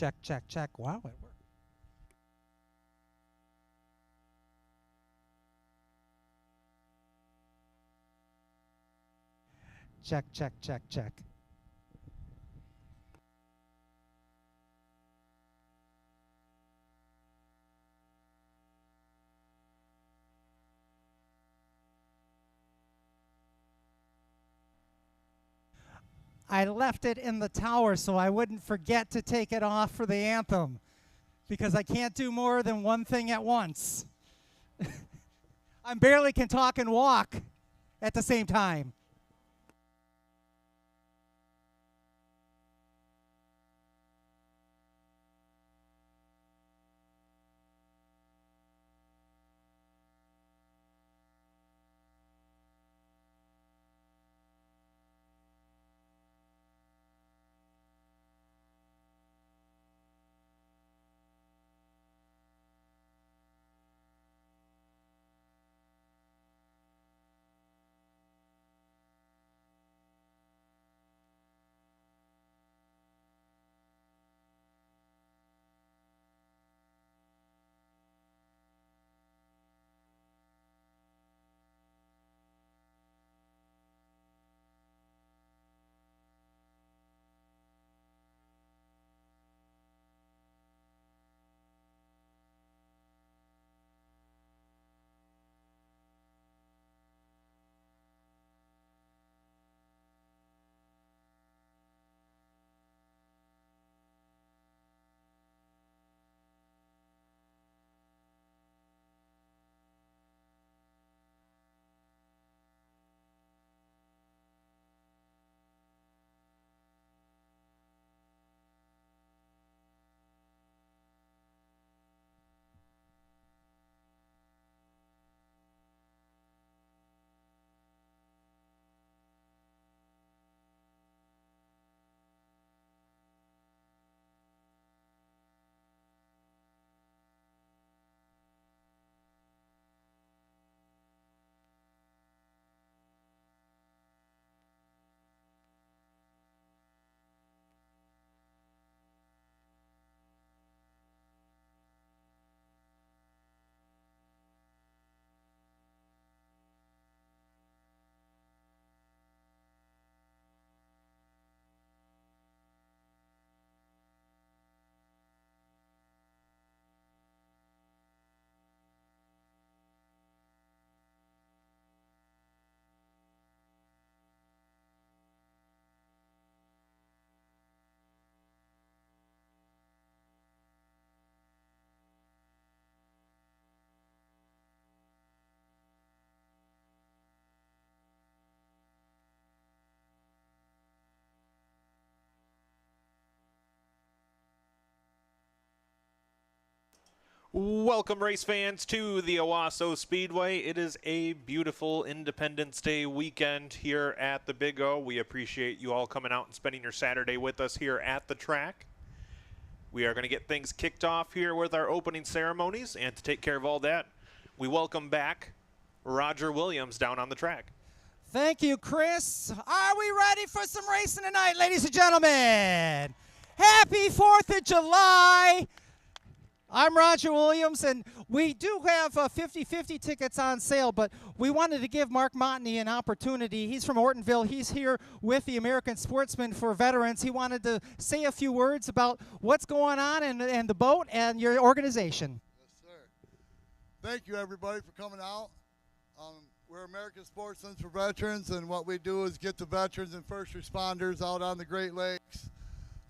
Check, check, check. Wow, it worked. Check, check, check, check. I left it in the tower so I wouldn't forget to take it off for the anthem because I can't do more than one thing at once. I barely can talk and walk at the same time. Welcome, race fans, to the Owasso Speedway. It is a beautiful Independence Day weekend here at the Big O. We appreciate you all coming out and spending your Saturday with us here at the track. We are going to get things kicked off here with our opening ceremonies, and to take care of all that, we welcome back Roger Williams down on the track. Thank you, Chris. Are we ready for some racing tonight, ladies and gentlemen? Happy 4th of July. I'm Roger Williams, and we do have 50-50 tickets on sale, but we wanted to give Mark Montney an opportunity. He's from Ortonville. He's here with the American Sportsman for Veterans. He wanted to say a few words about what's going on and the boat and your organization. Yes, sir. Thank you, everybody, for coming out. We're American Sportsmen for Veterans, and what we do is get the veterans and first responders out on the Great Lakes.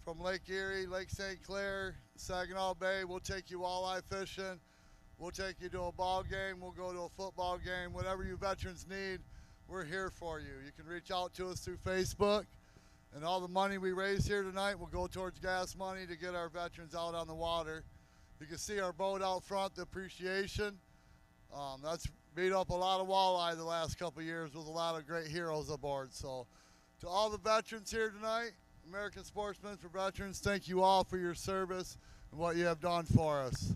From Lake Erie, Lake St. Clair, Saginaw Bay, we'll take you walleye fishing. We'll take you to a ball game. We'll go to a football game. Whatever you veterans need, we're here for you. You can reach out to us through Facebook. And all the money we raise here tonight will go towards gas money to get our veterans out on the water. You can see our boat out front, the appreciation. That's beat up a lot of walleye the last couple of years with a lot of great heroes aboard. So to all the veterans here tonight, American Sportsmen for Veterans, thank you all for your service and what you have done for us.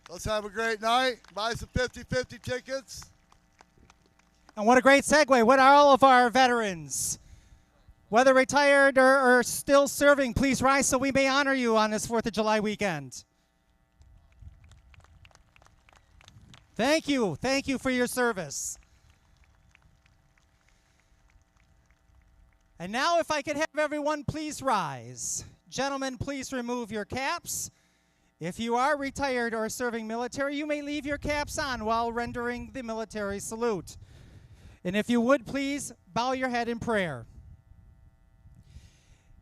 Let's have a great night. Buy some 50-50 tickets. And what a great segue. What are all of our veterans? Whether retired or still serving, please rise so we may honor you on this 4th of July weekend. Thank you. Thank you for your service. And now if I could have everyone please rise. Gentlemen, please remove your caps. If you are retired or serving military, you may leave your caps on while rendering the military salute. And if you would, please bow your head in prayer.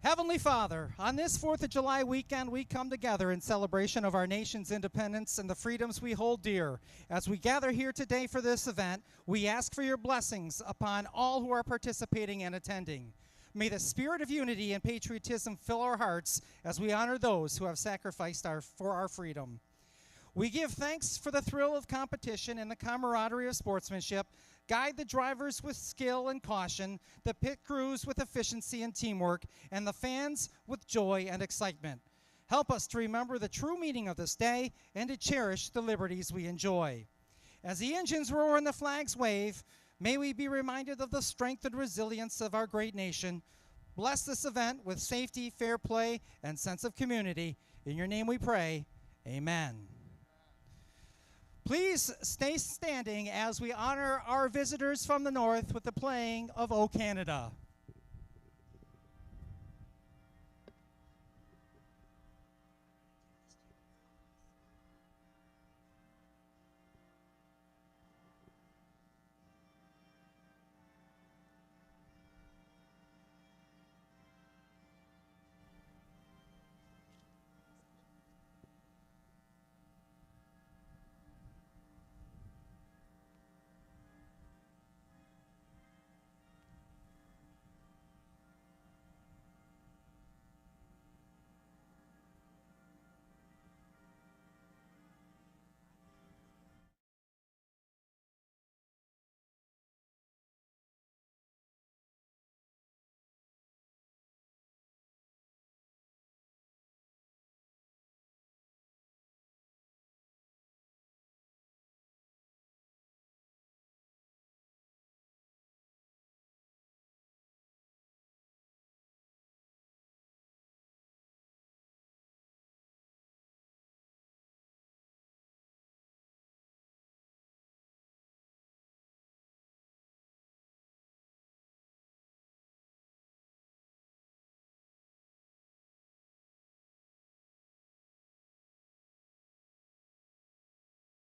Heavenly Father, on this 4th of July weekend, we come together in celebration of our nation's independence and the freedoms we hold dear. As we gather here today for this event, we ask for your blessings upon all who are participating and attending. May the spirit of unity and patriotism fill our hearts as we honor those who have sacrificed for our freedom. We give thanks for the thrill of competition and the camaraderie of sportsmanship. Guide the drivers with skill and caution, the pit crews with efficiency and teamwork, and the fans with joy and excitement. Help us to remember the true meaning of this day and to cherish the liberties we enjoy. As the engines roar and the flags wave, may we be reminded of the strength and resilience of our great nation. Bless this event with safety, fair play, and sense of community. In your name we pray, amen. Please stay standing as we honor our visitors from the north with the playing of O Canada.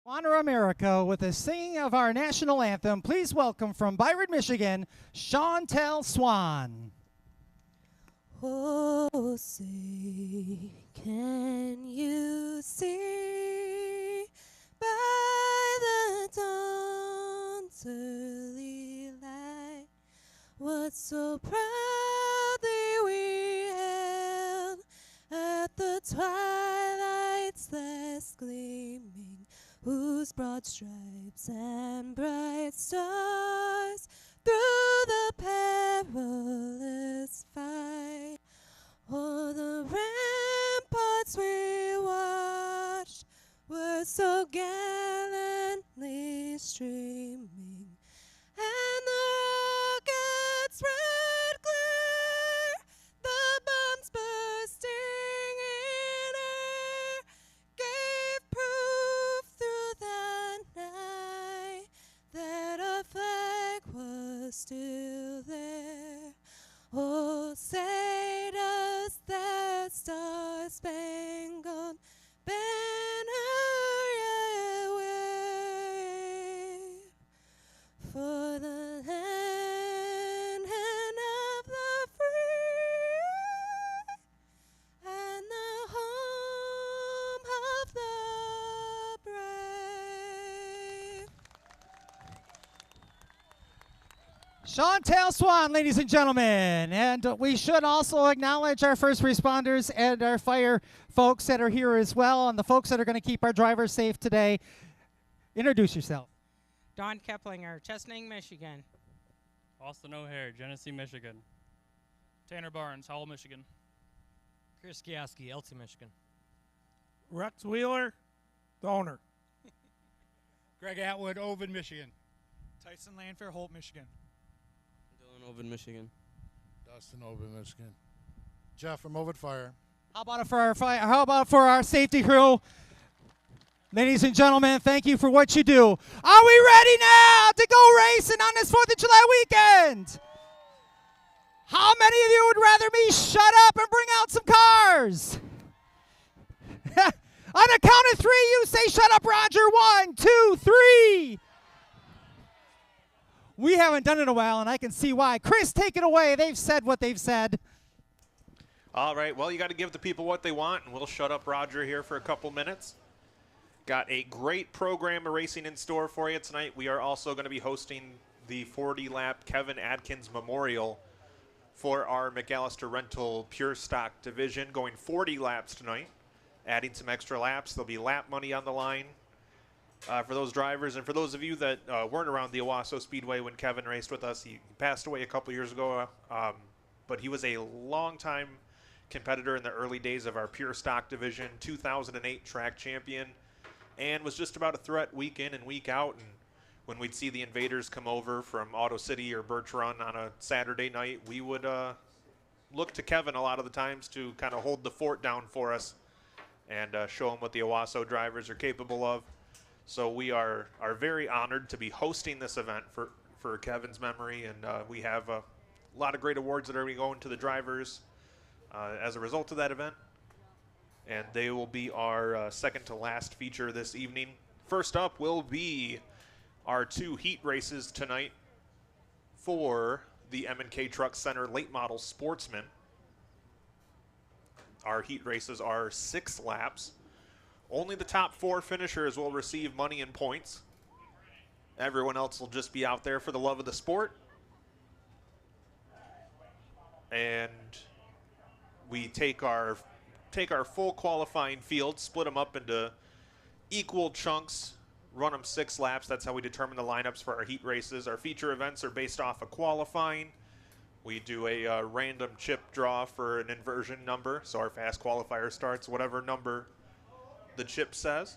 Honor America with the singing of our national anthem. Please welcome from Byron, Michigan, Chantel Swan. Oh, say, can you see by the dawn's early light what so proudly we hailed at the twilight's last gleaming, whose broad stripes and bright stars through the perilous fight o'er the ramparts we watched were so gallantly streaming, and the rocket's red glare, the bombs bursting in air, gave proof through the night that our flag was still there. Oh, say does that star-spangled banner yet wave for the land and of the free and the home of the brave. Chantel Swan, ladies and gentlemen. And we should also acknowledge our first responders and our fire folks that are here as well, and the folks that are going to keep our drivers safe today. Introduce yourself. Don Keplinger, Chesaning, Michigan. Austin O'Hare, Genesee, Michigan. Tanner Barnes, Howell, Michigan. Chris Gieske, Elsie, Michigan. Rex Wheeler, Donor. Greg Atwood, Ovid, Michigan. Tyson Landfair, Holt, Michigan. Dylan, Ovid, Michigan. Dustin, Ovid, Michigan. Jeff from Ovid Fire. How about it for our fire? How about for our safety crew? Ladies and gentlemen, thank you for what you do. Are we ready now to go racing on this 4th of July weekend? How many of you would rather me shut up and bring out some cars? On the count of 3, you say shut up, Roger. 1, 2, 3. We haven't done it in a while, and I can see why. Chris, take it away. They've said what they've said. All right, well, you got to give the people what they want, and we'll shut up Roger here for a couple minutes. Got a great program of racing in store for you tonight. We are also going to be hosting the 40-lap Kevin Adkins Memorial for our McAllister Rental Pure Stock division, going 40 laps tonight, adding some extra laps. There'll be lap money on the line for those drivers. And for those of you that weren't around the Owasso Speedway when Kevin raced with us, he passed away a couple years ago, but he was a long-time competitor in the early days of our Pure Stock division, 2008 track champion, and was just about a threat week in and week out. And when we'd see the invaders come over from Auto City or Birch Run on a Saturday night, we would look to Kevin a lot of the times to kind of hold the fort down for us and show him what the Owasso drivers are capable of. So we are very honored to be hosting this event for Kevin's memory, and we have a lot of great awards that are going to the drivers as a result of that event. And they will be our second to last feature this evening. First up will be our 2 heat races tonight for the M&K Truck Center Late Model Sportsman. Our heat races are 6 laps. Only the top 4 finishers will receive money and points. Everyone else will just be out there for the love of the sport. And we take our full qualifying field, split them up into equal chunks, run them 6 laps. That's how we determine the lineups for our heat races. Our feature events are based off of qualifying. We do a random chip draw for an inversion number, so our fast qualifier starts whatever number the chip says.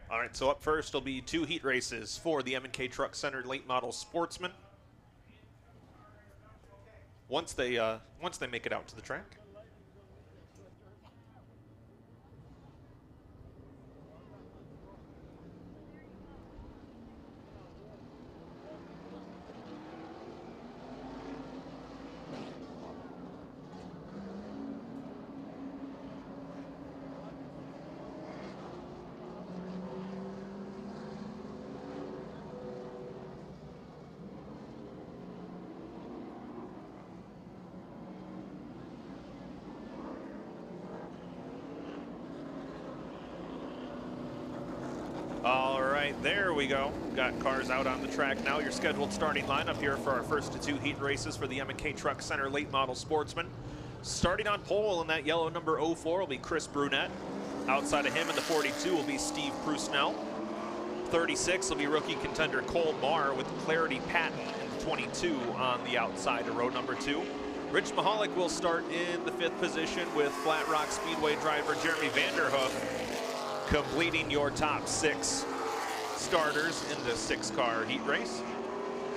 All right, so up first will be 2 heat races for the M&K Truck Center Late Model Sportsman. Once they make it out to the track. All right, there we go. Got cars out on the track now. Your scheduled starting lineup here for our first of 2 heat races for the M&K Truck Center Late Model Sportsman. Starting on pole in that yellow number 04 will be Chris Brunette. Outside of him in the 42 will be Steve Prusnell. 36 will be rookie contender Cole Marr with Clarity Patton in the 22 on the outside of row number 2. Rich Mahalik will start in the 5th position with Flat Rock Speedway driver Jeremy Vanderhoof, completing your top 6 starters in the 6-car heat race.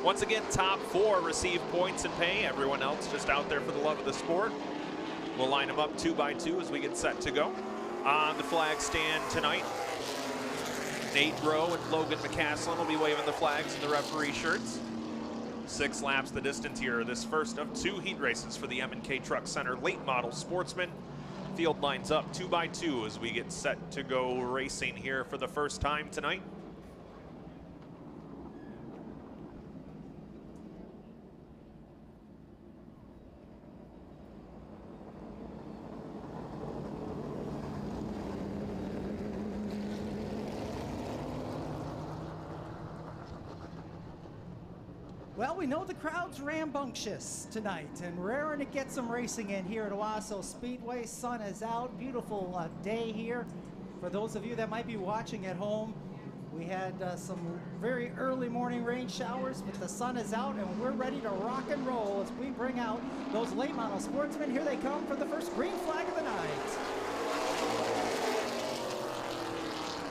Once again, top 4 receive points and pay. Everyone else just out there for the love of the sport. We'll line them up 2 by 2 as we get set to go. On the flag stand tonight, Nate Rowe and Logan McCaslin will be waving the flags in the referee shirts. 6 laps the distance here. This first of 2 heat races for the M&K Truck Center Late Model Sportsman. Field lines up 2 by 2 as we get set to go racing here for the first time tonight. Well, we know the crowd's rambunctious tonight, and raring to get some racing in here at Owasso Speedway. Sun is out, beautiful day here. For those of you that might be watching at home, We had some very early morning rain showers, but the sun is out and we're ready to rock and roll as we bring out those late model sportsmen. Here they come for the first green flag of the night.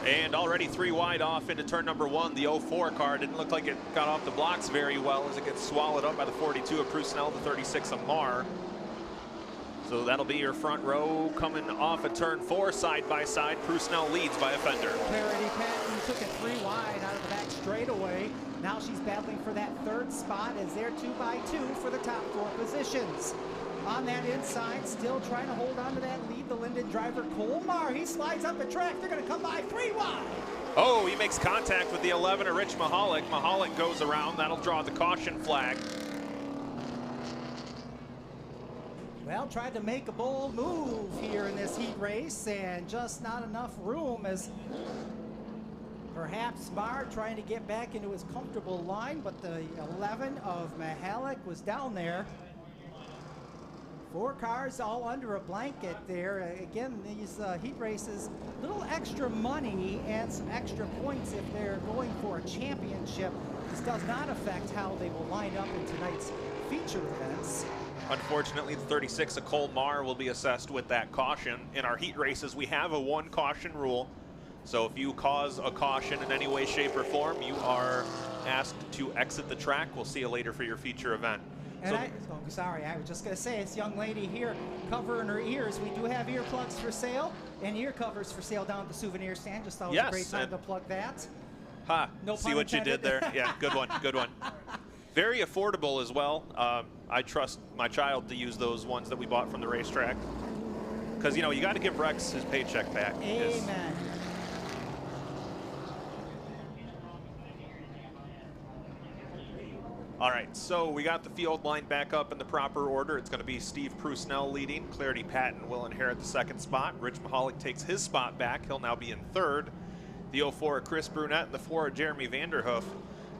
And already 3 wide off into turn number 1. The 04 car didn't look like it got off the blocks very well as it gets swallowed up by the 42 of Prusnell, the 36 of Marr. So that'll be your front row coming off of turn 4 side by side. Prusnell leads by a fender. Clarity Patton took it 3 wide out of the back straightaway. Now she's battling for that 3rd spot as they're 2 by 2 for the top 4 positions. On that inside, still trying to hold on to that lead, the Linden driver, Cole Marr. He slides up the track. They're going to come by 3 wide. Oh, he makes contact with the 11 of Rich Mahalik. Mahalik goes around. That'll draw the caution flag. Well, tried to make a bold move here in this heat race and just not enough room as perhaps Marr trying to get back into his comfortable line, but the 11 of Mahalik was down there. 4 cars all under a blanket there. Again, these heat races, little extra money and some extra points if they're going for a championship. This does not affect how they will line up in tonight's feature events. Unfortunately, the 36 of Cole Marr will be assessed with that caution. In our heat races, we have a 1 caution rule. So if you cause a caution in any way, shape, or form, you are asked to exit the track. We'll see you later for your feature event. And I was just going to say, this young lady here covering her ears. We do have earplugs for sale and ear covers for sale down at the souvenir stand. Just thought it was a great time to plug that. Ha, no see what intended. You did there? Yeah, good one, good one. Very affordable as well. I trust my child to use those ones that we bought from the racetrack. Because, you know, you got to give Rex his paycheck back. Amen. All right, so we got the field line back up in the proper order. It's going to be Steve Prusnell leading. Clarity Patton will inherit the 2nd spot. Rich Mahalik takes his spot back. He'll now be in 3rd. The 04 of Chris Brunette and the 4 of Jeremy Vanderhoof.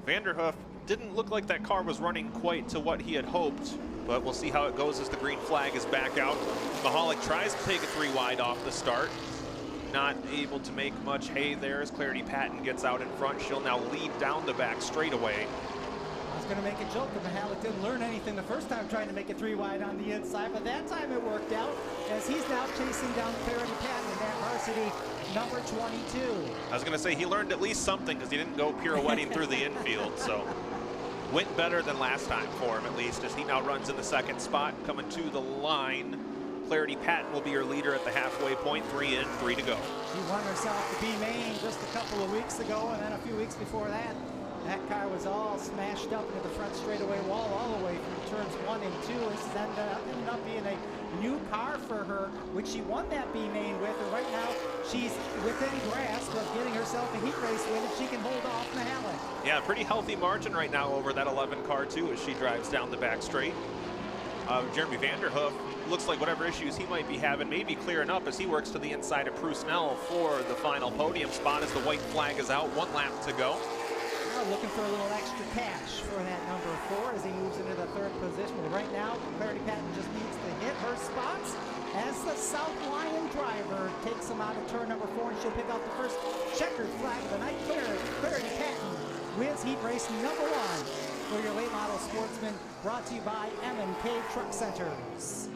Vanderhoof didn't look like that car was running quite to what he had hoped, but we'll see how it goes as the green flag is back out. Mahalik tries to take a 3 wide off the start. Not able to make much hay there as Clarity Patton gets out in front. She'll now lead down the back straightaway. I was going to make a joke that Mahalik didn't learn anything the first time trying to make it 3 wide on the inside, but that time it worked out as he's now chasing down Clarity Patton in that varsity number 22. I was going to say he learned at least something because he didn't go pirouetting through the infield, so went better than last time for him at least as he now runs in the 2nd spot. Coming to the line, Clarity Patton will be your leader at the halfway point. 3 in, 3 to go. She won herself the B main just a couple of weeks ago, and then a few weeks before that, that car was all smashed up into the front straightaway wall all the way through turns 1 and 2. This ended up being a new car for her, which she won that B main with, and right now she's within grasp of getting herself a heat race win if she can hold off Mahalik. Yeah, pretty healthy margin right now over that 11 car too as she drives down the back straight. Jeremy Vanderhoof looks like whatever issues he might be having may be clearing up as he works to the inside of Prusnell for the final podium spot as the white flag is out. 1 lap to go. Looking for a little extra cash for that number 4 as he moves into the 3rd position. But right now, Clarity Patton just needs to hit her spots as the South Lion driver takes him out of turn number 4, and she'll pick out the first checkered flag of the night. Clarity Patton wins heat race number 1 for your late model sportsman, brought to you by M&K Truck Centers.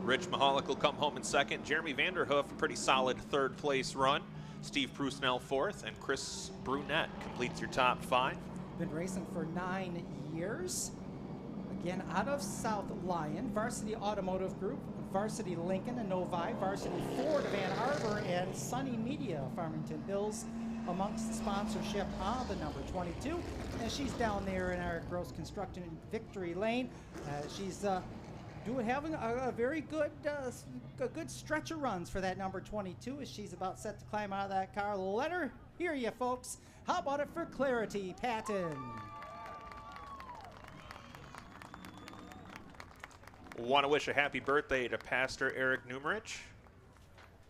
Rich Mahalik will come home in 2nd. Jeremy Vanderhoof, a pretty solid 3rd place run. Steve Prusnell 4th, and Chris Brunette completes your top 5. Been racing for 9 years. Again, out of South Lion, Varsity Automotive Group, Varsity Lincoln and Novi, Varsity Ford of Ann Arbor, and Sunny Media of Farmington Hills amongst the sponsorship on the number 22. And she's down there in our Gross Construction Victory Lane. She's having a very good good stretch of runs for that number 22 as she's about set to climb out of that car. Let her hear you, folks. How about it for Clarity Patton? Want to wish a happy birthday to Pastor Eric Numerich.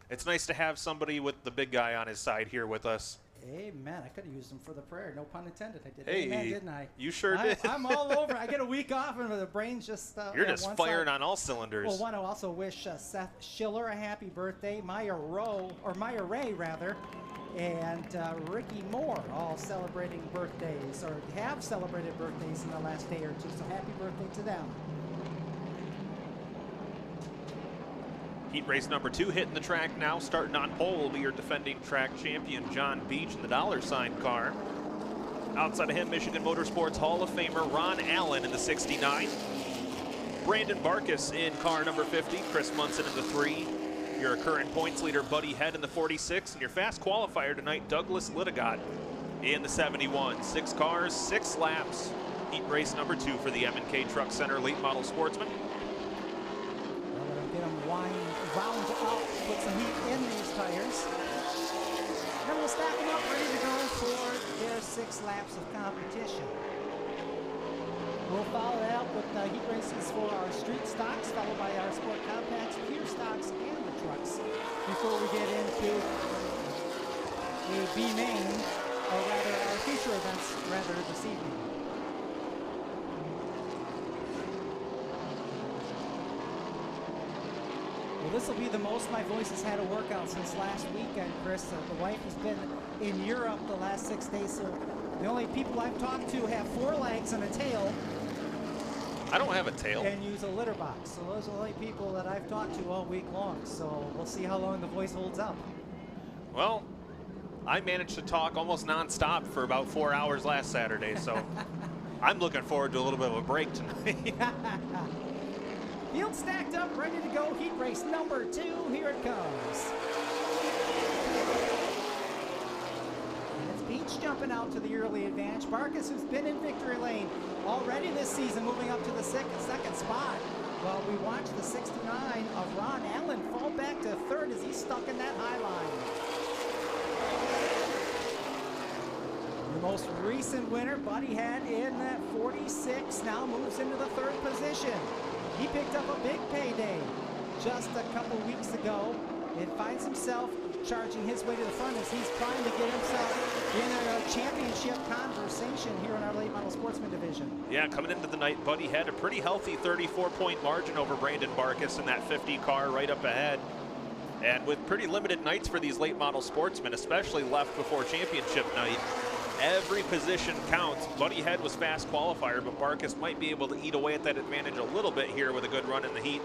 It's nice to have somebody with the big guy on his side here with us. Amen. I could have used them for the prayer. No pun intended. I did. Hey, Amen, didn't I? You sure did. I'm all over. I get a week off, and the brain's just. You're just one firing side. on all cylinders. Well, want to also wish Seth Schiller a happy birthday, Maya Ray rather, and Ricky Moore, all celebrating birthdays or have celebrated birthdays in the last day or two. So happy birthday to them. Heat race number 2 hitting the track now. Starting on pole will be your defending track champion, John Beach, in the $sign car. Outside of him, Michigan Motorsports Hall of Famer Ron Allen in the 69. Brandon Barkus in car number 50. Chris Munson in the 3. Your current points leader, Buddy Head, in the 46. And your fast qualifier tonight, Douglas Littagott in the 71. 6 cars, 6 laps. Heat race number 2 for the M&K Truck Center Late Model Sportsman. Get them wound up, put some heat in these tires. Then we'll stack them up ready to go for their 6 laps of competition. We'll follow that up with heat races for our street stocks, followed by our sport compacts, pier stocks, and the trucks, before we get into a B main, or rather our feature events this evening. Well, this will be the most my voice has had a workout since last weekend, Chris. The wife has been in Europe the last 6 days, so the only people I've talked to have 4 legs and a tail. I don't have a tail. And use a litter box. So those are the only people that I've talked to all week long. So we'll see how long the voice holds up. Well, I managed to talk almost nonstop for about 4 hours last Saturday, so I'm looking forward to a little bit of a break tonight. Field stacked up, ready to go. Heat race number 2. Here it comes. And it's Beach jumping out to the early advantage. Barkus, who's been in victory lane already this season, moving up to the second spot. Well, we watch the 69 of Ron Allen fall back to 3rd as he's stuck in that high line. The most recent winner, Buddy Head in that 46, now moves into the 3rd position. He picked up a big payday just a couple weeks ago and finds himself charging his way to the front as he's trying to get himself in a championship conversation here in our late model sportsman division. Yeah, coming into the night, Buddy had a pretty healthy 34-point margin over Brandon Barkus in that 50 car right up ahead. And with pretty limited nights for these late model sportsmen, especially left before championship night, every position counts. Buddy Head was fast qualifier, but Barkus might be able to eat away at that advantage a little bit here with a good run in the heat,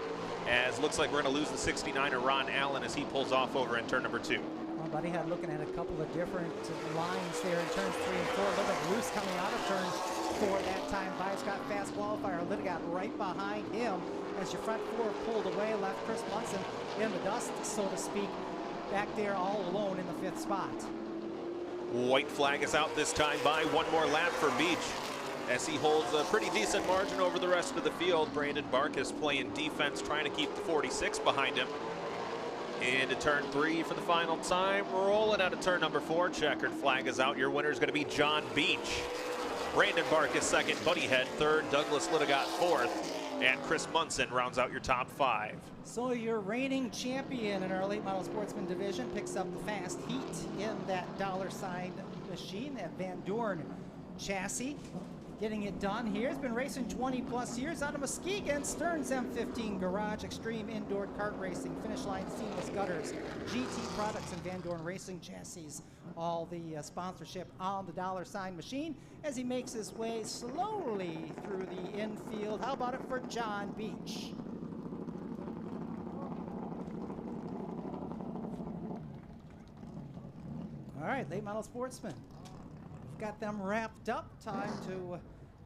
as looks like we're going to lose the 69er Ron Allen as he pulls off over in turn number 2. Well, Buddy Head looking at a couple of different lines there in turns 3 and 4. A little bit loose coming out of turn 4 that time by Scott fast qualifier. Littagott right behind him as your front 4 pulled away, left Chris Munson in the dust, so to speak, back there all alone in the 5th spot. White flag is out this time by 1 more lap for Beach as he holds a pretty decent margin over the rest of the field. Brandon Barkus playing defense, trying to keep the 46 behind him. Into turn 3 for the final time. Rolling out of turn number 4. Checkered flag is out. Your winner is going to be John Beach. Brandon Barkus 2nd, Buddy Head 3rd, Douglas Littagott 4th, and Chris Munson rounds out your top 5. So your reigning champion in our late model sportsman division picks up the fast heat in that $sign machine, that Van Dorn chassis. Getting it done here. Has been racing 20 plus years out of Muskegon. Stearns M15 Garage, Extreme Indoor Kart Racing, Finish Line Seamless Gutters, GT Products, and Van Dorn Racing Chassis. All the sponsorship on the $sign machine as he makes his way slowly through the infield. How about it for John Beach? All right, late model sportsmen. We've got them wrapped up. Time to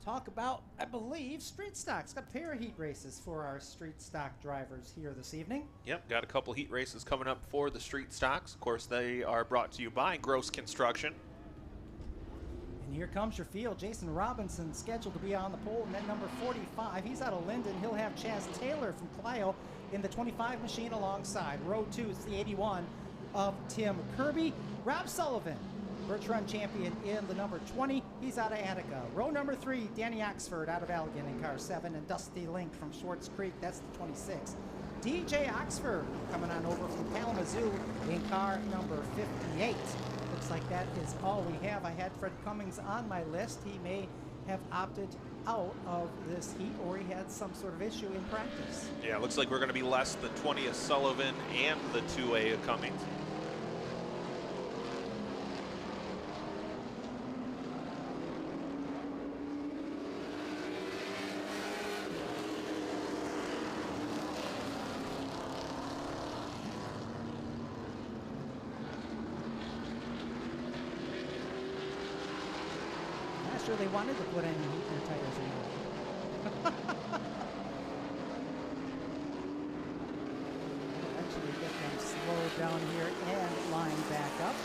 talk about, I believe, street stocks. Got a pair of heat races for our street stock drivers here this evening. Yep, got a couple heat races coming up for the street stocks. Of course, they are brought to you by Gross Construction. And here comes your field. Jason Robinson scheduled to be on the pole in that number 45. He's out of Linden. He'll have Chaz Taylor from Clio in the 25 machine alongside. Row 2 is the 81 of Tim Kirby. Rob Sullivan, Birch Run champion in the number 20. He's out of Attica. Row number 3, Danny Oxford out of Allegan in car 7, and Dusty Link from Schwartz Creek, that's the 26. DJ Oxford coming on over from Kalamazoo in car number 58. The looks like that is all we have. I had Fred Cummings on my list. He may have opted out of this heat, or he had some sort of issue in practice. Yeah, looks like we're going to be less than 20 of Sullivan and the 2A of Cummings. Not sure they wanted to put any heat in their tires anymore. Eventually get them slowed down here and lined back up.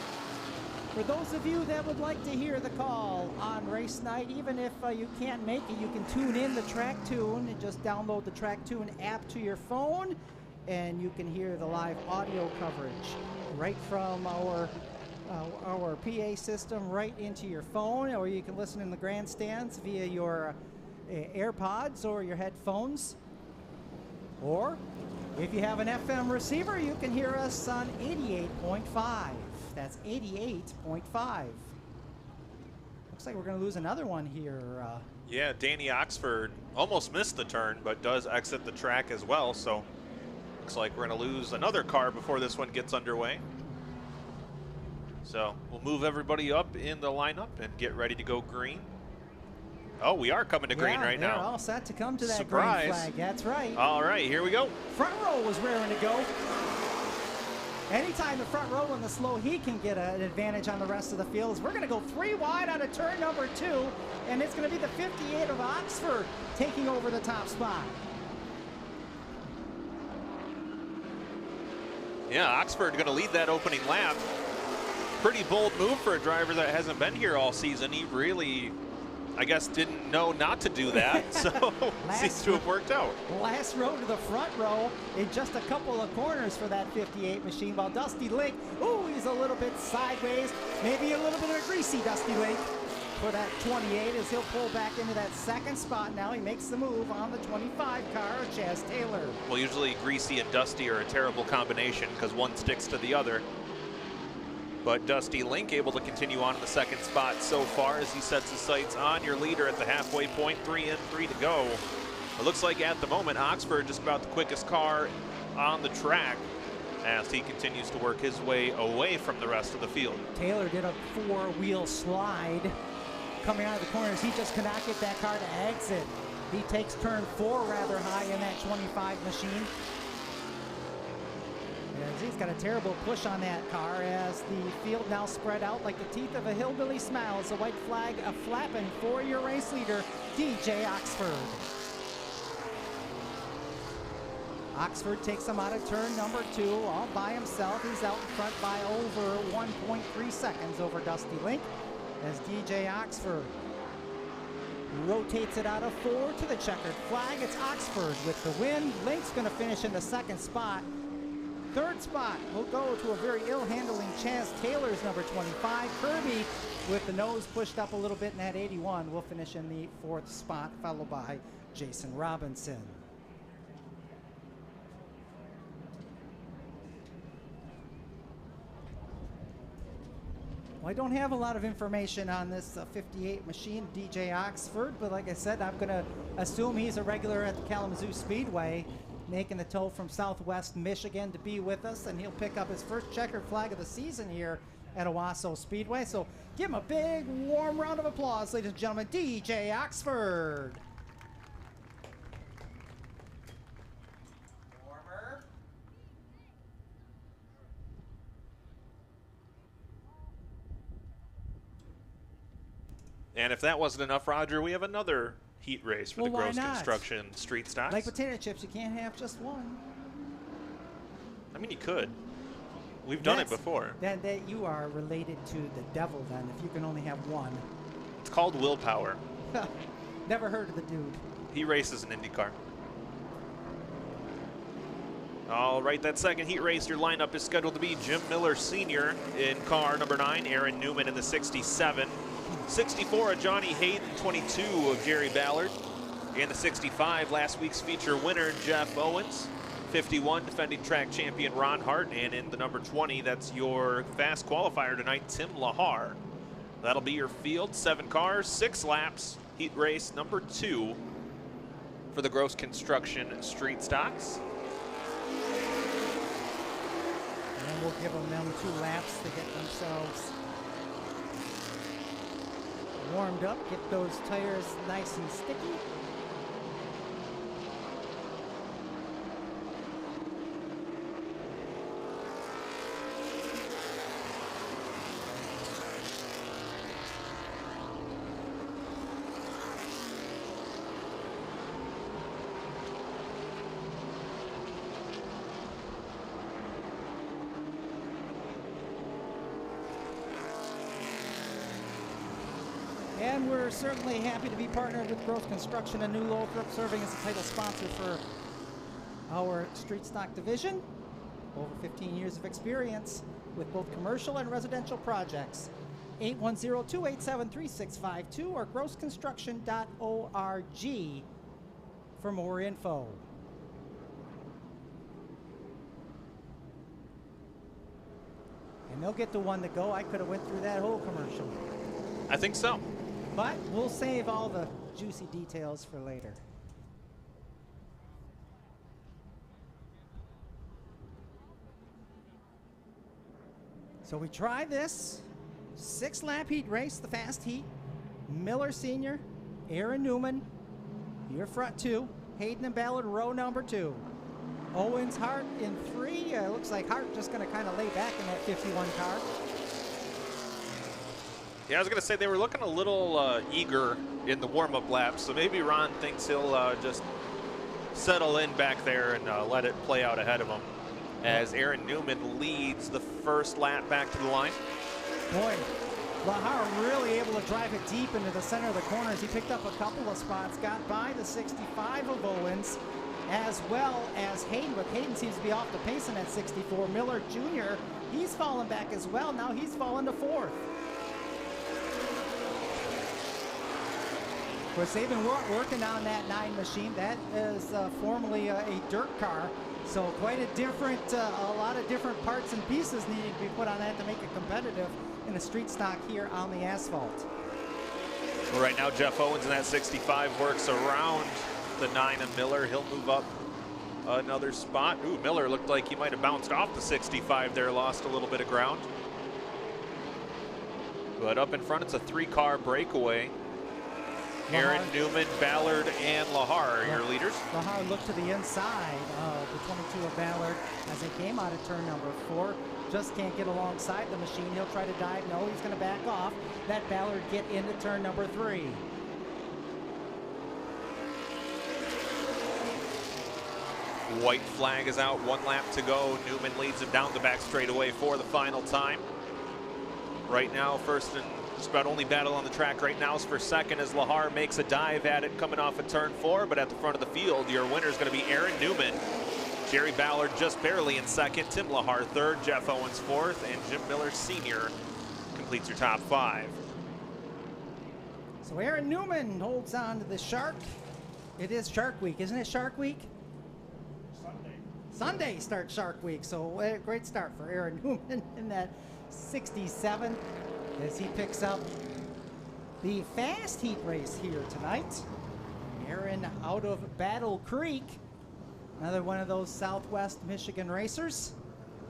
For those of you that would like to hear the call on race night, even if you can't make it, you can tune in the Track Tune and just download the Track Tune app to your phone, and you can hear the live audio coverage right from our PA system right into your phone, or you can listen in the grandstands via your AirPods or your headphones. Or if you have an FM receiver, you can hear us on 88.5. That's 88.5. Looks like we're going to lose another one here. Yeah, Danny Oxford almost missed the turn, but does exit the track as well. So looks like we're going to lose another car before this one gets underway. So we'll move everybody up in the lineup and get ready to go green. Oh, we are coming to green right now. They're all set to come to that Surprise. green flag. That's right. All right, here we go. Front row was raring to go. Anytime the front row in the slow heat can get an advantage on the rest of the field, we're going to go 3 wide out of turn number 2, and it's going to be the 58 of Oxford taking over the top spot. Yeah, Oxford going to lead that opening lap. Pretty bold move for a driver that hasn't been here all season. He really, I guess, didn't know not to do that, so seems to have worked out. Last row to the front row in just a couple of corners for that 58 machine, while Dusty Link, ooh, he's a little bit sideways, maybe a little bit of a greasy Dusty Link for that 28 as he'll pull back into that second spot now. He makes the move on the 25 car, Chaz Taylor. Well, usually Greasy and Dusty are a terrible combination because one sticks to the other. But Dusty Link able to continue on in the second spot so far as he sets his sights on your leader at the halfway point. 3 in, 3 to go. It looks like at the moment Oxford just about the quickest car on the track as he continues to work his way away from the rest of the field. Taylor did a 4-wheel slide coming out of the corners. He just cannot get that car to exit. He takes turn 4 rather high in that 25 machine. As he's got a terrible push on that car as the field now spread out like the teeth of a hillbilly smile. It's a white flag flapping for your race leader, DJ Oxford. Oxford takes him out of turn number 2 all by himself. He's out in front by over 1.3 seconds over Dusty Link as DJ Oxford rotates it out of 4 to the checkered flag. It's Oxford with the win. Link's going to finish in the second spot. Third spot will go to a very ill-handling Chaz Taylor's number 25. Kirby, with the nose pushed up a little bit in that 81, will finish in the 4th spot, followed by Jason Robinson. Well, I don't have a lot of information on this 58 machine, DJ Oxford, but like I said, I'm going to assume he's a regular at the Kalamazoo Speedway, making the tow from Southwest Michigan to be with us, and he'll pick up his first checkered flag of the season here at Owasso Speedway. So give him a big, warm round of applause, ladies and gentlemen, DJ Oxford. Warmer. And if that wasn't enough, Roger, we have another heat race for the Gross Construction Street Stocks. Like potato chips, you can't have just one. I mean, you could. We've done it before. That you are related to the devil then, if you can only have one. It's called willpower. Never heard of the dude. He races an IndyCar. All right, that second heat race, your lineup is scheduled to be Jim Miller Sr. in car number 9, Aaron Newman in the 67. 64 of Johnny Hayden, 22 of Jerry Ballard. In the 65, last week's feature winner, Jeff Owens. 51, defending track champion Ron Hart, and in the number 20, that's your fast qualifier tonight, Tim Lahar. That'll be your field, 7 cars, 6 laps, heat race number 2 for the Gross Construction Street Stocks. And we'll give them 2 laps to get themselves warmed up, get those tires nice and sticky. And we're certainly happy to be partnered with Gross Construction and New Lothrop, serving as a title sponsor for our street stock division. Over 15 years of experience with both commercial and residential projects. 810-287-3652 or grossconstruction.org for more info. And they'll get the one to go. I could have went through that whole commercial. I think so. But we'll save all the juicy details for later. So we try this 6-lap heat race, the fast heat. Miller Sr., Aaron Newman, your front 2. Hayden and Ballard, row number 2. Owens, Hart in 3. Looks like Hart just going to kind of lay back in that 51 car. Yeah, I was going to say they were looking a little eager in the warm-up laps, so maybe Ron thinks he'll just settle in back there and let it play out ahead of him as Aaron Newman leads the first lap back to the line. Boy, Lahar really able to drive it deep into the center of the corners. He picked up a couple of spots, got by the 65 of Owens, as well as Hayden, but Hayden seems to be off the pace in that 64. Miller Jr., he's fallen back as well. Now he's fallen to 4th. Of course, they've been working on that 9 machine. That is formerly a dirt car, so quite a different, a lot of different parts and pieces needed to be put on that to make it competitive in a street stock here on the asphalt. Well, right now, Jeff Owens in that 65 works around the 9 of Miller. He'll move up another spot. Ooh, Miller looked like he might have bounced off the 65 there, lost a little bit of ground. But up in front, it's a 3-car breakaway. Aaron Newman, Ballard, and Lahar are your leaders. Lahar looked to the inside of the 22 of Ballard as they came out of turn number 4. Just can't get alongside the machine. He'll try to dive. No, he's going to back off. Let Ballard get into turn number 3. White flag is out, 1 lap to go. Newman leads him down the back straightaway for the final time. Right now, first and just about only battle on the track right now is for second as Lahar makes a dive at it coming off of turn 4, but at the front of the field, your winner is going to be Aaron Newman. Jerry Ballard just barely in second, Tim Lahar 3rd, Jeff Owens 4th, and Jim Miller Sr. completes your top 5. So Aaron Newman holds on to the Shark. It is Shark Week, isn't it Shark Week? Sunday starts Shark Week, so a great start for Aaron Newman in that 67 as he picks up the fast heat race here tonight. Aaron out of Battle Creek, another one of those Southwest Michigan racers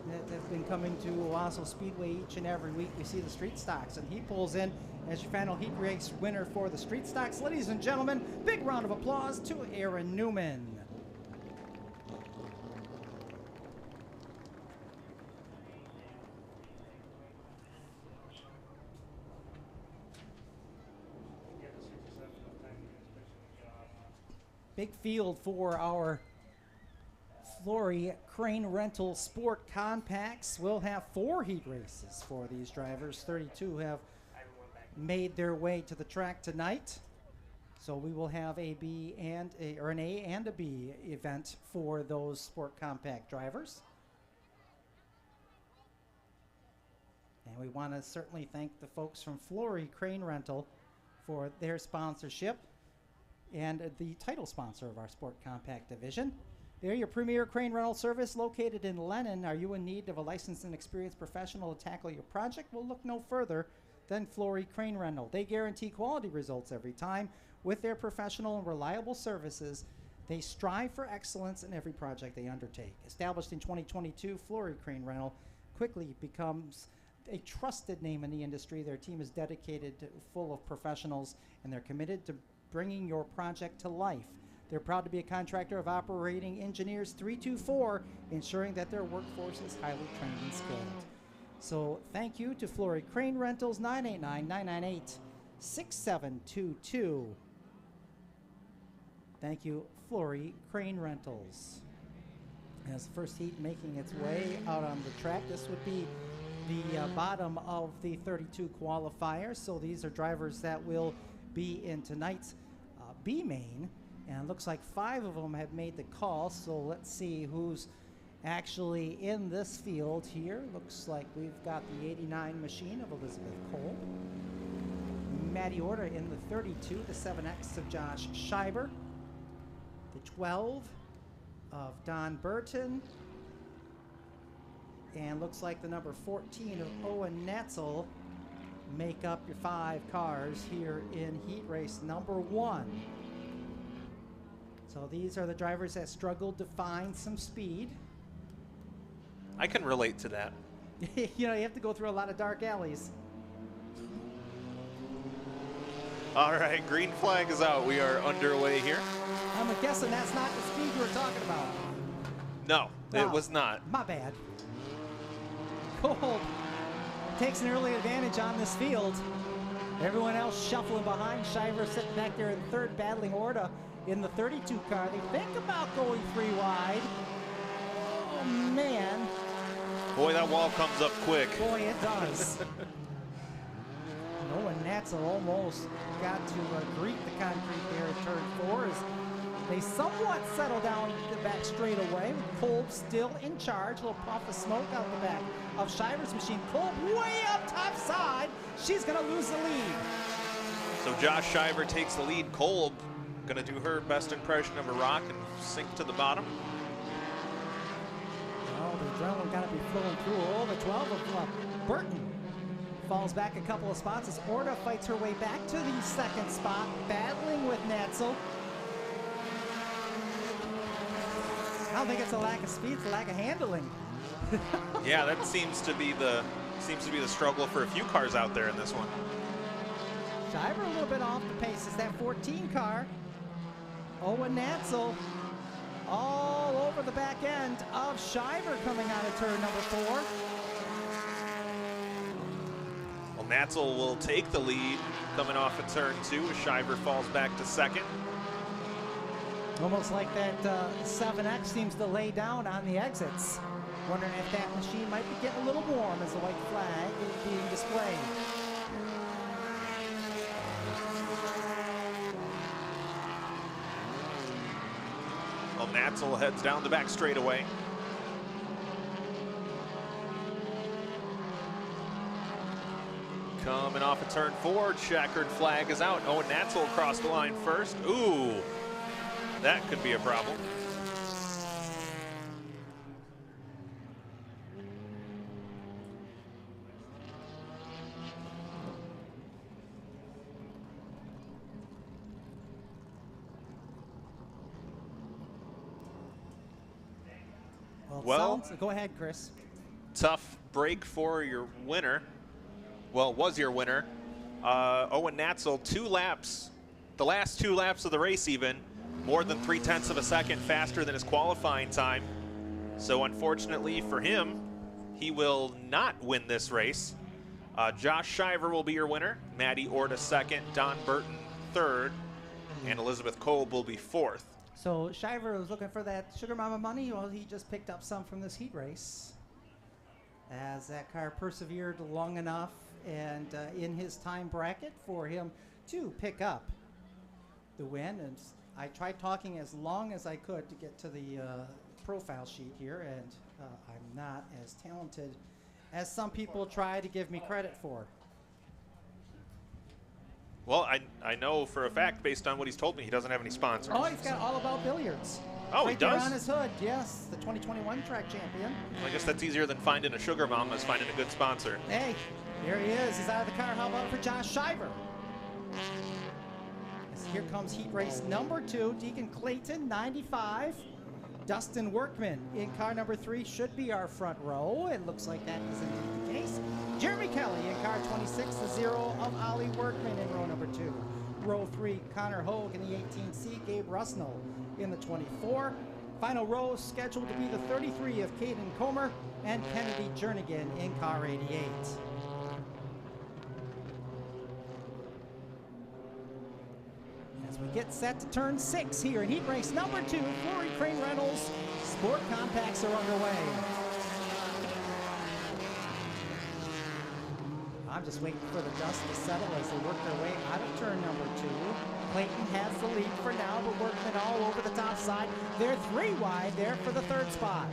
that have been coming to Owasso Speedway each and every week. We see the street stocks, and he pulls in as your final heat race winner for the street stocks. Ladies and gentlemen, big round of applause to Aaron Newman. Big field for our Flory Crane Rental Sport Compacts. We'll have 4 heat races for these drivers. 32 have made their way to the track tonight. So we will have a B and an A and a B event for those Sport Compact drivers. And we want to certainly thank the folks from Flory Crane Rental for their sponsorship and the title sponsor of our Sport Compact division. They're your premier crane rental service located in Lennon. Are you in need of a licensed and experienced professional to tackle your project? Well, look no further than Flory Crane Rental. They guarantee quality results every time. With their professional and reliable services, they strive for excellence in every project they undertake. Established in 2022, Flory Crane Rental quickly becomes a trusted name in the industry. Their team is dedicated, full of professionals, and they're committed to bringing your project to life. They're proud to be a contractor of operating engineers 324, ensuring that their workforce is highly trained and skilled. So thank you to Flory Crane Rentals, 989-998-6722. Thank you, Flory Crane Rentals. As the first heat making its way out on the track, this would be the bottom of the 32 qualifiers. So these are drivers that will be in tonight's B main. And it looks like 5 of them have made the call, so let's see who's actually in this field here. Looks like we've got the 89 machine of Elizabeth Cole, Maddie Orta in the 32, the 7X of Josh Scheiber, the 12 of Don Burton, and looks like the number 14 of Owen Natzel make up your 5 cars here in heat race number 1. So these are the drivers that struggled to find some speed. I can relate to that. You know, you have to go through a lot of dark alleys. All right, green flag is out. We are underway here. I'm guessing that's not the speed you were talking about. No, No. it was not. My bad. Cole takes an early advantage on this field. Everyone else shuffling behind. Shiver sitting back there in third, battling Orta in the 32 car. They think about going 3 wide. Oh, man. Boy, that wall comes up quick. Boy, it does. Owen Natzel almost got to greet the concrete there at turn 4 as they somewhat settle down the back straightaway. Kolb still in charge. A little puff of smoke out the back of Shiver's machine. Kolb way up top side. She's going to lose the lead. So Josh Shiver takes the lead. Kolb going to do her best impression of a rock and sink to the bottom. Oh, the adrenaline got to be flowing through. Oh, the 12 of Burton falls back a couple of spots as Orta fights her way back to the second spot, battling with Natzel. I don't think it's a lack of speed, it's a lack of handling. Yeah, that seems to be the struggle for a few cars out there in this one. Shiver a little bit off the pace. Is that 14 car? Owen Natzel all over the back end of Shiver coming out of turn number 4. Well, Natzel will take the lead coming off of turn 2 as Shiver falls back to second. Almost like that 7X seems to lay down on the exits. Wondering if that machine might be getting a little warm as the white flag is being displayed. Well, Natzel heads down the back straightaway. Coming off of turn 4, checkered flag is out. Owen Natzel across the line first. Ooh, that could be a problem. Well, go ahead, Chris. Tough break for your winner. Well, was your winner. Owen Natzel, 2 laps, the last 2 laps of the race even, more than 0.3 of a second faster than his qualifying time. So unfortunately for him, he will not win this race. Josh Shiver will be your winner. Maddie Orta second, Don Burton third, and Elizabeth Kolb will be 4th. So Shiver was looking for that Sugar Mama money. Well, he just picked up some from this heat race, as that car persevered long enough and in his time bracket for him to pick up the win. And I tried talking as long as I could to get to the profile sheet here, and I'm not as talented as some people try to give me credit for. Well, I know for a fact, based on what he's told me, he doesn't have any sponsors. Oh, he's got All About Billiards. Oh, right he does? there on his hood, yes. The 2021 track champion. Well, I guess that's easier than finding a sugar mama is finding a good sponsor. Hey, there he is. He's out of the car. How about for Josh Shiver? Here comes heat race number 2. Deacon Clayton, 95. Dustin Workman in car number 3 should be our front row. It looks like that is indeed the case. Jeremy Kelly in car 26, the 0 of Ollie Workman in row number 2. Row 3, Connor Hogue in the 18C, Gabe Rusnell in the 24. Final row scheduled to be the 33 of Caden Comer and Kennedy Jernigan in car 88. As we get set to turn 6 here in heat race number 2, Flory Crane Reynolds Sport Compacts are underway. I'm just waiting for the dust to settle as they work their way out of turn number 2. Clayton has the lead for now, but Workman all over the top side. They're 3 wide there for the 3rd spot.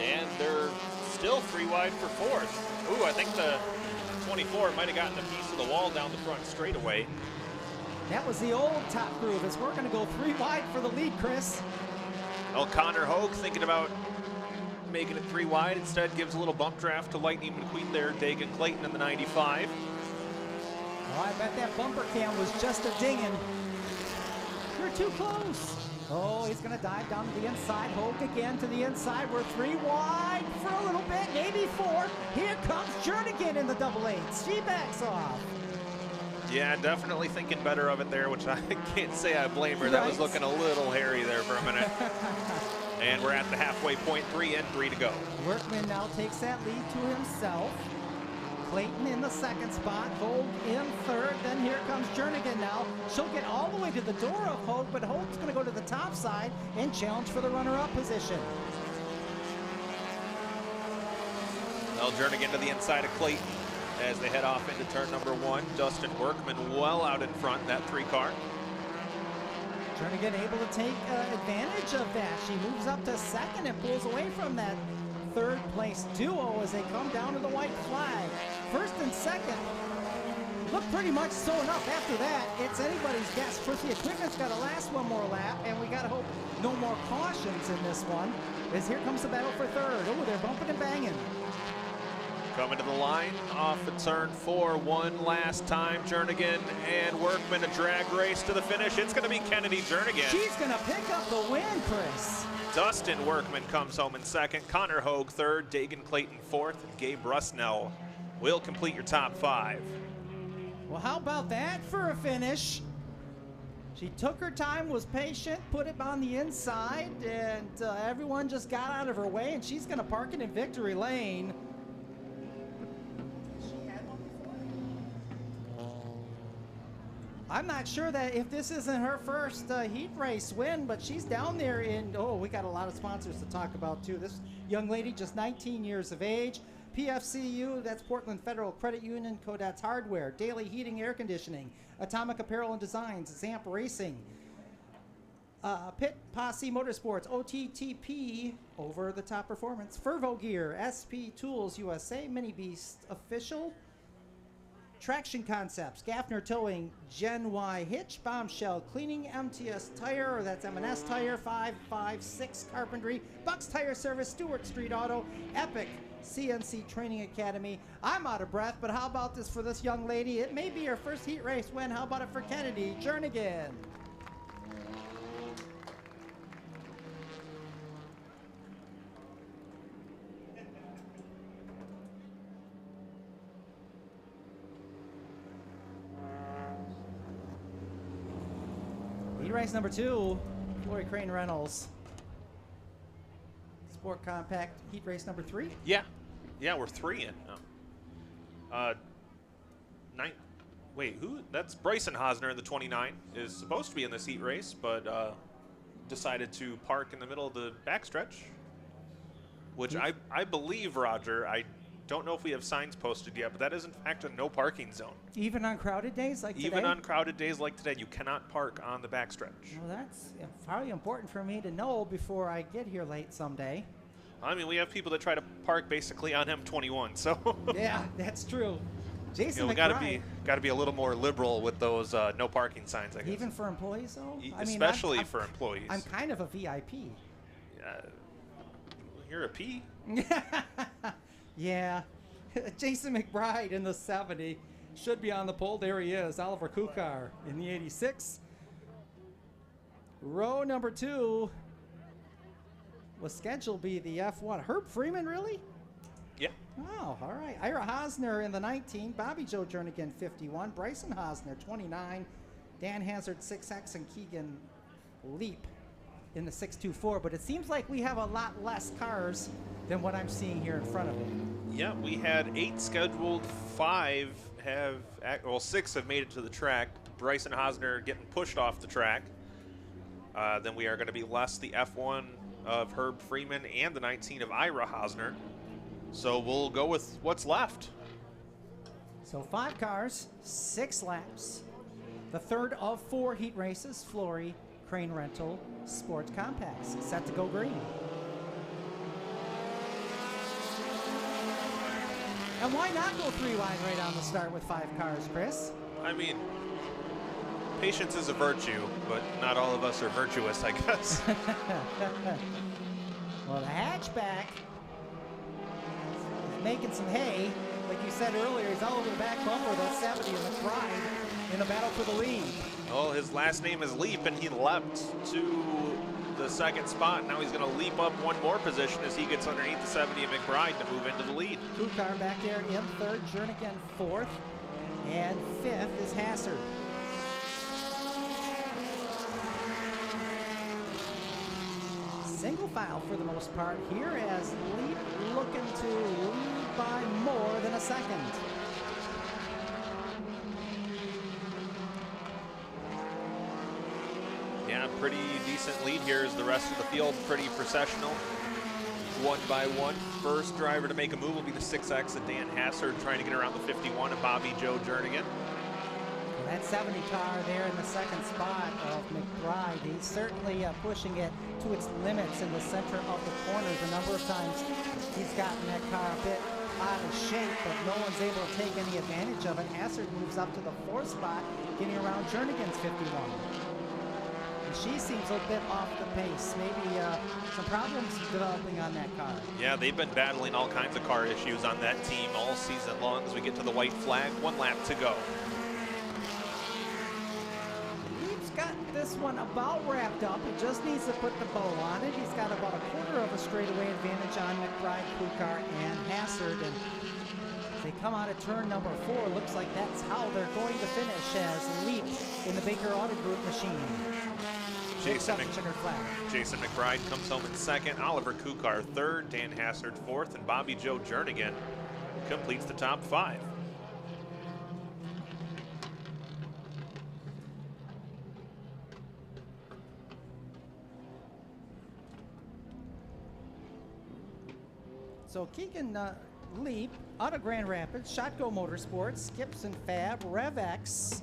And they're still 3 wide for 4th. Ooh, I think the 24 might have gotten a piece of the wall down the front straightaway. That was the old top groove as we're going to go 3 wide for the lead, Chris. Well, Connor Hogue thinking about making it 3 wide. Instead gives a little bump draft to Lightning McQueen there. Dagan Clayton in the 95. Oh, I bet that bumper cam was just a dinging. You're too close. Oh, he's going to dive down to the inside. Hogue again to the inside. We're 3 wide for a little bit, maybe 4. Here comes Jernigan in the double 8. She backs off. Yeah, definitely thinking better of it there, which I can't say I blame her. That was looking a little hairy there for a minute. And we're at the halfway point, 3 and 3 to go. Workman now takes that lead to himself. Clayton in the 2nd spot, Hogue in 3rd, then here comes Jernigan now. She'll get all the way to the door of Hogue, but Hogue's going to go to the top side and challenge for the runner-up position. Well, Jernigan to the inside of Clayton as they head off into turn number 1. Dustin Workman well out in front in that 3 car. Jernigan able to take advantage of that. She moves up to 2nd and pulls away from that 3rd place duo as they come down to the white flag. 1st and 2nd look pretty much sewn up. After that, it's anybody's guess. Of course, the equipment's got to last one more lap, and we got to hope no more cautions in this one. As here comes the battle for 3rd. Oh, they're bumping and banging. Coming to the line off of turn 4 one last time. Jernigan and Workman a drag race to the finish. It's going to be Kennedy Jernigan. She's going to pick up the win, Chris. Dustin Workman comes home in 2nd. Connor Hogue 3rd. Dagan Clayton 4th. And Gabe Rusnell will complete your top 5. Well, how about that for a finish? She took her time, was patient, put it on the inside, and everyone just got out of her way, and she's going to park it in victory lane. I'm not sure that if this isn't her first heat race win, but she's down there in, oh, we got a lot of sponsors to talk about too. This young lady, just 19 years of age. PFCU, that's Portland Federal Credit Union, Codats Hardware, Daily Heating Air Conditioning, Atomic Apparel and Designs, Zamp Racing, Pit Posse Motorsports, OTTP, Over the Top Performance, Fervo Gear, SP Tools USA, Mini Beast Official, Traction Concepts, Gaffner Towing, Gen Y Hitch, Bombshell Cleaning, MTS Tire, or that's M&S Tire, 556 Carpentry, Bucks Tire Service, Stewart Street Auto, Epic, CNC Training Academy. I'm out of breath, but how about this for this young lady? It may be her first heat race win. How about it for Kennedy Jernigan? Heat race number 2, Flory Crane Reynolds. Sport Compact heat race number 3. Yeah, we're 3 in. Oh. 9. Wait, who? That's Bryson Hosner in the 29. Is supposed to be in this heat race, but decided to park in the middle of the backstretch. Which I believe, Roger, I don't know if we have signs posted yet, but that is in fact a no parking zone. Even on crowded days like today? Even on crowded days like today, you cannot park on the backstretch. Well, that's probably important for me to know before I get here late someday. I mean, we have people that try to park basically on M21, so. Yeah, that's true. Jason we gotta McBride. be a little more liberal with those no parking signs, I guess. Even for employees, though? Especially for employees. I'm kind of a VIP. You're a P? Yeah. Jason McBride in the 70 should be on the pole. There he is. Oliver Kukar in the 86. Row number 2 was scheduled to be the F1. Herb Freeman, really? Yeah. Oh, all right. Ira Hosner in the 19. Bobby Joe Jernigan, 51. Bryson Hosner, 29. Dan Hazard, 6X. And Keegan Leap in the 624. But it seems like we have a lot less cars than what I'm seeing here in front of me. Yeah, we had 8 scheduled. 6 have made it to the track. Bryson Hosner getting pushed off the track. Then we are going to be less the F1 of Herb Freeman and the 19 of Ira Hosner. So we'll go with what's left. So 5 cars, 6 laps. The third of 4 heat races, Flory, Crane Rental, Sports Compacts, set to go green. And why not go 3 wide right on the start with 5 cars, Chris? I mean, patience is a virtue, but not all of us are virtuous, I guess. Well, the hatchback is making some hay. Like you said earlier, he's all over the back bumper of that 70 and McBride in the battle for the lead. Well, his last name is Leap, and he leapt to the second spot. Now he's going to leap up one more position as he gets underneath the 70 of McBride to move into the lead. Kukar back there in third, Jernigan fourth, and fifth is Hazard. Single file for the most part here as Leap looking to lead by more than a second. Yeah, pretty decent lead here as the rest of the field pretty processional. One by one. First driver to make a move will be the 6X of Dan Hazard trying to get around the 51 of Bobby Joe Jernigan. Well, that 70 car there in the second spot of McBride, he's certainly pushing it to its limits in the center of the corners. A number of times he's gotten that car a bit out of shape, but no one's able to take any advantage of it. Hazard moves up to the fourth spot, getting around Jernigan's 51. She seems a bit off the pace. Maybe some problems developing on that car. Yeah, they've been battling all kinds of car issues on that team all season long as we get to the white flag. 1 lap to go. He's got this one about wrapped up. He just needs to put the bow on it. He's got about a quarter of a straightaway advantage on McBride, Kukar, and Hazard. And as they come out of turn number 4, looks like that's how they're going to finish as Leap in the Baker Auto Group machine. Jason McBride comes home in second, Oliver Kukar third, Dan Hazard fourth, and Bobby Joe Jernigan completes the top 5. So Keegan Leap out of Grand Rapids, Shotgo Motorsports, Gibson Fab, RevX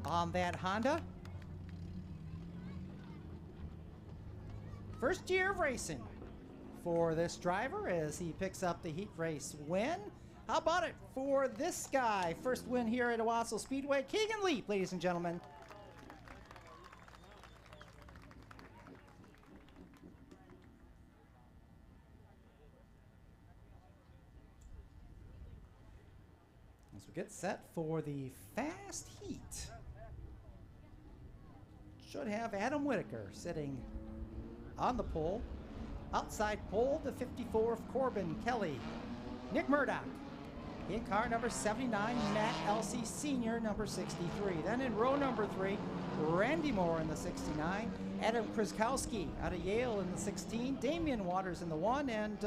on that Honda. First year of racing for this driver as he picks up the heat race win. How about it for this guy? First win here at Owasso Speedway. Keegan Leap, ladies and gentlemen. As we get set for the fast heat, should have Adam Whitaker sitting on the pole. Outside pole, the 54 of Corbin Kelly. Nick Murdoch in car number 79, Matt Elsey Sr., number 63. Then in row number 3, Randy Moore in the 69, Adam Krzyzkowski out of Yale in the 16, Damian Waters in the 1, and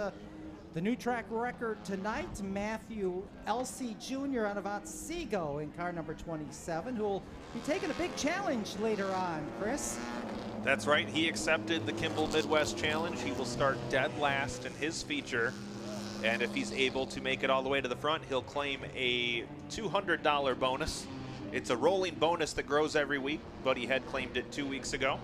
the new track record tonight, Matthew Elsey Jr. out of Otsego in car number 27, who will be taking a big challenge later on, Chris. That's right, he accepted the Kimball Midwest Challenge. He will start dead last in his feature, and if he's able to make it all the way to the front, he'll claim a $200 bonus. It's a rolling bonus that grows every week, but he had claimed it 2 weeks ago.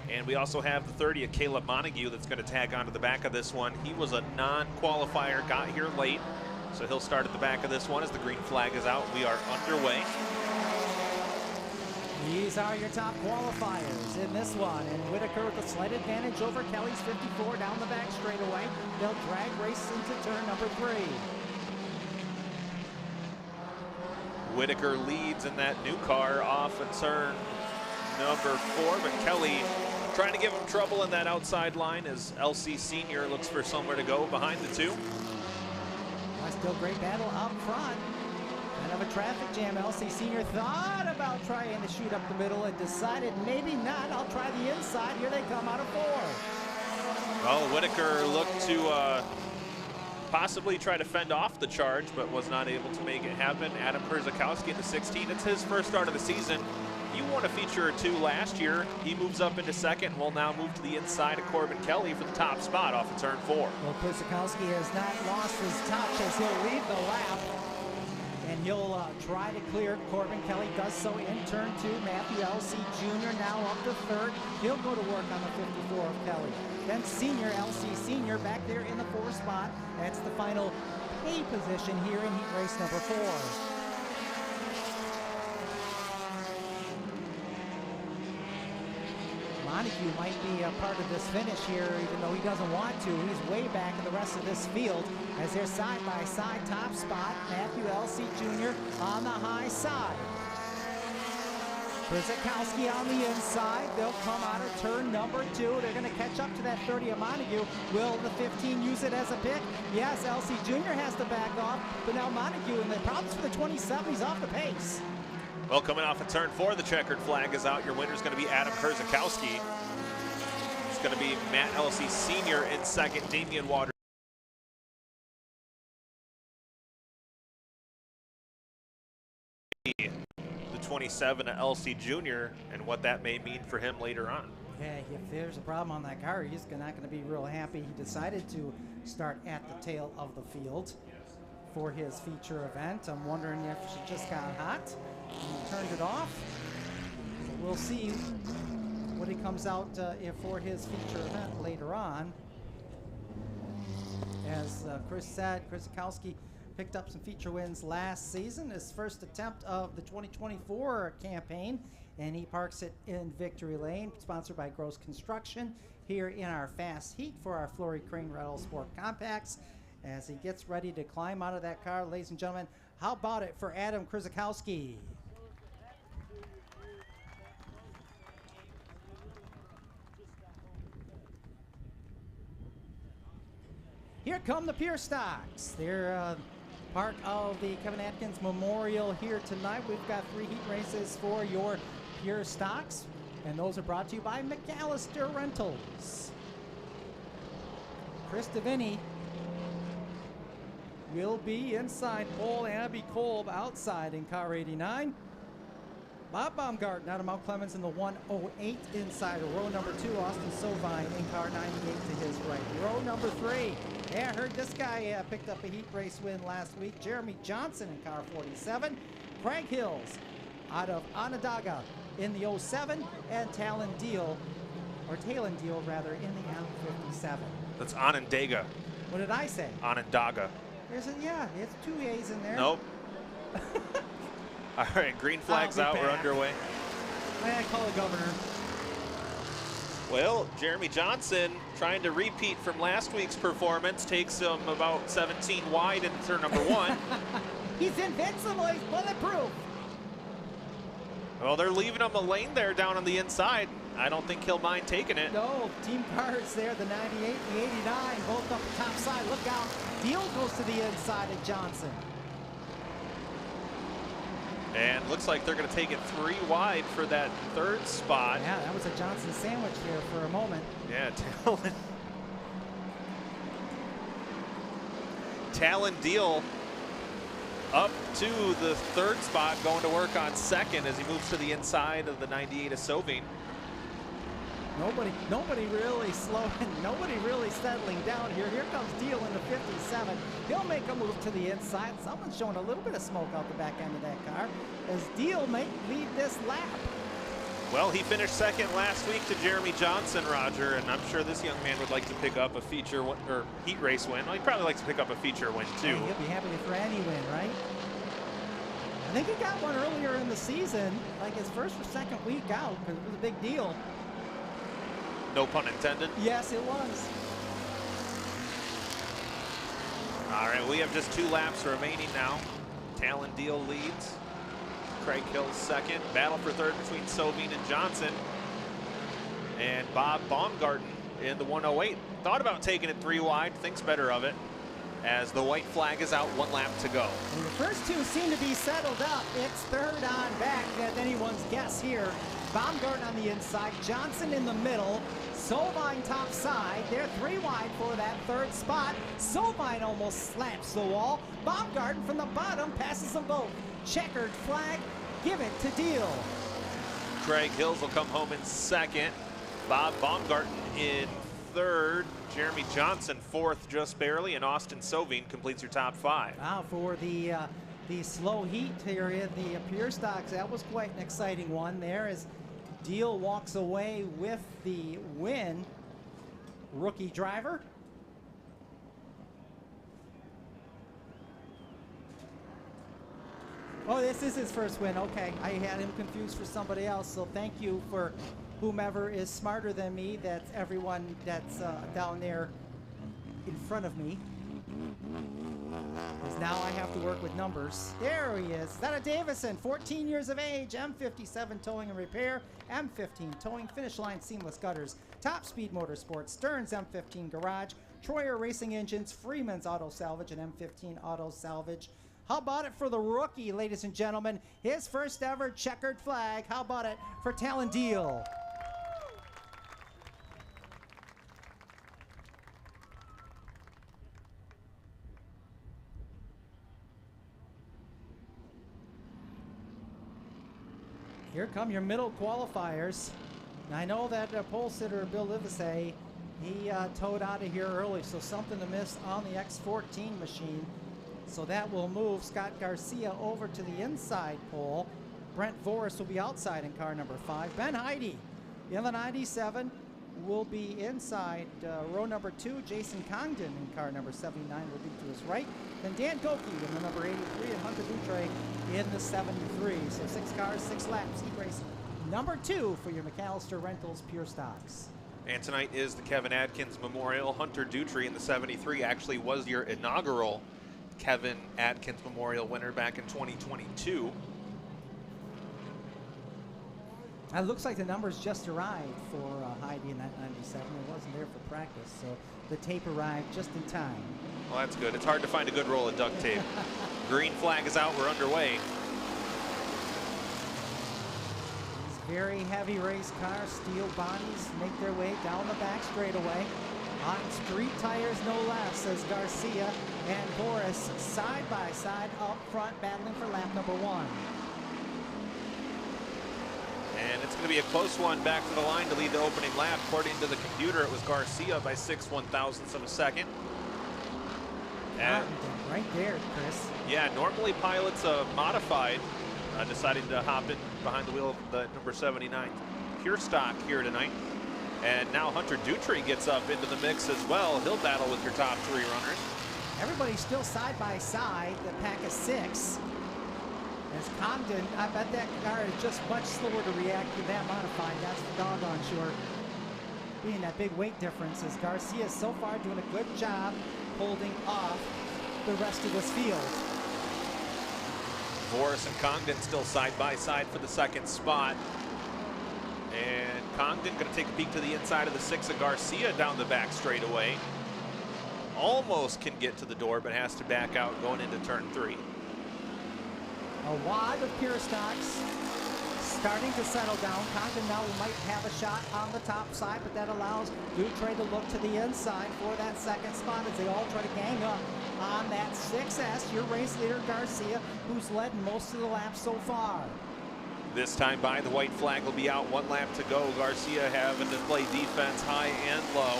And we also have the 30 of Caleb Montague that's going to tag onto the back of this one. He was a non-qualifier, got here late, So he'll start at the back of this one as the green flag is out. We are underway. These are your top qualifiers in this one. And Whitaker with a slight advantage over Kelly's 54 down the back straightaway. They'll drag race into turn number 3. Whitaker leads in that new car off at turn number 4, but Kelly trying to give him trouble in that outside line as LC Senior looks for somewhere to go behind the 2. Still great battle up front. Kind of a traffic jam. LC Senior thought about trying to shoot up the middle and decided maybe not. I'll try the inside. Here they come out of 4. Well, Whitaker looked to possibly try to fend off the charge, but was not able to make it happen. Adam Perzakowski in the 16. It's his first start of the season. He won a feature or 2 last year. He moves up into second and will now move to the inside of Corbin Kelly for the top spot off of turn 4. Well, Perzakowski has not lost his touch as he'll lead the lap. And he'll try to clear. Corbin Kelly does so in turn 2. Matthew LC Jr. now up to 3rd. He'll go to work on the 54 of Kelly. Then Senior, LC Senior, back there in the 4th spot. That's the final A position here in heat race number 4. Montague might be a part of this finish here, even though he doesn't want to. He's way back in the rest of this field as they're side-by-side top spot. Matthew LC Jr. on the high side. Perzakowski on the inside. They'll come out of turn number 2. They're going to catch up to that 30 of Montague. Will the 15 use it as a pick? Yes, LC Jr. has to back off, but now Montague, and the problems for the 27, he's off the pace. Well, coming off of turn 4, the checkered flag is out. Your winner is going to be Adam Perzakowski. It's going to be Matt LC Sr. in second, Damian Waters. The 27 LC Jr. and what that may mean for him later on. Yeah, if there's a problem on that car, he's not going to be real happy. He decided to start at the tail of the field for his feature event. I'm wondering if she just got hot and turned it off. We'll see what he comes out for his feature event later on. As Chris said, Perzakowski picked up some feature wins last season, his first attempt of the 2024 campaign, and he parks it in Victory Lane, sponsored by Gross Construction, here in our fast heat for our Flory Crane Rattle Sport Compacts. As he gets ready to climb out of that car, ladies and gentlemen, how about it for Adam Perzakowski? Here come the Pure Stocks. They're part of the Kevin Atkins Memorial here tonight. We've got 3 heat races for your Pure Stocks, and those are brought to you by McAllister Rentals. Chris Davini will be inside pole. Abby Kolb outside in car 89. Bob Baumgarten out of Mount Clemens in the 108 inside row number 2. Austin Sovine in car 98 to his right. Row number 3. Yeah, I heard this guy picked up a heat race win last week. Jeremy Johnson in car 47. Craig Hills out of Onondaga in the 07. And Talon Deal in the M57. That's Onondaga. What did I say? Onondaga. There's it's 2 A's in there. Nope. All right, green flag's out. We're underway. I call the governor. Well, Jeremy Johnson trying to repeat from last week's performance, takes him about 17 wide in turn number 1. He's invincible. He's bulletproof. Well, they're leaving him a lane there down on the inside. I don't think he'll mind taking it. No, team cars there, the 98 and the 89, both up the top side. Look out. Deal goes to the inside of Johnson. And looks like they're going to take it 3 wide for that 3rd spot. Yeah, that was a Johnson sandwich here for a moment. Yeah, Talon Deal up to the 3rd spot, going to work on 2nd as he moves to the inside of the 98 of Sovine. Nobody really slowing, nobody really settling down here. Here comes Deal in the 57. He'll make a move to the inside. Someone's showing a little bit of smoke out the back end of that car as Deal may lead this lap. Well, he finished second last week to Jeremy Johnson, Roger, and I'm sure this young man would like to pick up a feature or heat race win. Well, he'd probably like to pick up a feature win too. Hey, he'll be happy for any win, right? I think he got one earlier in the season, like his first or second week out, because it was a big deal. No pun intended. Yes, it was. All right, we have just 2 laps remaining now. Talon Deal leads. Craig Hill's second. Battle for third between Sovine and Johnson. And Bob Baumgarten in the 108. Thought about taking it 3 wide, thinks better of it, as the white flag is out, 1 lap to go. And the first 2 seem to be settled up. It's third on back, that's anyone's guess here. Baumgarten on the inside, Johnson in the middle, Sovine top side. They're 3 wide for that third spot. Sovine almost slaps the wall. Baumgarten from the bottom passes them both. Checkered flag, give it to Deal. Craig Hills will come home in second. Bob Baumgarten in third. Jeremy Johnson fourth, just barely, and Austin Sovine completes your top 5. Wow, for the slow heat here in the Pure Stocks, that was quite an exciting one there as Deal walks away with the win. Rookie driver. Oh, this is his first win. Okay, I had him confused for somebody else, so thank you for whomever is smarter than me. That's everyone that's down there in front of me. Because now I have to work with numbers. There he is. Zeta Davison, 14 years of age, M57 Towing and Repair, M15 Towing, Finish Line Seamless Gutters, Top Speed Motorsports, Stearns M15 Garage, Troyer Racing Engines, Freeman's Auto Salvage, and M15 Auto Salvage. How about it for the rookie, ladies and gentlemen? His first ever checkered flag. How about it for Talon Deal? Here come your middle qualifiers. Now, I know that pole sitter Bill Livesey, he towed out of here early, so something to miss on the X14 machine. So that will move Scott Garcia over to the inside pole. Brent Voris will be outside in car number 5. Ben Heide in the 97 will be inside row number 2. Jason Congdon in car number 79 will be to his right. Then Dan Goki in the number 83 and Hunter Dutre in the 73. So 6 cars, 6 laps, heat race number 2 for your McAllister Rentals Pure Stocks. And tonight is the Kevin Atkins Memorial. Hunter Dutre in the 73 actually was your inaugural Kevin Atkins Memorial winner back in 2022. It looks like the numbers just arrived for Heide in that 97. It wasn't there for practice, so the tape arrived just in time. Well, that's good. It's hard to find a good roll of duct tape. Green flag is out. We're underway. These very heavy race cars, steel bodies, make their way down the back straightaway. On street tires, no less, as Garcia and Boris side by side up front, battling for lap number 1. And it's going to be a close one back to the line to lead the opening lap. According to the computer, it was Garcia by 6/1000ths of a second. And right there, Chris. yeah, normally pilots modified, deciding to hop in behind the wheel of the number 79 Pure Stock here tonight. And now Hunter Dutre gets up into the mix as well. He'll battle with your top 3 runners. Everybody's still side by side, the pack of 6. As Congdon, I bet that car is just much slower to react to that modified. That's for doggone sure. Being that big weight difference, as Garcia so far doing a good job holding off the rest of this field. Boris and Congdon still side by side for the 2nd spot. And Congdon going to take a peek to the inside of the 6 of Garcia down the back straightaway. Almost can get to the door, but has to back out going into turn 3. A wad of Pure Stocks starting to settle down. Congdon now might have a shot on the top side, but that allows Dutre to look to the inside for that 2nd spot as they all try to gang up on that 6S. Your race leader, Garcia, who's led most of the laps so far. This time by, the white flag will be out, 1 lap to go. Garcia having to play defense high and low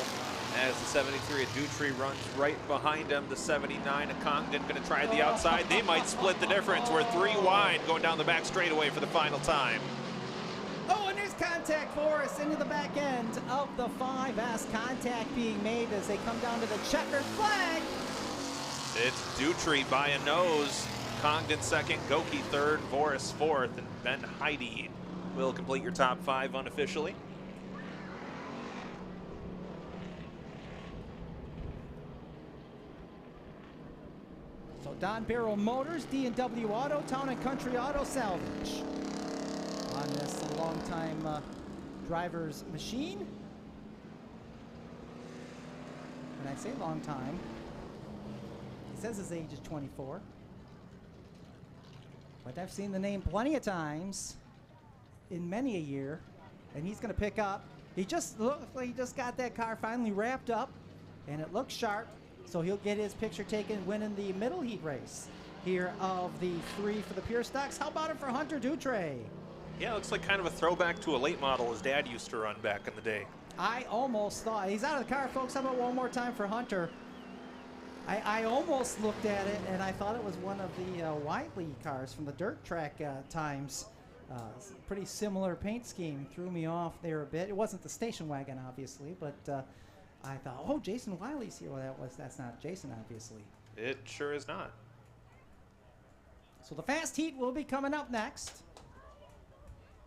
as the 73 of Dutre runs right behind him. The 79 of Congdon going to try the outside. They might split the difference. We're 3 wide going down the back straightaway for the final time. Oh, and there's contact for us into the back end of the 5S. Contact being made as they come down to the checkered flag. It's Dutry by a nose. Congdon second, Goki third, Voris fourth, and Ben Heidi will complete your top 5 unofficially. So Don Barrel Motors, D&W Auto, Town and Country Auto Salvage on this long-time driver's machine. When I say long time, he says his age is 24. But I've seen the name plenty of times in many a year, and he's going to pick up. He just looks like he just got that car finally wrapped up, and it looks sharp. So he'll get his picture taken winning the middle heat race here of the 3 for the Pure Stocks. How about it for Hunter Dutray? Yeah, looks like kind of a throwback to a late model his dad used to run back in the day. I almost thought, he's out of the car, folks. How about one more time for Hunter? I almost looked at it, and I thought it was one of the Wiley cars from the dirt track times. Pretty similar paint scheme. Threw me off there a bit. It wasn't the station wagon, obviously, but I thought, oh, Jason Wiley's here. Well, that's not Jason, obviously. It sure is not. So the fast heat will be coming up next.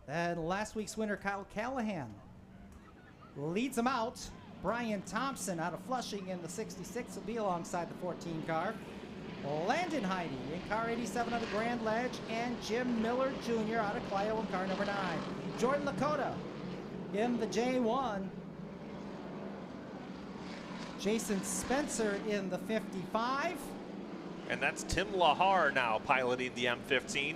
And last week's winner, Kyle Callahan, leads them out. Brian Thompson out of Flushing in the 66 will be alongside the 14 car. Landon Heidi in car 87 out of Grand Ledge, and Jim Miller Jr. out of Clio in car number 9. Jordan Lakota in the J1. Jason Spencer in the 55. And that's Tim Lahar now piloting the M15.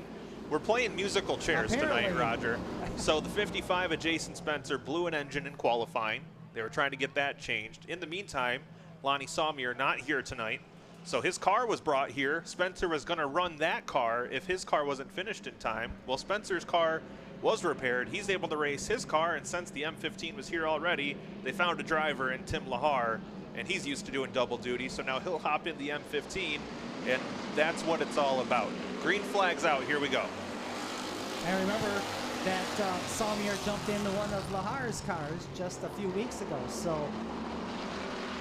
We're playing musical chairs Apparently. tonight, Roger. So the 55 of Jason Spencer blew an engine in qualifying. They were trying to get that changed. In the meantime, Lonnie Saumier not here tonight. So his car was brought here. Spencer was going to run that car if his car wasn't finished in time. Well, Spencer's car was repaired. He's able to race his car, and since the M15 was here already, they found a driver in Tim Lahar, and he's used to doing double duty, so now he'll hop in the M15, and that's what it's all about. Green flag's out. Here we go. I remember that Saumier jumped into one of Lahar's cars just a few weeks ago. So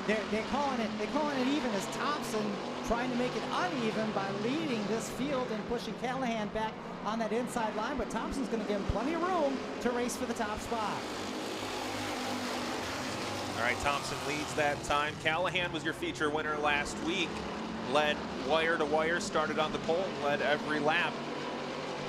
they're calling it even as Thompson trying to make it uneven by leading this field and pushing Callahan back on that inside line. But Thompson's going to give him plenty of room to race for the top spot. All right, Thompson leads that time. Callahan was your feature winner last week. Led wire to wire, started on the pole, and led every lap.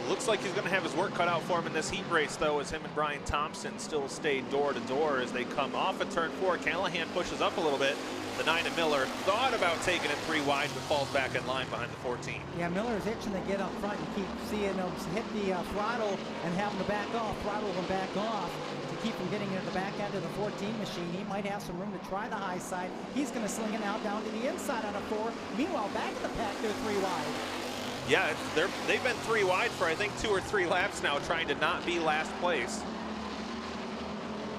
Looks like he's going to have his work cut out for him in this heat race, though, as him and Brian Thompson still stay door to door as they come off of turn 4. Callahan pushes up a little bit. The 9 of Miller thought about taking it 3 wide, but falls back in line behind the 14. Yeah, Miller's itching to get up front. You keep seeing him hit the throttle and have him to back off, throttle him back off to keep him getting into the back end of the 14 machine. He might have some room to try the high side. He's going to sling it out down to the inside on a 4. Meanwhile, back in the pack, they're 3 wide. Yeah, they've been 3 wide for, I think, 2 or 3 laps now, trying to not be last place.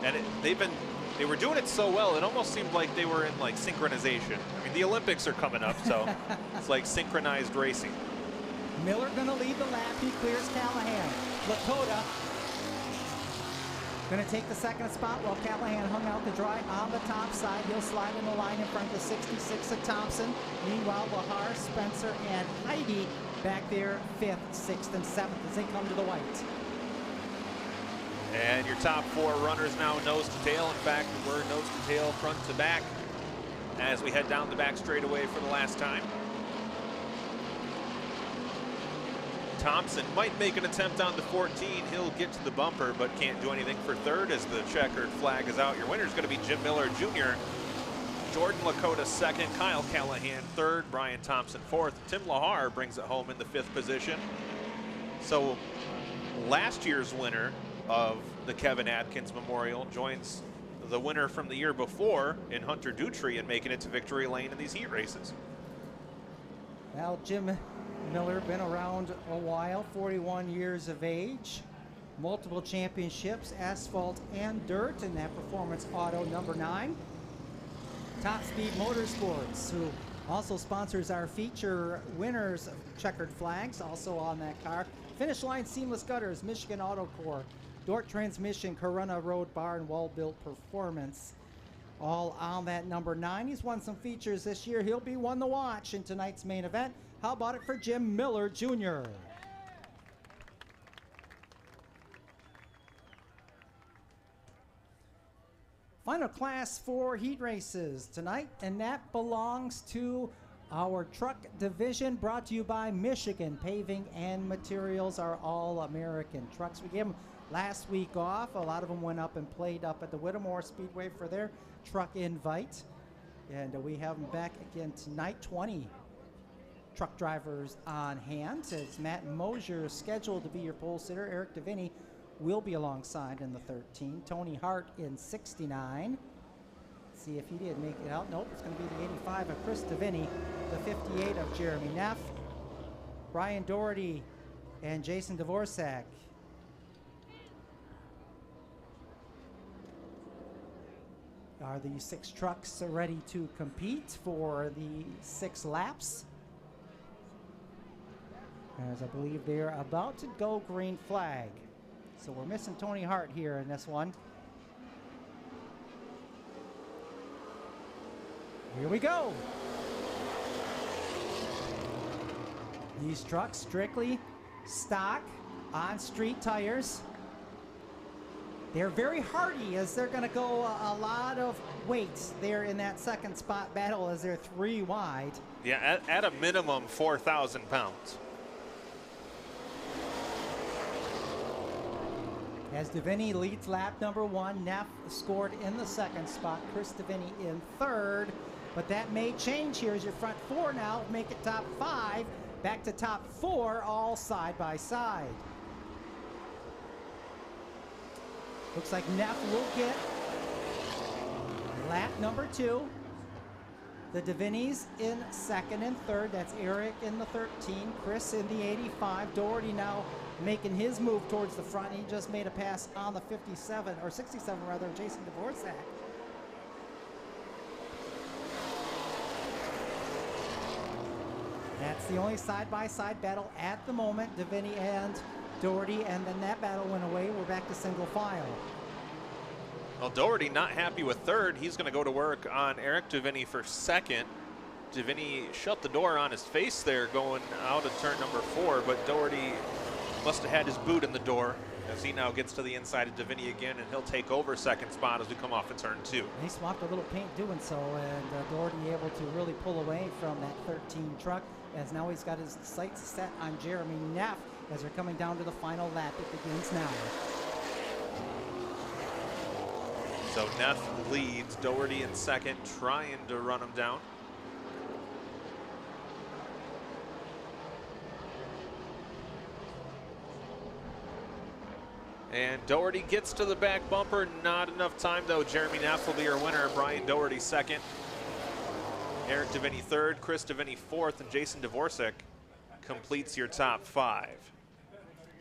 And they were doing it so well, it almost seemed like they were in, like, synchronization. I mean, the Olympics are coming up, so it's like synchronized racing. Miller going to lead the lap. He clears Callahan. Lakota going to take the second spot while Callahan hung out to dry on the top side. He'll slide in the line in front of the 66 of Thompson. Meanwhile, Lahar, Spencer, and Heidi back there 5th, 6th, and 7th as they come to the white. And your top 4 runners now nose to tail. In fact, we're nose to tail, front to back as we head down the back straightaway for the last time. Thompson might make an attempt on the 14. He'll get to the bumper, but can't do anything for 3rd as the checkered flag is out. Your winner is going to be Jim Miller Jr. Jordan Lakota 2nd, Kyle Callahan 3rd, Brian Thompson 4th. Tim Lahar brings it home in the 5th position. So last year's winner of the Kevin Adkins Memorial joins the winner from the year before in Hunter Dutry and making it to victory lane in these heat races. Well, Jim Miller been around a while, 41 years of age, multiple championships, asphalt and dirt in that performance auto number 9. Top Speed Motorsports, who also sponsors our feature winners of checkered flags, also on that car. Finish Line Seamless Gutters, Michigan Auto Corps, Dort Transmission, Corunna Road Bar and Wall Built Performance. All on that number 9. He's won some features this year. He'll be one to watch in tonight's main event. How about it for Jim Miller Jr.? Final class 4 heat races tonight, and that belongs to our truck division, brought to you by Michigan Paving and Materials, our all-American trucks. We gave them last week off. A lot of them went up and played up at the Whittemore Speedway for their truck invite. And we have them back again tonight. 20 truck drivers on hand. As Matt Mosier is scheduled to be your pole sitter. Eric DeVinny will be alongside in the 13. Tony Hart in 69. See if he did make it out. Nope, it's going to be the 85 of Chris DeVinny, the 58 of Jeremy Neff, Brian Doherty, and Jason Dvorak. Are the 6 trucks ready to compete for the 6 laps? As I believe they're about to go green flag. So we're missing Tony Hart here in this one. Here we go. These trucks strictly stock on street tires. They're very hardy as they're going to go a lot of weights there in that second spot battle as they're 3 wide. Yeah, at a minimum 4,000 pounds. As DeVinny leads lap number 1, Neff scored in the second spot, Chris DeVinny in 3rd. But that may change here as your front 4 now make it top 5, back to top 4, all side by side. Looks like Neff will get lap number 2. The DeVinnys in 2nd and 3rd. That's Eric in the 13, Chris in the 85. Doherty now making his move towards the front. He just made a pass on the 57, or 67 rather, Jason Dvorak. That's the only side-by-side battle at the moment, DeVinny and Doherty, and then that battle went away. We're back to single file. Well, Doherty not happy with 3rd. He's going to go to work on Eric DeVinny for 2nd. DeVinny shut the door on his face there going out of turn number 4, but Doherty must have had his boot in the door as he now gets to the inside of DeVinny again, and he'll take over 2nd spot as we come off of turn 2. He swapped a little paint doing so, and Doherty able to really pull away from that 13 truck, as now he's got his sights set on Jeremy Neff as they're coming down to the final lap. It begins now. So Neff leads, Doherty in 2nd, trying to run him down. And Doherty gets to the back bumper, not enough time though. Jeremy Neff will be your winner. Brian Doherty 2nd. Eric DeVinny 3rd, Chris DeVinny 4th, and Jason Dvorak completes your top 5.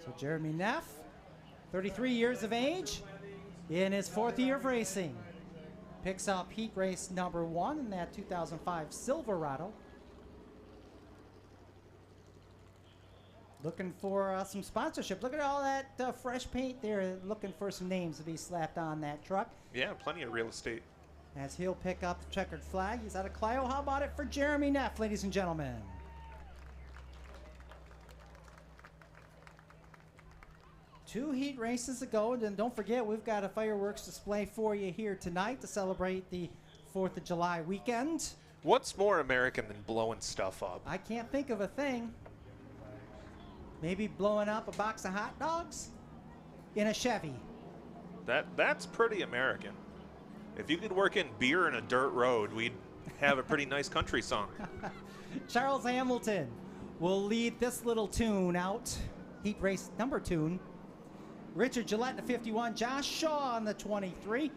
So Jeremy Neff, 33 years of age, in his 4th year of racing. Picks up heat race number 1 in that 2005 Silverado. Looking for some sponsorship. Look at all that fresh paint there. Looking for some names to be slapped on that truck. Yeah, plenty of real estate. As he'll pick up the checkered flag. He's out of Clio. How about it for Jeremy Neff, ladies and gentlemen? Two heat races to go, and don't forget we've got a fireworks display for you here tonight to celebrate the 4th of July weekend. What's more American than blowing stuff up? I can't think of a thing. Maybe blowing up a box of hot dogs in a Chevy. That's pretty American. If you could work in beer in a dirt road, we'd have a pretty nice country song. Charles Hamilton will lead this little tune out. Heat race number 2. Richard Gillette in the 51. Josh Shaw on the 23.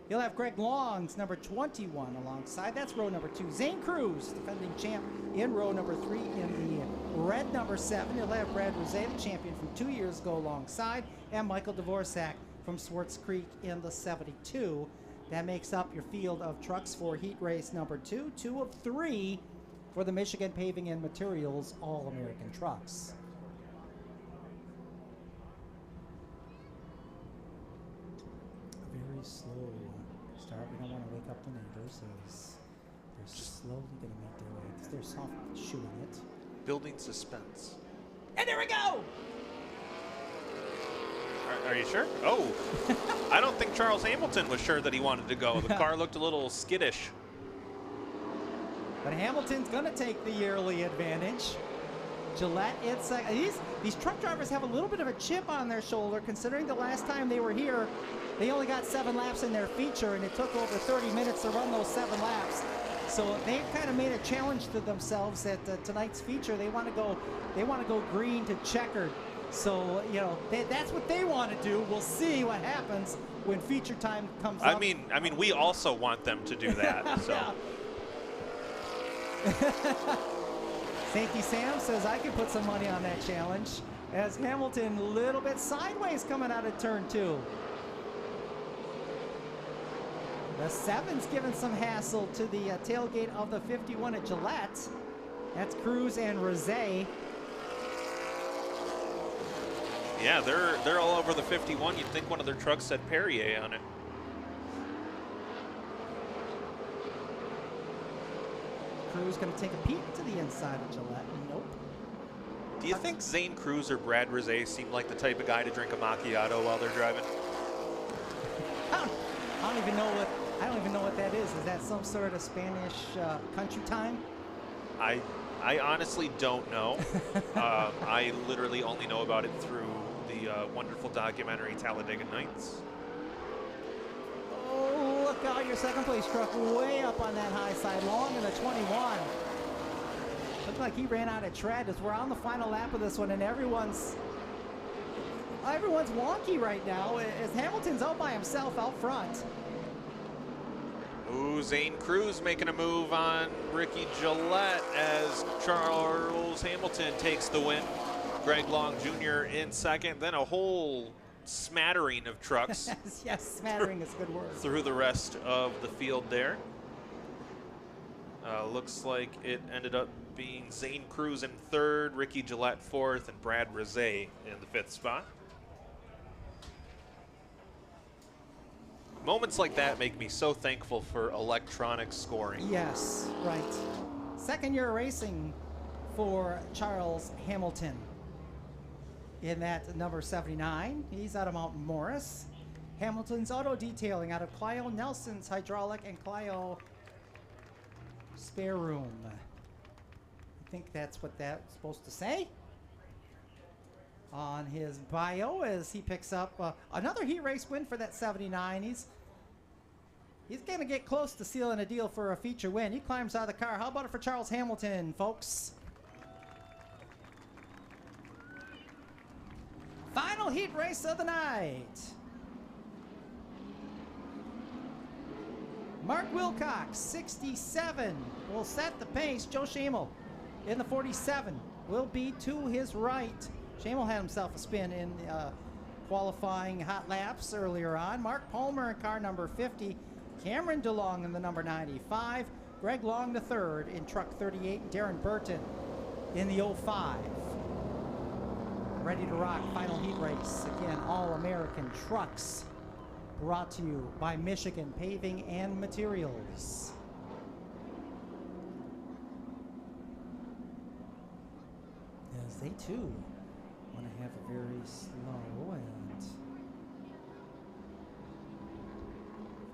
He'll have Greg Long's number 21 alongside. That's row number 2. Zane Cruz, defending champ, in row number 3 in the red number 7. He'll have Brad Rosé, the champion from 2 years ago, alongside, and Michael Dvorak from Swartz Creek in the 72. That makes up your field of trucks for heat race number 2. 2 of 3 for the Michigan Paving and Materials All-American trucks. very slow start. We don't want to wake up the neighbors as they're slowly going to make their way because they're soft shooting it. Building suspense. And there we go! Are you sure? Oh, I don't think Charles Hamilton was sure that he wanted to go. The car looked a little skittish. But Hamilton's going to take the early advantage. Gillette in second. These truck drivers have a little bit of a chip on their shoulder considering the last time they were here, they only got 7 laps in their feature and it took over 30 minutes to run those 7 laps. So they've kind of made a challenge to themselves at tonight's feature. They want to go green to checkered. So, you know, that's what they want to do. We'll see what happens when feature time comes up. I mean, we also want them to do that. So. Safety Sam says I could put some money on that challenge. As Hamilton a little bit sideways coming out of turn 2. The 7's giving some hassle to the tailgate of the 51 at Gillette. That's Cruz and Rosé. Yeah, they're all over the 51. You'd think one of their trucks said Perrier on it. Cruz going to take a peek to the inside of Gillette. Nope. Do you think Zane Cruz or Brad Rosé seem like the type of guy to drink a macchiato while they're driving? I don't even know what that is. Is that some sort of Spanish country time? I honestly don't know. I literally only know about it through the wonderful documentary Talladega Nights. Oh, look out, your second place truck way up on that high side, long in the 21. Looks like he ran out of tread as we're on the final lap of this one, and everyone's wonky right now as Hamilton's out by himself out front. Ooh, Zane Cruz making a move on Ricky Gillette as Charles Hamilton takes the win. Greg Long Jr. in second, then a whole smattering of trucks. Yes, smattering is a good word. Through the rest of the field there. Looks like it ended up being Zane Cruz in third, Ricky Gillette fourth, and Brad Rosé in the 5th spot. Moments like that make me so thankful for electronic scoring. Yes, right. Second year racing for Charles Hamilton. In that number 79, he's out of Mount Morris. Hamilton's Auto Detailing out of Clio Nelson's Hydraulic and Clio Spare Room. I think that's what that's supposed to say on his bio as he picks up another heat race win for that 79. He's going to get close to sealing a deal for a feature win. He climbs out of the car. How about it for Charles Hamilton, folks? Final heat race of the night. Mark Wilcox, 67, will set the pace. Joe Schamel in the 47 will be to his right. Schamel had himself a spin in qualifying hot laps earlier on. Mark Palmer in car number 50. Cameron DeLong in the number 95. Greg Long the third in truck 38. And Darren Burton in the 05. Ready to rock, final heat race. Again, all-American trucks. Brought to you by Michigan Paving and Materials. As they too want to have a very slow and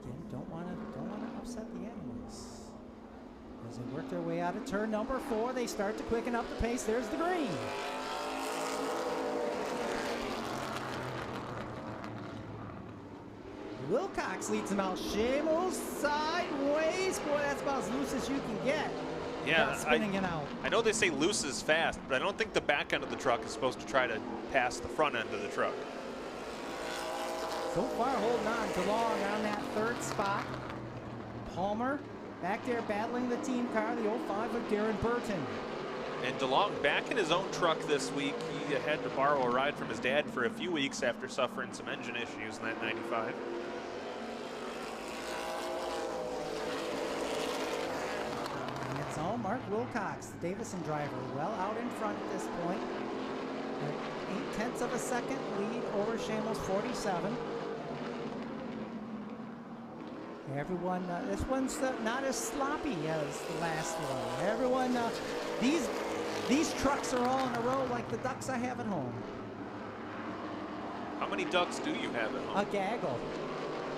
again don't want to upset the animals. As they work their way out of turn number 4, they start to quicken up the pace. There's the green. Wilcox leads him out. Schamel sideways. Boy, that's about as loose as you can get. Yeah, spinning it out. I know they say loose is fast, but I don't think the back end of the truck is supposed to try to pass the front end of the truck. So far holding on to Long on that third spot. Palmer back there battling the team car, the 05 of Darren Burton. And DeLong back in his own truck this week. He had to borrow a ride from his dad for a few weeks after suffering some engine issues in that 95. And it's all Mark Wilcox, the Davison driver, well out in front at this point. 8/10 of a second lead over Schamel's 47. Everyone, this one's not as sloppy as the last one. Everyone, these trucks are all in a row like the ducks I have at home. How many ducks do you have at home? A gaggle.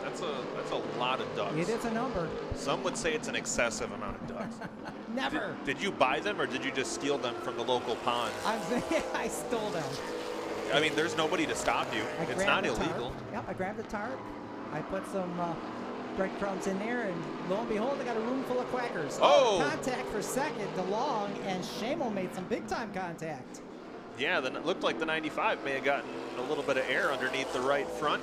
That's a lot of ducks. It is a number. Some would say it's an excessive amount of ducks. Never. Did you buy them or did you just steal them from the local pond? I stole them. I mean, there's nobody to stop you. It's not illegal. Yep, I grabbed the tarp. I put some breadcrumbs in there, and lo and behold, I got a room full of quackers. Oh! Contact for second. DeLong and Shamo made some big-time contact. Yeah, then it looked like the 95 may have gotten a little bit of air underneath the right front.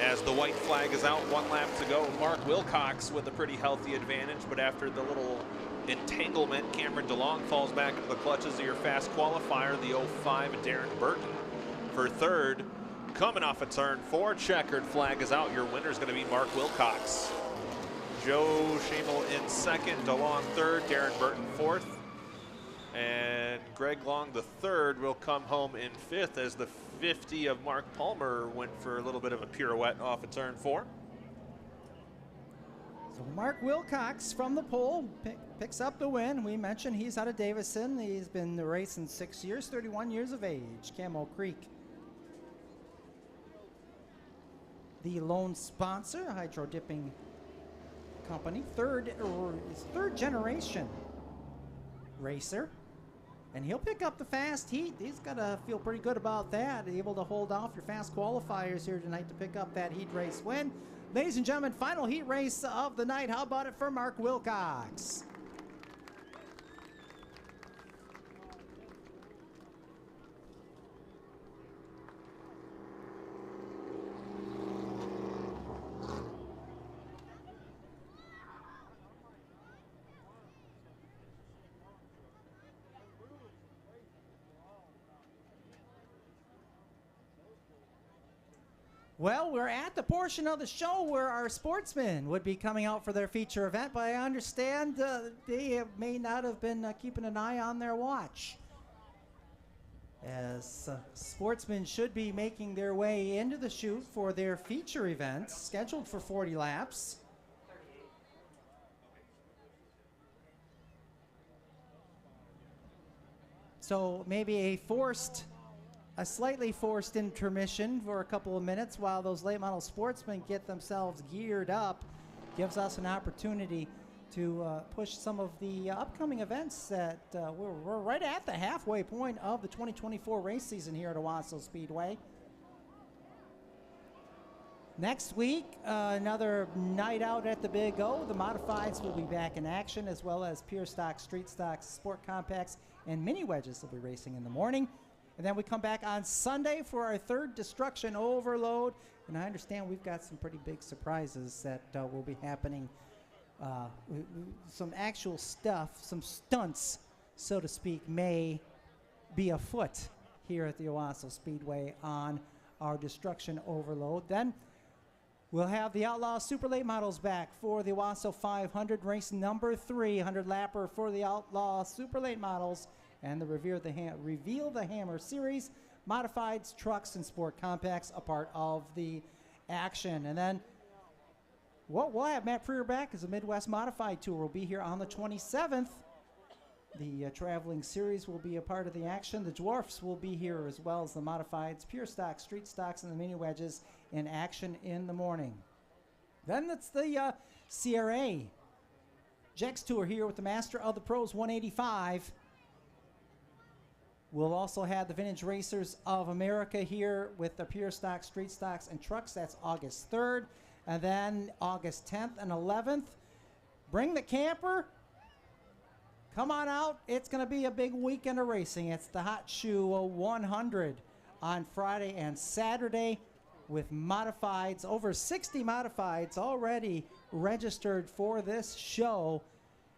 As the white flag is out, 1 lap to go. Mark Wilcox with a pretty healthy advantage, but after the little entanglement, Cameron DeLong falls back into the clutches of your fast qualifier, the 05 Darren Burton for third. Coming off a turn 4, checkered flag is out. Your winner is going to be Mark Wilcox. Joe Schamel in second, DeLong third, Darren Burton fourth. And Greg Long, the third, will come home in fifth as the 50 of Mark Palmer went for a little bit of a pirouette off of turn 4. So Mark Wilcox from the pole picks up the win. We mentioned he's out of Davison. He's been racing 6 years, 31 years of age. Camo Creek. The lone sponsor, Hydro Dipping Company, third generation racer. And he'll pick up the fast heat. He's got to feel pretty good about that. Able to hold off your fast qualifiers here tonight to pick up that heat race win. Ladies and gentlemen, final heat race of the night. How about it for Mark Wilcox? Well, we're at the portion of the show where our sportsmen would be coming out for their feature event, but I understand they may not have been keeping an eye on their watch. As sportsmen should be making their way into the chute for their feature event, scheduled for 40 laps. So maybe a slightly forced intermission for a couple of minutes while those late model sportsmen get themselves geared up. Gives us an opportunity to push some of the upcoming events that we're right at the halfway point of the 2024 race season here at Owasso Speedway. Next week, another night out at the Big O. The modifieds will be back in action, as well as pure stock, street stocks, sport compacts, and mini wedges will be racing in the morning. And then we come back on Sunday for our third Destruction Overload. And I understand we've got some pretty big surprises that will be happening. Some actual stuff, some stunts, so to speak, may be afoot here at the Owasso Speedway on our Destruction Overload. Then we'll have the Outlaw Super Late Models back for the Owasso 500, race number 3, 100-lapper for the Outlaw Super Late Models. And the Reveal the Hammer Series, modifieds, trucks, and sport compacts, a part of the action. And then we'll have Matt Freer back as the Midwest Modified Tour will be here on the 27th. The Traveling Series will be a part of the action. The Dwarfs will be here, as well as the modifieds, pure stocks, street stocks, and the mini wedges in action in the morning. Then it's the CRA Jex Tour here with the Master of the Pros 185. We'll also have the Vintage Racers of America here with the Pure Stocks, Street Stocks, and Trucks. That's August 3rd. And then August 10th and 11th. Bring the camper. Come on out. It's going to be a big weekend of racing. It's the Hot Shoe 100 on Friday and Saturday with modifieds. Over 60 modifieds already registered for this show.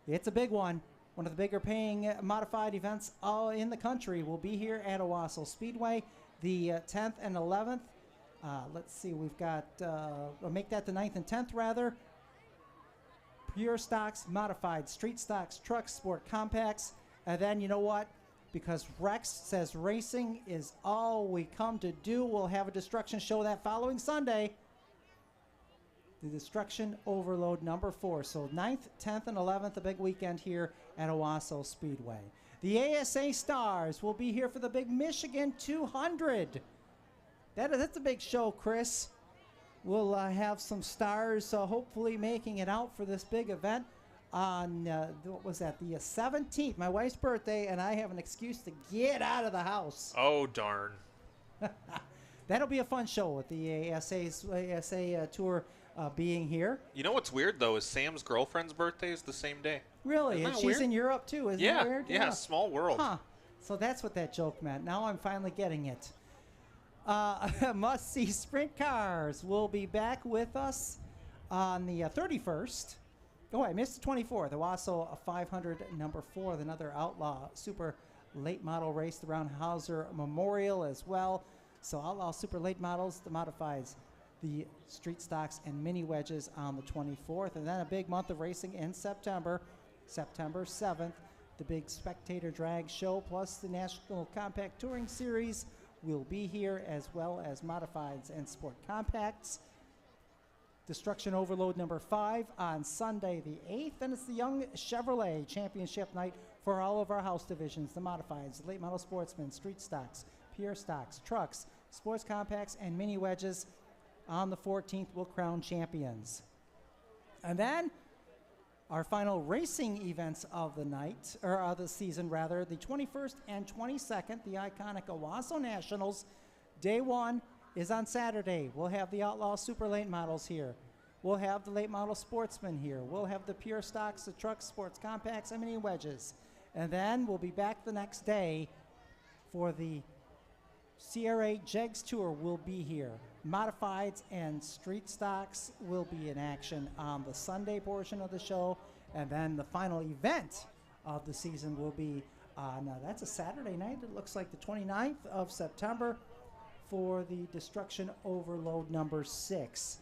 It's a big one. One of the bigger paying modified events in the country will be here at Owasso Speedway, the 10th and 11th. Let's see, we've got, we'll make that the 9th and 10th rather. Pure stocks, modified, street stocks, trucks, sport compacts. And then you know what? Because Rex says racing is all we come to do, we'll have a destruction show that following Sunday. the Destruction Overload number 4. So 9th, 10th, and 11th, a big weekend here at Owasso Speedway. The ASA Stars will be here for the big Michigan 200. That's a big show, Chris. We'll have some stars hopefully making it out for this big event on, what was that, the 17th, my wife's birthday, and I have an excuse to get out of the house. Oh, darn. That'll be a fun show with the ASA tour being here. You know what's weird, though, is Sam's girlfriend's birthday is the same day. Really? Isn't And that she's weird? in Europe, too, isn't Yeah, that weird? yeah, small world. Huh. So that's what that joke meant. Now I'm finally getting it. Must-see sprint cars will be back with us on the 31st. Oh, I missed the 24th. Owasso 500 number 4, another Outlaw Super Late Model race, the Roundhauser Memorial as well. So Outlaw Super Late Models, the modifieds, the street stocks and mini wedges on the 24th. And then a big month of racing in September, September 7th. The big spectator drag show plus the National Compact Touring Series will be here, as well as modifieds and sport compacts. Destruction Overload number 5 on Sunday the 8th, and it's the Young Chevrolet Championship night for all of our house divisions, the modifieds, late model sportsmen, street stocks, pure stocks, trucks, sports compacts, and mini wedges. On the 14th, we'll crown champions. And then our final racing events of the night, or of the season rather, the 21st and 22nd, the iconic Owasso Nationals. Day 1 is on Saturday. We'll have the Outlaw Super Late Models here. We'll have the Late Model Sportsman here. We'll have the pure stocks, the trucks, sports compacts, and mini wedges. And then we'll be back the next day for the CRA Jegs Tour will be here. Modifieds and street stocks will be in action on the Sunday portion of the show. And then the final event of the season will be on, that's a Saturday night. It looks like the 29th of September for the Destruction Overload number 6.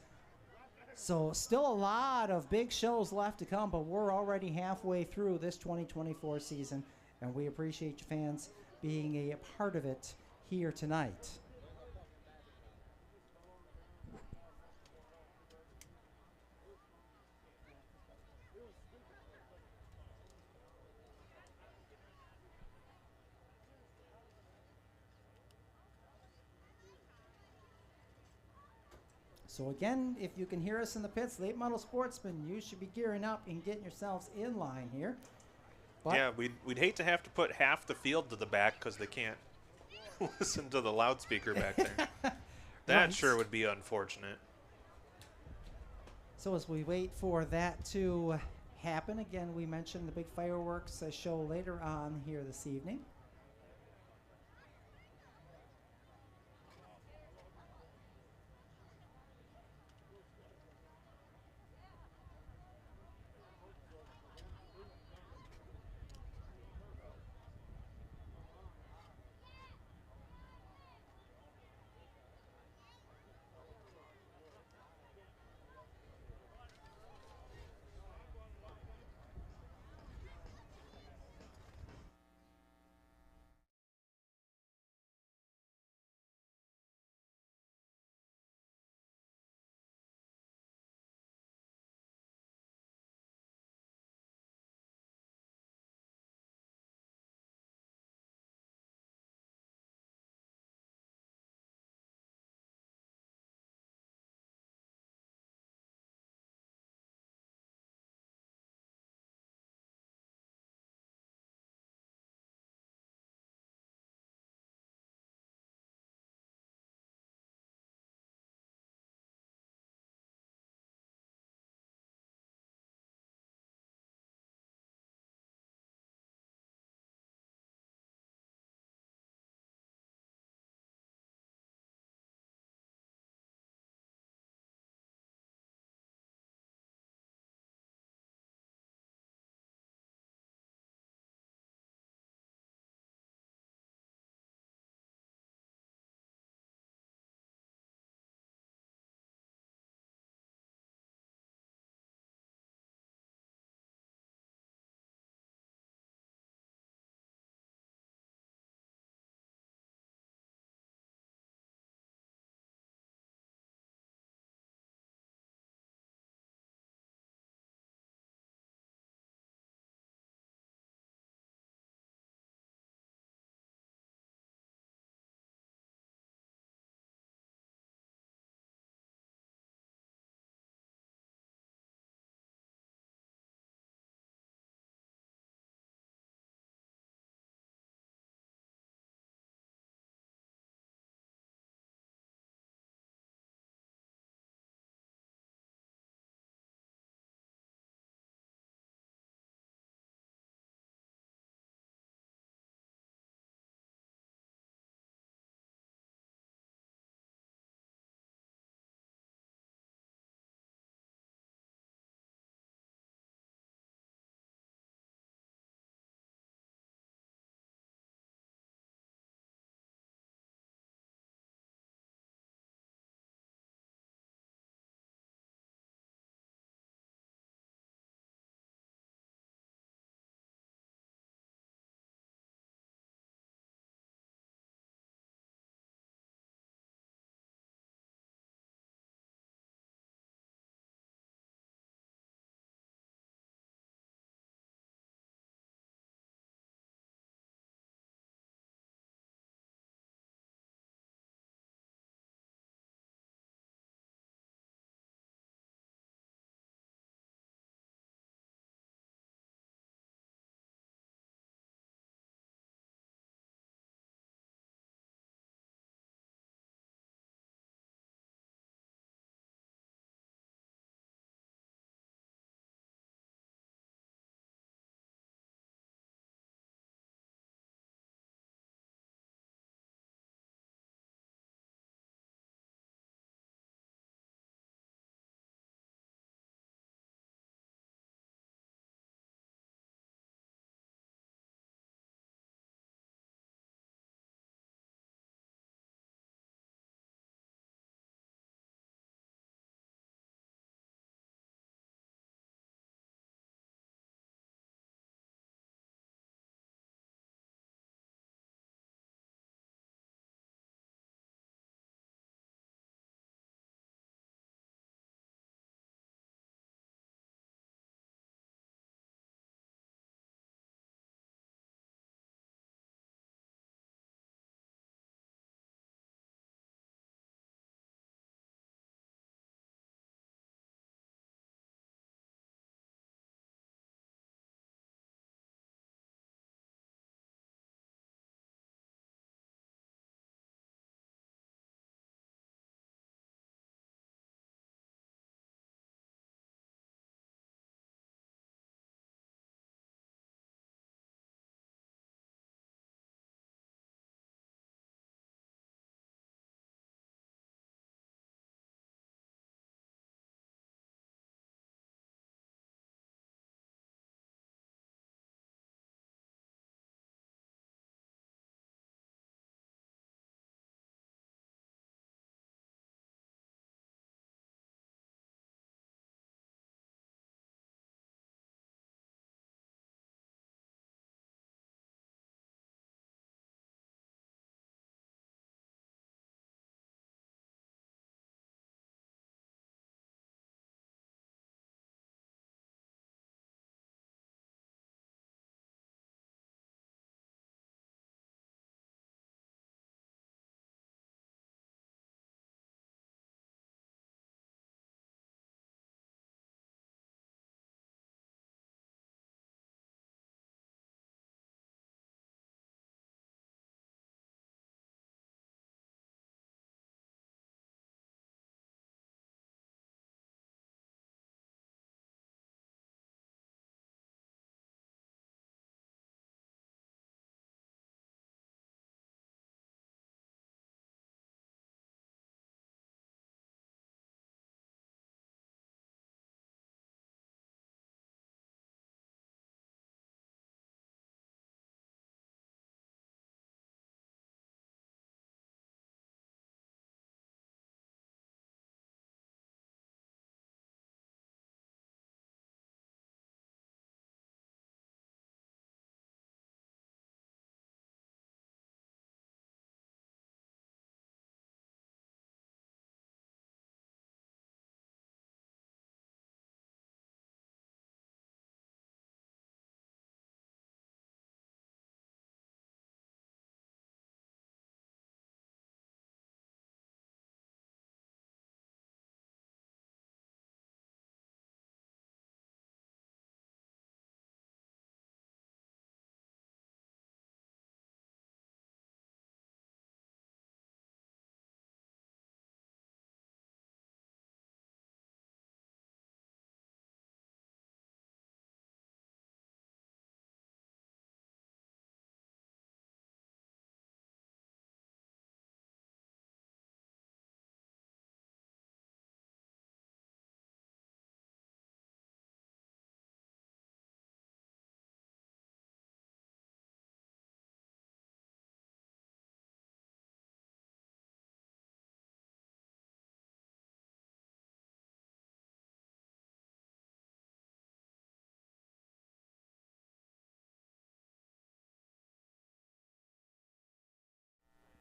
So still a lot of big shows left to come, but we're already halfway through this 2024 season, and we appreciate you fans being a part of it here tonight. So again, if you can hear us in the pits, late model sportsmen, you should be gearing up and getting yourselves in line here. But yeah, we'd hate to have to put half the field to the back because they can't listen to the loudspeaker back there. That Right. sure would be unfortunate. So as we wait for that to happen, again, we mentioned the big fireworks show later on here this evening.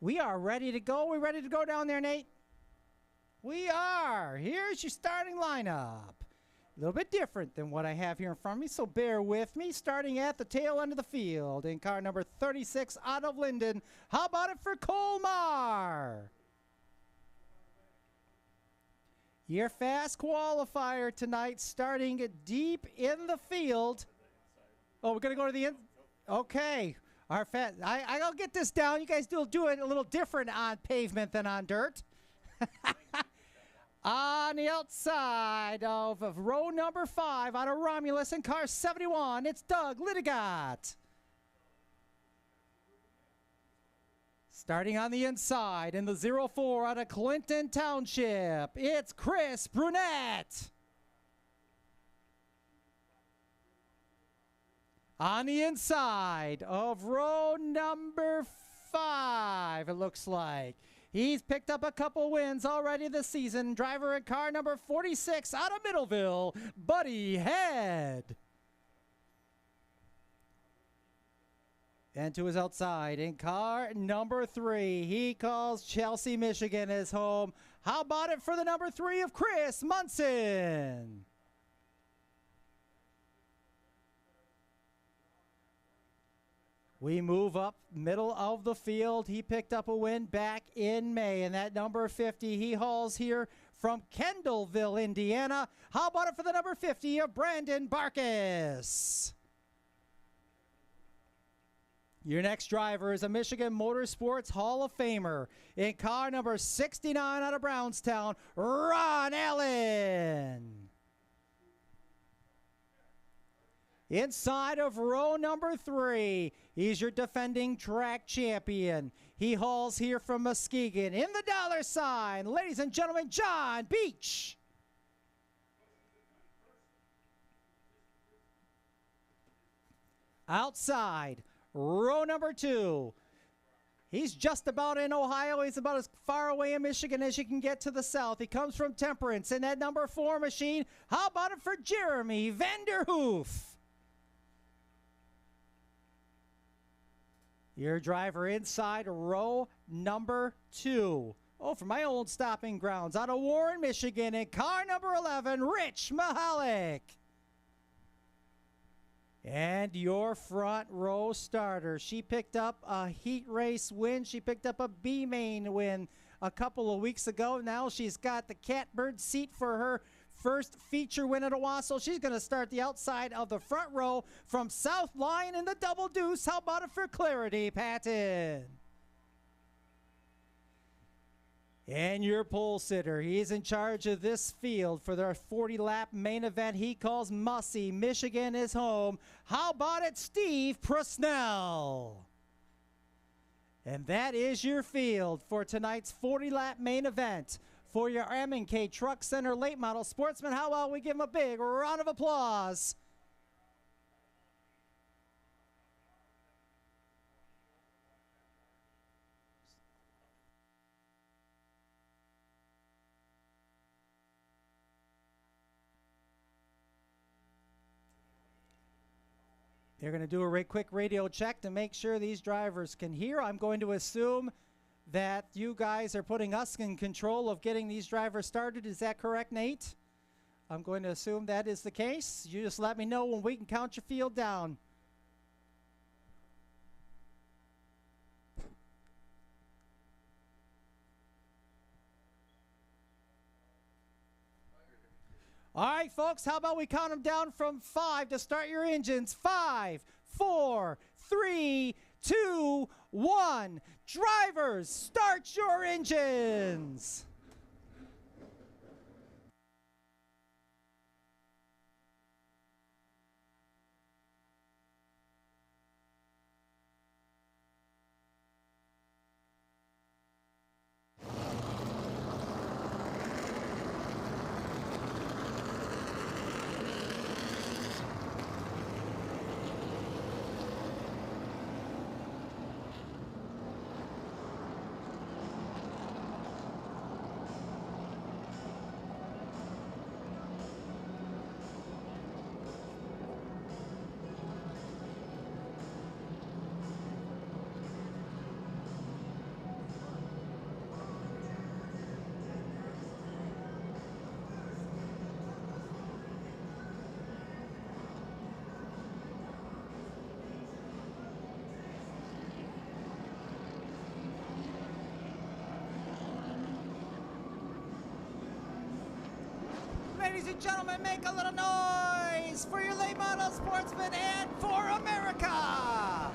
We are ready to go. We ready to go down there, Nate? We are. Here's your starting lineup. A little bit different than what I have here in front of me, so bear with me. Starting at the tail end of the field in car number 36 out of Linden. How about it for Colmar? Your fast qualifier tonight, starting deep in the field. Oh, we're going to go to the end? Okay. Our I'll get this down. You guys do it a little different on pavement than on dirt. On the outside of row number 5 out of Romulus in car 71, it's Doug Lidigat. Starting on the inside in the 04 out of Clinton Township, it's Chris Brunette. On the inside of row number 5, it looks like. He's picked up a couple wins already this season. Driver in car number 46 out of Middleville, Buddy Head. And to his outside in car number 3, he calls Chelsea, Michigan his home. How about it for the number 3 of Chris Munson? We move up middle of the field. He picked up a win back in May, and that number 50 he hauls here from Kendallville, Indiana. How about it for the number 50 of Brandon Barkis? Your next driver is a Michigan Motorsports Hall of Famer in car number 69 out of Brownstown, Ron Allen. Inside of row number 3, he's your defending track champion. He hauls here from Muskegon in the dollar sign. Ladies and gentlemen, John Beach. Outside, row number 2. He's just about in Ohio. He's about as far away in Michigan as you can get to the south. He comes from Temperance in that number 4 machine. How about it for Jeremy Vanderhoof? Your driver inside row number 2. Oh, from my old stopping grounds out of Warren, Michigan in car number 11, Rich Mahalik. And your front row starter. She picked up a heat race win. She picked up a B-main win a couple of weeks ago. Now she's got the catbird seat for her first feature win at Owasso. She's going to start the outside of the front row from South Line in the double deuce. How about it for Clarity Patton? And your pole sitter, he's in charge of this field for their 40-lap main event. He calls Mussey, Michigan his home. How about it, Steve Presnell? And that is your field for tonight's 40-lap main event. For your M&K Truck Center late model Sportsman, how about we give him a big round of applause? They're going to do a quick radio check to make sure these drivers can hear. I'm going to assume that you guys are putting us in control of getting these drivers started. Is that correct, Nate? I'm going to assume that is the case. You just let me know when we can count your field down. All right, folks, how about we count them down from 5 to start your engines? 5, 4, 3, 2, 1. Drivers, start your engines. and gentlemen, make a little noise for your late model sportsman and for America.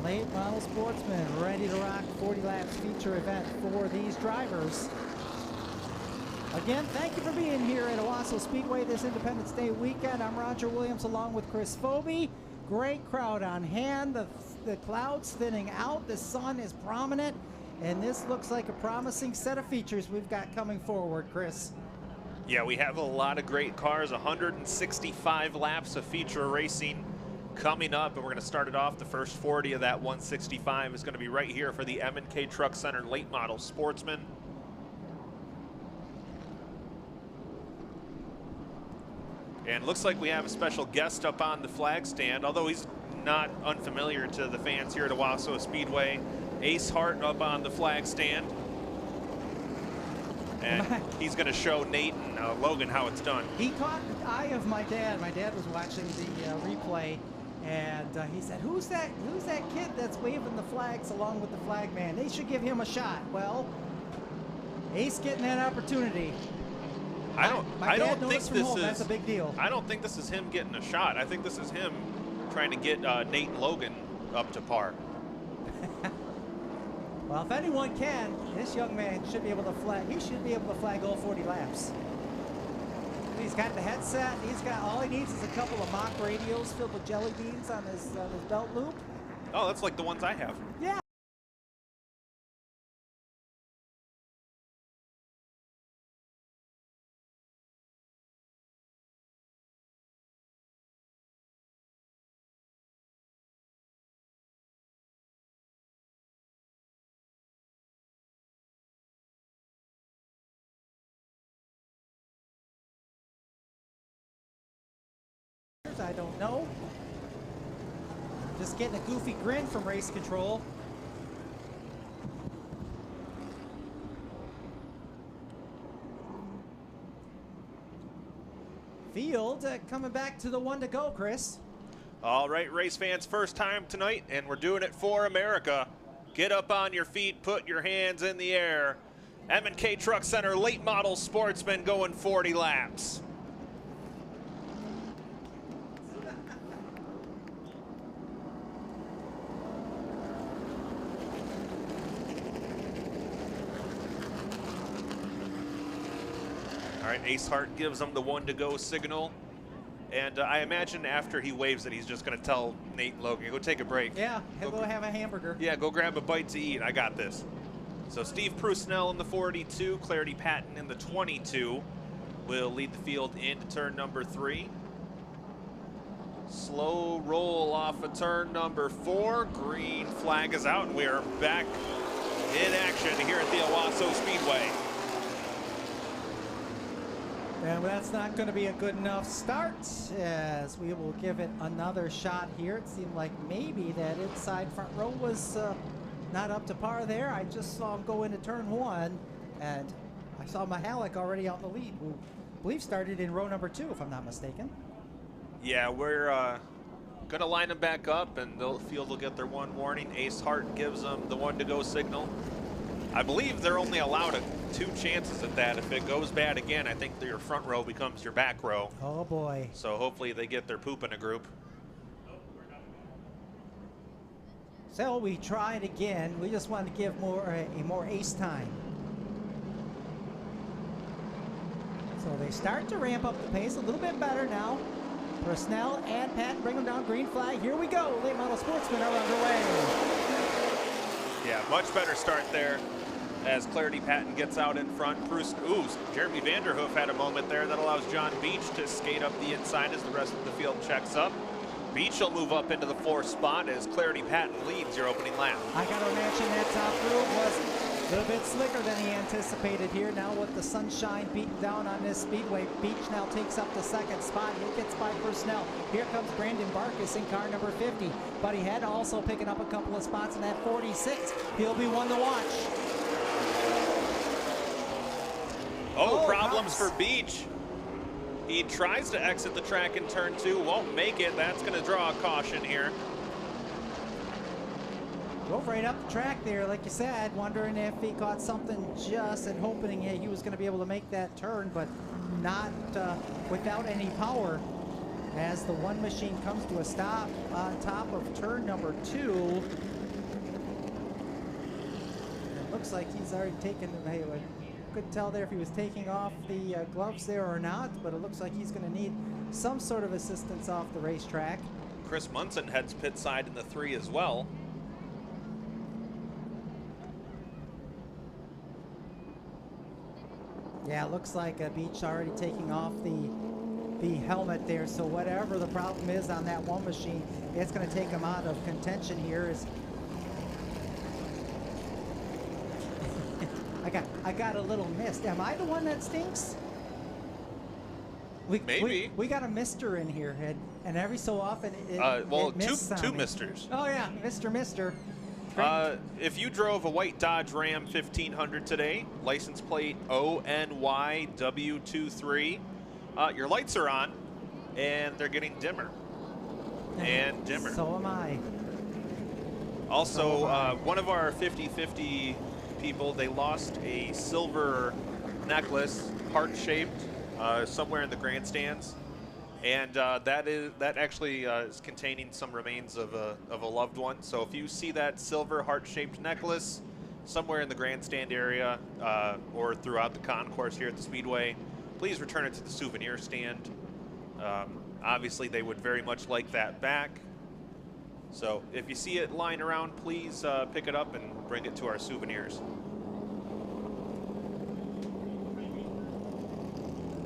Late model sportsman ready to rock 40 laps feature event for these drivers. Again, thank you for being here at Owasso Speedway this Independence Day weekend. I'm Roger Williams along with Chris Phoebe. Great crowd on hand. The clouds thinning out. The sun is prominent. And this looks like a promising set of features we've got coming forward, Chris. Yeah, we have a lot of great cars, 165 laps of feature racing coming up, and we're going to start it off. The first 40 of that 165 is going to be right here for the M&K Truck Center Late Model Sportsman. And looks like we have a special guest up on the flag stand, although he's not unfamiliar to the fans here at Owasso Speedway. Ace Hart up on the flag stand. And he's going to show Nate and Logan how it's done. He caught the eye of my dad. My dad was watching the replay, and he said, "Who's that kid that's waving the flags along with the flag man? They should give him a shot." Well, Ace getting that opportunity. I don't think this is. That's a big deal. I don't think this is him getting a shot. I think this is him trying to get Nate and Logan up to par. Well, if anyone can, this young man should be able to flag. He should be able to flag all 40 laps. He's got the headset. He's got all he needs is a couple of mock radios filled with jelly beans on his belt loop. Oh, that's like the ones I have. Yeah. I don't know. Just getting a goofy grin from race control. Field coming back to the one to go, Chris. All right, race fans, first time tonight, and we're doing it for America. Get up on your feet, put your hands in the air. M&K Truck Center Late Model Sportsman going 40 laps. right, Ace Hart gives him the 1 to go signal. And I imagine after he waves it, he's just going to tell Nate and Logan, go take a break. Yeah, go have a hamburger. Yeah, go grab a bite to eat. I got this. So Steve Prusnell in the 42, Clarity Patton in the 22 will lead the field into turn number 3. Slow roll off of turn number 4. Green flag is out, and we are back in action here at the Owasso Speedway. And that's not going to be a good enough start, as we will give it another shot here. It seemed like maybe that inside front row was not up to par there. I just saw him go into turn 1, and I saw Mahalik already out in the lead, who I believe started in row number 2, if I'm not mistaken. Yeah, we're going to line them back up, and the field will get their 1 warning. Ace Hart gives them the 1 to go signal. I believe they're only allowed 2 chances at that. If it goes bad again, I think your front row becomes your back row. Oh boy. So hopefully they get their poop in a group. So we tried again. We just wanted to give more ace time. So they start to ramp up the pace a little bit better now. Prusnell and Patton bring them down. Green flag. Here we go. Late model Sportsman are underway. Yeah, much better start there as Clarity Patton gets out in front. Jeremy Vanderhoof had a moment there that allows John Beach to skate up the inside as the rest of the field checks up. Beach will move up into the 4th spot as Clarity Patton leads your opening lap. I got to imagine that top group was a little bit slicker than he anticipated here. Now with the sunshine beating down on this speedway, Beach now takes up the 2nd spot. He gets by Prusnell. Here comes Brandon Barkus in car number 50. Buddy Head also picking up a couple of spots in that 46. He'll be one to watch. Oh, problems for Beach. He tries to exit the track in turn 2, won't make it. That's going to draw a caution here. Drove right up the track there, like you said, wondering if he caught something just and hoping he was going to be able to make that turn, but not without any power. As the one machine comes to a stop on top of turn number 2. It looks like he's already taken the Halo. Couldn't tell there if he was taking off the gloves there or not, but it looks like he's going to need some sort of assistance off the racetrack. Chris Munson heads pit side in the 3 as well. Yeah, it looks like Beach already taking off the helmet there, so whatever the problem is on that one machine, it's going to take him out of contention here. I got a little mist. Am I the one that stinks? Maybe. We got a mister in here, and every so often it mists on two me. misters. Oh yeah, Mister. If you drove a white Dodge Ram 1500 today, license plate ONYW23, your lights are on, and they're getting dimmer and dimmer. So am I. Also, one of our 50-50 people, they lost a silver necklace, heart-shaped, somewhere in the grandstands, and that actually is containing some remains of a loved one. So if you see that silver heart-shaped necklace somewhere in the grandstand area or throughout the concourse here at the Speedway, please return it to the souvenir stand. Obviously, they would very much like that back. So if you see it lying around, please pick it up and bring it to our souvenirs.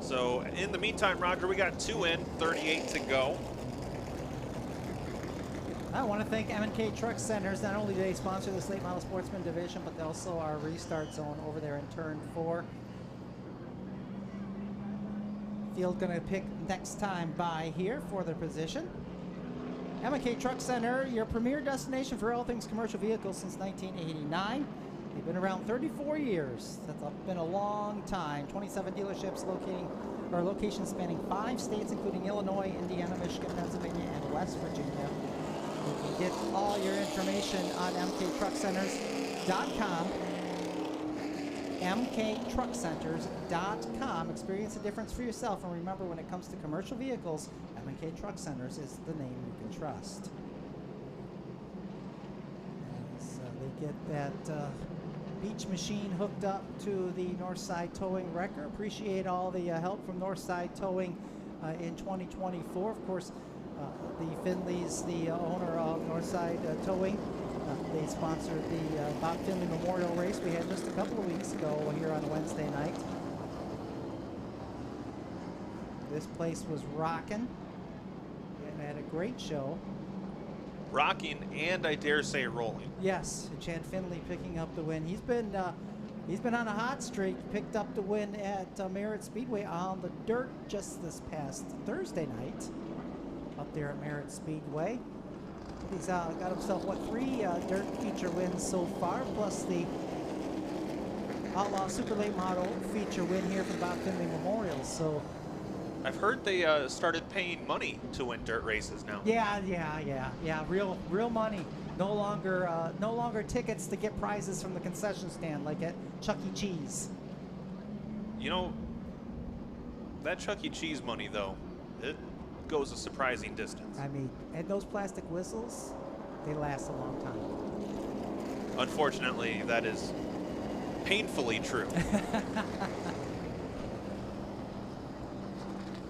So in the meantime, Roger, we got 2 in, 38 to go. I want to thank M&K Truck Centers. Not only do they sponsor this late model sportsman division, but they also are restart zone over there in turn 4. Field going to pick next time by here for their position. M&K Truck Center, your premier destination for all things commercial vehicles since 1989. They've been around 34 years. That's been a long time. 27 dealerships locations spanning 5 states, including Illinois, Indiana, Michigan, Pennsylvania, and West Virginia. You can get all your information on mktruckcenters.com. mktruckcenters.com. Experience the difference for yourself, and remember, when it comes to commercial vehicles, M&K Truck Centers is the name you can trust. So they get that beach machine hooked up to the Northside Towing wrecker. Appreciate all the help from Northside Towing in 2024. Of course, the Finleys, the owner of Northside Towing, they sponsored the Bob Finley Memorial Race we had just a couple of weeks ago here on a Wednesday night. This place was rocking and had a great show. Rocking and I dare say rolling. Yes, Chad Finley picking up the win. He's been on a hot streak. Picked up the win at Merritt Speedway on the dirt just this past Thursday night up there at Merritt Speedway. He's got himself, what, 3 dirt feature wins so far, plus the Outlaw Super Late Model feature win here for the Bob Finley Memorial. So I've heard they started paying money to win dirt races now. Yeah. Real money. No longer tickets to get prizes from the concession stand like at Chuck E. Cheese. You know, that Chuck E. Cheese money though, it goes a surprising distance. I mean, and those plastic whistles, they last a long time. Unfortunately, that is painfully true.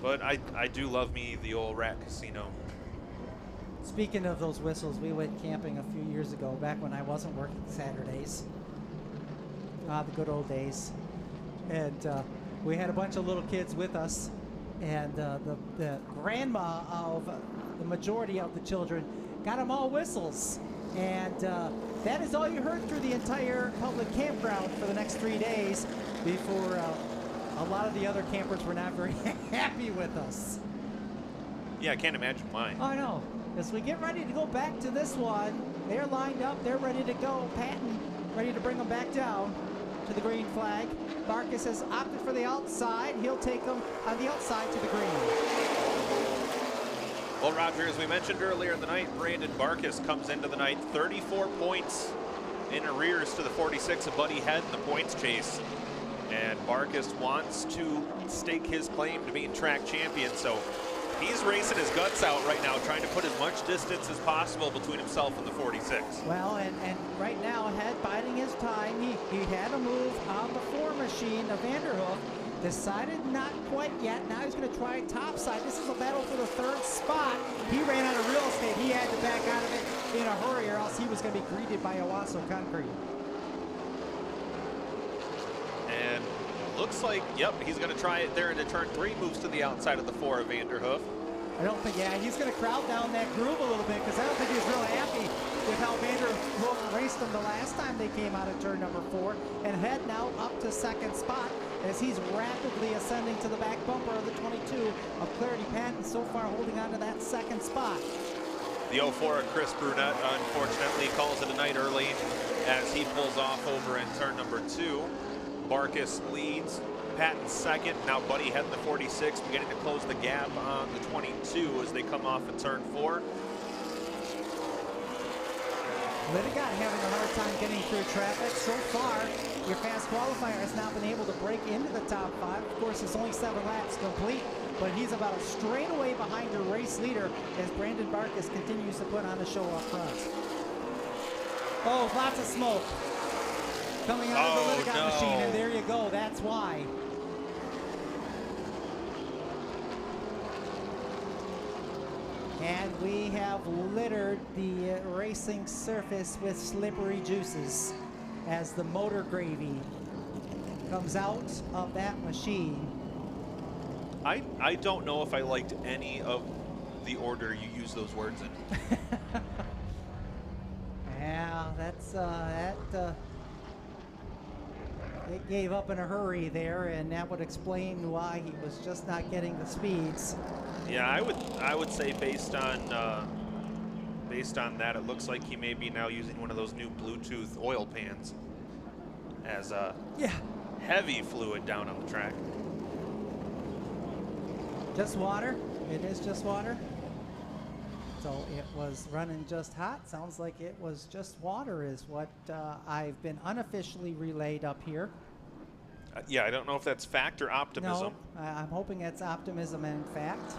But I do love me the old Rat Casino. Speaking of those whistles, we went camping a few years ago, back when I wasn't working Saturdays. The good old days. And we had a bunch of little kids with us, and the grandma of the majority of the children got them all whistles. And that is all you heard through the entire public campground for the next 3 days before a lot of the other campers were not very happy with us. Yeah, I can't imagine why. I know. As we get ready to go back to this one, they're lined up, they're ready to go. Patton ready to bring them back down to the green flag. Barkus has opted for the outside. He'll take them on the outside to the green. Well, Roger, as we mentioned earlier in the night, Brandon Barkus comes into the night 34 points in arrears to the 46 of Buddy Head in the points chase. And Barkus wants to stake his claim to being track champion, so he's racing his guts out right now, trying to put as much distance as possible between himself and the 46. Well, and right now, Head biding his time. He had a move on the 4 machine of Vanderhoof. Decided not quite yet. Now he's going to try topside. This is a battle for the 3rd spot. He ran out of real estate. He had to back out of it in a hurry, or else he was going to be greeted by Owasso Concrete. And looks like, yep, he's going to try it there into turn 3, moves to the outside of the 4 of Vanderhoof. I don't think, yeah, he's going to crowd down that groove a little bit, because I don't think he was really happy with how Vanderhoof raced them the last time they came out of turn number 4. And Head now up to 2nd spot as he's rapidly ascending to the back bumper of the 22 of Clarity Patton, so far holding on to that 2nd spot. The 04 of Chris Brunette, unfortunately, calls it a night early as he pulls off over in turn number 2. Barkus leads, Patton 2nd. Now Buddy Head in the 46 beginning to close the gap on the 22 as they come off in turn 4. Litigott having a hard time getting through traffic. So far, your fast qualifier has not been able to break into the top 5. Of course, it's only 7 laps complete, but he's about a straightaway behind your race leader as Brandon Barkus continues to put on a show up front. Oh, lots of smoke coming out of the Litigott machine, and there you go. That's why. And we have littered the racing surface with slippery juices as the motor gravy comes out of that machine. I don't know if I liked any of the order you use those words in. Yeah, that's it gave up in a hurry there, and that would explain why he was just not getting the speeds. Yeah, I would say based on that, it looks like he may be now using one of those new Bluetooth oil pans as heavy fluid down on the track. Just water. It is just water. So it was running just hot. Sounds like it was just water is what I've been unofficially relayed up here. Yeah, I don't know if that's fact or optimism. No, I'm hoping it's optimism and fact.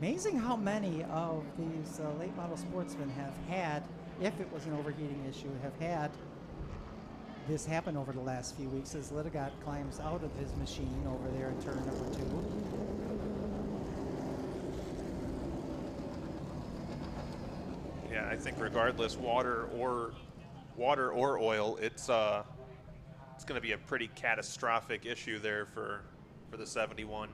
Amazing how many of these late model sportsmen have had, if it was an overheating issue, have had this happen over the last few weeks as Litigott climbs out of his machine over there in turn number 2. Yeah, I think regardless, water or oil, it's going to be a pretty catastrophic issue there for the 71.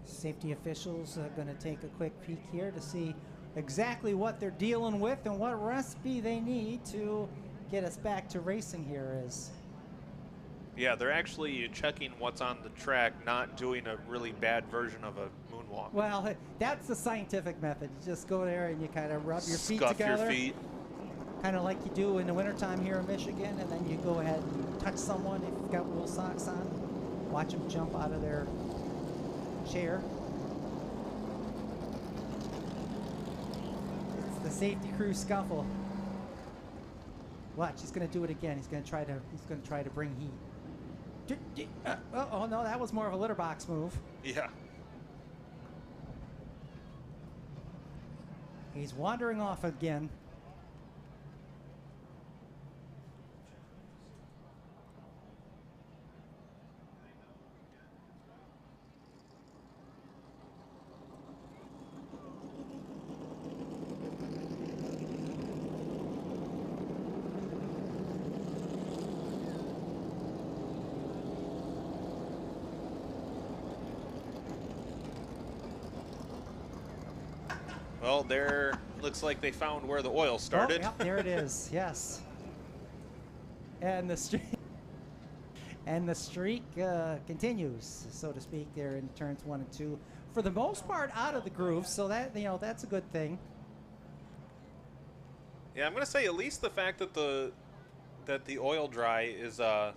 Safety officials are going to take a quick peek here to see exactly what they're dealing with and what recipe they need to get us back to racing here. Yeah, they're actually checking what's on the track, not doing a really bad version of a moonwalk. Well, that's the scientific method. You just go there and you kind of rub your feet Scuff together. your feet. Kind of like you do in the wintertime here in Michigan, and then you go ahead and touch someone if you've got wool socks on. Watch them jump out of their chair. It's the safety crew scuffle. Watch, he's going to do it again. He's going to try to bring heat. Oh no, that was more of a litter box move. Yeah. He's wandering off again. Well, there looks like they found where the oil started. Oh, yeah, there it is. Yes. And the streak continues, so to speak, there in turns 1 and 2. For the most part, out of the groove, so that that's a good thing. Yeah, I'm going to say at least the fact that the oil dry is the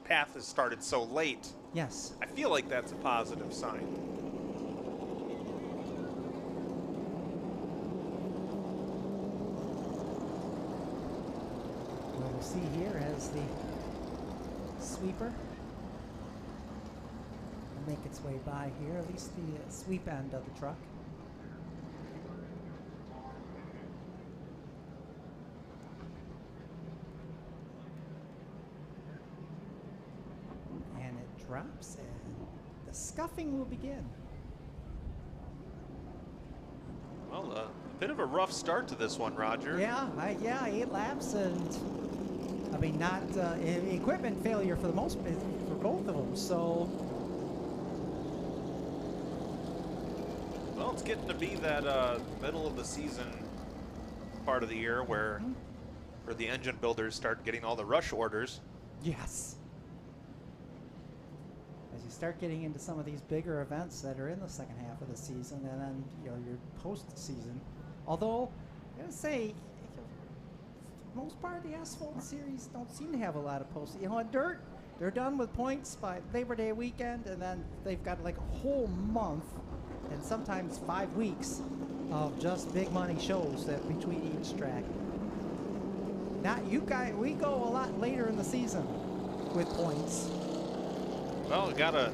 path has started so late. Yes. I feel like that's a positive sign. We'll see here as the sweeper will make its way by here, at least the sweep end of the truck. And it drops, and the scuffing will begin. Well, a bit of a rough start to this one, Roger. Yeah, 8 laps, and I mean, not equipment failure for both of them. So, well, it's getting to be that middle of the season part of the year where the engine builders start getting all the rush orders. yes. As you start getting into some of these bigger events that are in the second half of the season, and then your post-season. Although, I gotta say, for the most part, the asphalt series don't seem to have a lot of post. Dirt, they're done with points by Labor Day weekend, and then they've got like a whole month, and sometimes 5 weeks of just big money shows that between each track. Not you guys. We go a lot later in the season with points. Well, gotta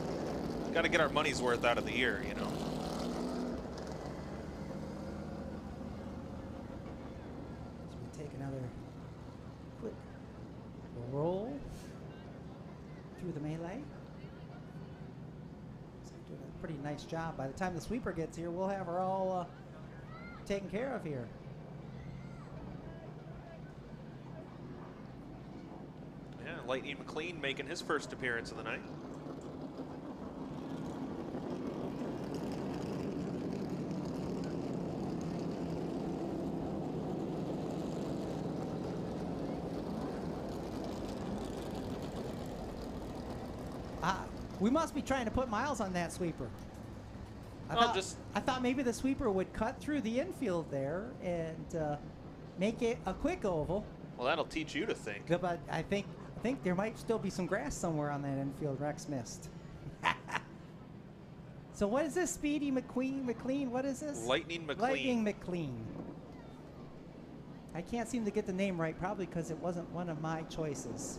get our money's worth out of the year, you know. So we take another quick roll through the melee. So we're doing a pretty nice job. By the time the sweeper gets here, we'll have her all taken care of here. Yeah, Lightning McLean making his first appearance of the night. We must be trying to put miles on that sweeper. I thought maybe the sweeper would cut through the infield there and make it a quick oval. Well, that'll teach you to think. But I think there might still be some grass somewhere on that infield Rex missed. So what is this, Speedy McLean? What is this? Lightning McLean. Lightning McLean. I can't seem to get the name right, probably because it wasn't one of my choices.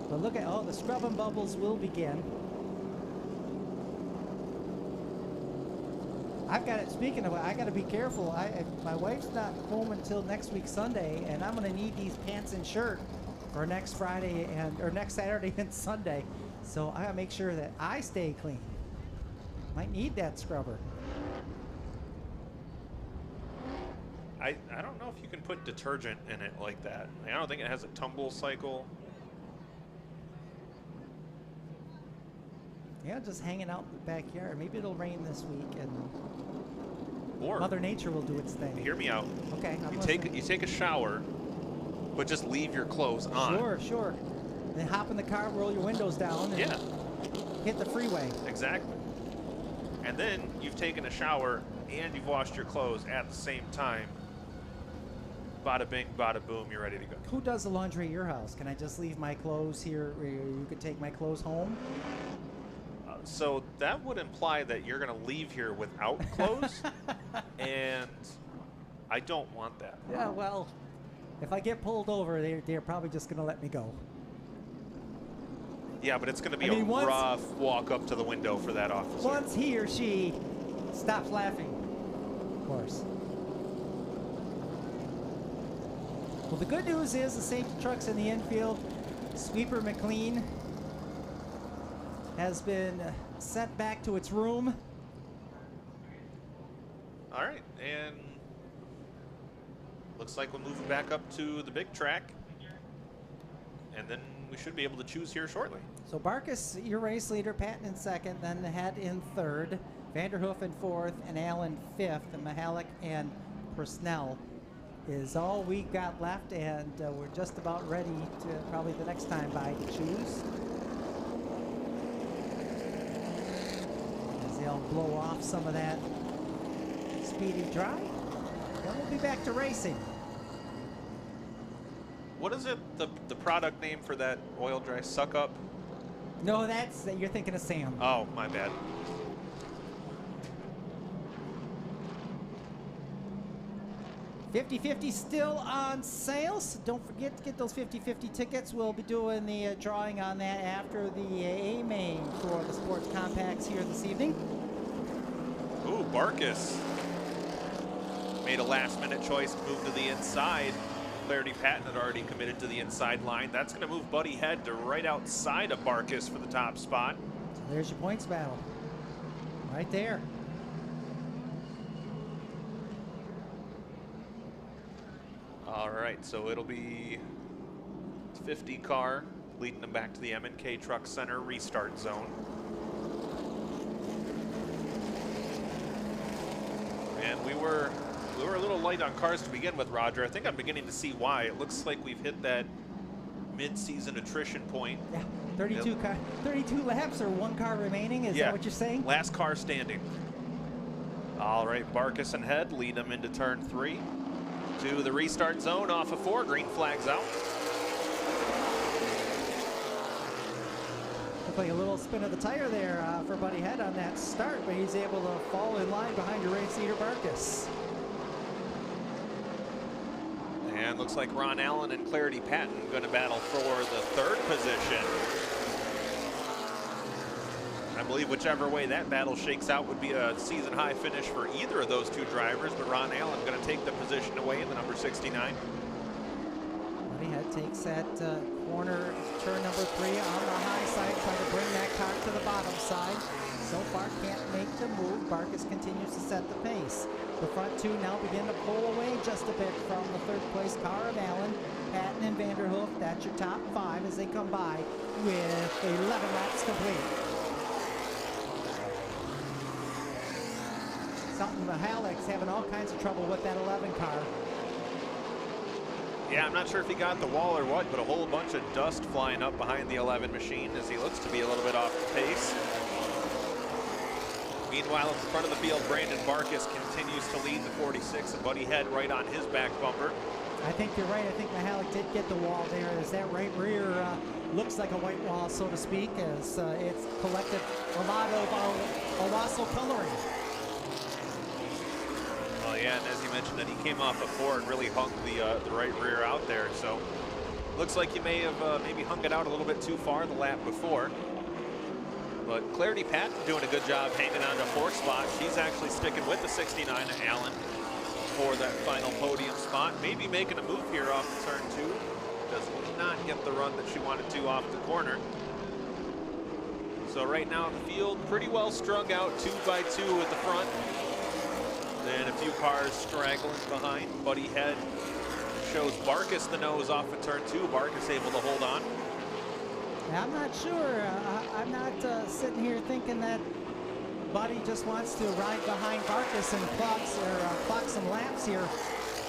But look at, oh, the scrubbing bubbles will begin. I've got it, speaking of, I got to be careful. My wife's not home until next week Sunday, and I'm going to need these pants and shirt for next Friday or next Saturday and Sunday. So I got to make sure that I stay clean. Might need that scrubber. I don't know if you can put detergent in it like that. I don't think it has a tumble cycle. Yeah, just hanging out in the backyard. Maybe it'll rain this week, and Or Mother Nature will do its thing. hear me out. Okay, I'm You listening. take a shower, but just leave your clothes on. Sure, sure. Then hop in the car, roll your windows down, and Yeah, hit the freeway. exactly. And then you've taken a shower and you've washed your clothes at the same time. Bada bing, bada boom, you're ready to go. Who does the laundry at your house? Can I just leave my clothes here? Or you could take my clothes home? So that would imply that you're going to leave here without clothes, and I don't want that. Yeah, well, if I get pulled over, they're probably just going to let me go. Yeah, but it's going to be I mean, once- rough walk up to the window for that officer. Once he or she stops laughing, of course. Well, the good news is the safety truck's in the infield. Sweeper McLean has been sent back to its room. All right, and looks like we're moving back up to the big track, and then we should be able to choose here shortly. So Barkus, your race leader, Patton in second, then Head in third, Vanderhoof in fourth, and Allen fifth, and Mahalik and Personnel is all we got left, and we're just about ready to probably the next time by to choose. As they'll blow off some of that speedy dry, then we'll be back to racing. What is it, the product name for that oil dry suck up? No, you're thinking of Sam. Oh, my bad. 50/50 still on sale, so don't forget to get those 50/50 tickets. We'll be doing the drawing on that after the A main for the sports compacts here this evening. Ooh, Barkus made a last-minute choice to move to the inside. Clarity Patton had already committed to the inside line. That's going to move Buddy Head to right outside of Barkus for the top spot. So there's your points battle. Right there. All right, so it'll be 50 car leading them back to the M&K Truck Center restart zone. And we were a little light on cars to begin with, Roger. I think I'm beginning to see why. It looks like we've hit that mid-season attrition point. Yeah, 32 laps or one car remaining. Is that what you're saying? Last car standing. All right, Barkus and Head lead them into turn 3. To the restart zone off of 4, green flags out. Looked like a little spin of the tire there for Buddy Head on that start, but he's able to fall in line behind your race leader, Barkus. And looks like Ron Allen and Clarity Patton going to battle for the 3rd position. I believe whichever way that battle shakes out would be a season high finish for either of those two drivers, but Ron Allen going to take the position away in the number 69. Buddy Head takes that corner, turn number 3 on the high side, trying to bring that car to the bottom side. So far can't make the move. Barkus continues to set the pace. The front two now begin to pull away just a bit from the 3rd place car of Allen, Patton, and Vanderhoof. That's your top 5 as they come by with 11 laps complete. Something Mahalik's having all kinds of trouble with that 11 car. Yeah, I'm not sure if he got the wall or what, but a whole bunch of dust flying up behind the 11 machine as he looks to be a little bit off the pace. Meanwhile, at the front of the field, Brandon Barkus continues to lead the 46, and Buddy Head right on his back bumper. I think you're right. I think Mahalik did get the wall there as that right rear looks like a white wall, so to speak, as it's collected a lot of Owasso coloring. Well, yeah, and as you mentioned, that he came off a 4 and really hung the right rear out there. So Looks like you may have maybe hung it out a little bit too far the lap before. But Clarity Patton doing a good job hanging on to 4th spot. She's actually sticking with the 69 of Allen for that final podium spot. Maybe making a move here off the turn 2. Does not get the run that she wanted to off the corner. So right now the field pretty well strung out 2 by 2 at the front. Then a few cars straggling behind. Buddy Head shows Barkus the nose off of turn 2. Barkus able to hold on. I'm not sure. I'm not sitting here thinking that Buddy just wants to ride behind Barkus and clock some laps here.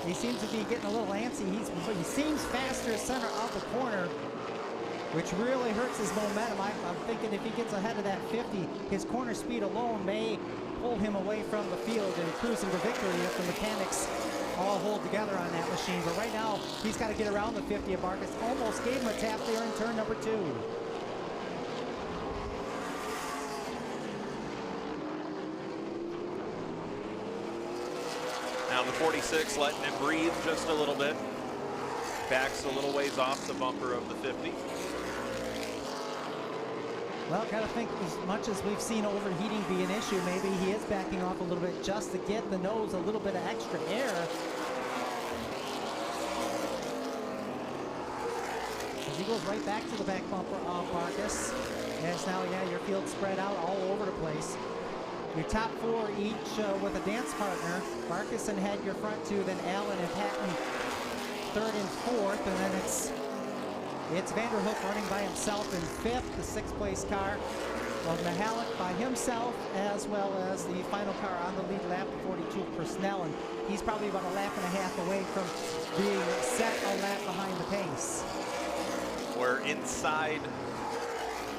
He seems to be getting a little antsy. He seems faster center of the corner, which really hurts his momentum. I'm thinking if he gets ahead of that 50, his corner speed alone may pull him away from the field and cruising to victory if the mechanics all hold together on that machine. But right now, he's got to get around the 50 of Barkus. Almost gave him a tap there in turn number 2. Now the 46 letting him breathe just a little bit. Backs a little ways off the bumper of the 50. Well, got to think as much as we've seen overheating be an issue, maybe he is backing off a little bit just to get the nose a little bit of extra air. As he goes right back to the back bumper of Barkus. As now, yeah, your field spread out all over the place. Your top 4 each with a dance partner. Barkus and Head your front 2, then Allen and Patton 3rd and 4th, and then it's Vanderhook running by himself in 5th, the 6th place car of Mihalik by himself, as well as the final car on the lead lap, 42 personnel, and he's probably about a lap and a half away from being set a lap behind the pace. We're inside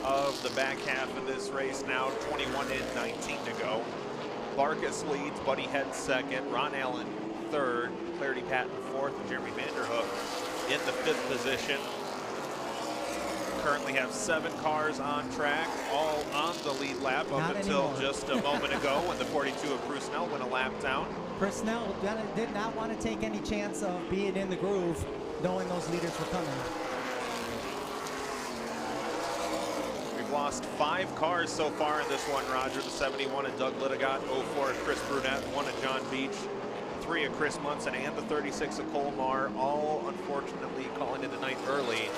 of the back half of this race now, 21 in, 19 to go. Barkus leads, Buddy Head 2nd, Ron Allen 3rd, Clarity Patton 4th, and Jeremy Vanderhook in the 5th position. Currently have 7 cars on track, all on the lead lap up until just a moment ago when the 42 of Prusnell went a lap down. Prusnell did not want to take any chance of being in the groove, knowing those leaders were coming. We've lost 5 cars so far in this one, Roger. The 71 of Doug Littigot, 04 of Chris Brunette, 1 of John Beach, 3 of Chris Munson, and the 36 of Cole Marr, all unfortunately calling it a night early.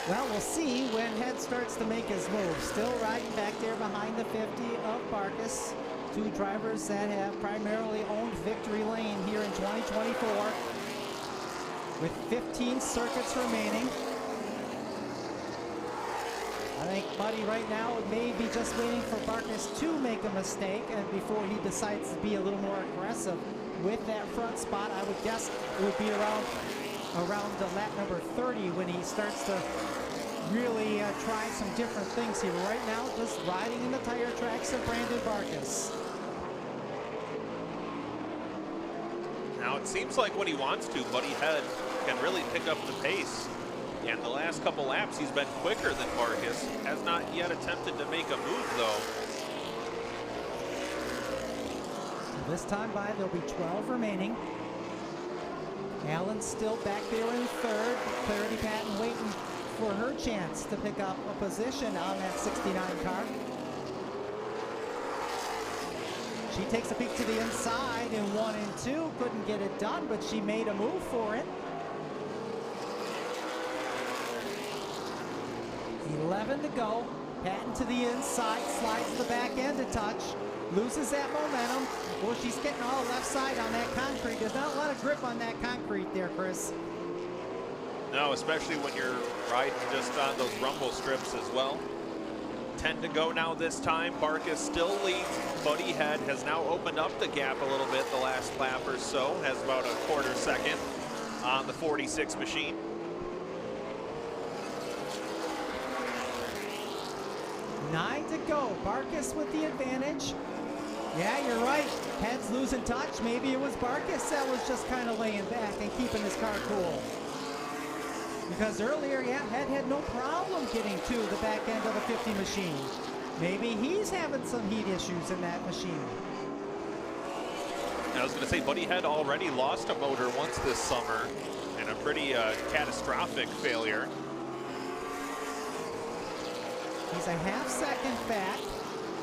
Well, we'll see when Head starts to make his move. Still riding back there behind the 50 of Barkus. 2 drivers that have primarily owned victory lane here in 2024 with 15 circuits remaining. I think Buddy right now may be just waiting for Barkus to make a mistake and before he decides to be a little more aggressive with that front spot. I would guess it would be around the lap number 30 when he starts to really try some different things here. Right now, just riding in the tire tracks of Brandon Barkus. Now it seems like when he wants to, Buddy Head can really pick up the pace. And the last couple laps, he's been quicker than Barkus. Has not yet attempted to make a move, though. This time by, there'll be 12 remaining. Allen's still back there in 3rd. Clarity Patton waiting for her chance to pick up a position on that 69 car. She takes a peek to the inside in 1 and 2. Couldn't get it done, but she made a move for it. 11 to go. Patton to the inside, slides the back end a touch. Loses that momentum. Well, she's getting all left side on that concrete. There's not a lot of grip on that concrete there, Chris. No, especially when you're riding just on those rumble strips as well. 10 to go now this time. Barkus still leads. Buddy Head has now opened up the gap a little bit the last lap or so. Has about a quarter second on the 46 machine. Nine to go. Barkus with the advantage. Yeah, you're right. Head's losing touch. Maybe it was Barkus that was just kind of laying back and keeping his car cool. Because earlier, yeah, Head had no problem getting to the back end of the 50 machine. Maybe he's having some heat issues in that machine. I was going to say, Buddy had already lost a motor once this summer in a pretty catastrophic failure. He's a half second back.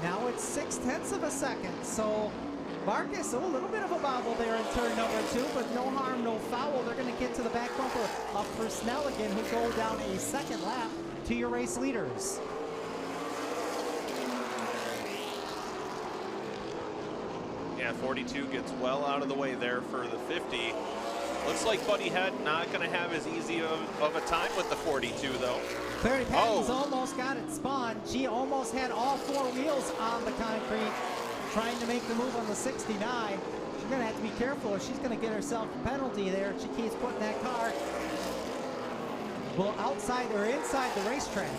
Now it's 0.6 of a second. So Marcus, a little bit of a bobble there in turn number 2, but no harm, no foul. They're going to get to the back bumper of Personnel again, who go down a second lap to your race leaders. Yeah, 42 gets well out of the way there for the 50. Looks like Buddy Head not going to have as easy of a time with the 42, though. Clarity Patton's almost got it spun. She almost had all 4 wheels on the concrete, trying to make the move on the 69. She's going to have to be careful, or she's going to get herself a penalty there if she keeps putting that car outside or inside the racetrack.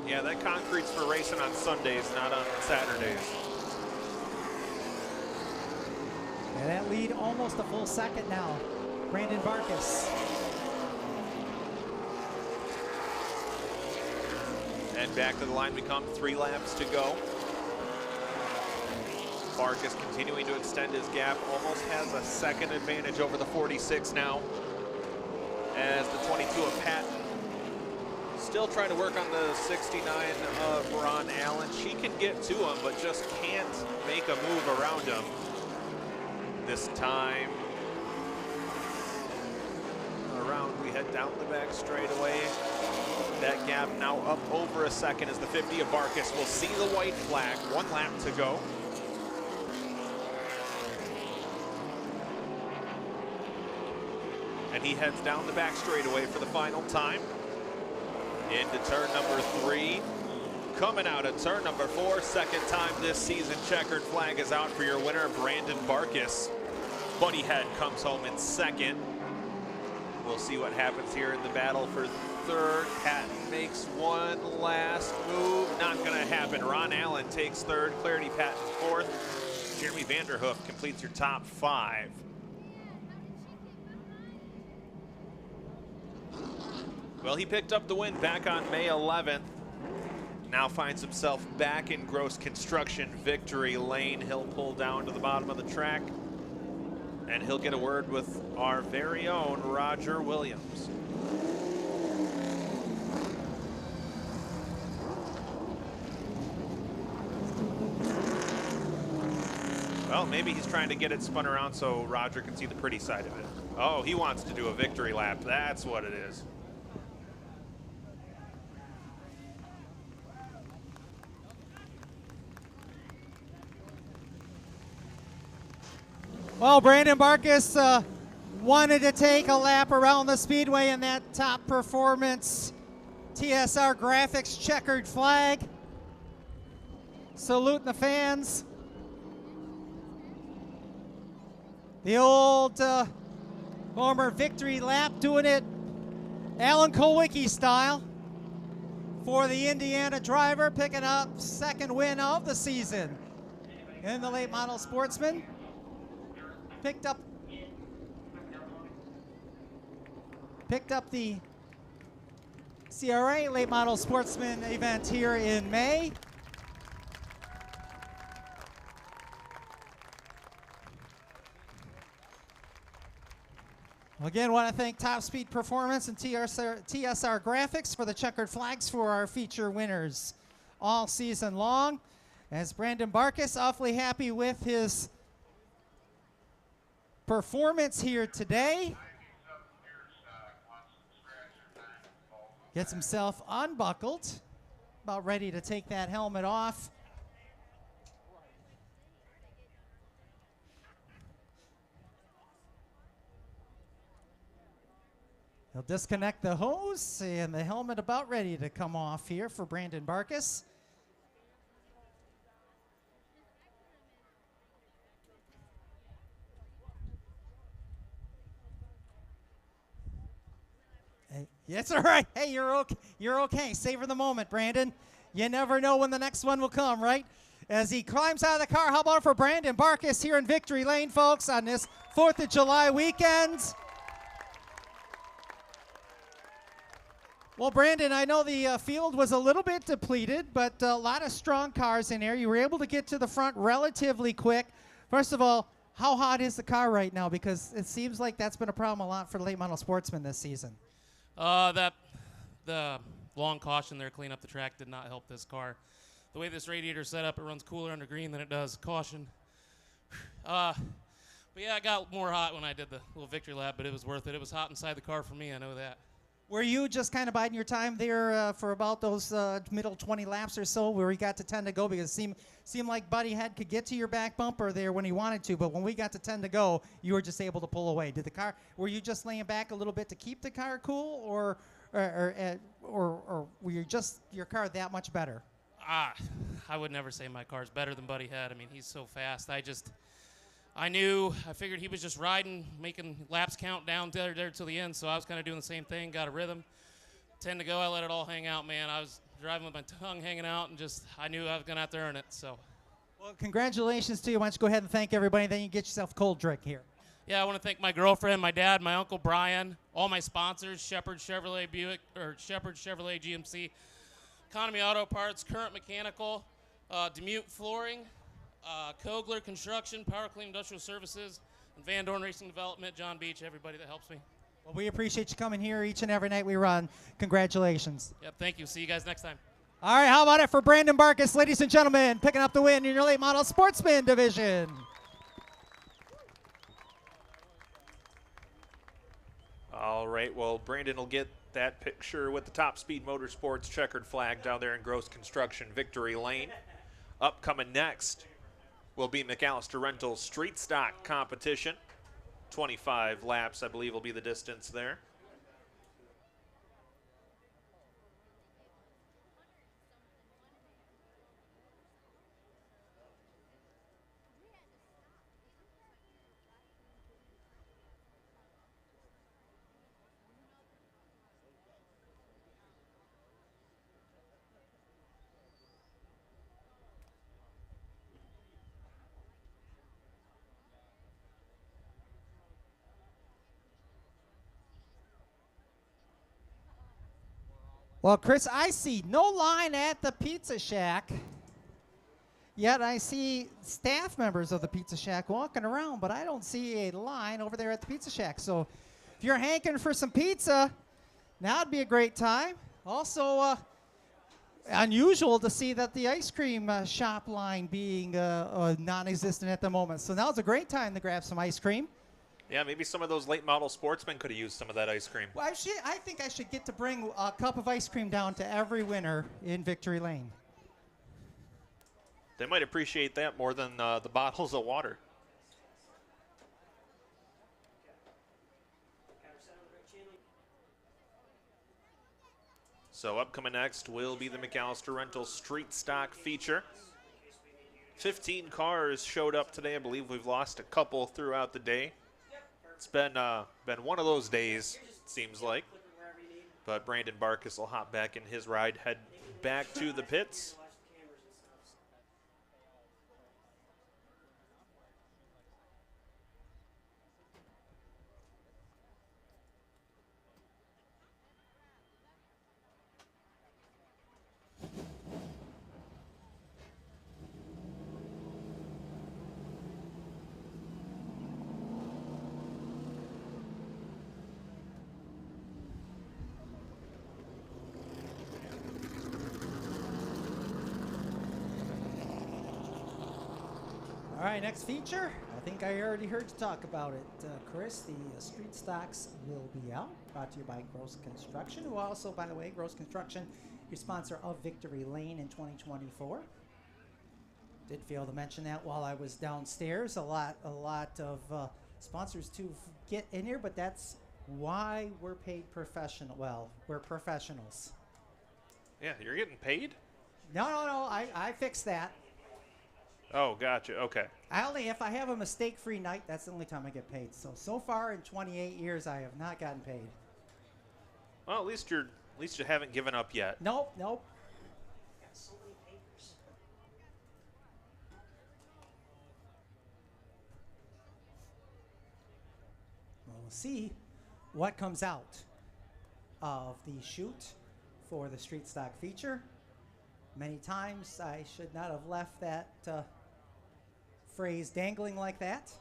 Yeah, that concrete's for racing on Sundays, not on Saturdays. And that lead almost a full second now. Brandon Barkus. And back to the line we come, 3 laps to go. Barkus continuing to extend his gap, almost has a second advantage over the 46 now. As the 22 of Patton still trying to work on the 69 of Ron Allen. She can get to him, but just can't make a move around him. This time around, we head down the back straightaway. That gap now up over a second as the 50 of Barkus will see the white flag. 1 lap to go. And he heads down the back straightaway for the final time. Into turn number 3. Coming out of turn number 4, second time this season, checkered flag is out for your winner, Brandon Barkus. Buddy Head comes home in second. We'll see what happens here in the battle for third. Patton makes one last move. Not going to happen. Ron Allen takes third. Clarity Patton fourth. Jeremy Vanderhoof completes your top 5. Well, he picked up the win back on May 11th. Now finds himself back in gross construction victory lane. He'll pull down to the bottom of the track, and he'll get a word with our very own Roger Williams. Well, maybe he's trying to get it spun around so Roger can see the pretty side of it. Oh, he wants to do a victory lap. That's what it is. Well, Brandon Barkus wanted to take a lap around the speedway in that top performance TSR graphics checkered flag. Saluting the fans. The old former victory lap, doing it Alan Kulwicki style for the Indiana driver, picking up second win of the season in the late model Sportsman. Picked up the CRA late model Sportsman event here in May. Again, want to thank Top Speed Performance and TSR Graphics for the checkered flags for our feature winners all season long. As Brandon Barkus, awfully happy with his performance here today. Gets himself unbuckled, about ready to take that helmet off. He'll disconnect the hose, and the helmet about ready to come off here for Brandon Barkus. Yeah, it's all right. Hey, you're okay. You're okay. Savor the moment, Brandon. You never know when the next one will come, right? As he climbs out of the car, how about for Brandon Barkus here in Victory Lane, folks, on this 4th of July weekend. Well, Brandon, I know the field was a little bit depleted, but a lot of strong cars in there. You were able to get to the front relatively quick. First of all, how hot is the car right now? Because it seems like that's been a problem a lot for late model Sportsman this season. The long caution there, clean up the track, did not help this car. The way this radiator's set up, it runs cooler under green than it does caution. But yeah, it got more hot when I did the little victory lap, but it was worth it. It was hot inside the car for me, I know that. Were you just kind of biding your time there for about those middle 20 laps or so where we got to 10 to go? Because it seemed like Buddy Head could get to your back bumper there when he wanted to, but when we got to 10 to go, you were just able to pull away. Were you just laying back a little bit to keep the car cool, or were you just your car that much better? I would never say my car's better than Buddy Head. I mean, he's so fast. I figured he was just riding, making laps count down there till the end, so I was kind of doing the same thing, got a rhythm. 10 to go, I let it all hang out, man. I was driving with my tongue hanging out, and I knew I was going to have to earn it, so. Well, congratulations to you. Why don't you go ahead and thank everybody, then you can get yourself a cold drink here. Yeah, I want to thank my girlfriend, my dad, my uncle Brian, all my sponsors, Shepherd Chevrolet GMC, Economy Auto Parts, Current Mechanical, Demute Flooring, Kogler Construction, Power Clean Industrial Services, and Van Dorn Racing Development, John Beach, everybody that helps me. Well, we appreciate you coming here each and every night we run. Congratulations. Yep, thank you. See you guys next time. All right, how about it for Brandon Barkus, ladies and gentlemen, picking up the win in your late model Sportsman division. All right, well, Brandon will get that picture with the Top Speed Motorsports checkered flag down there in Gross Construction Victory Lane. Upcoming next will be McAllister Rental's Street Stock competition. 25 laps, I believe, will be the distance there. Well, Chris, I see no line at the Pizza Shack, yet I see staff members of the Pizza Shack walking around, but I don't see a line over there at the Pizza Shack. So if you're hankering for some pizza, now would be a great time. Also, unusual to see that the ice cream shop line being non-existent at the moment. So now's a great time to grab some ice cream. Yeah, maybe some of those late model sportsmen could have used some of that ice cream. Well, I think I should get to bring a cup of ice cream down to every winner in Victory Lane. They might appreciate that more than the bottles of water. So upcoming next will be the McAllister Rental Street Stock feature. 15 cars showed up today. I believe we've lost a couple throughout the day. It's been one of those days, it seems like. But Brandon Barkus will hop back in his ride, head back to the pits. All right, next feature. I think I already heard you talk about it, Chris. The street stocks will be out. Brought to you by Gross Construction, who also, by the way, Gross Construction, your sponsor of Victory Lane in 2024. Did fail to mention that while I was downstairs. A lot of sponsors to get in here, but that's why we're paid professional. Well, we're professionals. Yeah, you're getting paid? No. I fixed that. Oh, gotcha. Okay. If I have a mistake-free night, that's the only time I get paid. So far in 28 years, I have not gotten paid. Well, at least you haven't given up yet. Nope. Got so many papers. Well, we'll see what comes out of the chute for the street stock feature. Many times I should not have left that phrase dangling like that.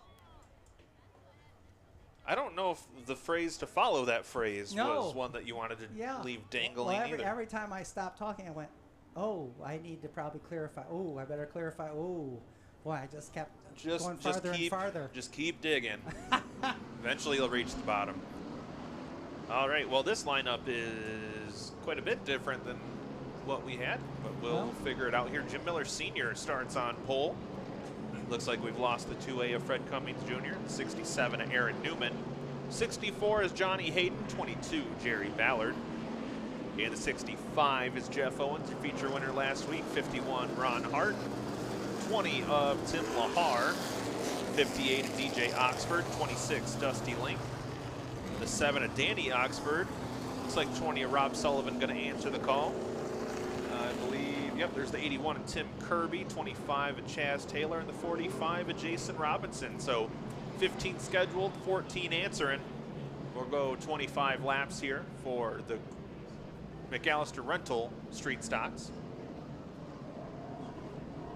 I don't know if the phrase to follow that phrase was one that you wanted to leave dangling well, either. Every time I stopped talking, I went, oh, I need to probably clarify. Oh, I better clarify. Oh, boy, I just kept going farther and farther. Just keep digging. Eventually you'll reach the bottom. All right, well, this lineup is quite a bit different than what we had, but we'll figure it out here. Jim Miller Sr. starts on pole. Looks like we've lost the 2A of Fred Cummings Jr., 67 of Aaron Newman. 64 is Johnny Hayden, 22 Jerry Ballard. And the 65 is Jeff Owens, your feature winner last week, 51 Ron Hart. 20 of Tim Lahar, 58 of DJ Oxford, 26 Dusty Link. The 7 of Danny Oxford. Looks like 20 of Rob Sullivan going to answer the call. I believe, yep, there's the 81 of Tim Kirby, 25 of Chaz Taylor, and the 45 of Jason Robinson. So 15 scheduled, 14 answering. We'll go 25 laps here for the McAllister Rental Street Stocks.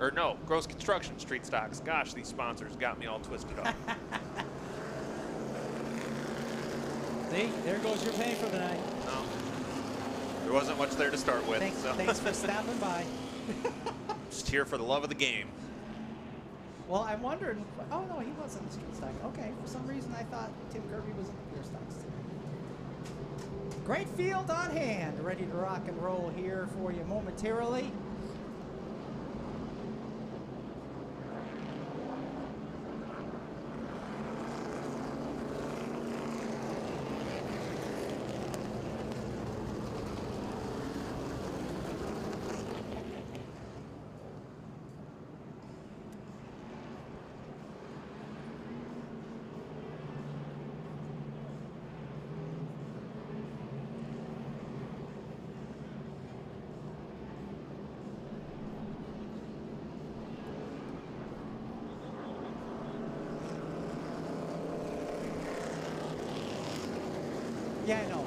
Or no, Gross Construction Street Stocks. Gosh, these sponsors got me all twisted up. See, there goes your pay for the night. No, there wasn't much there to start with. Thanks for stopping by. Just here for the love of the game. Well, I'm wondering. Oh no, he wasn't in the street stock. Okay, for some reason I thought Tim Kirby was in the pure stocks today. Great field on hand, ready to rock and roll here for you momentarily. Yeah, I know.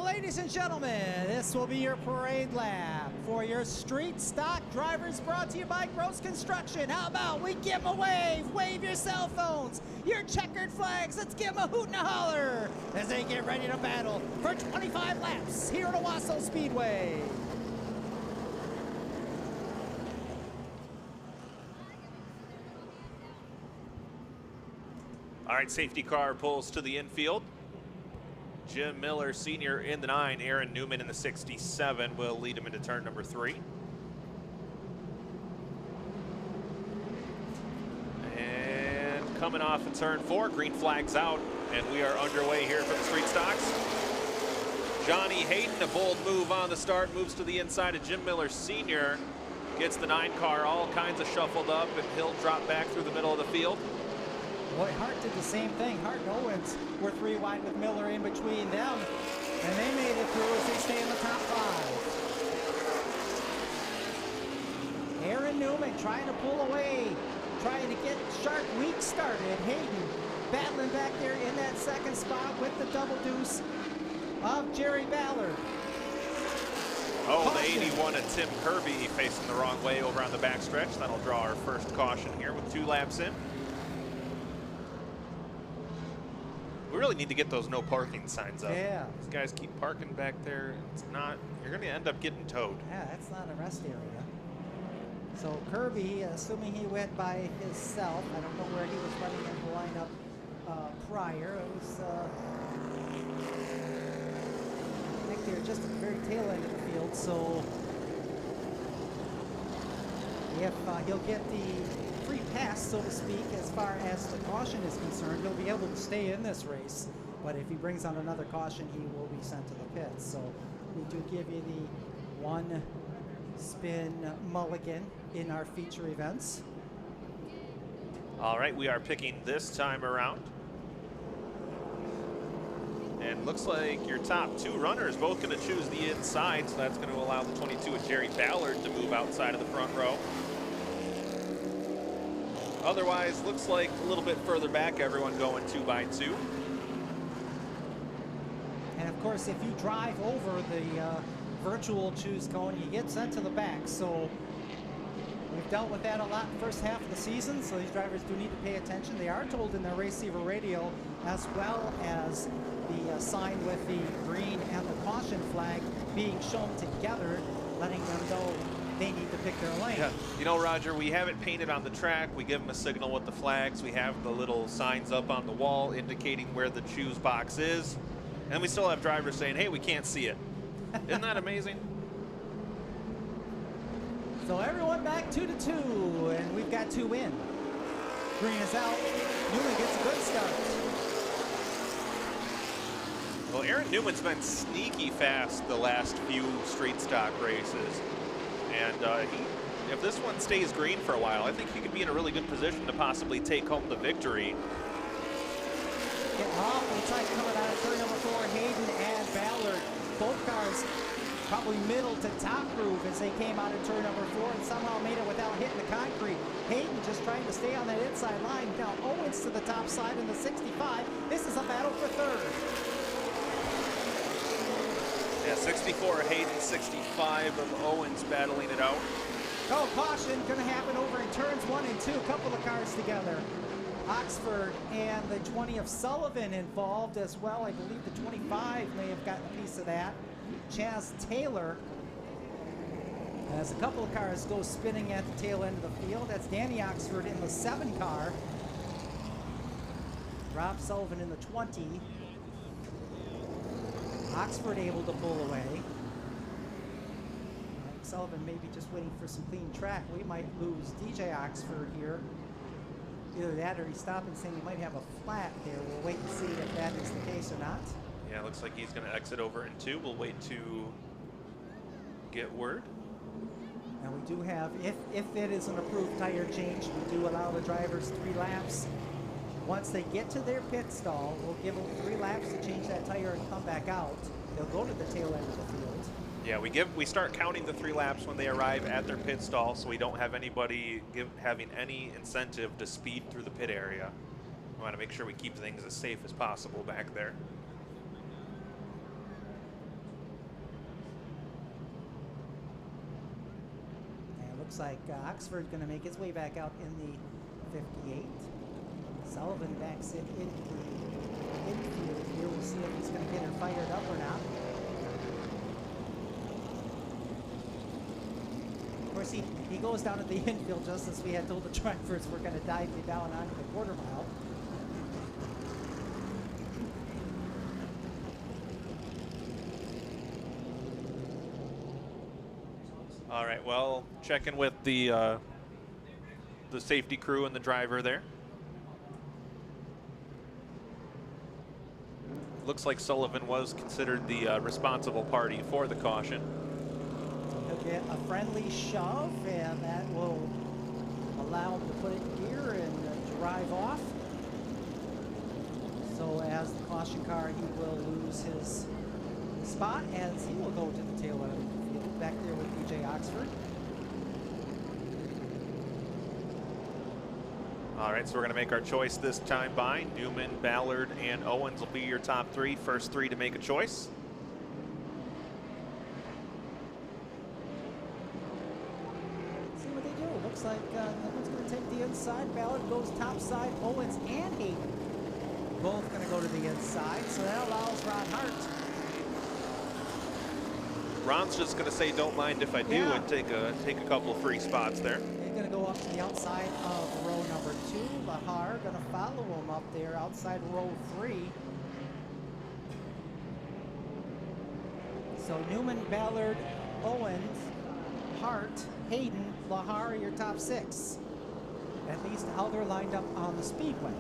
Ladies and gentlemen, this will be your parade lap for your street stock drivers, brought to you by Gross Construction. How about we give them a wave? Wave your cell phones, your checkered flags. Let's give them a hoot and a holler as they get ready to battle for 25 laps here at Owasso Speedway. All right, safety car pulls to the infield. Jim Miller Sr. in the 9, Aaron Newman in the 67 will lead him into turn number 3. And coming off in turn 4, green flag's out, and we are underway here for the street stocks. Johnny Hayden, a bold move on the start, moves to the inside of Jim Miller Sr., gets the 9 car all kinds of shuffled up, and he'll drop back through the middle of the field. Boy, Hart did the same thing. Hart and Owens were 3 wide with Miller in between them, and they made it through as they stay in the top 5. Aaron Newman trying to pull away, trying to get sharp, weak started. Hayden battling back there in that second spot with the double deuce of Jerry Ballard. Oh, the 81 of Tim Kirby facing the wrong way over on the backstretch. That'll draw our first caution here with 2 laps in. We really need to get those no parking signs up. Yeah. These guys keep parking back there. It's not, you're going to end up getting towed. Yeah, that's not a rest area. So Kirby, assuming he went by himself, I don't know where he was running in the lineup prior. It was, I think they're just at the very tail end of the field. So if he'll get the free pass, so to speak, as far as the caution is concerned, he'll be able to stay in this race. But if he brings on another caution, he will be sent to the pits. So we do give you the 1 spin mulligan in our feature events. All right, we are picking this time around. And looks like your top 2 runners both going to choose the inside, so that's going to allow the 22 of Jerry Ballard to move outside of the front row. Otherwise, looks like a little bit further back, everyone going 2 by 2. And of course, if you drive over the virtual choose cone, you get sent to the back. So we've dealt with that a lot in the first half of the season, so these drivers do need to pay attention. They are told in their receiver radio, as well as the sign with the green and the caution flag being shown together, letting them know they need to pick their lane. Yeah, you know, Roger, we have it painted on the track. We give them a signal with the flags. We have the little signs up on the wall indicating where the choose box is. And we still have drivers saying, hey, we can't see it. Isn't that amazing? So everyone back 2-2, and we've got 2 in. Green is out. Newman gets a good start. Well, Aaron Newman's been sneaky fast the last few street stock races. And if this one stays green for a while, I think he could be in a really good position to possibly take home the victory. Getting awfully tight coming out of turn number 4, Hayden and Ballard. Both cars probably middle to top groove as they came out of turn number 4 and somehow made it without hitting the concrete. Hayden just trying to stay on that inside line. Now Owens to the top side in the 65. This is a battle for third. Yeah, 64 Hayden, 65 of Owens battling it out. Oh, caution going to happen over in turns 1 and 2. A couple of cars together. Oxford and the 20 of Sullivan involved as well. I believe the 25 may have gotten a piece of that. Chaz Taylor, as a couple of cars go spinning at the tail end of the field. That's Danny Oxford in the 7 car. Rob Sullivan in the 20. Oxford able to pull away. Sullivan maybe just waiting for some clean track. We might lose DJ Oxford here. Either that or he's stopping saying he might have a flat there. We'll wait and see if that is the case or not. Yeah, looks like he's going to exit over in 2. We'll wait to get word. And we do have, if it is an approved tire change, we do allow the drivers 3 laps. Once they get to their pit stall, we'll give them 3 laps to change that tire and come back out. They'll go to the tail end of the field. Yeah, we start counting the 3 laps when they arrive at their pit stall, so we don't have anybody having any incentive to speed through the pit area. We want to make sure we keep things as safe as possible back there. And it looks like Oxford's going to make his way back out in the 58. Sullivan backs it in the infield here. We'll see if he's going to get her fired up or not. Of course, he goes down to the infield just as we had told the drivers we're going to dive you down onto the quarter mile. All right, well, checking with the safety crew and the driver there. Looks like Sullivan was considered the responsible party for the caution. He'll get a friendly shove, and that will allow him to put it in gear and drive off. So as the caution car, he will lose his spot as he will go to the tail end of the field back there with DJ Oxford. All right, so we're going to make our choice this time by Newman, Ballard, and Owens will be your top 3. First 3 to make a choice. See what they do. Looks like Newman's going to take the inside. Ballard goes top side. Owens and Hayden both going to go to the inside. So that allows Ron Hart. Ron's just going to say, don't mind if I do, and take a couple of free spots there. They're going to go up to the outside of row number 2. Bahar going to follow him up there outside row 3. So Newman, Ballard, Owens, Hart, Hayden, Lahar are your top 6. At least how they're lined up on the speedway.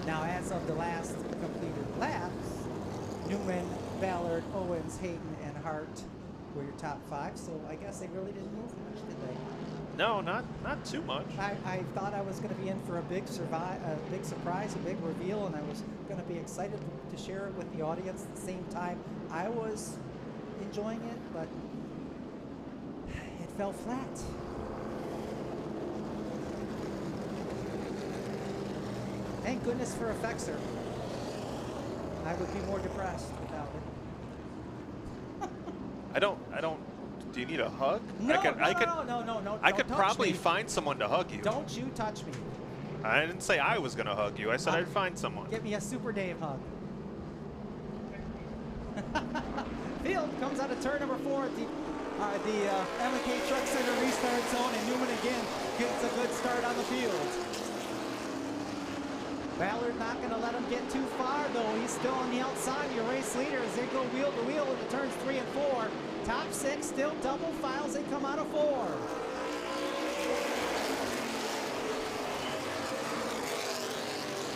Now, as of the last completed laps, Newman, Ballard, Owens, Hayden, and Hart were your top 5. So I guess they really didn't move much, did they? No, not too much. I thought I was going to be in for a big surprise, a big reveal, and I was going to be excited to share it with the audience at the same time. I was enjoying it, but it fell flat. Thank goodness for a Fexer. I would be more depressed without it. I don't. Do you need a hug? No, I could don't touch probably me. find someone to hug you. Don't you touch me. I didn't say I was gonna hug you. I said I'd find someone. Get me a Super Dave hug. Field comes out of turn number 4 at the M&K Truck Center restart zone, and Newman again gets a good start on the field. Ballard not going to let him get too far, though. He's still on the outside. Your race leader as they go wheel to wheel in the turns 3 and 4. Top 6 still double files. They come out of 4.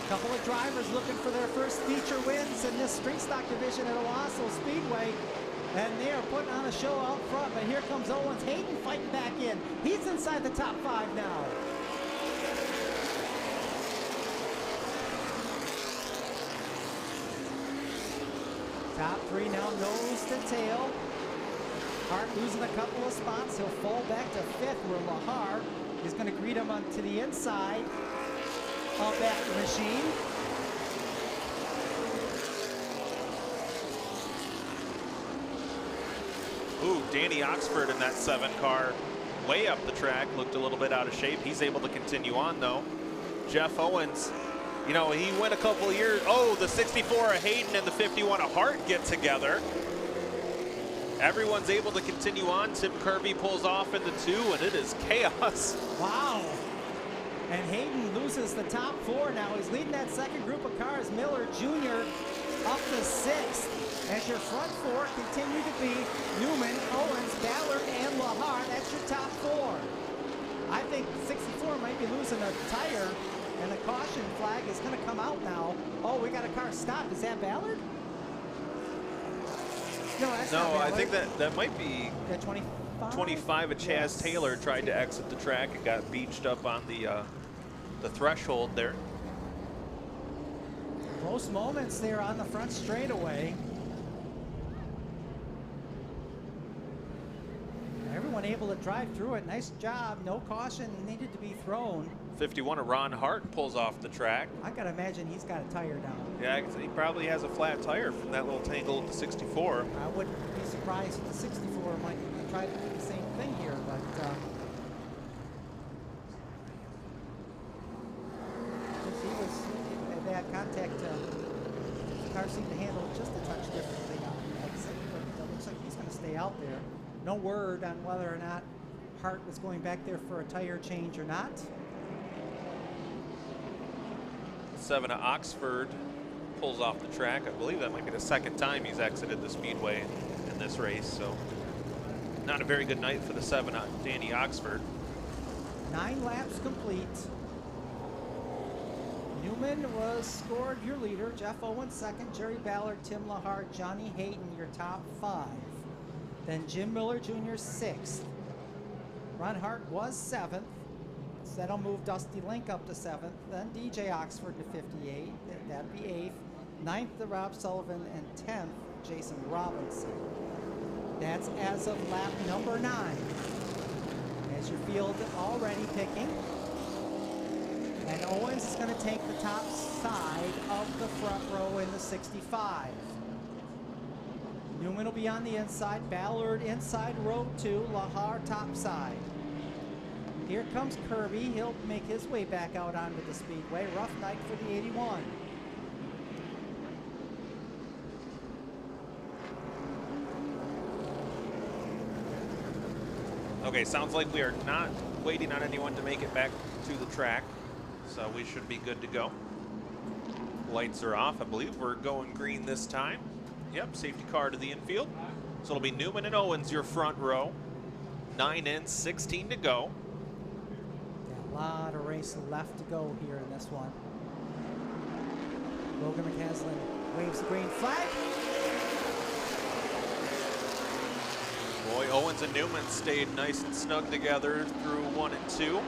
Couple of drivers looking for their first feature wins in this street stock division at Owasso Speedway. And they are putting on a show out front, but here comes Owens. Hayden fighting back in. He's inside the top 5 now. Top 3 now nose to tail. Hart losing a couple of spots. He'll fall back to 5th where Lahar is going to greet him to the inside of that machine. Ooh, Danny Oxford in that 7 car way up the track, looked a little bit out of shape. He's able to continue on though. Jeff Owens, you know, he went a couple of years. Oh, the 64 of Hayden and the 51 of Hart get together. Everyone's able to continue on. Tim Kirby pulls off in the 2, and it is chaos. Wow. And Hayden loses the top 4 now. He's leading that second group of cars. Miller Jr. up to 6th. As your front 4 continue to be Newman, Owens, Ballard, and Lahar. That's your top 4. I think 64 might be losing a tire, and the caution flag is going to come out now. Oh, we got a car stopped. Is that Ballard? No, that's not Ballard. I think that might be 25 of Chaz Taylor tried to exit the track and got beached up on the threshold there. Close moments there on the front straightaway. Everyone able to drive through it. Nice job. No caution needed to be thrown. 51 of Ron Hart pulls off the track. I gotta imagine he's got a tire down. Yeah, he probably has a flat tire from that little tangle with the 64. I wouldn't be surprised if the 64 might try to do the same thing here, but that contact, the car seemed to handle it just a touch differently on the exit, but it looks like he's going to stay out there. No word on whether or not Hart was going back there for a tire change or not. 7 of Oxford pulls off the track. I believe that might be the 2nd time he's exited the speedway in this race, so not a very good night for the 7 of Danny Oxford. 9 laps complete. Newman was scored your leader. Jeff Owens 2nd, Jerry Ballard, Tim Lahar, Johnny Hayden your top 5. Then Jim Miller Jr. 6th. Ron Hart was 7th. So that'll move Dusty Link up to 7th. Then DJ Oxford to 58. That'd be 8th. 9th to Rob Sullivan, and 10th Jason Robinson. That's as of lap number 9. As your field already picking. And Owens is going to take the top side of the front row in the 65. Newman will be on the inside. Ballard inside row 2. Lahar top side. Here comes Kirby. He'll make his way back out onto the speedway. Rough night for the 81. Okay, sounds like we are not waiting on anyone to make it back to the track, so we should be good to go. Lights are off. I believe we're going green this time. Yep, safety car to the infield. So it'll be Newman and Owens, your front row. 9 in, 16 to go. Got a lot of race left to go here in this one. Logan McCaslin waves the green flag. Boy, Owens and Newman stayed nice and snug together through 1 and 2.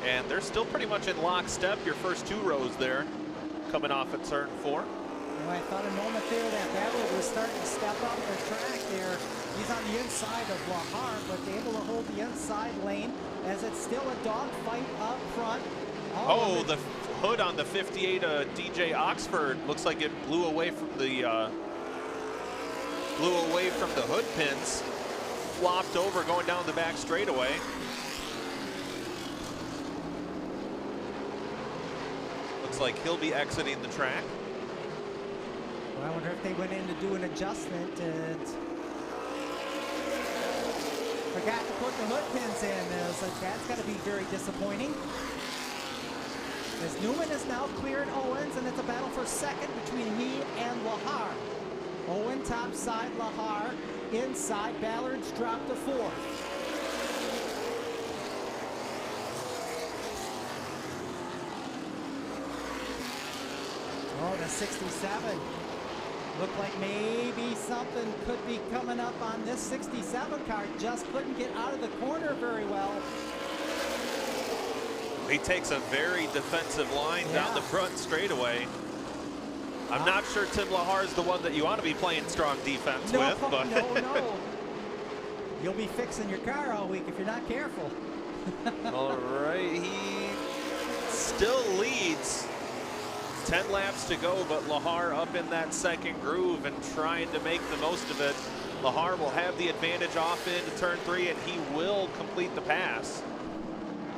And they're still pretty much in lockstep, your first 2 rows there, coming off at turn 4. Well, I thought a moment there that Battle was starting to step up the track there. He's on the inside of Lahar, but able to hold the inside lane as it's still a dogfight up front. Oh, the hood on the 58 DJ Oxford looks like it blew away from the hood pins. Flopped over going down the back straightaway. Looks like he'll be exiting the track. Well, I wonder if they went in to do an adjustment and forgot to put the hood pins in. So that's got to be very disappointing. As Newman is now cleared Owens, and it's a battle for second between he and Lahar. Owen top side, Lahar inside. Ballard's dropped to fourth. Oh, the 67. Looked like maybe something could be coming up on this 67 car. Just couldn't get out of the corner very well. He takes a very defensive line down the front straightaway. I'm not sure Tim Lahar is the one that you want to be playing strong defense with. But No. You'll be fixing your car all week if you're not careful. All right, he still leads. 10 laps to go, but Lahar up in that second groove and trying to make the most of it. Lahar will have the advantage off into turn 3, and he will complete the pass.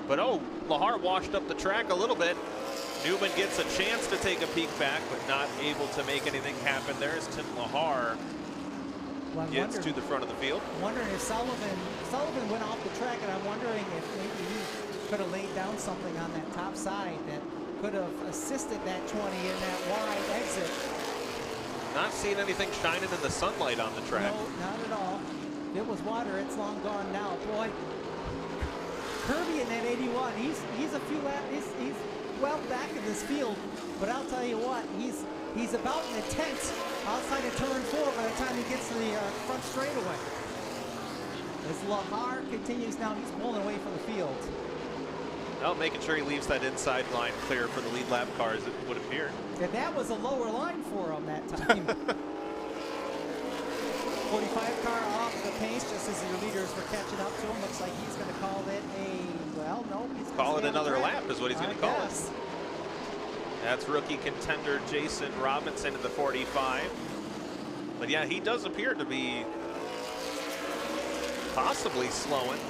But Lahar washed up the track a little bit. Newman gets a chance to take a peek back, but not able to make anything happen. There's Tim Lahar. Well, gets to the front of the field. I'm wondering if Sullivan went off the track, and I'm wondering if maybe he could have laid down something on that top side that could have assisted that 20 in that wide exit. Not seeing anything shining in the sunlight on the track. No, not at all. If it was water, it's long gone now. Boy, Kirby in that 81, he's a few laps, he's well back in this field, but I'll tell you what, he's about in the 10th outside of turn 4 by the time he gets to the front straightaway. As Lahar continues now, he's pulling away from the field. Well, making sure he leaves that inside line clear for the lead lap cars, it would appear. And that was a lower line for him that time. 45 car off the pace just as the leaders were catching up to him. Looks like he's going to call it he's call it another lap is what he's going to call it. That's rookie contender Jason Robinson in the 45. But yeah, he does appear to be possibly slowing.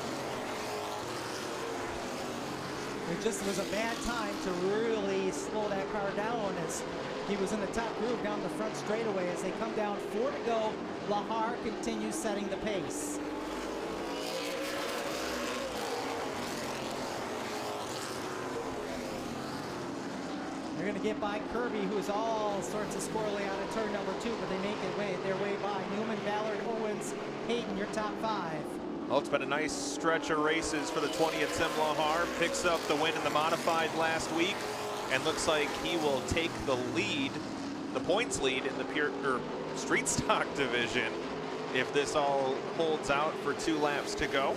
It just was a bad time to really slow that car down as he was in the top groove down the front straightaway. As they come down 4 to go, Lahar continues setting the pace. They're going to get by Kirby, who is all sorts of squirrely out of turn number 2, but they make their way by Newman, Ballard, Owens, Hayden, your top 5. Well, it's been a nice stretch of races for the 20th Tim Lahar. Picks up the win in the modified last week and looks like he will take the lead, the points lead in the street stock division if this all holds out for 2 laps to go.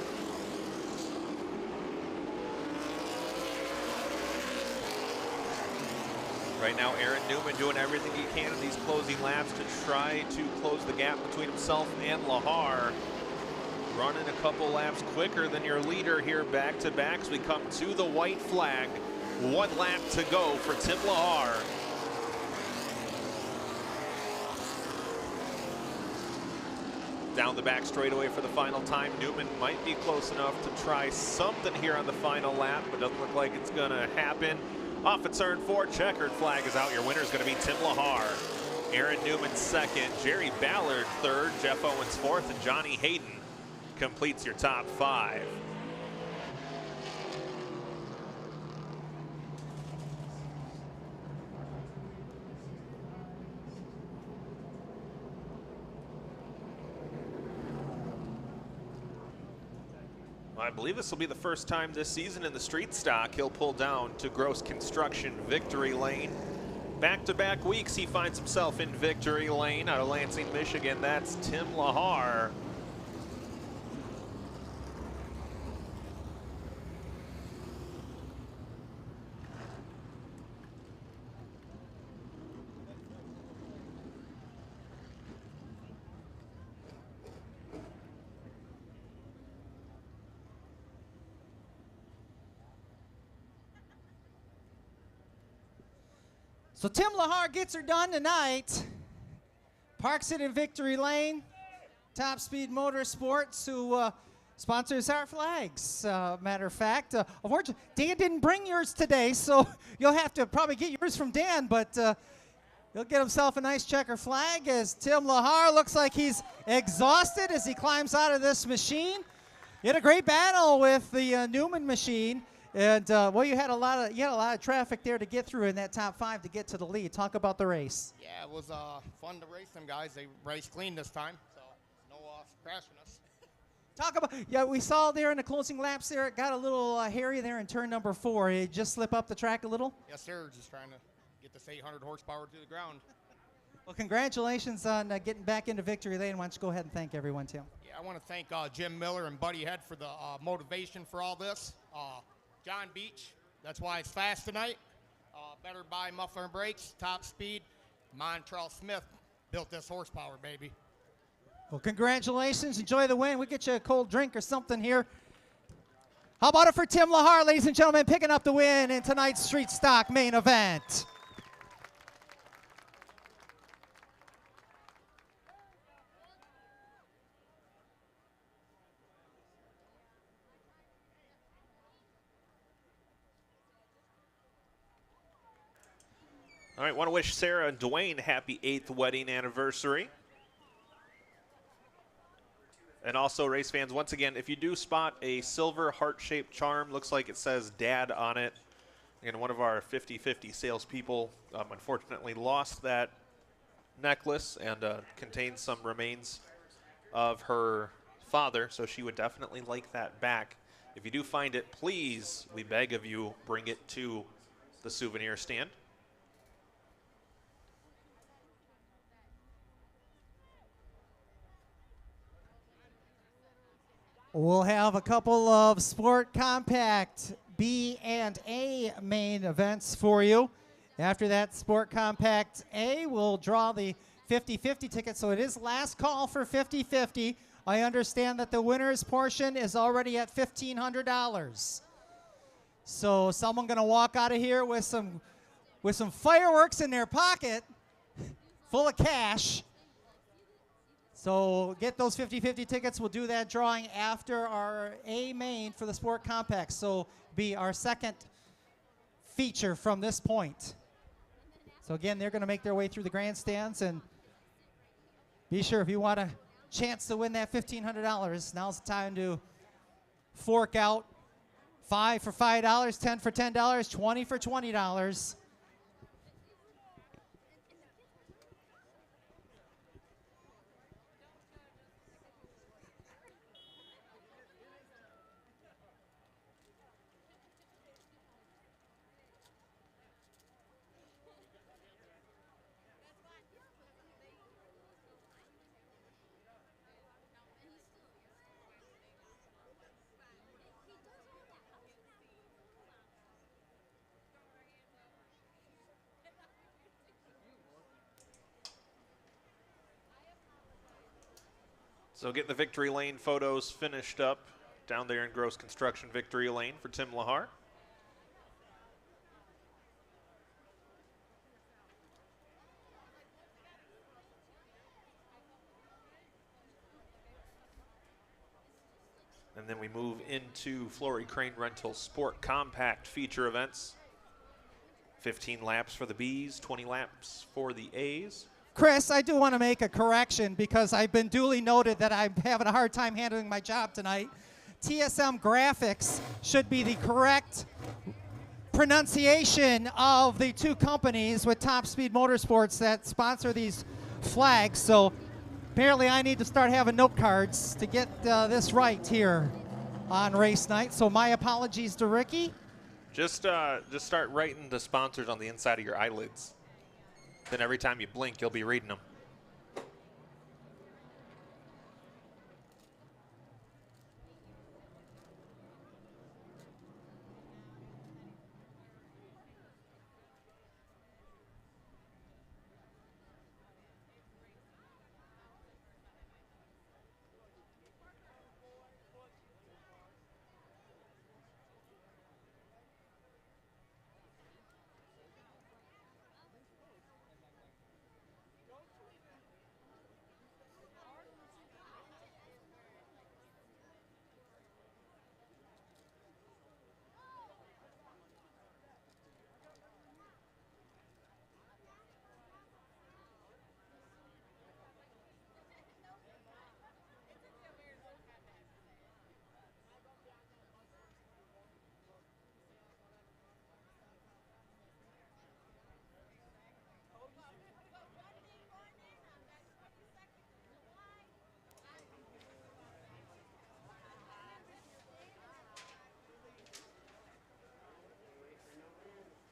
Right now, Aaron Newman doing everything he can in these closing laps to try to close the gap between himself and Lahar. Running a couple laps quicker than your leader here back to back as we come to the white flag. 1 lap to go for Tim Lahar. Down the back straightaway for the final time. Newman might be close enough to try something here on the final lap, but doesn't look like it's gonna happen. Off at turn 4, checkered flag is out. Your winner is gonna be Tim Lahar. Aaron Newman second, Jerry Ballard third, Jeff Owens fourth, and Johnny Hayden completes your top 5. I believe this will be the first time this season in the street stock he'll pull down to Gross Construction victory lane. Back-to-back weeks he finds himself in victory lane out of Lansing, Michigan. That's Tim Lahar. So Tim Lahar gets her done tonight. Parks it in Victory Lane. Top Speed Motorsports, who sponsors our flags, matter of fact. Unfortunately, Dan didn't bring yours today, so you'll have to probably get yours from Dan, but he'll get himself a nice checker flag as Tim Lahar looks like he's exhausted as he climbs out of this machine. You had a great battle with the Newman machine, and well, you had a lot of traffic there to get through in that top 5 to get to the lead. Talk about the race. Yeah, it was fun to race them guys. They raced clean this time, so no crashing us. Talk about, yeah, we saw there in the closing laps there, it got a little hairy there in turn number 4. It just slip up the track a little? Yes, sir. Just trying to get this 800 horsepower to the ground. Well, congratulations on getting back into Victory Lane. Why don't you go ahead and thank everyone, Tim? Yeah, I want to thank Jim Miller and Buddy Head for the motivation for all this. John Beach, that's why it's fast tonight. Better Buy Muffler and Brakes, Top Speed. Montrell Smith built this horsepower, baby. Well, congratulations. Enjoy the win. We'll get you a cold drink or something here. How about it for Tim Lahar, ladies and gentlemen, picking up the win in tonight's Street Stock main event. All right, want to wish Sarah and Dwayne happy 8th wedding anniversary. And also, race fans, once again, if you do spot a silver heart-shaped charm, looks like it says Dad on it. And one of our 50-50 salespeople unfortunately lost that necklace and contains some remains of her father, so she would definitely like that back. If you do find it, please, we beg of you, bring it to the souvenir stand. We'll have a couple of Sport Compact B and A main events for you. After that Sport Compact A, we'll draw the 50-50 ticket. So it is last call for 50-50. I understand that the winner's portion is already at $1,500. So someone gonna walk out of here with some fireworks in their pocket, full of cash. So get those 50-50 tickets. We'll do that drawing after our A main for the Sport Compact. So be our second feature from this point. So again, they're going to make their way through the grandstands, and be sure if you want a chance to win that $1,500, now's the time to fork out 5 for $5, 10 for $10, 20 for $20. So get the Victory Lane photos finished up down there in Gross Construction Victory Lane for Tim Lahar. And then we move into Flory Crane Rental Sport Compact feature events. 15 laps for the Bs, 20 laps for the As. Chris, I do want to make a correction because I've been duly noted that I'm having a hard time handling my job tonight. TSM Graphics should be the correct pronunciation of the two companies with Top Speed Motorsports that sponsor these flags. So apparently I need to start having note cards to get this right here on race night. So my apologies to Ricky. Just start writing the sponsors on the inside of your eyelids. Then every time you blink, you'll be reading them.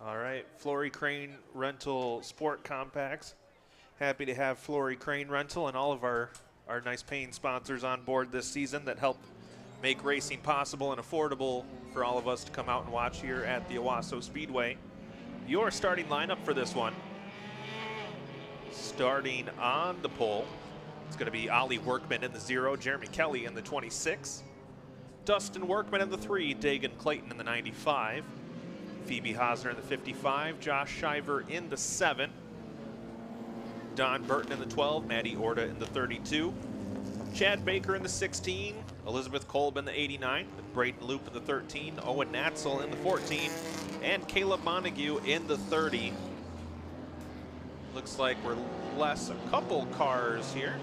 All right, Flory Crane Rental Sport Compacts. Happy to have Flory Crane Rental and all of our nice paying sponsors on board this season that help make racing possible and affordable for all of us to come out and watch here at the Owasso Speedway. Your starting lineup for this one. Starting on the pole, it's going to be Ollie Workman in the 0, Jeremy Kelly in the 26, Dustin Workman in the 3, Dagan Clayton in the 95, Phoebe Hosner in the 55, Josh Shiver in the 7, Don Burton in the 12, Maddie Orta in the 32, Chad Baker in the 16, Elizabeth Kolb in the 89, Braden Loop in the 13, Owen Natzel in the 14, and Caleb Montague in the 30. Looks like we're less a couple cars here.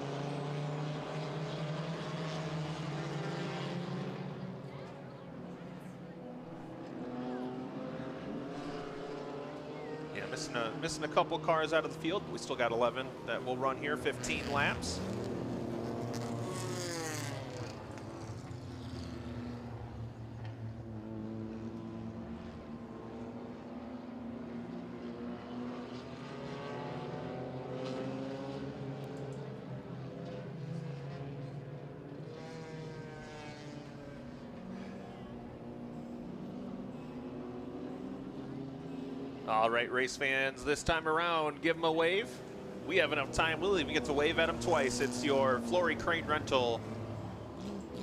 Yeah, missing a couple cars out of the field. We still got 11 that will run here, 15 laps. All right, race fans, this time around, give them a wave. We have enough time. We'll even get to wave at them twice. It's your Flory Crane Rental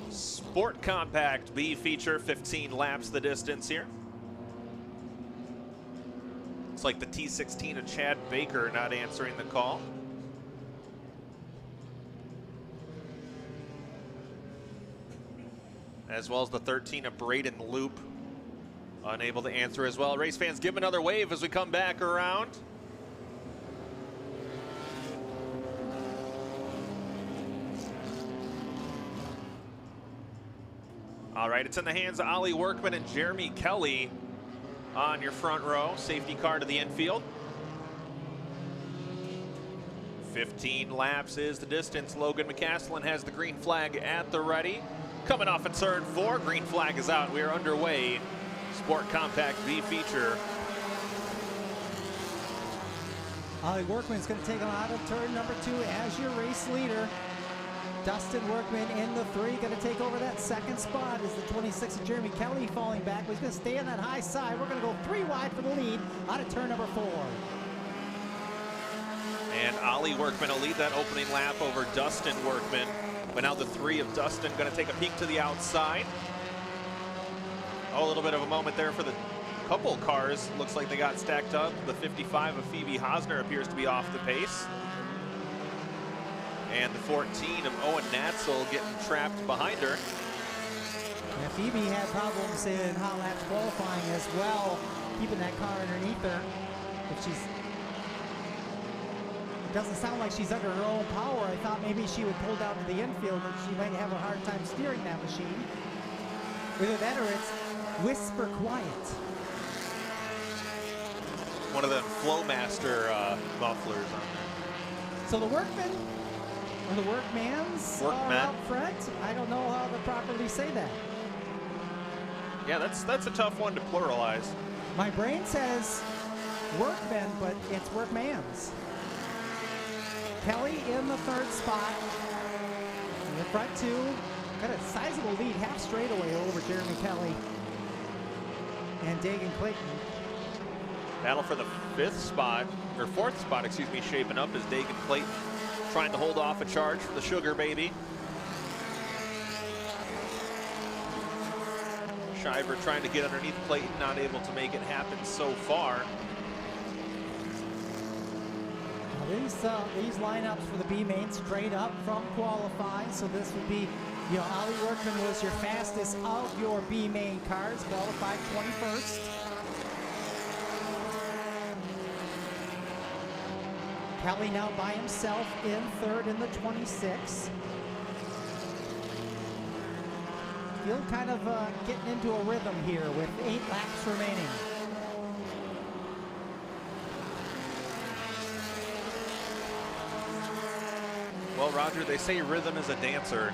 Sport Compact B feature, 15 laps the distance here. It's like the T16 of Chad Baker not answering the call. As well as the 13 of Braden Loop. Unable to answer as well. Race fans, give another wave as we come back around. All right, it's in the hands of Ollie Workman and Jeremy Kelly on your front row. Safety car to the infield. 15 laps is the distance. Logan McCaslin has the green flag at the ready. Coming off at turn 4, green flag is out. We are underway. Sport Compact V feature. Ollie Workman's going to take him out of turn number 2 as your race leader. Dustin Workman in the 3, going to take over that second spot as the 26 of Jeremy Kelly falling back. He's going to stay on that high side. We're going to go 3 wide for the lead out of turn number 4. And Ollie Workman will lead that opening lap over Dustin Workman. But now the 3 of Dustin going to take a peek to the outside. Oh, a little bit of a moment there for the couple cars. Looks like they got stacked up. The 55 of Phoebe Hosner appears to be off the pace. And the 14 of Owen Natzel getting trapped behind her. Yeah, Phoebe had problems in hot laps qualifying as well, keeping that car underneath her. If it doesn't sound like she's under her own power. I thought maybe she would pull down to the infield and she might have a hard time steering that machine. Either that or it's whisper quiet. One of the Flowmaster mufflers on there. So the Workman, or the Workmans out front, I don't know how to properly say that. Yeah, that's a tough one to pluralize. My brain says Workmen, but it's Workmans. Kelly in the 3rd spot. In the front 2, got a sizable lead, half straightaway over Jeremy Kelly and Dagan Clayton. Battle for the 5th spot, or 4th spot, excuse me, shaping up as Dagan Clayton trying to hold off a charge for the Sugar Baby. Shiver trying to get underneath Clayton, not able to make it happen so far. These lineups for the B main straight up from qualifying. So this would be, you know, Ollie Workman was your fastest of your B main cars, qualified 21st. Kelly now by himself in 3rd in the 26. Field kind of getting into a rhythm here with 8 laps remaining. Well, Roger, they say rhythm is a dancer,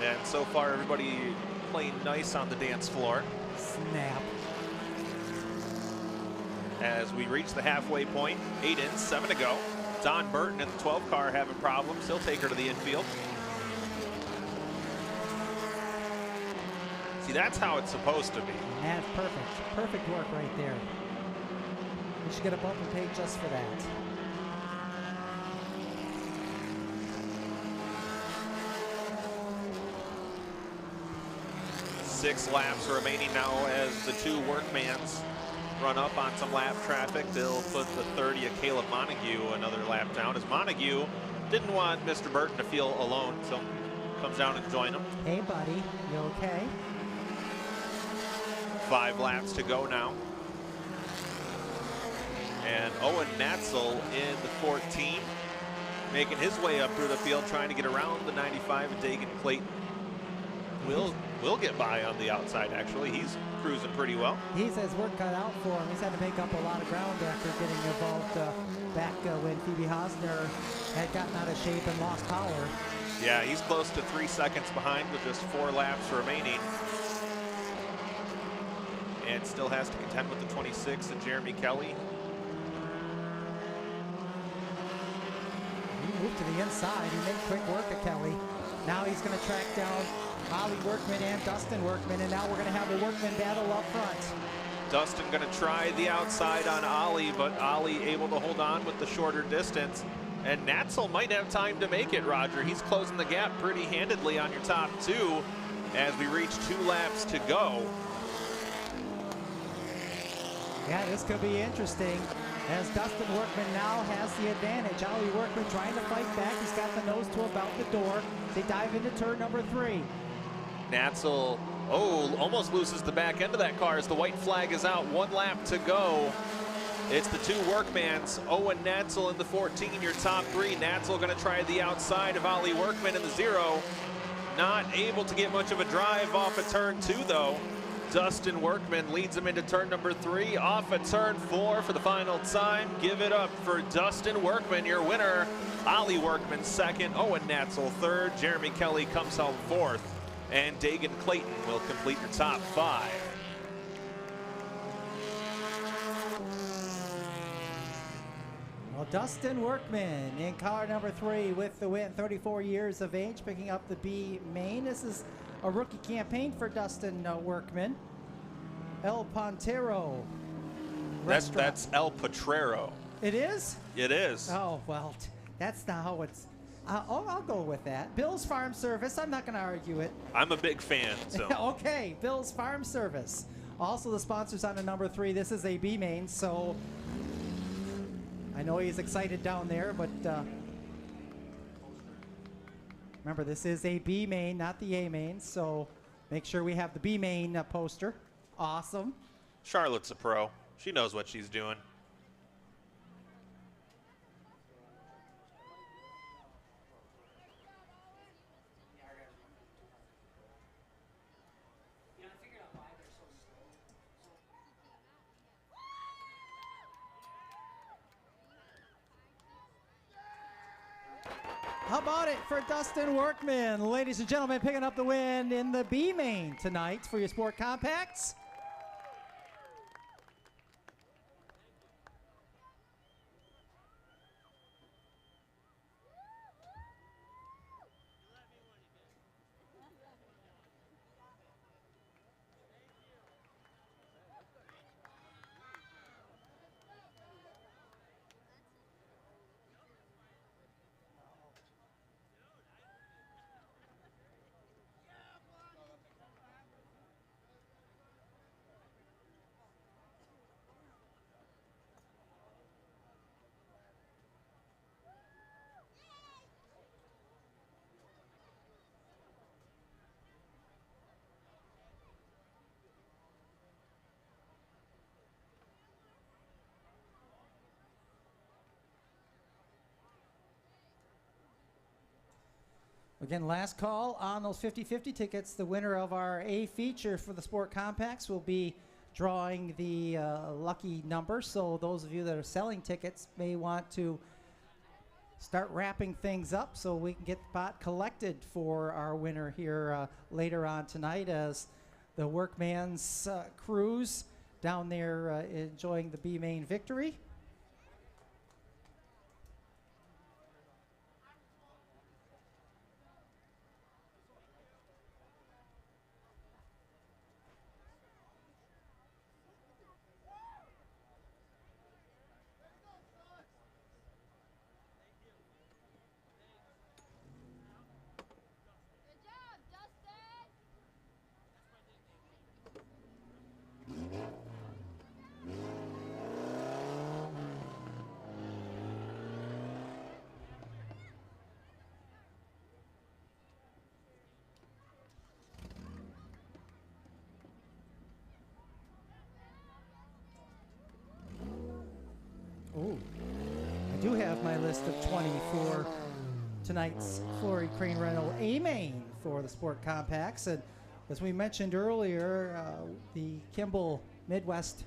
and so far everybody playing nice on the dance floor. Snap. as we reach the halfway point. 8 in, 7 to go. Don Burton in the 12 car having problems. He'll take her to the infield. See, that's how it's supposed to be. And perfect. Perfect work right there. We should get a bump and pay just for that. Six laps remaining now as the two workmans run up on some lap traffic. They'll put the 30 of Caleb Montague another lap down, as Montague didn't want Mr. Burton to feel alone, so comes down and join him. Hey, buddy, you okay? 5 laps to go now. And Owen Natzel in the 14, making his way up through the field, trying to get around the 95 of Dagan Clayton. Will get by on the outside, actually. He's cruising pretty well. He's his work cut out for him. He's had to make up a lot of ground after getting involved back when Phoebe Hosner had gotten out of shape and lost power. Yeah, he's close to 3 seconds behind with just 4 laps remaining. And still has to contend with the 26 of Jeremy Kelly. He moved to the inside. He made quick work of Kelly. Now he's going to track down Ollie Workman and Dustin Workman, and now we're going to have a Workman battle up front. Dustin going to try the outside on Ollie, but Ollie able to hold on with the shorter distance. And Natzel might have time to make it, Roger. He's closing the gap pretty handedly on your top 2 as we reach 2 laps to go. Yeah, this could be interesting as Dustin Workman now has the advantage. Ollie Workman trying to fight back. He's got the nose to about the door. They dive into turn number 3. Natzel, almost loses the back end of that car as the white flag is out. 1 lap to go. It's the 2 workmans. Owen Natzel in the 14, your top 3. Natzel going to try the outside of Ollie Workman in the 0. Not able to get much of a drive off of turn 2, though. Dustin Workman leads him into turn number 3, off at turn 4 for the final time. Give it up for Dustin Workman, your winner. Ollie Workman second, Owen Natzel third, Jeremy Kelly comes home 4th, and Dagan Clayton will complete your top 5. Well, Dustin Workman in car number 3 with the win, 34 years of age, picking up the B main. This is a rookie campaign for Dustin Workman. El Pontero. That's El Potrero. It is? It is. Oh, well, that's not how it's. I'll go with that. Bill's Farm Service. I'm not going to argue it. I'm a big fan, so. Okay, Bill's Farm Service. Also the sponsors on the number 3. This is a B main, so I know he's excited down there, but remember, this is a B main, not the A main, so make sure we have the B main poster. Awesome. Charlotte's a pro. She knows what she's doing. How about it for Dustin Workman? Ladies and gentlemen, picking up the win in the B main tonight for your Sport Compacts. Again, last call on those 50-50 tickets. The winner of our A feature for the Sport Compacts will be drawing the lucky number. So those of you that are selling tickets may want to start wrapping things up so we can get the pot collected for our winner here later on tonight as the Workman's Cruise down there enjoying the B main victory. Oh, I do have my list of 20 for tonight's Flory Crane Rental A main for the Sport Compacts. And as we mentioned earlier, the Kimball Midwest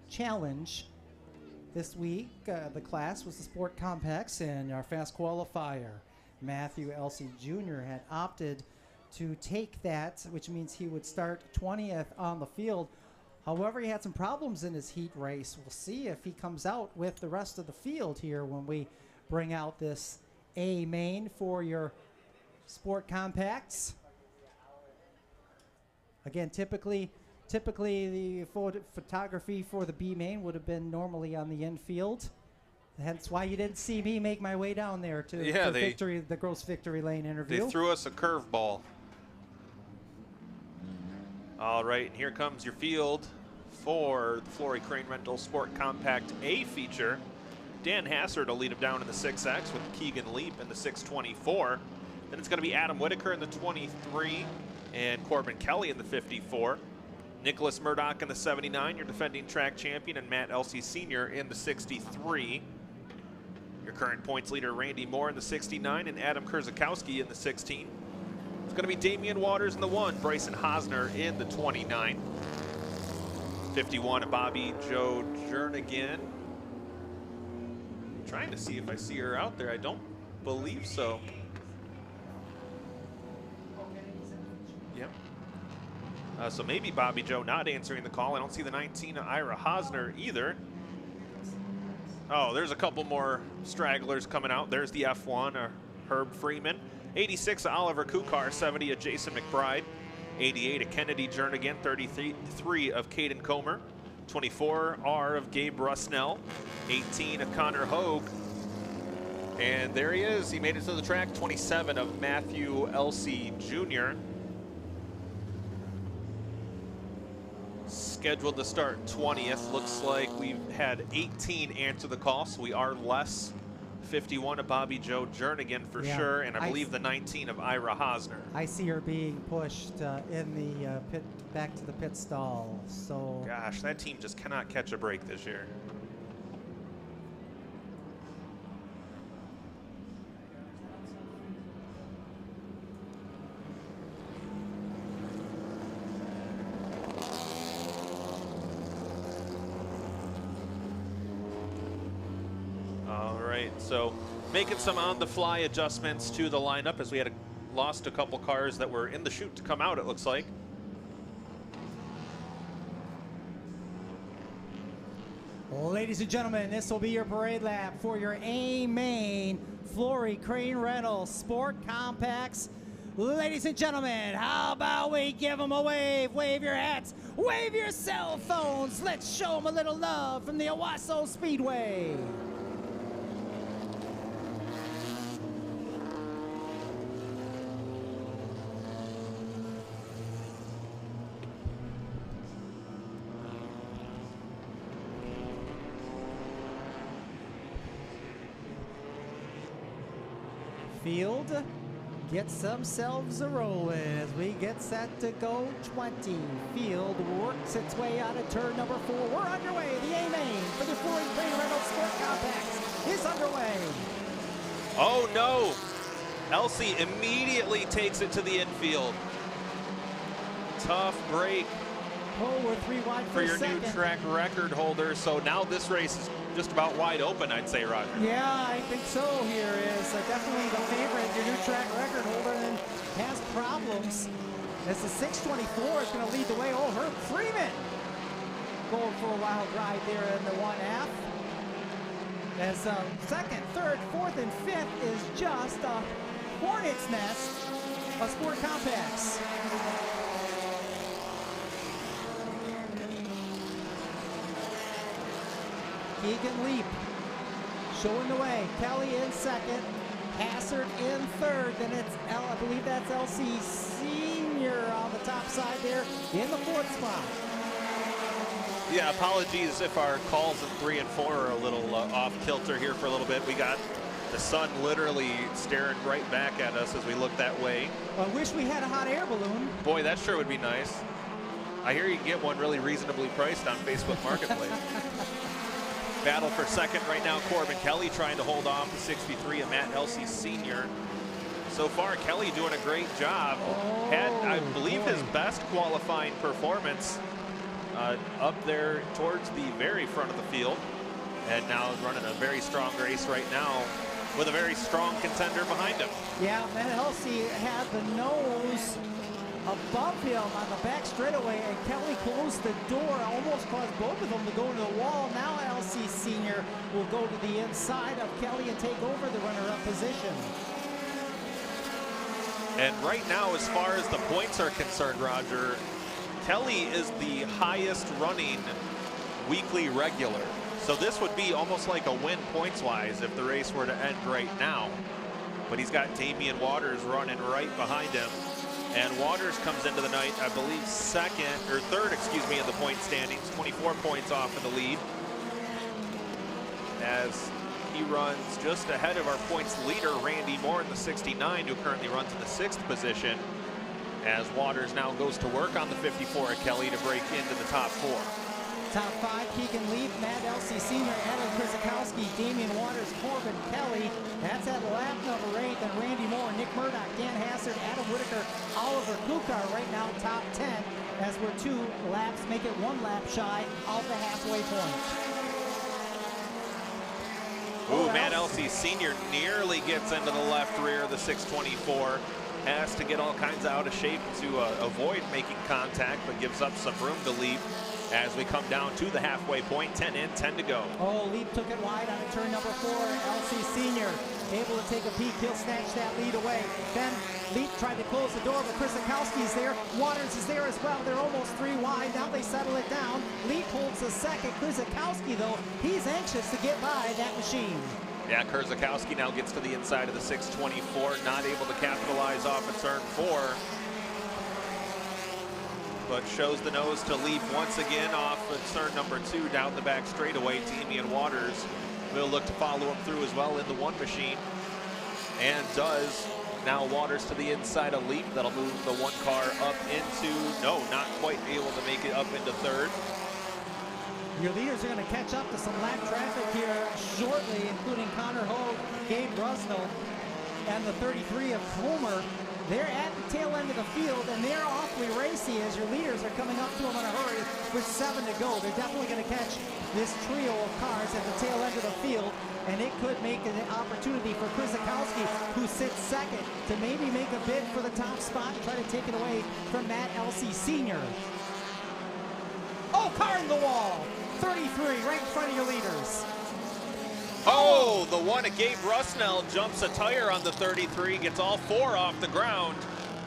Challenge this week, the class was the Sport Compacts, and our fast qualifier, Matthew Elsey Jr., had opted to take that, which means he would start 20th on the field. However, he had some problems in his heat race. We'll see if he comes out with the rest of the field here when we bring out this A main for your Sport Compacts. Again, typically the photography for the B main would have been normally on the infield. Hence why you didn't see me make my way down there to the Gross Victory Lane interview. They threw us a curveball. All right, and here comes your field for the Flory Crane Rental Sport Compact A feature. Dan Hassard will lead him down in the 6X with Keegan Leap in the 624. Then it's going to be Adam Whitaker in the 23 and Corbin Kelly in the 54. Nicholas Murdoch in the 79, your defending track champion, and Matt Elsey Sr. in the 63. Your current points leader, Randy Moore in the 69, and Adam Kurzakowski in the 16. It's going to be Damian Waters in the 1, Bryson Hosner in the 29. 51, Bobby Joe Jernigan. Trying to see if I see her out there. I don't believe so. Yep. So maybe Bobby Joe not answering the call. I don't see the 19, Ira Hosner either. Oh, there's a couple more stragglers coming out. There's the F1, Herb Freeman. 86, Oliver Kukar. 70, Jason McBride. 88, Kennedy Jernigan. 33 of Caden Comer. 24, R of Gabe Rusnell. 18 of Connor Hogue. And there he is. He made it to the track. 27 of Matthew Elsey Jr. Scheduled to start 20th. Looks like we've had 18 answer the call, so we are less. 51 of Bobby Joe Jernigan for sure, and I believe the 19 of Ira Hosner. I see her being pushed in the pit, back to the pit stall. So gosh, that team just cannot catch a break this year. So making some on-the-fly adjustments to the lineup as we had lost a couple cars that were in the chute to come out, it looks like. Ladies and gentlemen, this will be your parade lap for your A main Flory Crane Rental Sport Compacts. Ladies and gentlemen, how about we give them a wave? Wave your hats, wave your cell phones. Let's show them a little love from the Owasso Speedway. Field gets themselves a-rolling as we get set to go 20. Field works its way out of turn number 4. We're underway. The A-main for the Flory Crane Rental Sport Compacts is underway. Oh no! Elsey immediately takes it to the infield. Tough break. Oh, we're 3 wide for your second. new track record holder. So now this race is just about wide open, I'd say, Roger. Yeah, I think so. Here is definitely the favorite. Your new track record holder and has problems. As the 624 is going to lead the way. Oh, Herb Freeman going for a wild ride there in the 1F. As second, third, fourth, and fifth is just a hornet's nest of sport compacts. Keegan Leap showing the way. Kelly in second. Hassard in third. Then it's I believe that's LC Senior on the top side there in the fourth spot. Yeah, apologies if our calls in 3 and 4 are a little off kilter here for a little bit. We got the sun literally staring right back at us as we look that way. I wish we had a hot air balloon. Boy, that sure would be nice. I hear you can get one really reasonably priced on Facebook Marketplace. Battle for second right now, Corbin Kelly trying to hold off the 63 of Matt Elsey Sr. So far, Kelly doing a great job. Had, I believe, his best qualifying performance up there towards the very front of the field. And now running a very strong race right now with a very strong contender behind him. Yeah, Matt Elsey had the nose above him on the back straightaway, and Kelly closed the door, almost caused both of them to go into the wall. Now LC Senior will go to the inside of Kelly and take over the runner-up position. And right now, as far as the points are concerned, Roger, Kelly is the highest running weekly regular. So this would be almost like a win points-wise if the race were to end right now. But he's got Damian Waters running right behind him. And Waters comes into the night, I believe, third, in the point standings, 24 points off in the lead. As he runs just ahead of our points leader, Randy Moore in the 69, who currently runs in the 6th position. As Waters now goes to work on the 54 of Kelly to break into the top 4. Top 5, Keegan Leaf, Matt Elsey Sr., Adam Krzyzkowski, Damian Waters, Corbin Kelly. That's at lap number 8. Then Randy Moore, Nick Murdoch, Dan Hassard, Adam Whitaker, Oliver Kukar right now top 10 as we're 2 laps, make it 1 lap shy of the halfway point. Ooh, Matt Elsey Sr. nearly gets into the left rear of the 624. Has to get all kinds of out of shape to avoid making contact, but gives up some room to leap as we come down to the halfway point. 10 in, 10 to go. Oh, Leap took it wide on a turn number 4. LC Senior able to take a peek. He'll snatch that lead away. Then Leap tried to close the door, but Krzyzkowski's there. Waters is there as well. They're almost 3 wide. Now they settle it down. Leap holds the second. Krzyzkowski, though, he's anxious to get by that machine. Yeah, Krzyzkowski now gets to the inside of the 624, not able to capitalize off of turn 4. But shows the nose to Leap once again off of turn number 2 down the back straightaway. Damian Waters will look to follow him through as well in the 1 machine. And does. Now Waters to the inside of Leap. That'll move the 1 car up into, no, not quite able to make it up into 3rd. Your leaders are going to catch up to some lap traffic here shortly, including Connor Hogue, Gabe Rusnell, and the 33 of Comer. They're at the tail end of the field, and they're awfully racy as your leaders are coming up to them in a hurry with 7 to go. They're definitely going to catch this trio of cars at the tail end of the field, and it could make an opportunity for Krzyzkowski, who sits second, to maybe make a bid for the top spot and try to take it away from Matt Elsey Sr. Oh, car in the wall! 33, right in front of your leaders. Oh, the one of Gabe Rusnell jumps a tire on the 33, gets all 4 off the ground.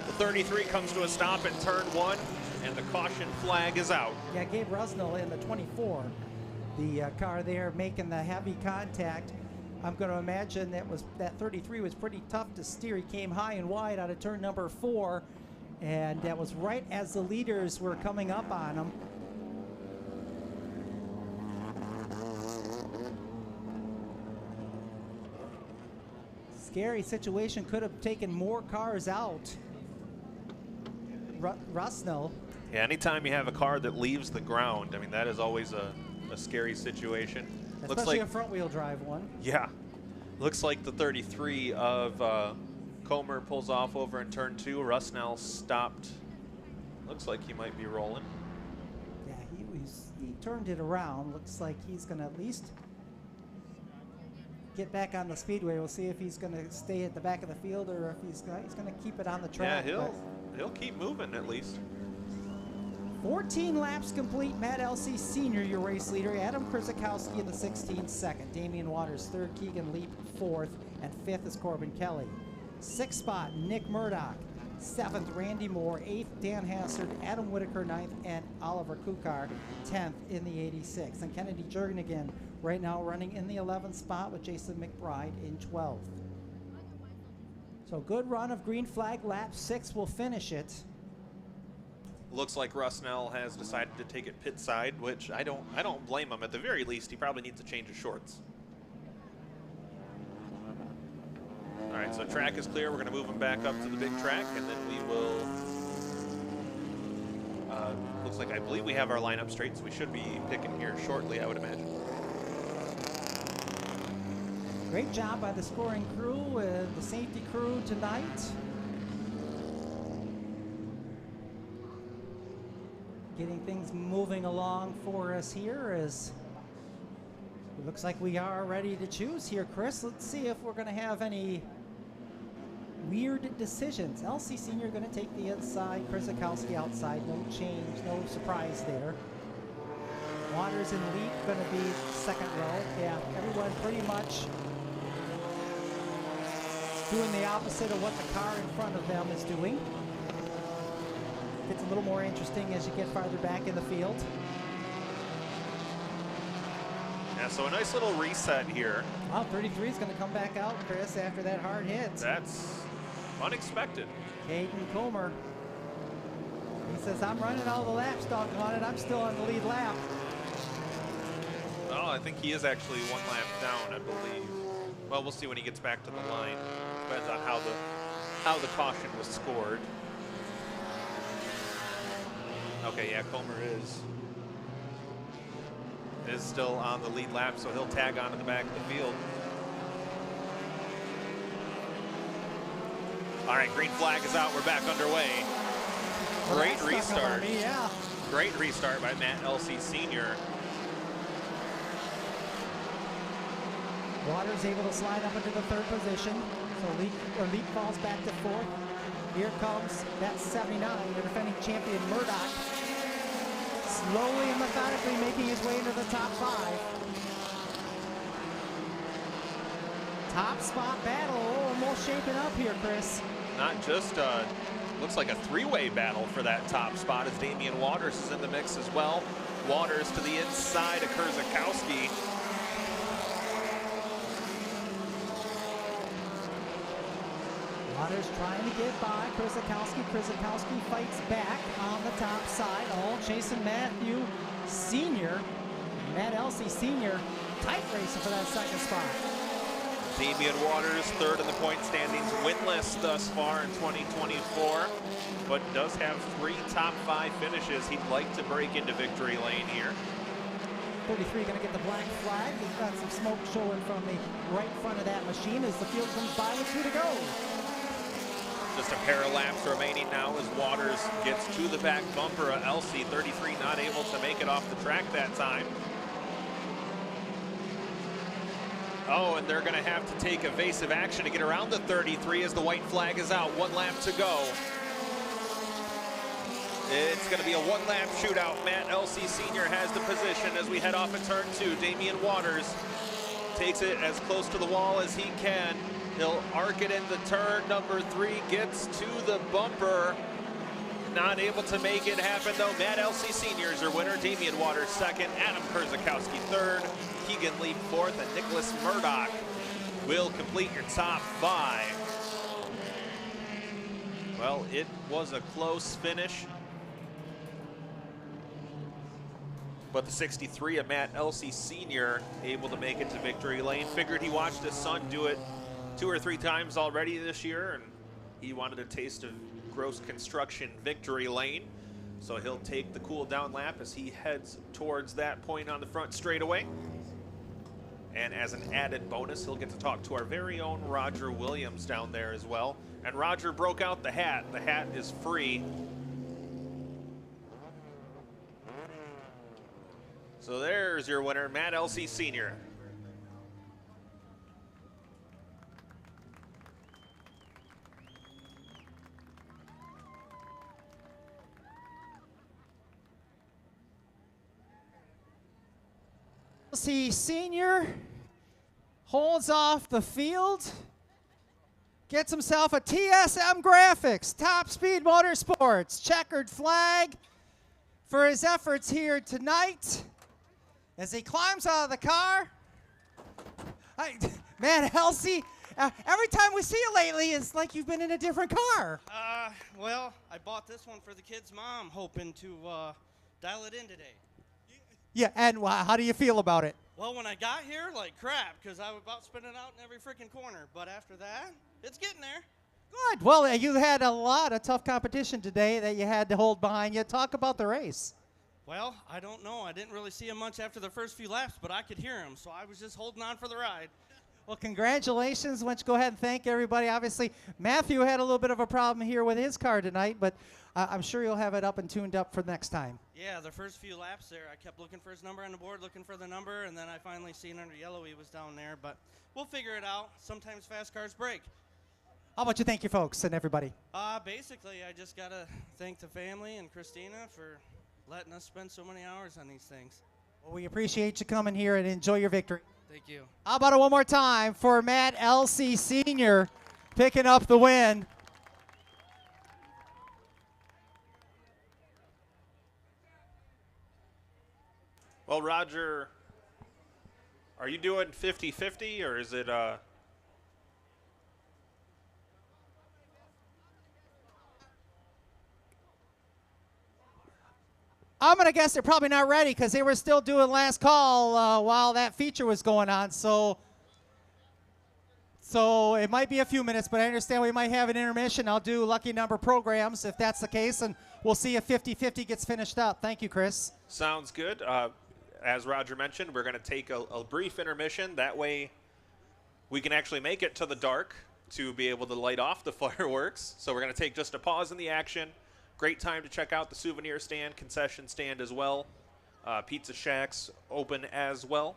The 33 comes to a stop in turn 1, and the caution flag is out. Yeah, Gabe Rusnell in the 24. The car there making the heavy contact. I'm going to imagine that 33 was pretty tough to steer. He came high and wide out of turn number 4, and that was right as the leaders were coming up on him. Scary situation, could have taken more cars out. Rusnell. Yeah, anytime you have a car that leaves the ground, I mean, that is always a scary situation. Especially a front-wheel drive one. Yeah. Looks like the 33 of Comer pulls off over in turn 2. Rusnell stopped. Looks like he might be rolling. Yeah, he turned it around. Looks like he's going to at least get back on the speedway. We'll see if he's going to stay at the back of the field or if he's going to keep it on the track. Yeah, he'll keep moving at least. 14 laps complete. Matt Elsey, Sr., your race leader. Adam Krzyzakowski in the 16th second. Damian Waters, third. Keegan Leap, fourth. And fifth is Corbin Kelly. Sixth spot, Nick Murdoch. Seventh, Randy Moore. Eighth, Dan Hassard. Adam Whitaker, ninth. And Oliver Kukar, 10th in the 86. And Kennedy Jernigan right now running in the 11th spot with Jason McBride in 12th. So good run of green flag. Lap 6 will finish it. Looks like Russ Nell has decided to take it pit side, which I don't blame him. At the very least, he probably needs to change his shorts. All right, so track is clear. We're going to move him back up to the big track, and then we will. Looks like I believe we have our lineup straight, so we should be picking here shortly, I would imagine. Great job by the scoring crew with the safety crew tonight. Getting things moving along for us here as it looks like we are ready to choose here, Chris. Let's see if we're going to have any weird decisions. Elsey Sr. going to take the inside, Krzyzakowski outside. No change, no surprise there. Waters and Leap going to be second row. Yeah, everyone pretty much doing the opposite of what the car in front of them is doing. Gets a little more interesting as you get farther back in the field. Yeah, so a nice little reset here. Wow, 33 is going to come back out, Chris, after that hard hit. That's unexpected. Caden Comer. He says, I'm running all the laps, doggone it. I'm still on the lead lap. Well, I think he is actually one lap down, I believe. Well, we'll see when he gets back to the line. Depends on how the caution was scored. Okay, yeah, Comer is still on the lead lap, so he'll tag on to the back of the field. All right, green flag is out. We're back underway. Well, Great restart. Me, yeah. Great restart by Matt Elsey Sr. Waters able to slide up into the third position. So Leap falls back to fourth. Here comes that 79, the defending champion Murdoch. Slowly and methodically making his way into the top 5. Top spot battle almost shaping up here, Chris. Not just, looks like a three-way battle for that top spot as Damian Waters is in the mix as well. Waters to the inside of Krzyzakowski. Waters trying to get by Krzyzakowski. Krzyzakowski fights back on the top side. All chasing Matthew Sr. Matt Elsey Sr. tight racing for that second spot. Damian Waters, third in the point standings, winless thus far in 2024, but does have 3 top 5 finishes. He'd like to break into victory lane here. 33 going to get the black flag. We've got some smoke showing from the right front of that machine as the field comes by with 2 to go. Just a pair of laps remaining now as Waters gets to the back bumper of Elsey. 33 not able to make it off the track that time. Oh, and they're going to have to take evasive action to get around the 33 as the white flag is out. 1 lap to go. It's going to be a 1-lap shootout. Matt Elsey Sr. has the position as we head off of turn 2. Damian Waters takes it as close to the wall as he can. He'll arc it into turn number 3, gets to the bumper. Not able to make it happen though. Matt Elsey Sr. is your winner. Damian Waters second. Adam Krzyzakowski third. Keegan Leap fourth. And Nicholas Murdoch will complete your top 5. Well, it was a close finish. But the 63 of Matt Elsey Sr. able to make it to victory lane. Figured he watched his son do it 2 or 3 times already this year, and he wanted a taste of gross construction victory lane. So he'll take the cool down lap as he heads towards that point on the front straightaway. And as an added bonus, he'll get to talk to our very own Roger Williams down there as well. And Roger broke out the hat. The hat is free. So there's your winner, Matt Elsey Sr. LC Senior holds off the field, gets himself a TSM Graphics, Top Speed Motorsports, checkered flag for his efforts here tonight. As he climbs out of the car, man, LC, every time we see you lately, it's like you've been in a different car. Well, I bought this one for the kid's mom, hoping to dial it in today. Yeah, and how do you feel about it? Well, when I got here, like crap, because I was about spinning out in every freaking corner. But after that, it's getting there. Good. Well, you had a lot of tough competition today that you had to hold behind you. Talk about the race. Well, I don't know. I didn't really see him much after the first few laps, but I could hear him, so I was just holding on for the ride. Well, congratulations. Why don't you go ahead and thank everybody. Obviously, Matthew had a little bit of a problem here with his car tonight, but I'm sure you'll have it up and tuned up for next time. Yeah, the first few laps there, I kept looking for his number on the board, looking for the number, and then I finally seen under yellow he was down there, but we'll figure it out. Sometimes fast cars break. How about you thank your folks and everybody? Basically, I just got to thank the family and Christina for letting us spend so many hours on these things. Well, we appreciate you coming here and enjoy your victory. Thank you. How about it one more time for Matt LC Sr. picking up the win. Well, Roger, are you doing 50-50 or is it I'm going to guess they're probably not ready because they were still doing last call while that feature was going on. So it might be a few minutes, but I understand we might have an intermission. I'll do lucky number programs if that's the case, and we'll see if 50-50 gets finished up. Thank you, Chris. Sounds good. As Roger mentioned, we're going to take a brief intermission. That way we can actually make it to the dark to be able to light off the fireworks. So we're going to take just a pause in the action. Great time to check out the souvenir stand, concession stand as well. Pizza Shacks open as well.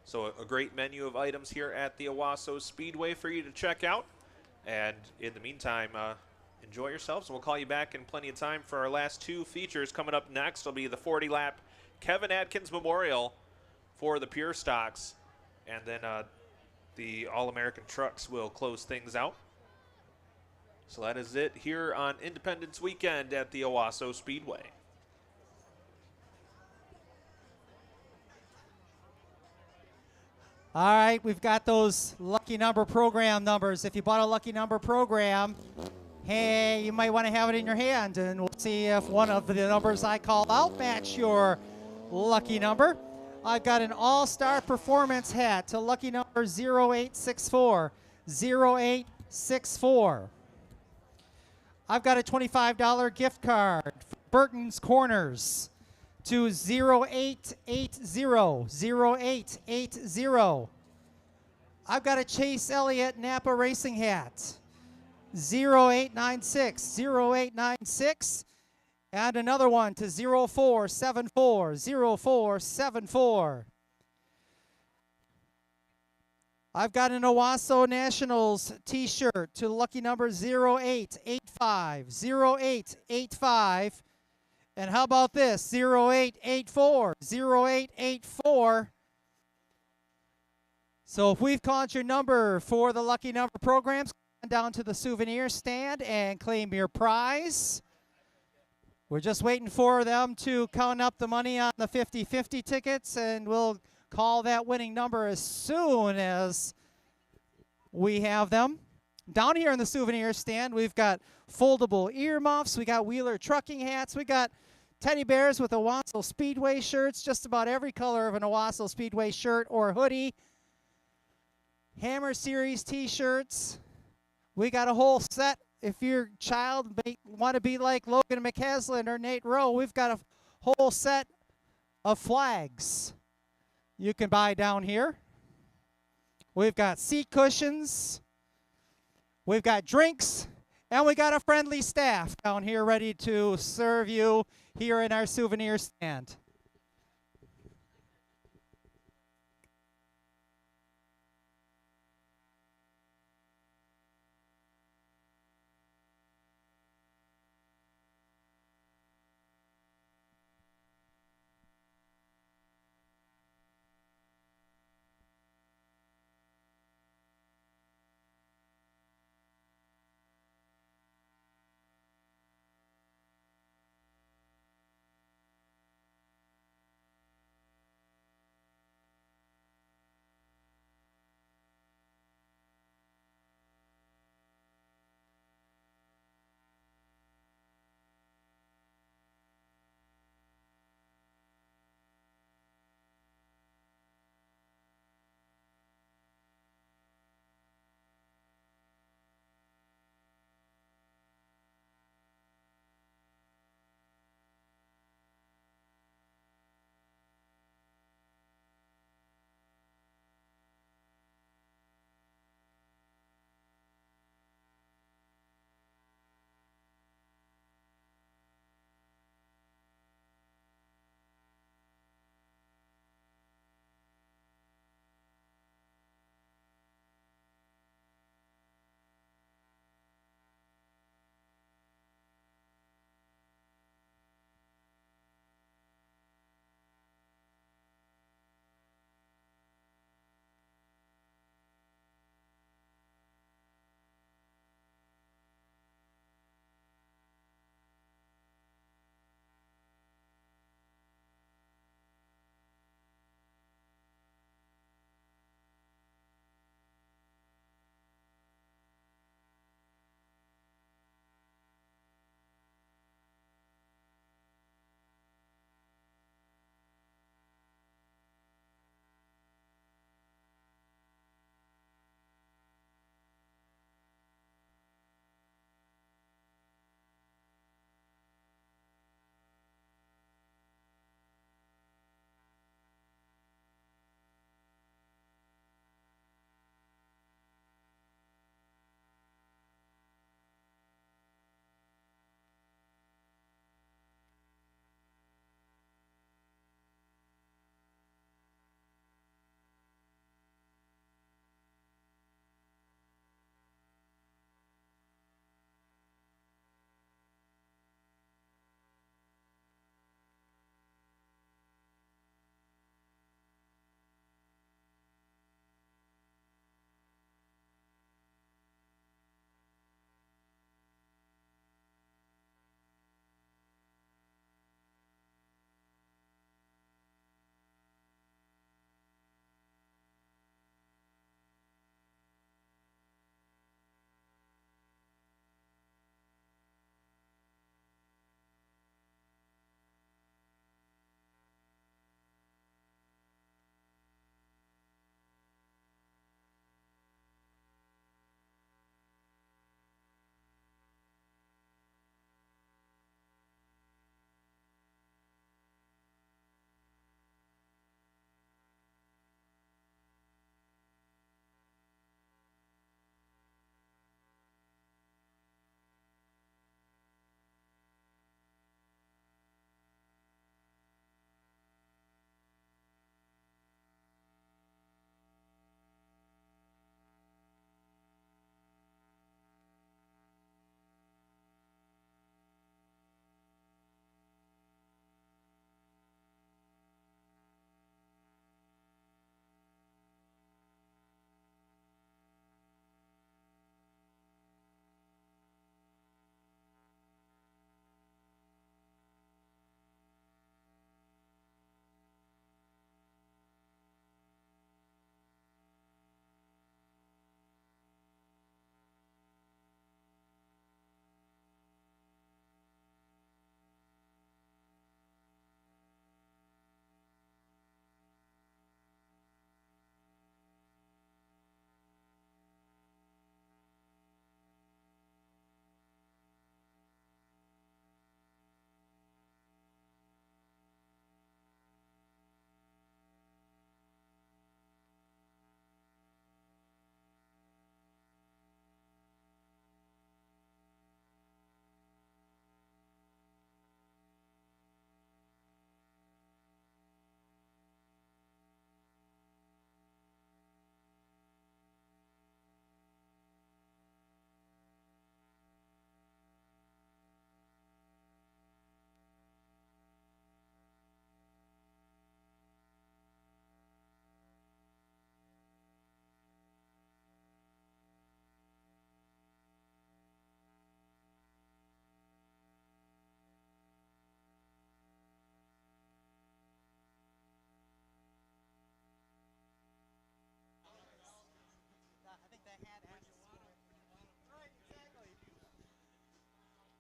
So a great menu of items here at the Owasso Speedway for you to check out. And in the meantime, enjoy yourselves. And we'll call you back in plenty of time for our last two features. Coming up next will be the 40-lap Kevin Atkins Memorial for the Pure Stocks. And then the All-American Trucks will close things out. So that is it here on Independence Weekend at the Owasso Speedway. All right, we've got those lucky number program numbers. If you bought a lucky number program, hey, you might want to have it in your hand, and we'll see if one of the numbers I call out match your lucky number. I've got an All-Star Performance hat to lucky number 0864. 0864. I've got a $25 gift card for Burton's Corners to 0880. 0880. I've got a Chase Elliott Napa Racing hat. 0896. 0896. And another one to 0474. 0474. I've got an Owasso Nationals t-shirt to lucky number 0885. 0885. And how about this? 0884. 0884. So if we've called your number for the lucky number programs, come down to the souvenir stand and claim your prize. We're just waiting for them to count up the money on the 50-50 tickets, and we'll call that winning number as soon as we have them. Down here in the souvenir stand, we've got foldable earmuffs, we got Wheeler trucking hats, we got teddy bears with Owasso Speedway shirts, just about every color of an Owasso Speedway shirt or hoodie. Hammer Series t-shirts. We got a whole set. If your child may want to be like Logan McCaslin or Nate Rowe, we've got a whole set of flags you can buy down here. We've got seat cushions. We've got drinks. And we got a friendly staff down here ready to serve you here in our souvenir stand.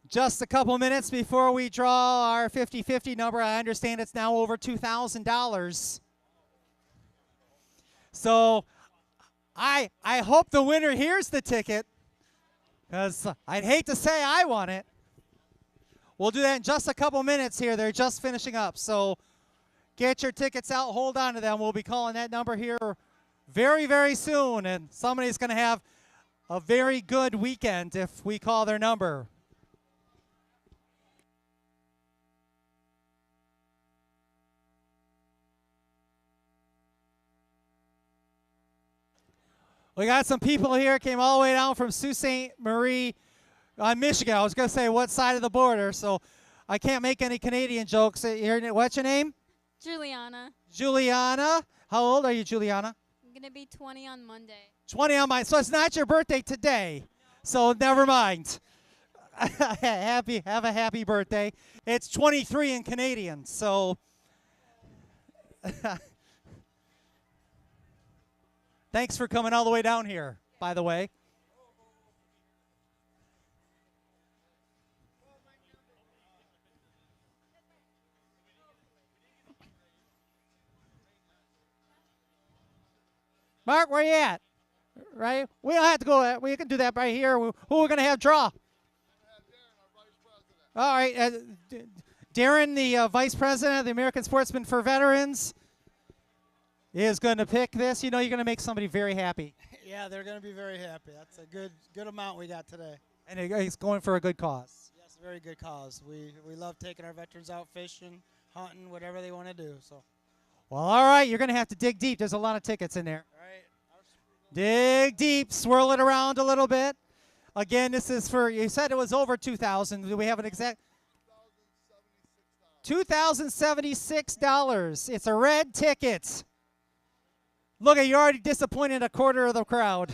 Just a couple minutes before we draw our 50-50 number. I understand it's now over $2,000. So I hope the winner hears the ticket, because I'd hate to say I won it. We'll do that in just a couple minutes here. They're just finishing up. So get your tickets out. Hold on to them. We'll be calling that number here very, very soon. And somebody's going to have a very good weekend if we call their number. We got some people here, came all the way down from Sault Ste. Marie, Michigan. I was going to say what side of the border, so I can't make any Canadian jokes. What's your name? Juliana. Juliana. How old are you, Juliana? I'm going to be 20 on Monday. 20 on mine. So it's not your birthday today. So never mind. Have a happy birthday. It's 23 in Canadian, so thanks for coming all the way down here, by the way. Mark, where you at? Right? We don't have to go. We can do that right here. Who are we going to have draw? All right. Darren, the Vice President of the American Sportsman for Veterans, is going to pick this. You know you're going to make somebody very happy. Yeah, they're going to be very happy. That's a good amount we got today. And he's going for a good cause. Yes, a very good cause. We love taking our veterans out fishing, hunting, whatever they want to do. So. Well, all right. You're going to have to dig deep. There's a lot of tickets in there. All right. Dig deep. Swirl it around a little bit. Again, this is for, you said it was over 2,000. Do we have an exact? $2,076. It's a red ticket. Look at, you're already disappointed a quarter of the crowd.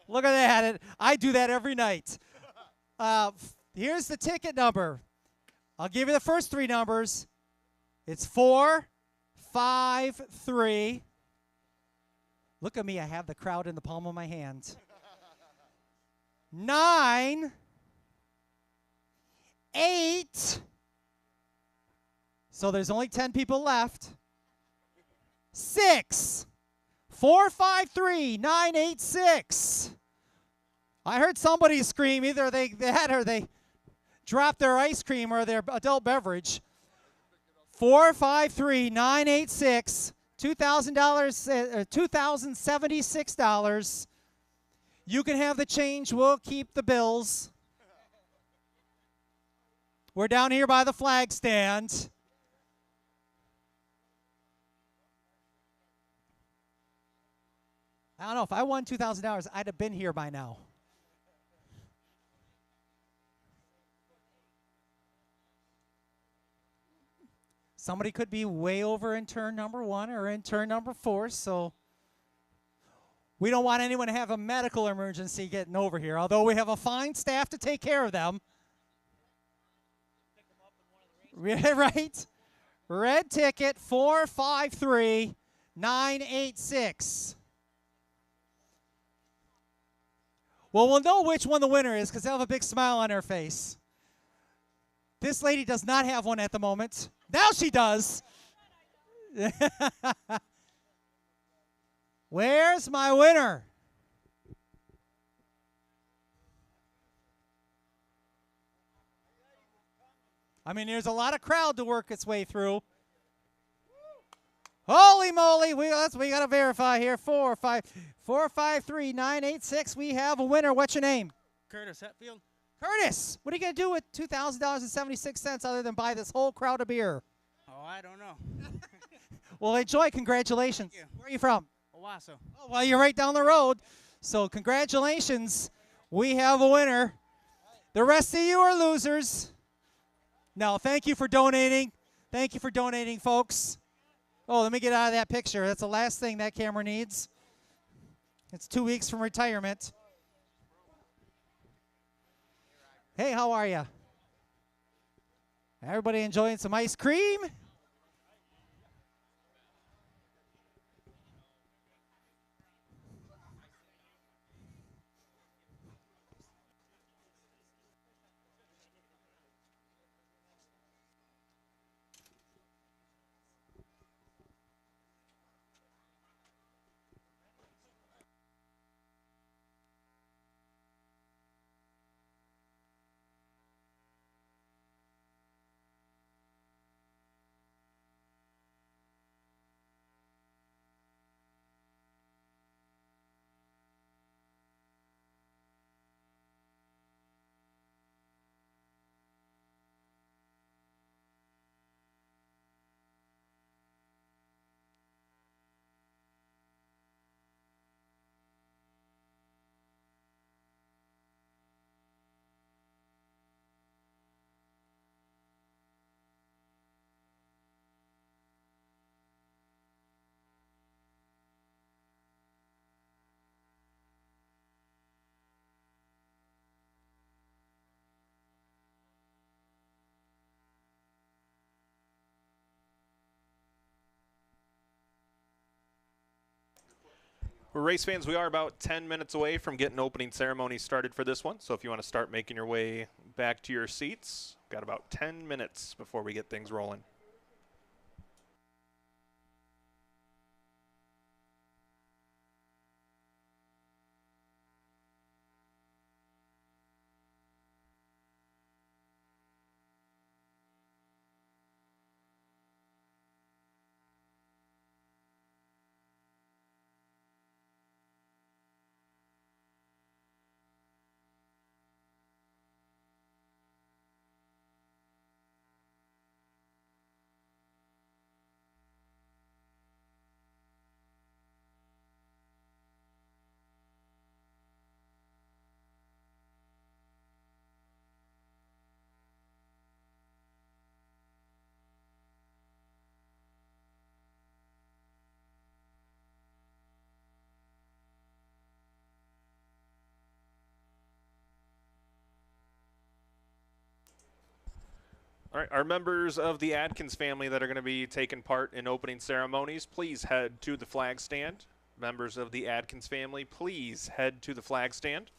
Look at that. I do that every night. Here's the ticket number. I'll give you the first three numbers. It's 453. Look at me. I have the crowd in the palm of my hand. 9, 8. So there's only 10 people left. 6, 453, 986. I heard somebody scream. Either they that or they dropped their ice cream or their adult beverage. 453, 986. $2,000, $2,076. You can have the change. We'll keep the bills. We're down here by the flag stand. I don't know. If I won $2,000, I'd have been here by now. Somebody could be way over in turn number 1 or in turn number 4, so we don't want anyone to have a medical emergency getting over here, although we have a fine staff to take care of them. Right? Red ticket, 453, 986. Well, we'll know which one the winner is because they'll have a big smile on their face. This lady does not have one at the moment. Now she does. Where's my winner? I mean, there's a lot of crowd to work its way through. Holy moly, we got to verify here. 453, 986. We have a winner. What's your name? Curtis Hetfield. Curtis, what are you going to do with $2,000.76 other than buy this whole crowd of beer? Oh, I don't know. Well, enjoy. Congratulations. Where are you from? Owasso. Oh, well, you're right down the road. So congratulations. We have a winner. The rest of you are losers. No, thank you for donating. Thank you for donating, folks. Oh, let me get out of that picture. That's the last thing that camera needs. It's 2 weeks from retirement. Hey, how are you? Everybody enjoying some ice cream? Well, race fans, we are about 10 minutes away from getting opening ceremony started for this one. So if you want to start making your way back to your seats, got about 10 minutes before we get things rolling. All right, our members of the Adkins family that are going to be taking part in opening ceremonies, please head to the flag stand. Members of the Adkins family, please head to the flag stand.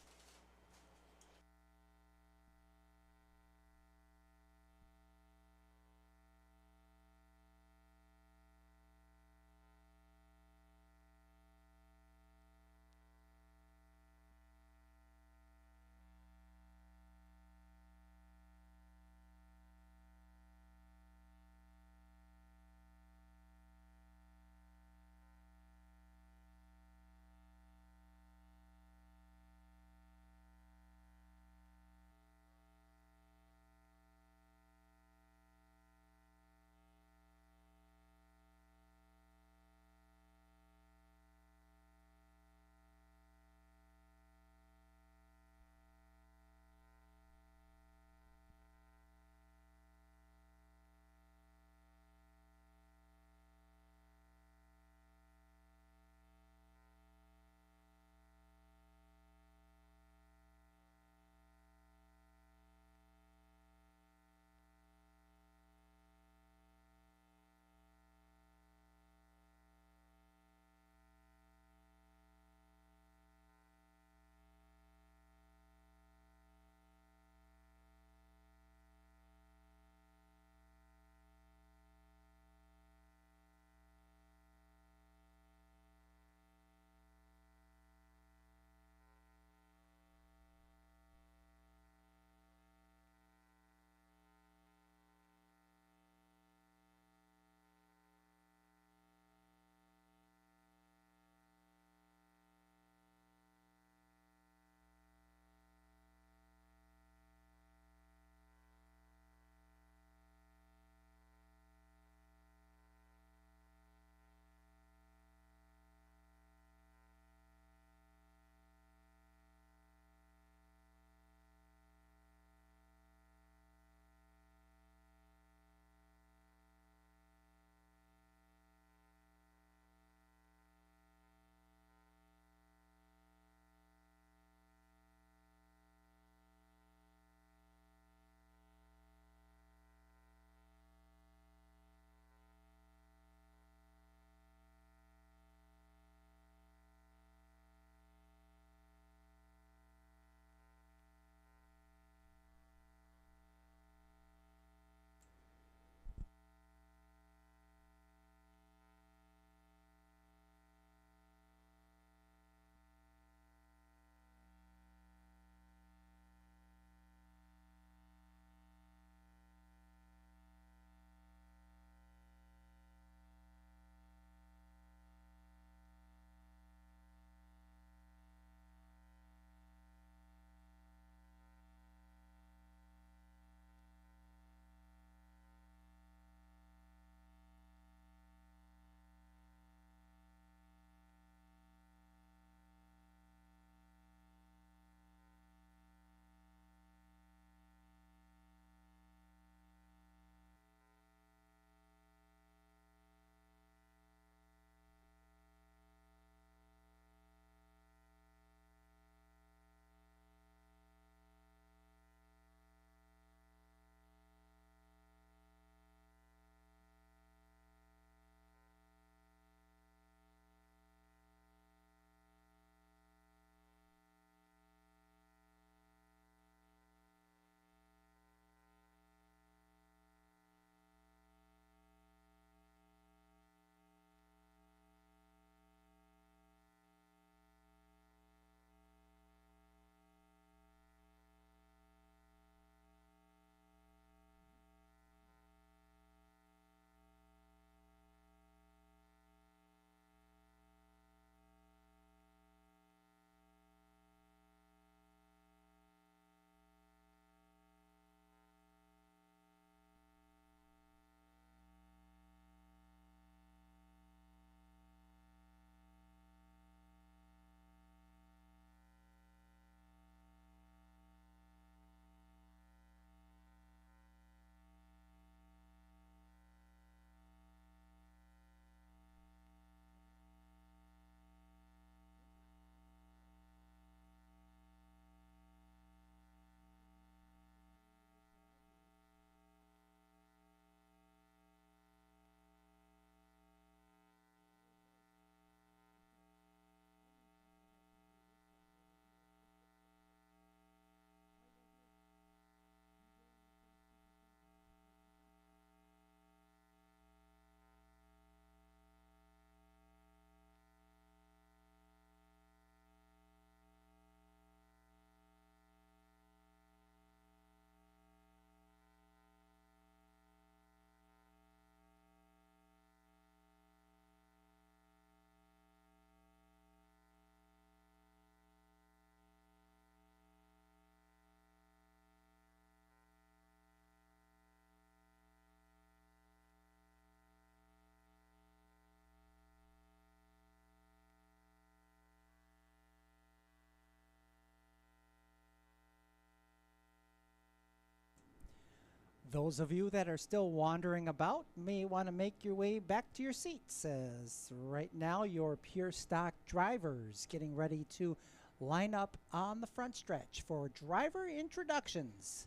Those of you that are still wandering about may want to make your way back to your seats, as right now your pure stock drivers getting ready to line up on the front stretch for driver introductions.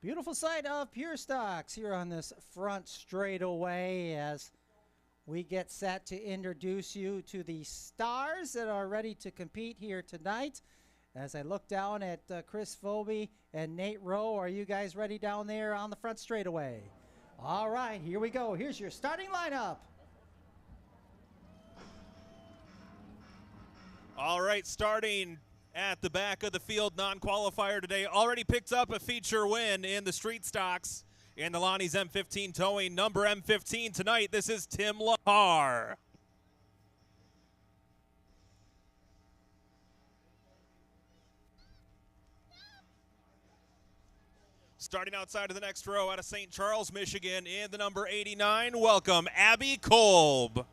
Beautiful sight of pure stocks here on this front straightaway as we get set to introduce you to the stars that are ready to compete here tonight. As I look down at Chris Phobie and Nate Rowe, are you guys ready down there on the front straightaway? All right, here we go. Here's your starting lineup. All right, starting at the back of the field, non-qualifier today, already picked up a feature win in the street stocks in the Lonnie's M15 towing. Number M15 tonight, this is Tim Lahar. Starting outside of the next row out of St. Charles, Michigan, in the number 89, welcome Abby Kolb.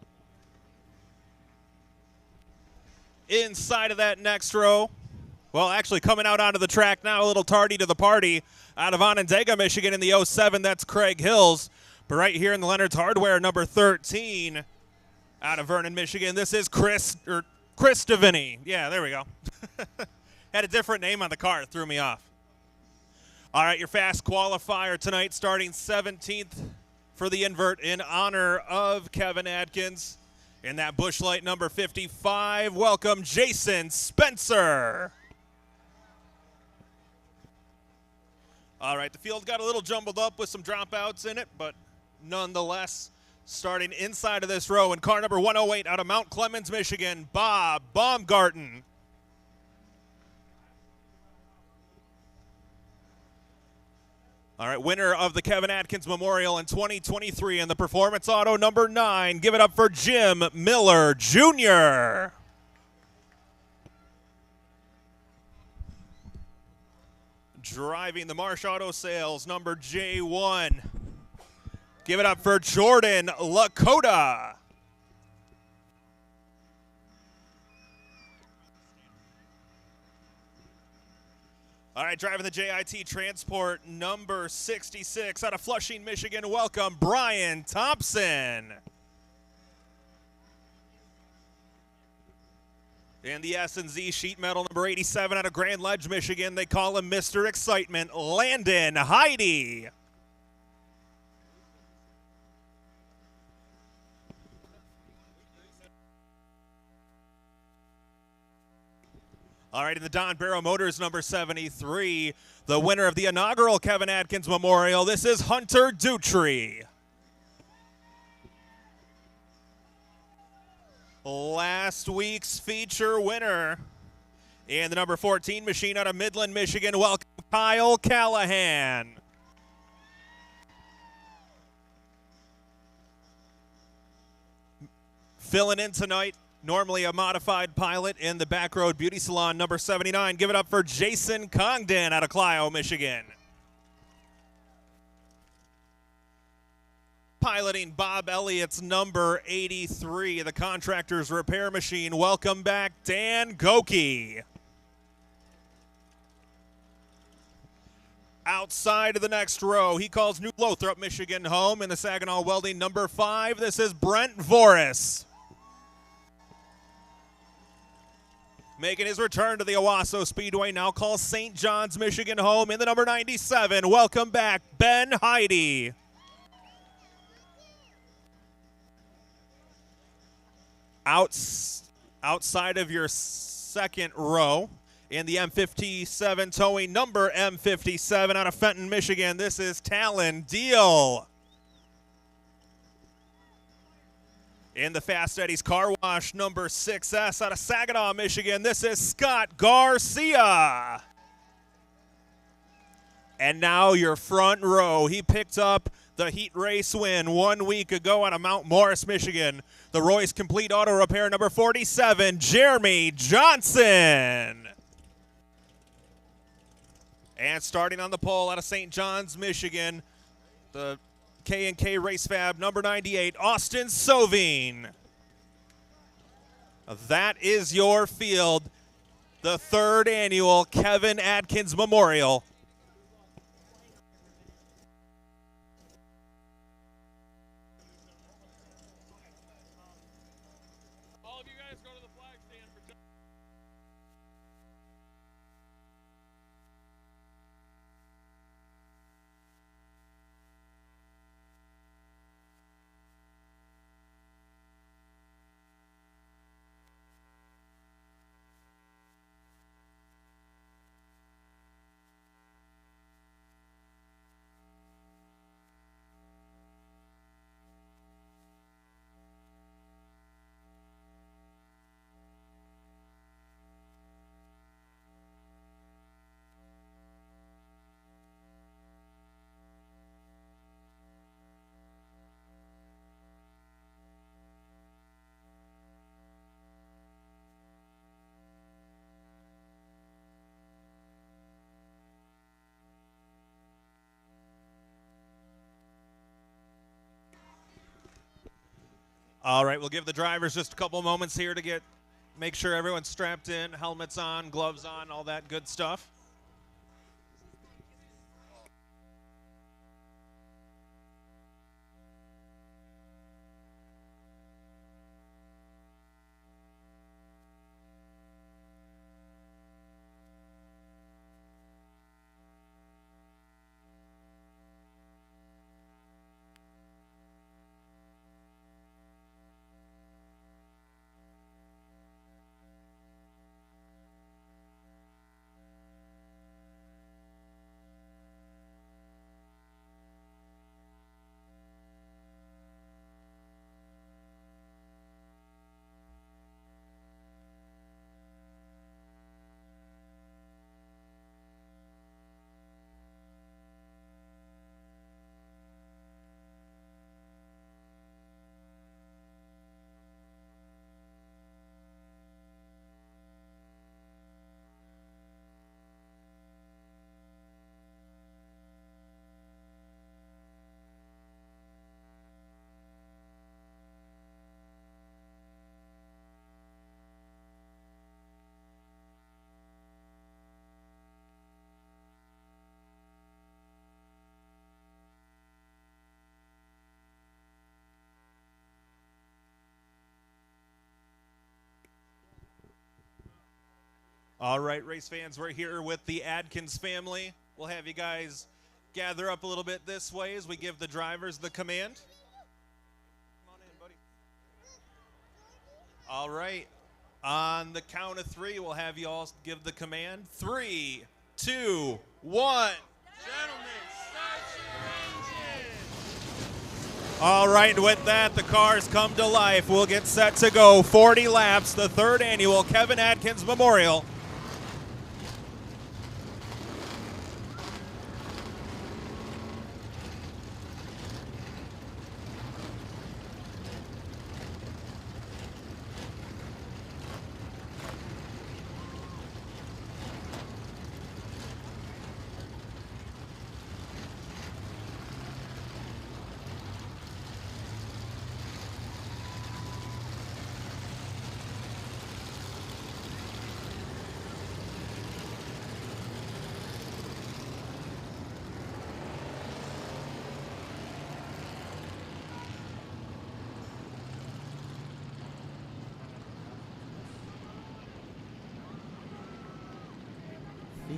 Inside of that next row, well, actually coming out onto the track now, a little tardy to the party, out of Onondaga, Michigan in the 07, that's Craig Hills. But right here in the Leonard's Hardware, number 13, out of Vernon, Michigan, this is Chris Deviney. Yeah, there we go. Had a different name on the car, it threw me off. All right, your fast qualifier tonight, starting 17th for the invert in honor of Kevin Adkins. In that Busch Light number 55, welcome Jason Spencer. All right, the field got a little jumbled up with some dropouts in it, but nonetheless, starting inside of this row in car number 108 out of Mount Clemens, Michigan, Bob Baumgarten. All right, winner of the Kevin Atkins Memorial in 2023 in the Performance Auto number 9. Give it up for Jim Miller, Jr. Driving the Marsh Auto Sales number J1. Give it up for Jordan Lakota. All right, driving the JIT Transport number 66 out of Flushing, Michigan. Welcome, Brian Thompson. And the S&Z sheet metal number 87 out of Grand Ledge, Michigan. They call him Mr. Excitement, Landon Heidi. All right, in the Don Barrow Motors number 73, the winner of the inaugural Kevin Atkins Memorial, this is Hunter Dutry. Last week's feature winner in the number 14 machine out of Midland, Michigan, welcome Kyle Callahan. Filling in tonight, normally a modified pilot in the Back Road Beauty Salon, number 79. Give it up for Jason Congdon out of Clio, Michigan. Piloting Bob Elliott's number 83, the Contractor's Repair Machine. Welcome back, Dan Goki. Outside of the next row, he calls New Lothrop, Michigan home in the Saginaw Welding number 5. This is Brent Voris. Making his return to the Owasso Speedway, now calls St. John's, Michigan home in the number 97. Welcome back, Ben Heidi. Outside of your second row, in the M57 towing number M57 out of Fenton, Michigan, this is Talon Deal. In the Fast Eddie's Car Wash number 6S out of Saginaw, Michigan, this is Scott Garcia. And now your front row. He picked up the heat race win 1 week ago out of Mount Morris, Michigan. The Royce Complete Auto Repair number 47, Jeremy Johnson. And starting on the pole out of St. John's, Michigan, the K&K Race Fab number 98, Austin Sovine. That is your field, the third annual Kevin Atkins Memorial. All right, we'll give the drivers just a couple moments here to make sure everyone's strapped in, helmets on, gloves on, all that good stuff. All right, race fans, we're here with the Adkins family. We'll have you guys gather up a little bit this way as we give the drivers the command. Come on in, buddy. All right. On the count of 3, we'll have you all give the command. 3, 2, 1. All right, and with that, the cars come to life. We'll get set to go 40 laps, the 3rd annual Kevin Atkins Memorial.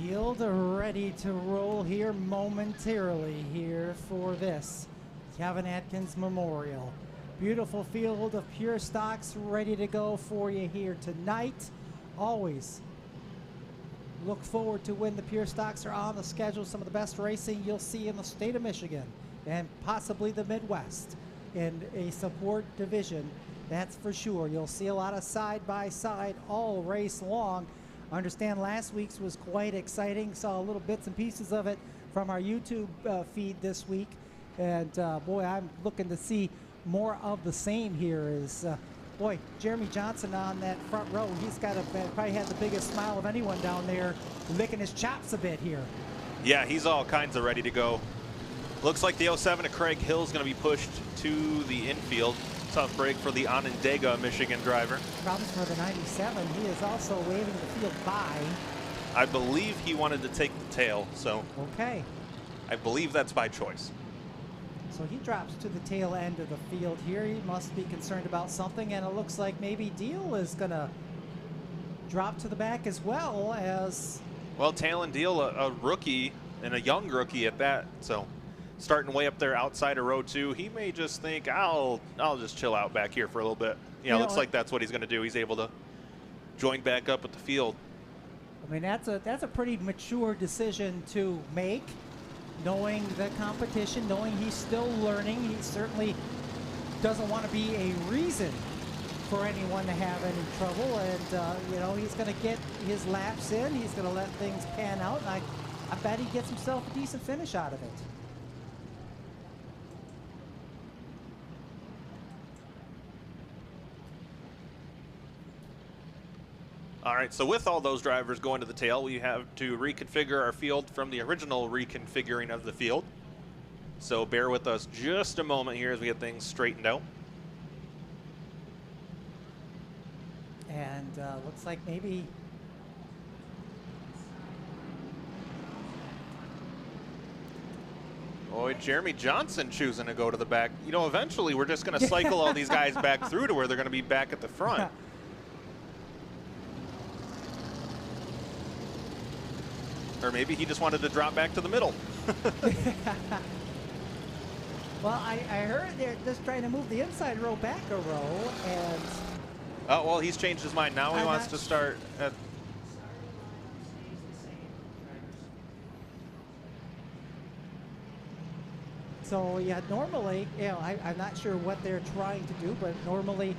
Field ready to roll here momentarily here for this Kevin Atkins Memorial. Beautiful field of pure stocks ready to go for you here tonight. Always look forward to when the pure stocks are on the schedule. Some of the best racing you'll see in the state of Michigan and possibly the Midwest in a support division. That's for sure. You'll see a lot of side-by-side all race long. I understand last week's was quite exciting. Saw little bits and pieces of it from our YouTube feed this week. And boy, I'm looking to see more of the same here. Is boy, Jeremy Johnson on that front row. He's got probably had the biggest smile of anyone down there, licking his chops a bit here. Yeah, he's all kinds of ready to go. Looks like the 07 of Craig Hill is going to be pushed to the infield. Tough break for the Onondaga, Michigan driver. Problems for the 97. He is also waving the field by. I believe he wanted to take the tail, so okay. I believe that's by choice. So he drops to the tail end of the field here. He must be concerned about something, and it looks like maybe Deal is going to drop to the back as well as... Well, Talon Deal, a rookie, and a young rookie at that, so starting way up there outside of row 2, he may just think, I'll just chill out back here for a little bit. Yeah, looks like that's what he's going to do. He's able to join back up with the field. I mean, that's a pretty mature decision to make, knowing the competition, knowing he's still learning. He certainly doesn't want to be a reason for anyone to have any trouble, and you know, he's going to get his laps in. He's going to let things pan out, and I bet he gets himself a decent finish out of it. All right, so with all those drivers going to the tail, we have to reconfigure our field from the original reconfiguring of the field. So bear with us just a moment here as we get things straightened out. And looks like maybe... Boy, Jeremy Johnson choosing to go to the back. You know, eventually we're just going to cycle all these guys back through to where they're going to be back at the front. Or maybe he just wanted to drop back to the middle. Well, I heard they're just trying to move the inside row back a row, and... Oh, well, he's changed his mind. Now he wants to start at... So, yeah, normally, you know, I'm not sure what they're trying to do, but normally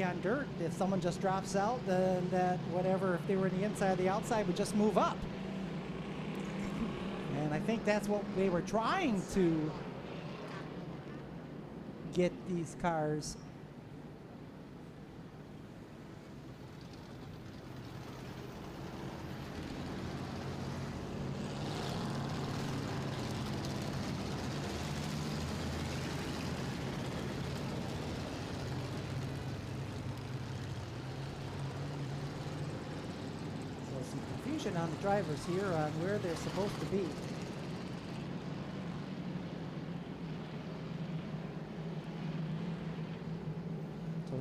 on dirt, if someone just drops out, then that whatever, if they were in the inside or the outside, would just move up. And I think that's what they were trying to get these cars. So some confusion on the drivers here on where they're supposed to be.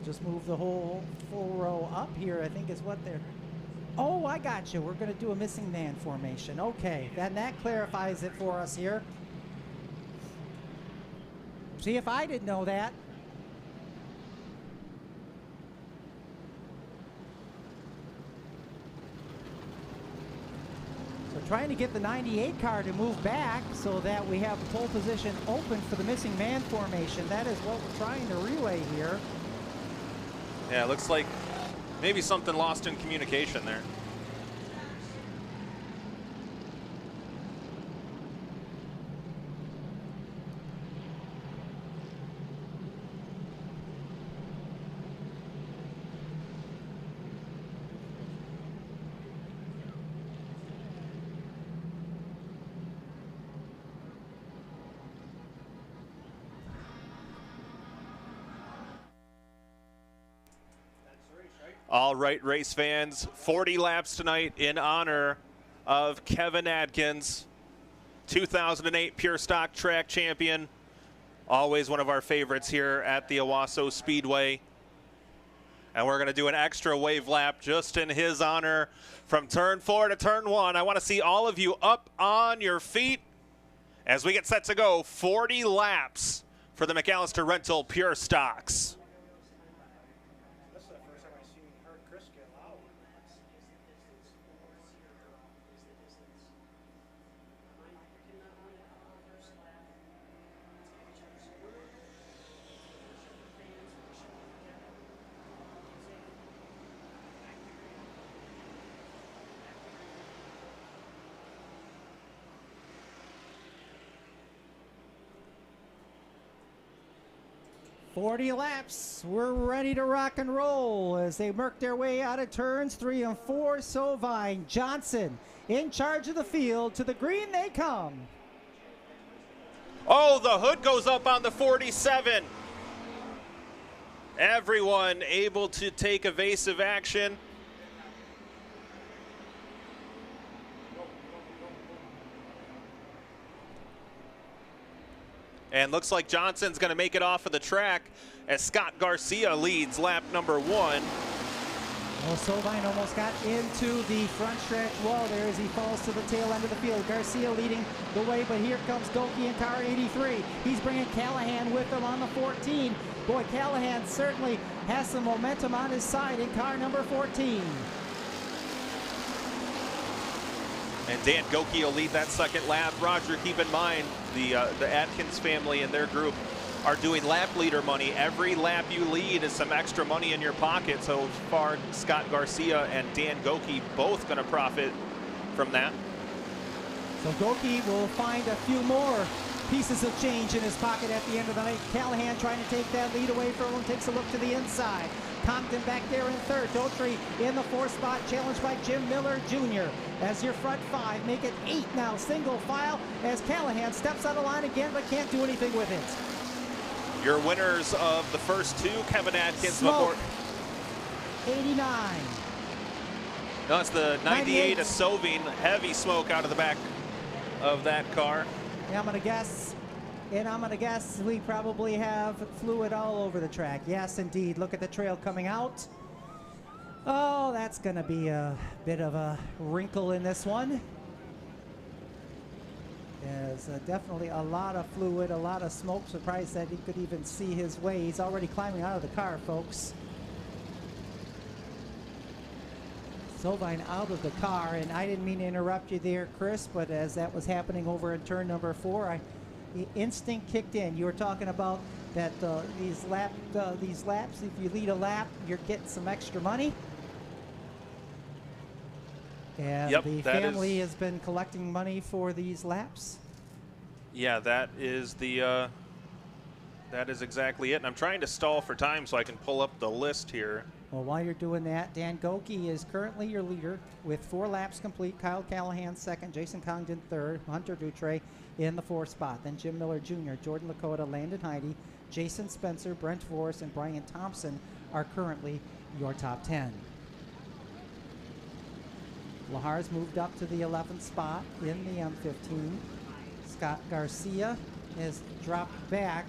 Just move the whole full row up here, I think is what they're Oh, I got you. We're going to do a missing man formation. Okay, then that clarifies it for us here. See if I didn't know that. So trying to get the 98 car to move back so that we have the pole position open for the missing man formation. That is what we're trying to relay here. Yeah, it looks like maybe something lost in communication there. All right, race fans, 40 laps tonight in honor of Kevin Adkins, 2008 Pure Stock Track Champion, always one of our favorites here at the Owasso Speedway. And we're going to do an extra wave lap just in his honor from turn 4 to turn 1. I want to see all of you up on your feet as we get set to go. 40 laps for the McAllister Rental Pure Stocks. Forty laps. We're ready to rock and roll as they work their way out of turns 3 and 4. Sovine, Johnson in charge of the field. To the green they come. Oh, the hood goes up on the 47. Everyone able to take evasive action. And looks like Johnson's going to make it off of the track as Scott Garcia leads lap number 1. Well, Sovine almost got into the front stretch wall there as he falls to the tail end of the field. Garcia leading the way, but here comes Goki in car 83. He's bringing Callahan with him on the 14. Boy, Callahan certainly has some momentum on his side in car number 14. And Dan Goki will lead that second lap. Roger, keep in mind the Atkins family and their group are doing lap leader money. Every lap you lead is some extra money in your pocket. So far, Scott Garcia and Dan Goki both going to profit from that. So Goki will find a few more pieces of change in his pocket at the end of the night. Callahan trying to take that lead away from him, takes a look to the inside. Compton back there in third. Daughtry in the 4th spot, challenged by Jim Miller Jr. As your front 5, make it 8 now, single file, as Callahan steps out of line again, but can't do anything with it. Your winners of the first 2, Kevin Atkins. Smoke, 89. No, it's the 98 of Sovine. Heavy smoke out of the back of that car. Yeah, I'm gonna guess we probably have fluid all over the track. Yes, indeed. Look at the trail coming out. Oh, that's gonna be a bit of a wrinkle in this one. There's definitely a lot of fluid, a lot of smoke. Surprised that he could even see his way. He's already climbing out of the car, folks. Sovine out of the car, and I didn't mean to interrupt you there, Chris, but as that was happening over in turn number 4, the instinct kicked in. You were talking about that these laps, if you lead a lap, you're getting some extra money. And yep, the family has been collecting money for these laps. Yeah, that is the that is exactly it. And I'm trying to stall for time so I can pull up the list here. Well, while you're doing that, Dan Goki is currently your leader with 4 laps complete. Kyle Callahan second, Jason Congdon third, Hunter Dutre in the 4th spot. Then Jim Miller Jr., Jordan Lakota, Landon Heide, Jason Spencer, Brent Forrest, and Brian Thompson are currently your top 10. Lahar's moved up to the 11th spot in the M15. Scott Garcia has dropped back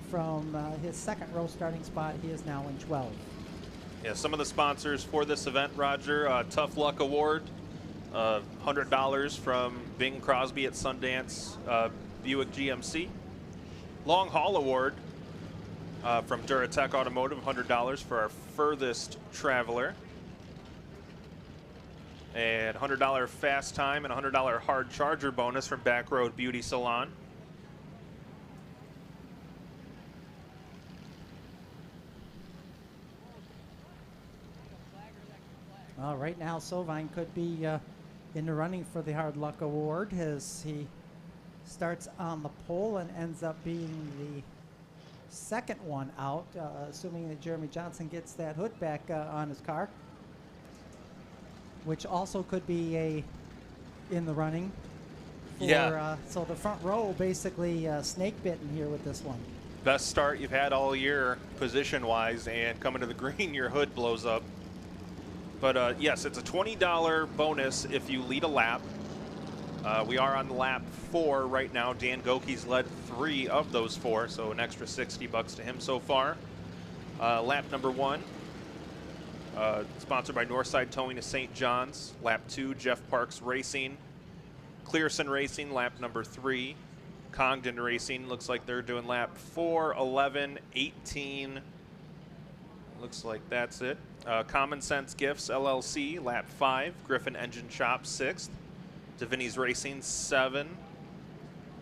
from his second row starting spot. He is now in 12. Yeah, some of the sponsors for this event, Roger, Tough Luck Award, $100 from Bing Crosby at Sundance Buick GMC. Long Haul Award from Duratec Automotive, $100 for our furthest traveler. And $100 fast time and $100 hard charger bonus from Backroad Beauty Salon. Well, right now, Sovine could be in the running for the Hard Luck Award as he starts on the pole and ends up being the second one out, assuming that Jeremy Johnson gets that hood back on his car, which also could be in the running. For, so the front row basically snake bitten here with this one. Best start you've had all year position-wise, and coming to the green, your hood blows up. But yes, it's a $20 bonus if you lead a lap. We are on lap 4 right now. Dan Goki's led 3 of those 4, so an extra $60 to him so far. Lap number 1, sponsored by Northside Towing of St. John's. Lap 2, Jeff Parks Racing. Clearson Racing, lap number 3. Congdon Racing, looks like they're doing lap 4, 11, 18. Looks like that's it. Common Sense Gifts LLC, lap 5. Griffin Engine Shop, 6th. Davini's Racing, 7.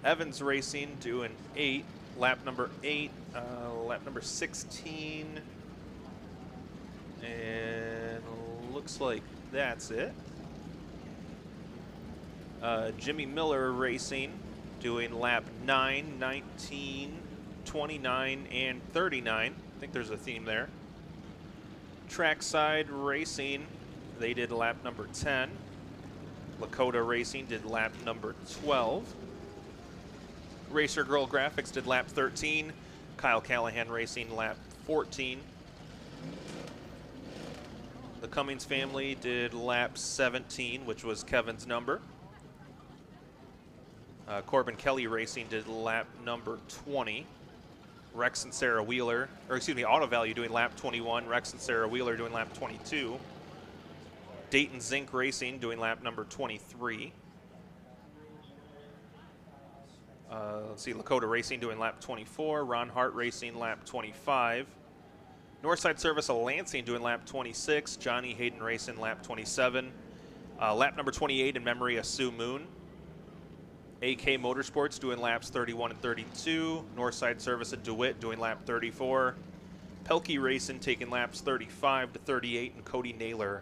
Evans Racing doing 8. Lap number 8. Lap number 16. And looks like that's it. Jimmy Miller Racing doing lap 9, 19, 29, and 39. I think there's a theme there. Trackside Racing, they did lap number 10. Lakota Racing did lap number 12. Racer Girl Graphics did lap 13. Kyle Callahan Racing lap 14. The Cummings family did lap 17, which was Kevin's number. Corbin Kelly Racing did lap number 20. Rex and Sarah Wheeler, or excuse me, Auto Value doing lap 21. Rex and Sarah Wheeler doing lap 22. Dayton Zinc Racing doing lap number 23. Let's see, Lakota Racing doing lap 24. Ron Hart Racing lap 25. Northside Service of Lansing doing lap 26. Johnny Hayden Racing lap 27. Lap number 28 in memory of Sue Moon. AK Motorsports doing laps 31 and 32. Northside Service of DeWitt doing lap 34. Pelkey Racing taking laps 35 to 38, and Cody Naylor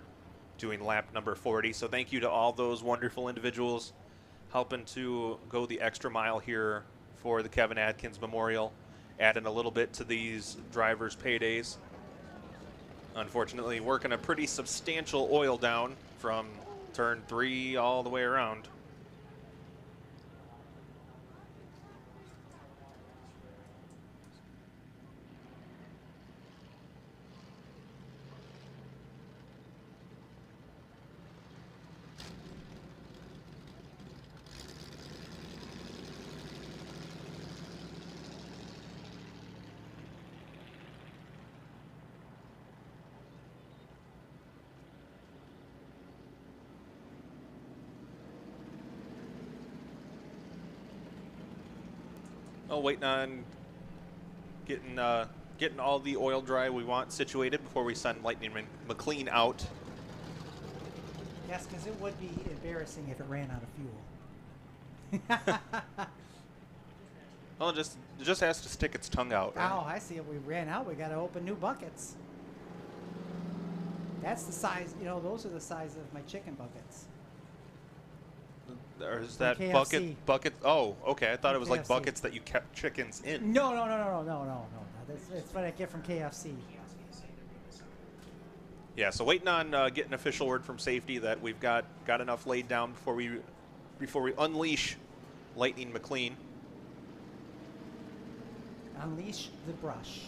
doing lap number 40. So thank you to all those wonderful individuals helping to go the extra mile here for the Kevin Adkins Memorial, adding a little bit to these drivers' paydays. Unfortunately, working a pretty substantial oil down from turn 3 all the way around. Oh, waiting on getting all the oil dry we want situated before we send Lightning McLean out. Yes, because it would be embarrassing if it ran out of fuel. Well, it just has to stick its tongue out. Right? Oh, I see. If we ran out, we got to open new buckets. That's the size, you know, those are the size of my chicken buckets. Or is that KFC. bucket? Oh, okay. I thought it was like KFC. buckets that you kept chickens in. No. That's what I get from KFC. Yeah, so waiting on getting official word from safety that we've got enough laid down before we unleash Lightning McLean. Unleash the brush.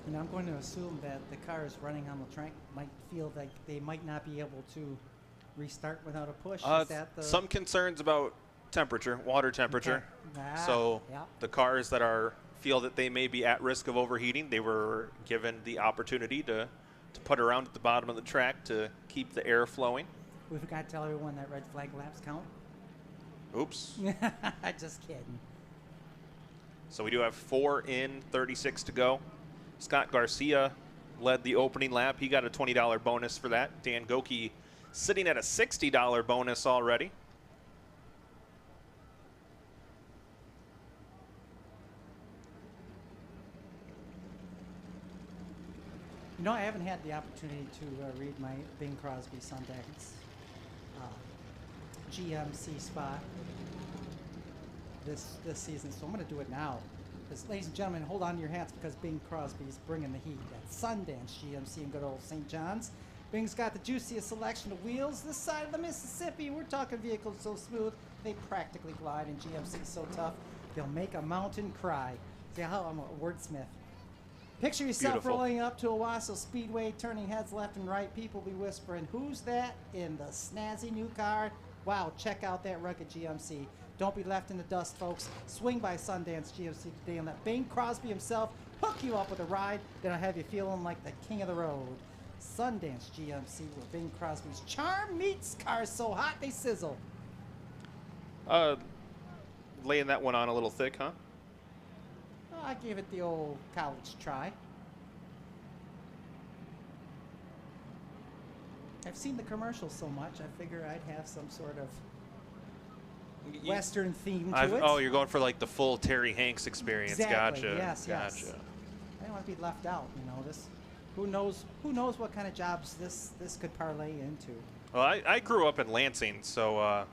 And I'm going to assume that the cars running on the track might feel like they might not be able to restart without a push. Is that the Some concerns about temperature, water temperature. Okay. So yeah. the cars that feel that they may be at risk of overheating, they were given the opportunity to put around at the bottom of the track to keep the air flowing. We forgot to tell everyone that red flag laps count. Oops. Just kidding. So we do have 4 in, 36 to go. Scott Garcia led the opening lap. He got a $20 bonus for that. Dan Goki sitting at a $60 bonus already. You know, I haven't had the opportunity to read my Bing Crosby Sundance GMC spot this season, so I'm going to do it now. Because, ladies and gentlemen, hold on to your hats because Bing Crosby's bringing the heat at Sundance GMC in good old St. John's. Bing's got the juiciest selection of wheels this side of the Mississippi. We're talking vehicles so smooth they practically glide, and GMC's so tough they'll make a mountain cry. See how I'm a wordsmith. Picture yourself Beautiful. rolling up to Owasso Speedway, turning heads left and right. People be whispering, "Who's that in the snazzy new car?" Wow, check out that rugged GMC. Don't be left in the dust, folks. Swing by Sundance GMC today and let Bing Crosby himself hook you up with a ride that'll have you feeling like the king of the road. Sundance GMC, where Bing Crosby's charm meets cars so hot they sizzle. Laying that one on a little thick, huh? Oh, I gave it the old college try. I've seen the commercials so much, I figure I'd have some sort of Western theme to it. Oh, you're going for like the full Terry Hanks experience. Exactly. Gotcha. Yes, gotcha. yes. I don't want to be left out. You know, this. Who knows what kind of jobs this could parlay into. Well, I grew up in Lansing, so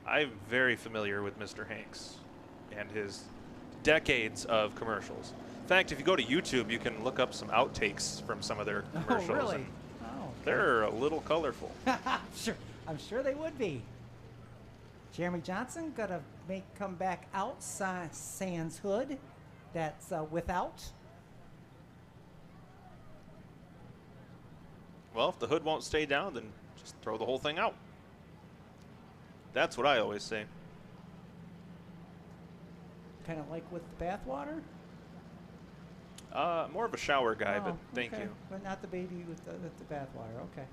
I'm very familiar with Mr. Hanks and his decades of commercials. In fact, if you go to YouTube, you can look up some outtakes from some of their commercials. Oh, really? And Oh. Okay. they're a little colorful. I'm sure they would be. Jeremy Johnson gonna come back out sans hood. That's without. Well, if the hood won't stay down, then just throw the whole thing out. That's what I always say. Kind of like with the bathwater. More of a shower guy, but thank okay. you. But not the baby with the bathwater. Okay.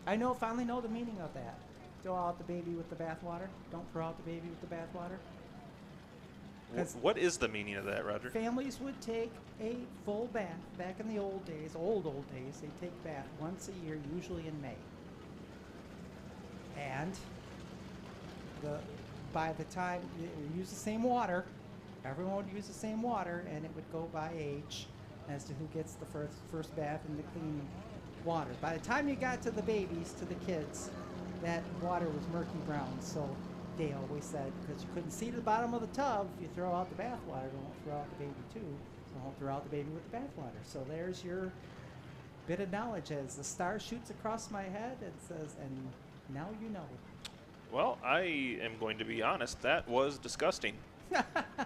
I finally know the meaning of that. Throw out the baby with the bathwater. Don't throw out the baby with the bathwater. What is the meaning of that, Roger? Families would take a full bath back in the old days. Old days. They'd take a bath once a year, usually in May. And by the time you use the same water, everyone would use the same water, and it would go by age as to who gets the first bath in the clean water. By the time you got to the babies, to the kids, that water was murky brown. So they always said, because you couldn't see to the bottom of the tub, if you throw out the bath water, don't throw out the baby too. So don't throw out the baby with the bath water. So there's your bit of knowledge as the star shoots across my head and says, and now you know. Well, I am going to be honest. That was disgusting.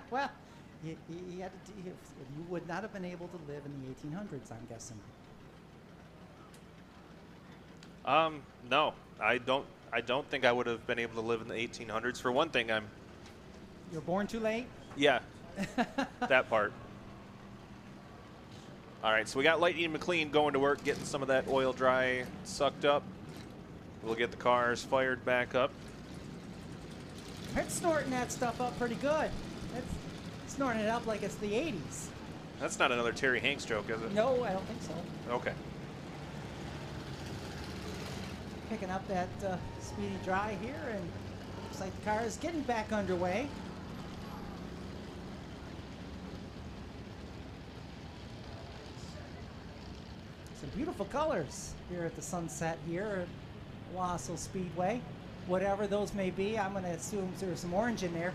Well, you would not have been able to live in the 1800s, I'm guessing. No, I don't think I would have been able to live in the 1800s. For one thing, You were born too late? Yeah, that part. All right, so we got Lightning McLean going to work, getting some of that oil dry sucked up. We'll get the cars fired back up. It's snorting that stuff up pretty good. It's snorting it up like it's the 80s. That's not another Terry Hanks joke, is it? No, I don't think so. Okay. Picking up that speedy dry here, and looks like the car is getting back underway. Some beautiful colors here at the sunset here at Owasso Speedway. Whatever those may be, I'm going to assume there's some orange in there.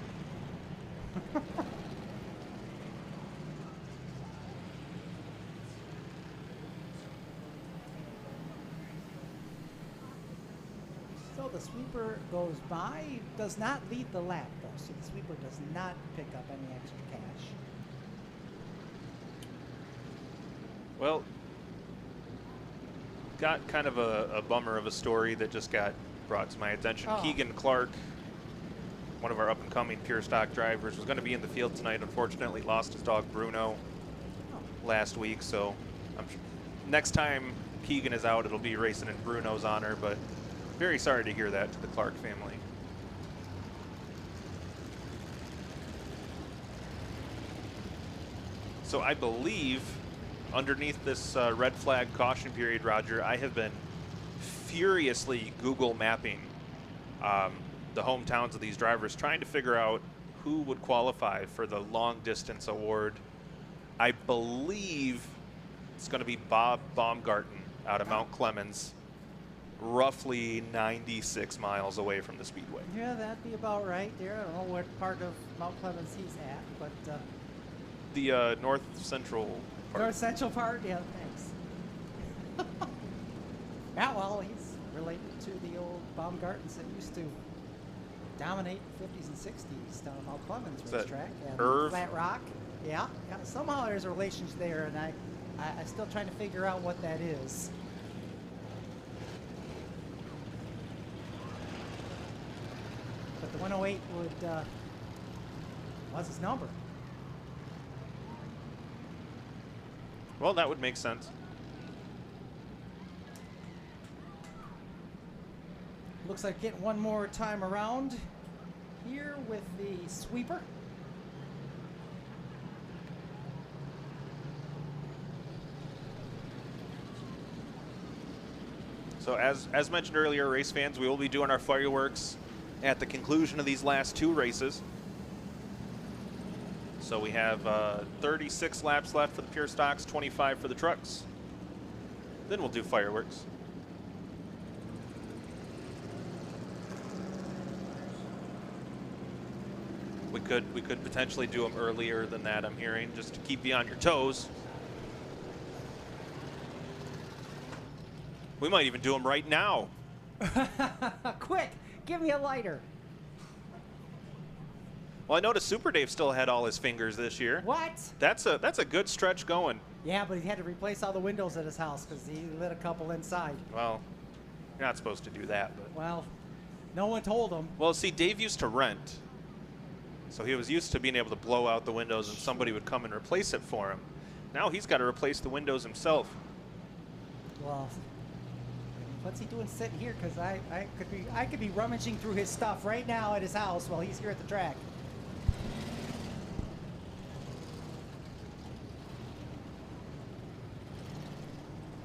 So the sweeper goes by, does not lead the lap though, so the sweeper does not pick up any extra cash. Well, got kind of a bummer of a story that just got brought to my attention. Oh. Keegan Clark one of our up-and-coming pure stock drivers, was going to be in the field tonight. Unfortunately, lost his dog Bruno last week, so next time Keegan is out, it'll be racing in Bruno's honor, but very sorry to hear that to the Clark family. So I believe underneath this red flag caution period, Roger, I have been furiously Google mapping the hometowns of these drivers, trying to figure out who would qualify for the long distance award. I believe it's going to be Bob Baumgarten out of Mount Clemens, roughly 96 miles away from the Speedway. Yeah, that'd be about right there. I don't know what part of Mount Clemens he's at, but the north central part. North central part. Yeah, thanks. Yeah, well, he's related to the old Baumgartens that used to dominate the 50s and 60s down at Mount Clemens racetrack and Irv? Flat Rock. Yeah, yeah. Somehow there's a relationship there, and I'm still trying to figure out what that is. But the 108 would what's his number? Well, that would make sense. Looks like getting one more time around here with the sweeper. So as mentioned earlier, race fans, we will be doing our fireworks at the conclusion of these last two races. So we have 36 laps left for the pure stocks, 25 for the trucks. Then we'll do fireworks. We could potentially do them earlier than that, I'm hearing, just to keep you on your toes. We might even do them right now. Quick, give me a lighter. Well, I noticed Super Dave still had all his fingers this year. What? That's a good stretch going. Yeah, but he had to replace all the windows at his house because he lit a couple inside. Well, you're not supposed to do that, but. Well, no one told him. Well, see, Dave used to rent. So he was used to being able to blow out the windows and somebody would come and replace it for him. Now he's got to replace the windows himself. Well, what's he doing sitting here? Because I could be rummaging through his stuff right now at his house while he's here at the track.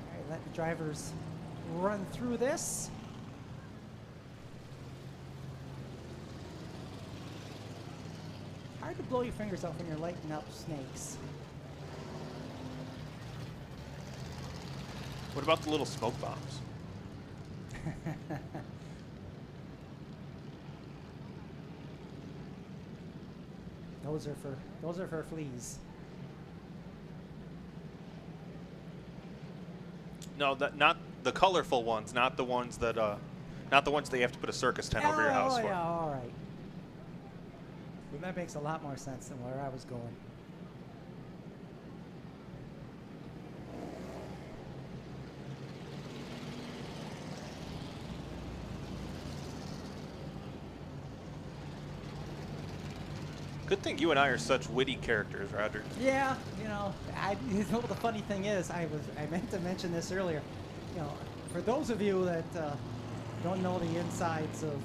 All right, let the drivers run through this. Hard to blow your fingers off when you're lighting up snakes. What about the little smoke bombs? Those are for fleas. No, not the colorful ones, not the ones that you have to put a circus tent over your house for. Yeah, all right. Well, that makes a lot more sense than where I was going. Good thing you and I are such witty characters, Roger. Yeah, you know the funny thing is, I meant to mention this earlier. You know, for those of you that don't know the insides of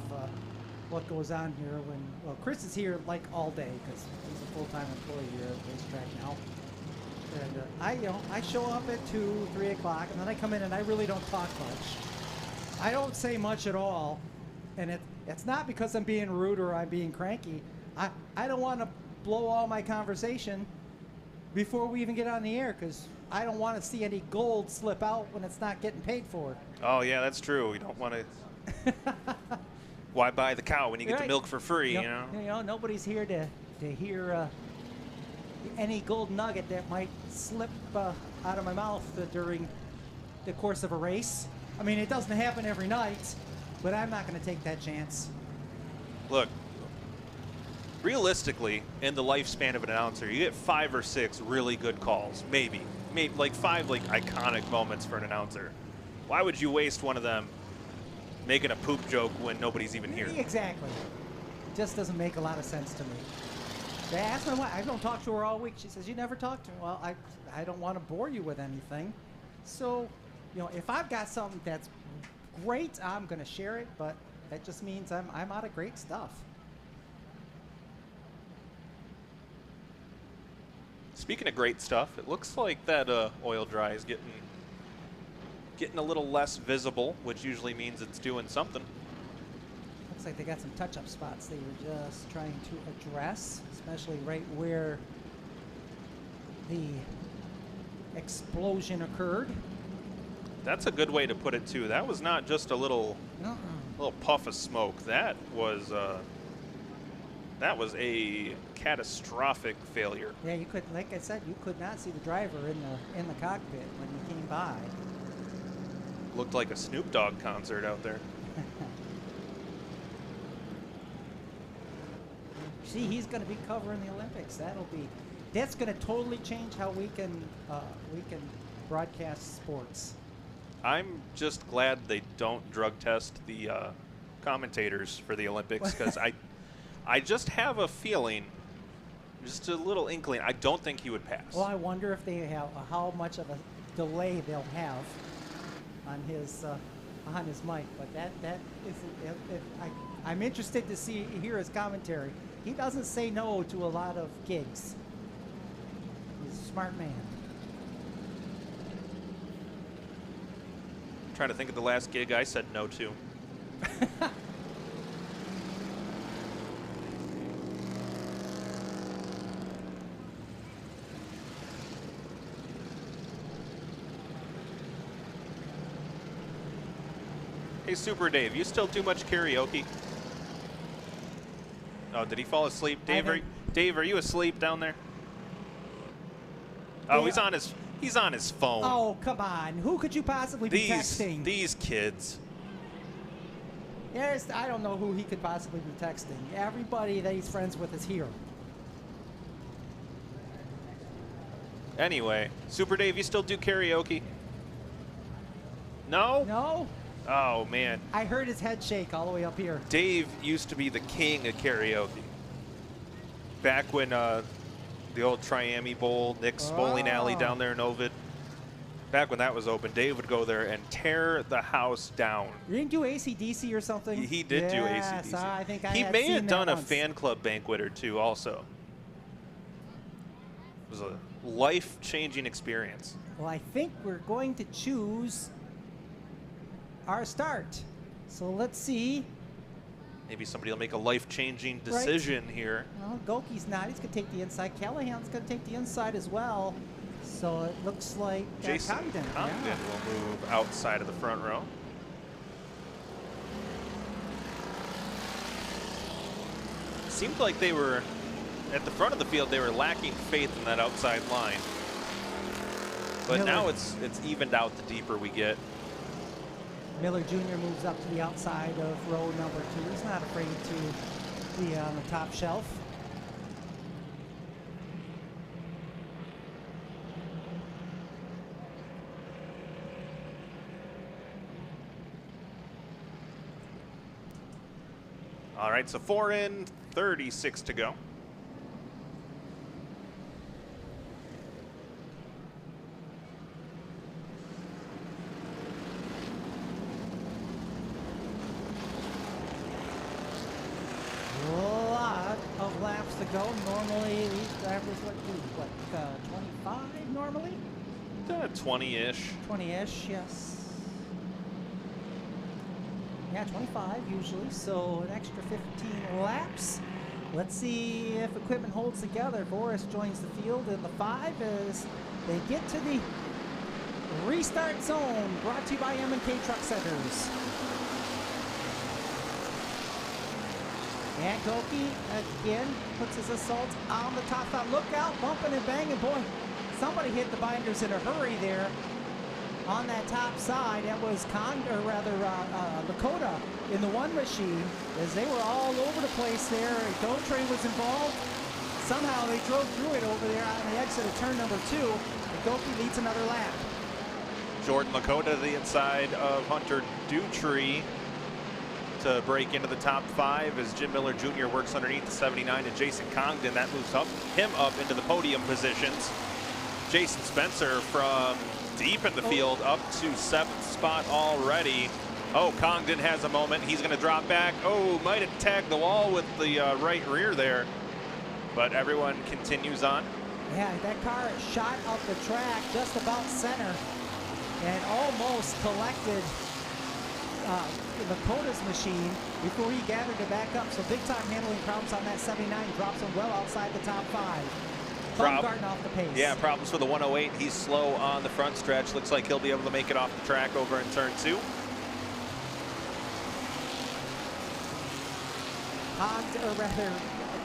what goes on here well, Chris is here like all day because he's a full-time employee here at the racetrack now. And I show up at 2, 3 o'clock, and then I come in and I really don't talk much. I don't say much at all, and it's not because I'm being rude or I'm being cranky. I don't want to blow all my conversation before we even get on the air because I don't want to see any gold slip out when it's not getting paid for. Oh yeah, that's true. We don't want to. Why buy the cow when you get the milk for free? You know. Nobody's here to hear any gold nugget that might slip out of my mouth during the course of a race. I mean, it doesn't happen every night, but I'm not going to take that chance. Look, realistically, in the lifespan of an announcer, you get 5 or 6 really good calls, maybe like 5 like iconic moments for an announcer. Why would you waste one of them making a poop joke when nobody's even here? Exactly. just doesn't make a lot of sense to me. They asked my wife. I don't talk to her all week. She says, you never talk to her. Well, I don't want to bore you with anything. So, you know, if I've got something that's great, I'm going to share it, but that just means I'm out of great stuff. Speaking of great stuff, it looks like that oil dry is getting a little less visible, which usually means it's doing something. Looks like they got some touch-up spots they were just trying to address, especially right where the explosion occurred. That's a good way to put it too. That was not just a little puff of smoke. That was a catastrophic failure. Yeah, you could, like I said, you could not see the driver in the cockpit when you came by. Looked like a Snoop Dogg concert out there. See, he's going to be covering the Olympics. That's going to totally change how we can broadcast sports. I'm just glad they don't drug test the commentators for the Olympics, because I just have a feeling, just a little inkling, I don't think he would pass. Well, I wonder if they have how much of a delay they'll have on his mic. But that is, I'm interested to hear his commentary. He doesn't say no to a lot of gigs. He's a smart man. I'm trying to think of the last gig I said no to. Hey, Super Dave, you still do much karaoke? Oh, did he fall asleep? Dave, are you asleep down there? Oh, he's on his phone. Oh, come on. Who could you possibly be texting? These kids. I don't know who he could possibly be texting. Everybody that he's friends with is here. Anyway, Super Dave, you still do karaoke? No? No? Oh, man. I heard his head shake all the way up here. Dave used to be the king of karaoke. Back when the old Triami Bowl, Nick's Bowling Alley down there in Ovid. Back when that was open, Dave would go there and tear the house down. You didn't do AC/DC or something? He did do AC/DC. I think he may have done a fan club banquet or two also. It was a life-changing experience. Well, I think we're going to choose our start. So let's see. Maybe somebody will make a life-changing decision here. Well, Goki's not. He's going to take the inside. Callahan's going to take the inside as well. So it looks like Jason Congdon will move outside of the front row. Seemed like they were, at the front of the field, they were lacking faith in that outside line. But now it's evened out the deeper we get. Miller Jr. moves up to the outside of row number 2. He's not afraid to be on the top shelf. All right, so 4 in, 36 to go. Laps to go. Normally, these drivers what 25 normally? 20-ish. 20-ish, yes. Yeah, 25 usually. So an extra 15 laps. Let's see if equipment holds together. Boris joins the field in the 5 as they get to the restart zone. Brought to you by M&K Truck Centers. And Goki again puts his assault on the top side. Look out, bumping and banging. Boy, somebody hit the binders in a hurry there on that top side. That was Lakota in the 1 machine as they were all over the place there. Go Train was involved. Somehow they drove through it over there on the exit of turn number 2. And Goki leads another lap. Jordan Lakota to the inside of Hunter Dutry. to break into the top 5 as Jim Miller Jr. works underneath the 79 and Jason Congdon. That moves him up into the podium positions. Jason Spencer from deep in the field up to 7th spot already. Oh, Congdon has a moment. He's going to drop back. Oh, might have tagged the wall with the right rear there. But everyone continues on. Yeah, that car shot up the track just about center and almost collected Lakota's machine before he gathered to back up. So big time handling problems on that 79, drops him well outside the top 5. Baumgarten off the pace. Yeah, problems for the 108. He's slow on the front stretch. Looks like he'll be able to make it off the track over in turn 2. Or rather,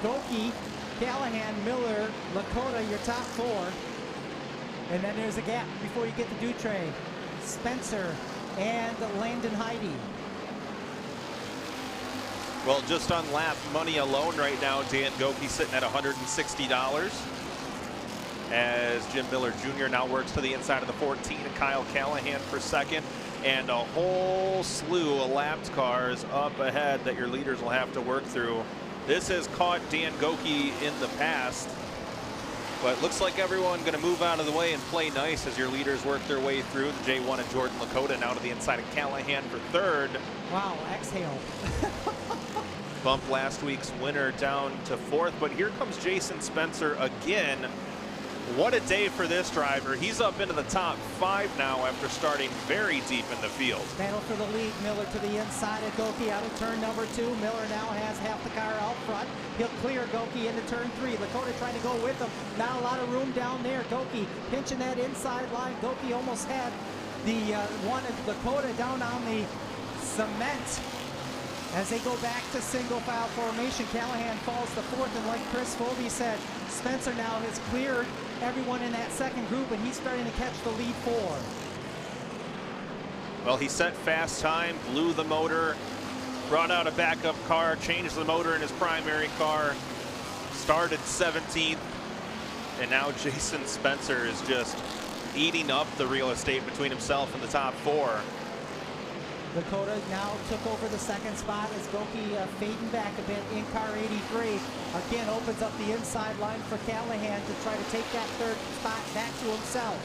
Goki, Callahan, Miller, Lakota, your top 4. And then there's a gap before you get to Dutre, Spencer, and Landon Heidi. Well, just on lap money alone right now, Dan Goki sitting at $160. As Jim Miller Jr. now works to the inside of the 14, and Kyle Callahan for second. And a whole slew of lapped cars up ahead that your leaders will have to work through. This has caught Dan Goki in the past, but looks like everyone going to move out of the way and play nice as your leaders work their way through. The J1 and Jordan Lakota now to the inside of Callahan for 3rd. Wow, exhale. Bump last week's winner down to 4th, but here comes Jason Spencer again. What a day for this driver. He's up into the top 5 now after starting very deep in the field. Battle for the lead. Miller to the inside of Goki out of turn number 2. Miller now has half the car out front. He'll clear Goki into turn 3. Lakota trying to go with him. Now a lot of room down there. Goki pinching that inside line. Goki almost had the one of Lakota down on the cement. As they go back to single file formation, Callahan falls to 4th, and like Chris Foley said, Spencer now has cleared everyone in that second group, and he's starting to catch the lead 4. Well, he set fast time, blew the motor, brought out a backup car, changed the motor in his primary car, started 17th, and now Jason Spencer is just eating up the real estate between himself and the top 4. Lakota now took over the second spot as Goki fading back a bit in car 83. Again, opens up the inside line for Callahan to try to take that 3rd spot back to himself.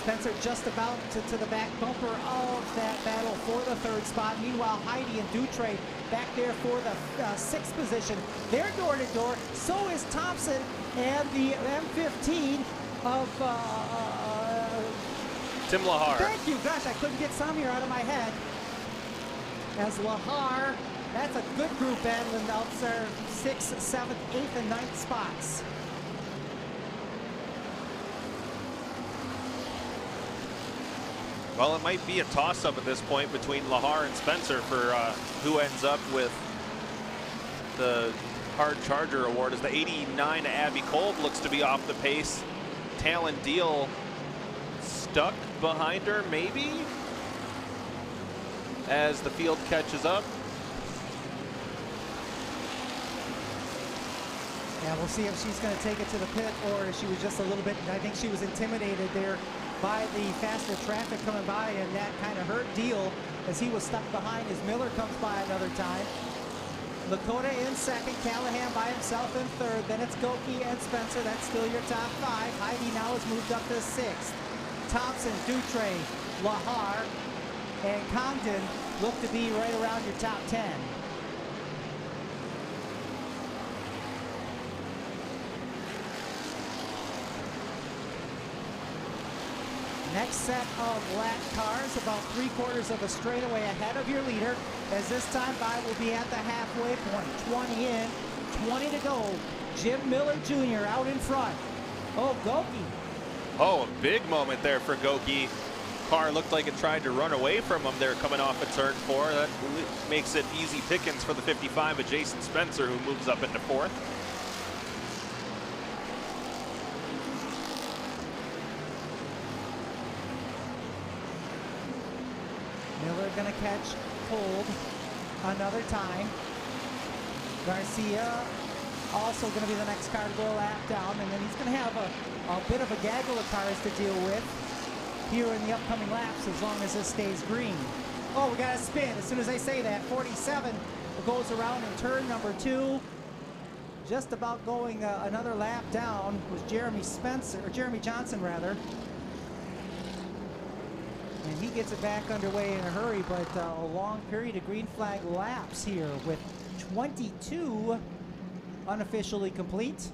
Spencer just about to the back bumper of that battle for the 3rd spot. Meanwhile, Heidi and Dutre back there for the 6th position. They're door to door. So is Thompson and the M15 of Tim Lahar. Thank you. Gosh, I couldn't get Samir out of my head. As Lahar, that's a good group battling out there. 6th, 7th, 8th, and 9th spots. Well, it might be a toss-up at this point between Lahar and Spencer for who ends up with the Hard Charger Award, as the 89 Abby Kolb looks to be off the pace. Talon Deal stuck behind her, maybe, as the field catches up. Yeah, we'll see if she's going to take it to the pit or if she was just a little bit, I think she was intimidated there by the faster traffic coming by, and that kind of hurt Deal as he was stuck behind as Miller comes by another time. Lakota in 2nd, Callahan by himself in 3rd, then it's Goki and Spencer. That's still your top 5. Heidi now has moved up to 6th. Thompson, Dutre, Lahar, and Congdon look to be right around your top 10. Next set of lap cars, about 3/4 of a straightaway ahead of your leader, as this time by will be at the halfway point. 20 in, 20 to go. Jim Miller Jr. out in front. Oh, Goki. Oh, a big moment there for Goki. Car looked like it tried to run away from him there coming off of turn 4. That makes it easy pickings for the 55 of Jason Spencer, who moves up into 4th. Miller gonna catch hold another time. Garcia also gonna be the next car to go a lap down, and then he's gonna have a bit of a gaggle of cars to deal with here in the upcoming laps as long as this stays green. Oh, we got a spin. As soon as I say that, 47 goes around in turn number 2. Just about going another lap down was Jeremy Johnson rather. And he gets it back underway in a hurry, but a long period of green flag laps here with 22 unofficially complete.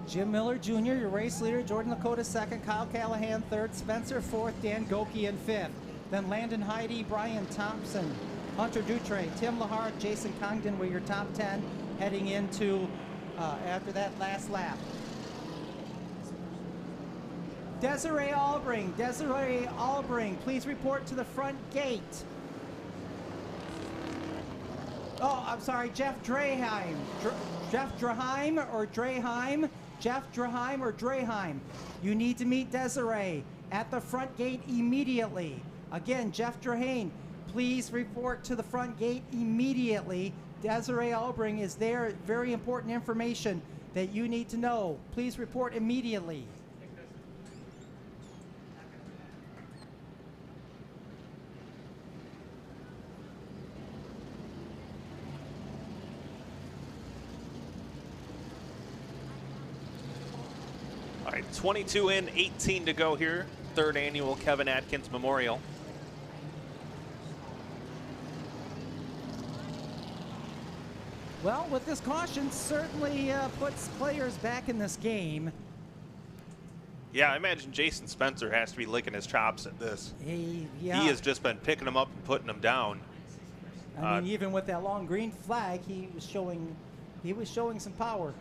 Jim Miller Jr., your race leader, Jordan Lakota second, Kyle Callahan third, Spencer fourth, Dan Goki in fifth. Then Landon Heidi, Brian Thompson, Hunter Dutre, Tim Lahart, Jason Congdon were your top 10 heading into after that last lap. Desiree Albring, please report to the front gate. Oh, I'm sorry, Jeff Draheim. Jeff Draheim or Draheim? Jeff Draheim or Draheim. You need to meet Desiree at the front gate immediately. Again, Jeff Draheim, please report to the front gate immediately. Desiree Albring is there. Very important information that you need to know. Please report immediately. All right, 22 in, 18 to go here. Third annual Kevin Atkins Memorial. Well, with this caution, certainly puts players back in this game. Yeah, I imagine Jason Spencer has to be licking his chops at this. He has just been picking them up and putting them down. I mean, even with that long green flag, he was showing some power.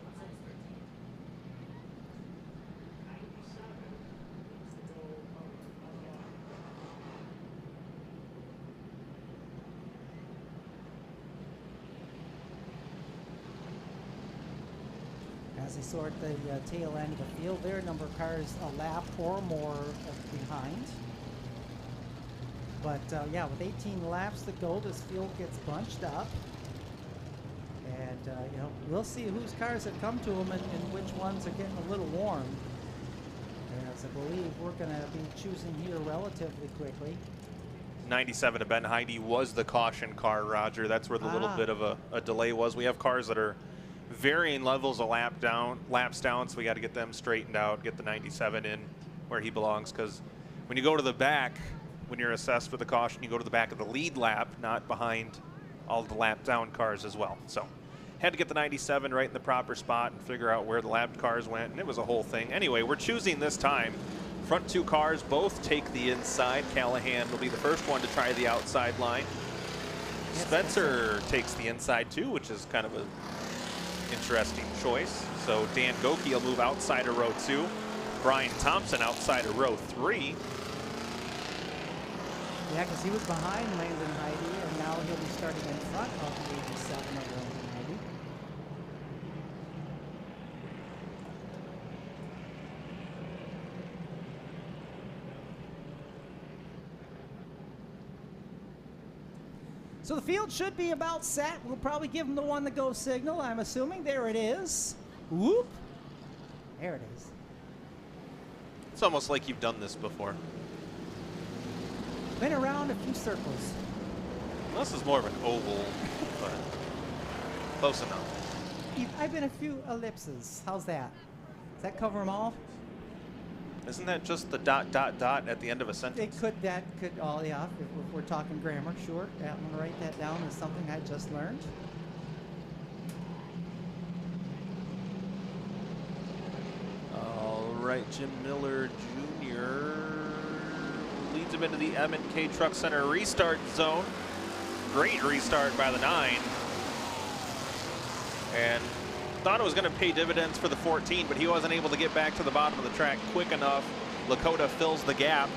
As they sort the tail end of the field, there, number of cars a lap or more behind. But yeah, with 18 laps to go, this field gets bunched up. And you know, we'll see whose cars have come to them and which ones are getting a little warm. As I believe we're going to be choosing here relatively quickly. 97 to Ben Heidi was the caution car, Roger. That's where the little bit of a delay was. We have cars that are varying levels of laps down, so we got to get them straightened out, get the 97 in where he belongs, because when you go to the back, when you're assessed for the caution, you go to the back of the lead lap, not behind all the lap down cars as well. So had to get the 97 right in the proper spot and figure out where the lapped cars went, and it was a whole thing. Anyway, we're choosing this time. Front two cars both take the inside. Callahan will be the first one to try the outside line. Spencer takes the inside too, which is kind of a interesting choice. So Dan Goki will move outside of row 2. Brian Thompson outside of row 3. Yeah, because he was behind Landon Heidi, and now he'll be starting in front of the 87 of Landon Heidi. So the field should be about set. We'll probably give him the one to go signal, I'm assuming. There it is. Whoop. There it is. It's almost like you've done this before. Been around a few circles. Well, this is more of an oval, but close enough. I've been a few ellipses. How's that? Does that cover them all? Isn't that just the ... at the end of a sentence? Oh yeah, if we're talking grammar, sure. I'm gonna write that down as something I just learned. All right, Jim Miller Jr. leads him into the M&K Truck Center restart zone. Great restart by the 9. And thought it was going to pay dividends for the 14, but he wasn't able to get back to the bottom of the track quick enough. Lakota fills the gap.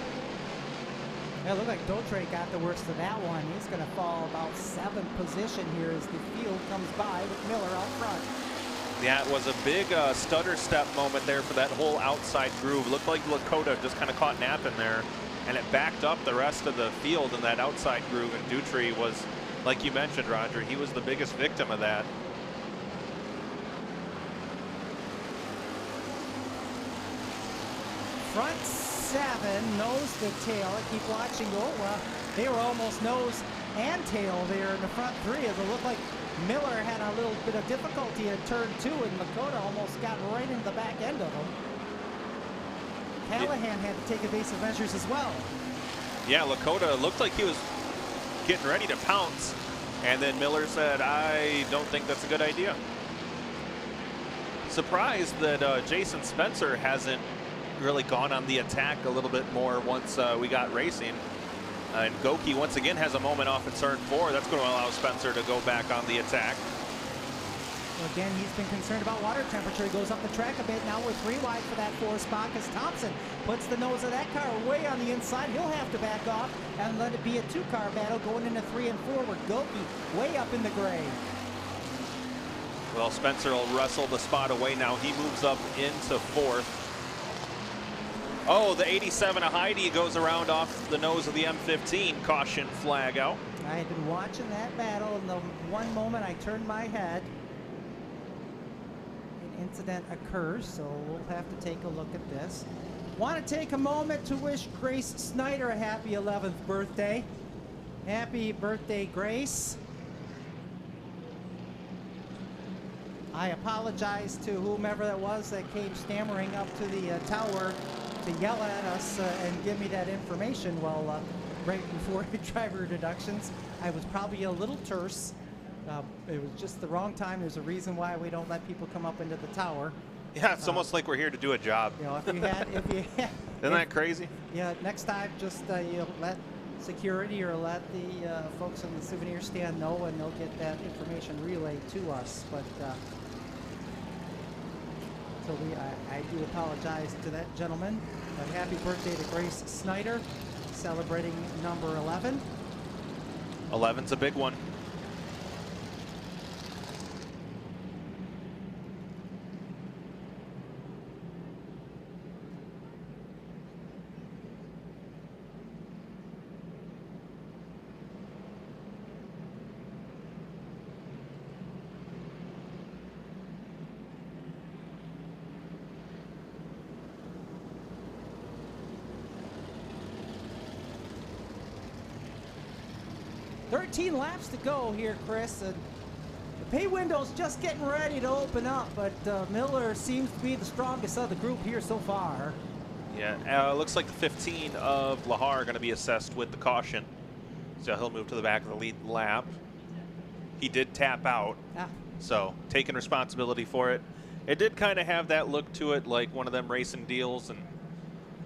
Yeah, it looked like Dotre got the worst of that one. He's going to fall about 7th position here as the field comes by with Miller out front. Yeah, it was a big stutter step moment there for that whole outside groove. Looked like Lakota just kind of caught napping there, and it backed up the rest of the field in that outside groove, and Dutry was, like you mentioned, Roger, he was the biggest victim of that. front 7, nose to tail. I keep watching. Oh, they were almost nose and tail there in the front 3, as it looked like Miller had a little bit of difficulty at turn 2, and Lakota almost got right into the back end of him. Callahan had to take evasive measures as well. Yeah, Lakota looked like he was getting ready to pounce, and then Miller said, I don't think that's a good idea. Surprised that Jason Spencer hasn't really gone on the attack a little bit more once we got racing. And Goki once again has a moment off at turn 4. That's going to allow Spencer to go back on the attack. Well, again, he's been concerned about water temperature. He goes up the track a bit. Now we're 3 wide for that 4 spot because Thompson puts the nose of that car way on the inside. He'll have to back off and let it be a 2-car battle going into 3 and 4 with Goki way up in the gray. Well, Spencer will wrestle the spot away now. He moves up into 4th. Oh, the 87 of Heidi goes around off the nose of the M15. Caution flag out. I had been watching that battle, and the one moment I turned my head, an incident occurs, so we'll have to take a look at this. Want to take a moment to wish Grace Snyder a happy 11th birthday. Happy birthday, Grace. I apologize to whomever that was that came stammering up to the tower to yell at us and give me that information. Well, right before driver introductions, I was probably a little terse. It was just the wrong time. There's a reason why we don't let people come up into the tower. Yeah, it's almost like we're here to do a job. You know, if you had, Isn't that crazy? Yeah, next time just you know, let security or let the folks on the souvenir stand know, and they'll get that information relayed to us. But so I do apologize to that gentleman. But happy birthday to Grace Snyder, celebrating number 11. 11's a big one. Laps to go here, Chris, and the pay window's just getting ready to open up, but Miller seems to be the strongest of the group here so far. Yeah, looks like the 15 of Lahar going to be assessed with the caution, so he'll move to the back of the lead lap. He did tap out, so taking responsibility for it. It did kind of have that look to it, like one of them racing deals, and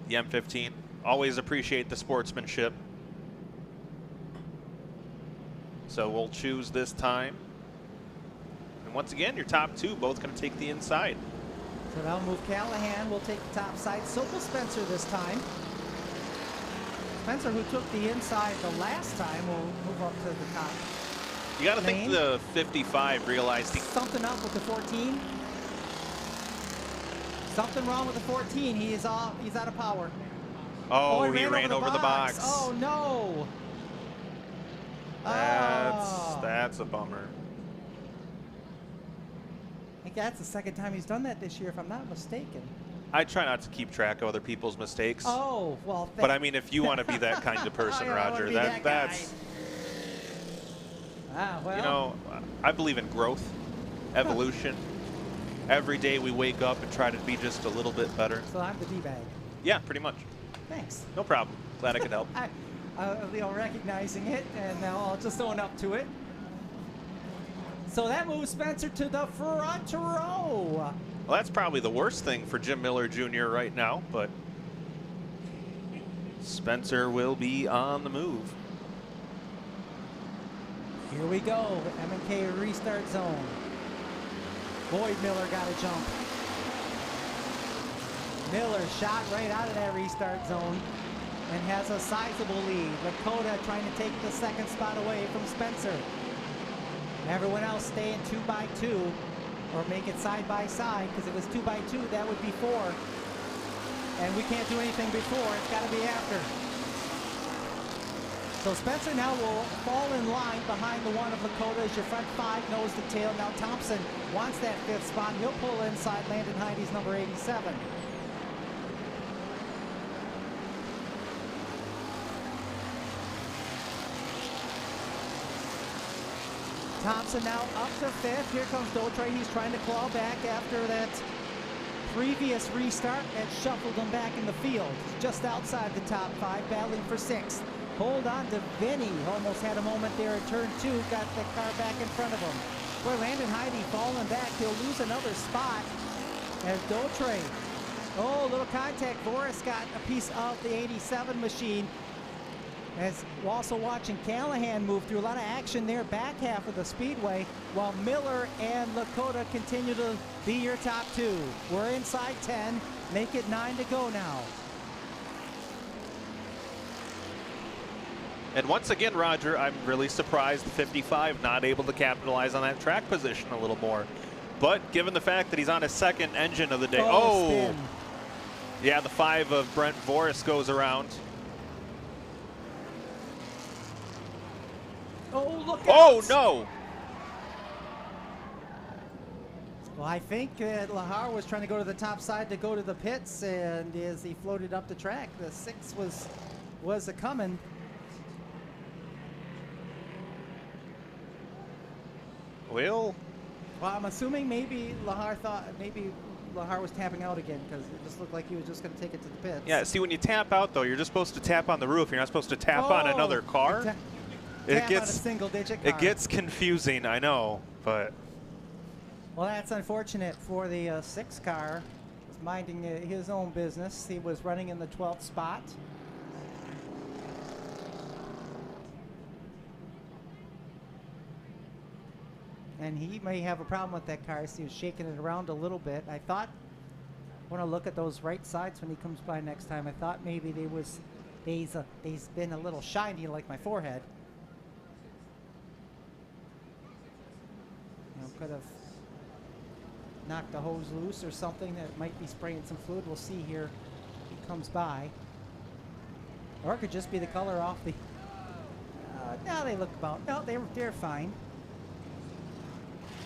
the M15. Always appreciate the sportsmanship. So we'll choose this time. And once again, your top 2 both going to take the inside. So that'll move Callahan. We'll take the top side. So will Spencer this time. Spencer, who took the inside the last time, will move up to the top. You got to think the 55 realized something up with the 14. Something wrong with the 14. He's out of power. Oh, he ran over the box. Oh no. That's a bummer. I think that's the second time he's done that this year, if I'm not mistaken. I try not to keep track of other people's mistakes. Oh, well. But I mean, if you want to be that kind of person, Roger, that's. Well. You know, I believe in growth, evolution. Every day we wake up and try to be just a little bit better. So I'm the D-bag. Yeah, pretty much. Thanks. No problem. Glad I could help. You know, recognizing it, and now I'll just own up to it. So that moves Spencer to the front row. Well, that's probably the worst thing for Jim Miller Jr. right now, but Spencer will be on the move. Here we go, M&K restart zone. Boyd Miller got a jump. Miller shot right out of that restart zone and has a sizable lead. Lakota trying to take the second spot away from Spencer. Everyone else staying 2 by 2 or make it side by side, because if it's 2 by 2, that would be 4. And we can't do anything before, it's got to be after. So Spencer now will fall in line behind the one of Lakota as your front 5, nose to tail. Now Thompson wants that 5th spot. He'll pull inside Landon Heidi's number 87. Thompson now up to 5th. Here comes Dautre. He's trying to claw back after that previous restart that shuffled him back in the field. Just outside the top 5, battling for 6th. Hold on to Vinny. Almost had a moment there in turn 2. Got the car back in front of him. Boy, Landon Heidi falling back. He'll lose another spot as Dautre. Oh, little contact. Boris got a piece of the 87 machine. As we're also watching Callahan move through. A lot of action there, back half of the speedway, while Miller and Lakota continue to be your top 2. We're inside 10. Make it 9 to go now. And once again, Roger, I'm really surprised 55 not able to capitalize on that track position a little more. But given the fact that he's on his 2nd engine of the day. Spin. Yeah, the 5 of Brent Voris goes around. Oh, look out. Oh, no. Well, I think Lahar was trying to go to the top side to go to the pits, and as he floated up the track, the 6 was a coming. Well, I'm assuming maybe Lahar thought maybe Lahar was tapping out again because it just looked like he was just going to take it to the pits. yeah, see, when you tap out, though, you're just supposed to tap on the roof. You're not supposed to tap on another car. Tap on a single-digit car. It gets confusing, I know, but... Well, that's unfortunate for the 6 car. He's minding his own business. He was running in the 12th spot. And he may have a problem with that car. I see him shaking it around a little bit. I thought, I want to look at those right sides when he comes by next time. I thought maybe they's been a little shiny like my forehead. You know, could have knocked the hose loose or something that might be spraying some fluid. We'll see here if he comes by. Or it could just be the color off the... no, they look about... No, they're fine.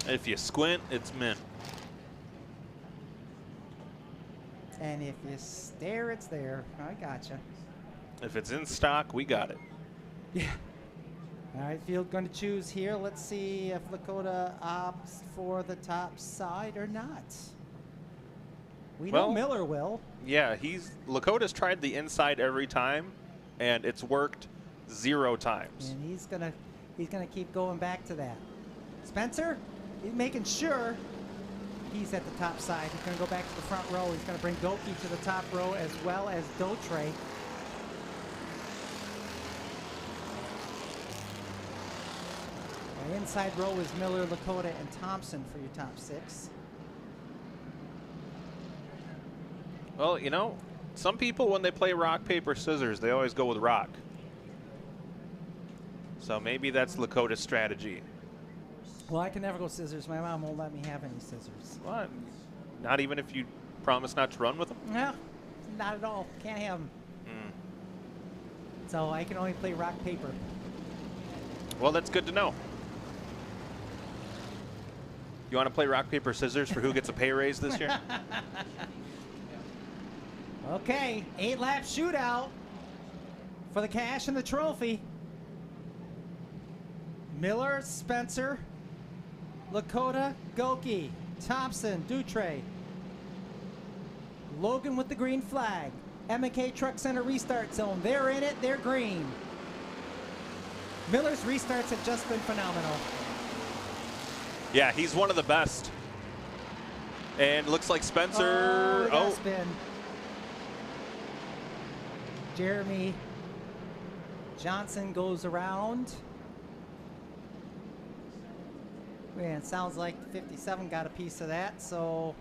If you squint, it's mint. And if you stare, it's there. I gotcha. If it's in stock, we got it. Yeah. All right, field going to choose here. Let's see if Lakota opts for the top side or not. We know Miller will. Yeah, Lakota's tried the inside every time, and it's worked 0 times. And he's gonna keep going back to that. Spencer, he's making sure he's at the top side. He's going to go back to the front row. He's going to bring Goki to the top row as well as Dautre. The inside row is Miller, Lakota, and Thompson for your top 6. Well, you know, some people, when they play rock, paper, scissors, they always go with rock. So maybe that's Lakota's strategy. Well, I can never go scissors. My mom won't let me have any scissors. What? Not even if you promise not to run with them? No, not at all. Can't have them. So I can only play rock, paper. Well, that's good to know. You want to play rock, paper, scissors for who gets a pay raise this year? Okay, 8-lap shootout for the cash and the trophy. Miller, Spencer, Lakota, Goki, Thompson, Dautre, Logan with the green flag. M&K Truck Center restart zone. They're in it. They're green. Miller's restarts have just been phenomenal. Yeah, he's one of the best. And looks like Spencer. Oh, spin. Jeremy Johnson goes around. Man, it sounds like 57 got a piece of that, so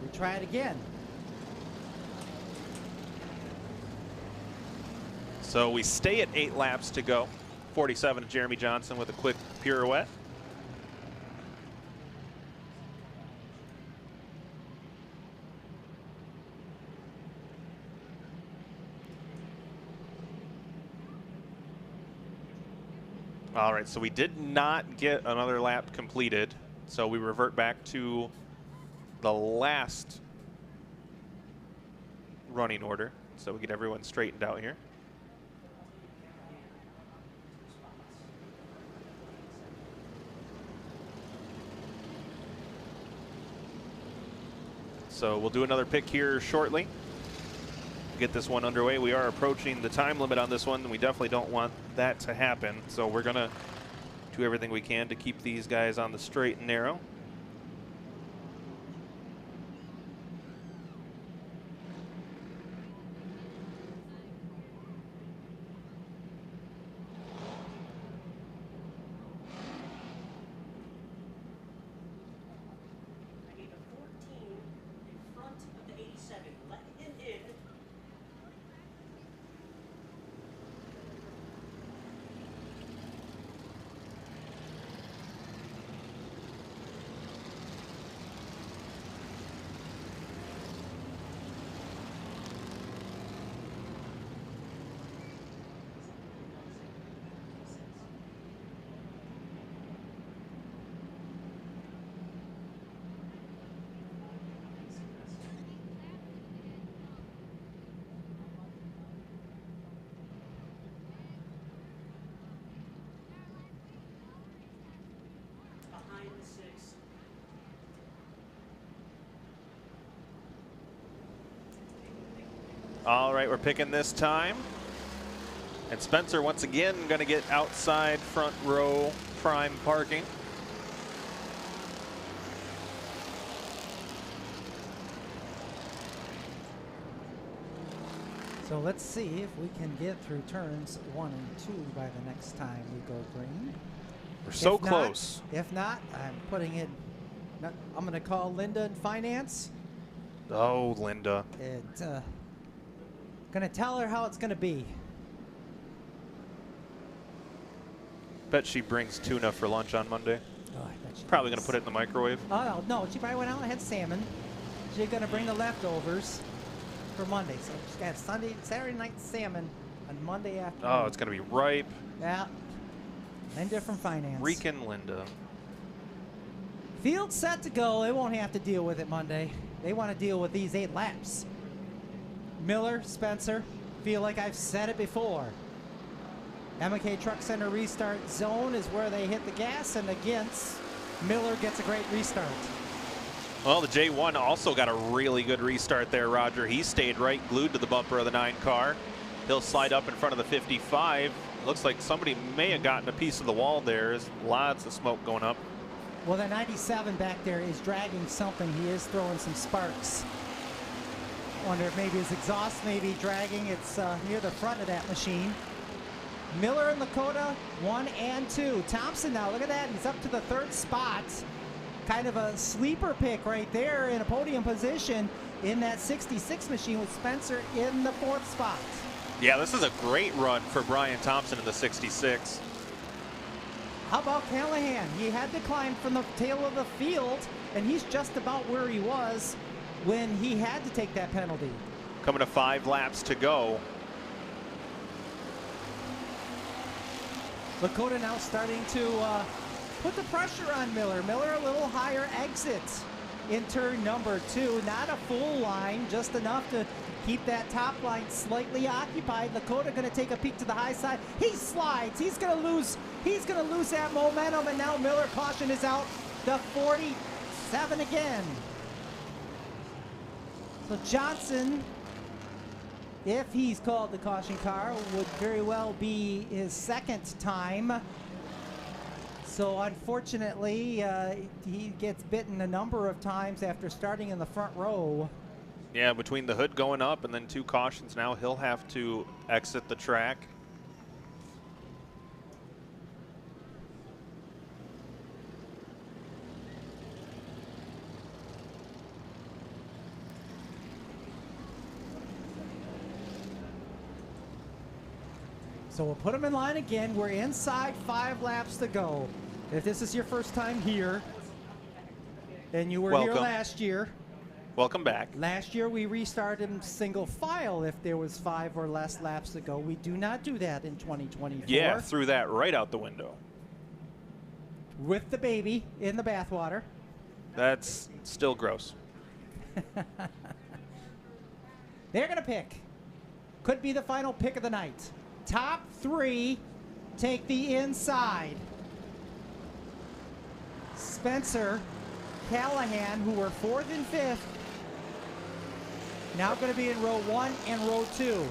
we try it again. So we stay at 8 laps to go. 47, Jeremy Johnson with a quick pirouette. All right, so we did not get another lap completed, so we revert back to the last running order, so we get everyone straightened out here. So we'll do another pick here shortly. Get this one underway. We are approaching the time limit on this one, and we definitely don't want that to happen. So we're going to do everything we can to keep these guys on the straight and narrow. I gave a 14 in front of the 87. Let him in. Behind the 6. All right, we're picking this time. And Spencer, once again, going to get outside front row prime parking. So let's see if we can get through turns 1 and 2 by the next time we go green. We're so If not- close. If not, I'm putting it. I'm going to call Linda in finance Oh, Linda. and going to tell her how it's going to be. Bet she brings tuna for lunch on Monday. Oh, I bet she Probably going does. to put it in the microwave. Oh, no, she probably went out and had salmon. She's going to bring the leftovers for Monday. So she's got Saturday night salmon on Monday afternoon. Oh, it's going to be ripe. Yeah. And different finance. Freaking Linda. Field set to go. They won't have to deal with it Monday. They want to deal with these 8 laps. Miller, Spencer, feel like I've said it before. MK Truck Center restart zone is where they hit the gas, and against Miller gets a great restart. Well, the J1 also got a really good restart there, Roger. He stayed right glued to the bumper of the 9 car. He'll slide up in front of the 55. Looks like somebody may have gotten a piece of the wall there. There's lots of smoke going up. Well, the 97 back there is dragging something. He is throwing some sparks. Wonder if maybe his exhaust may be dragging. It's near the front of that machine. Miller and Lakota, 1 and 2. Thompson now, look at that. He's up to the 3rd spot. Kind of a sleeper pick right there in a podium position in that 66 machine with Spencer in the 4th spot. Yeah, this is a great run for Brian Thompson in the 66. How about Callahan? He had to climb from the tail of the field, and he's just about where he was when he had to take that penalty. Coming to 5 laps to go. Lakota now starting to put the pressure on Miller. Miller a little higher exit in turn number 2. Not a full line, just enough to keep that top line slightly occupied. Lakota going to take a peek to the high side. He slides. He's going to lose that momentum, and now Miller, caution is out. The 47 again. So Johnson, if he's called the caution car, would very well be his 2nd time. So unfortunately, he gets bitten a number of times after starting in the front row. Yeah, between the hood going up and then 2 cautions, now he'll have to exit the track. So we'll put him in line again. We're inside 5 laps to go. If this is your first time here, and you were here Welcome. last year. Welcome back. Last year we restarted in single file if there was 5 or less laps to go. We do not do that in 2024. Yeah, threw that right out the window. With the baby in the bathwater. That's still gross. They're going to pick. Could be the final pick of the night. Top 3 take the inside. Spencer, Callahan, who were 4th and 5th, Now going to be in row 1 and row 2.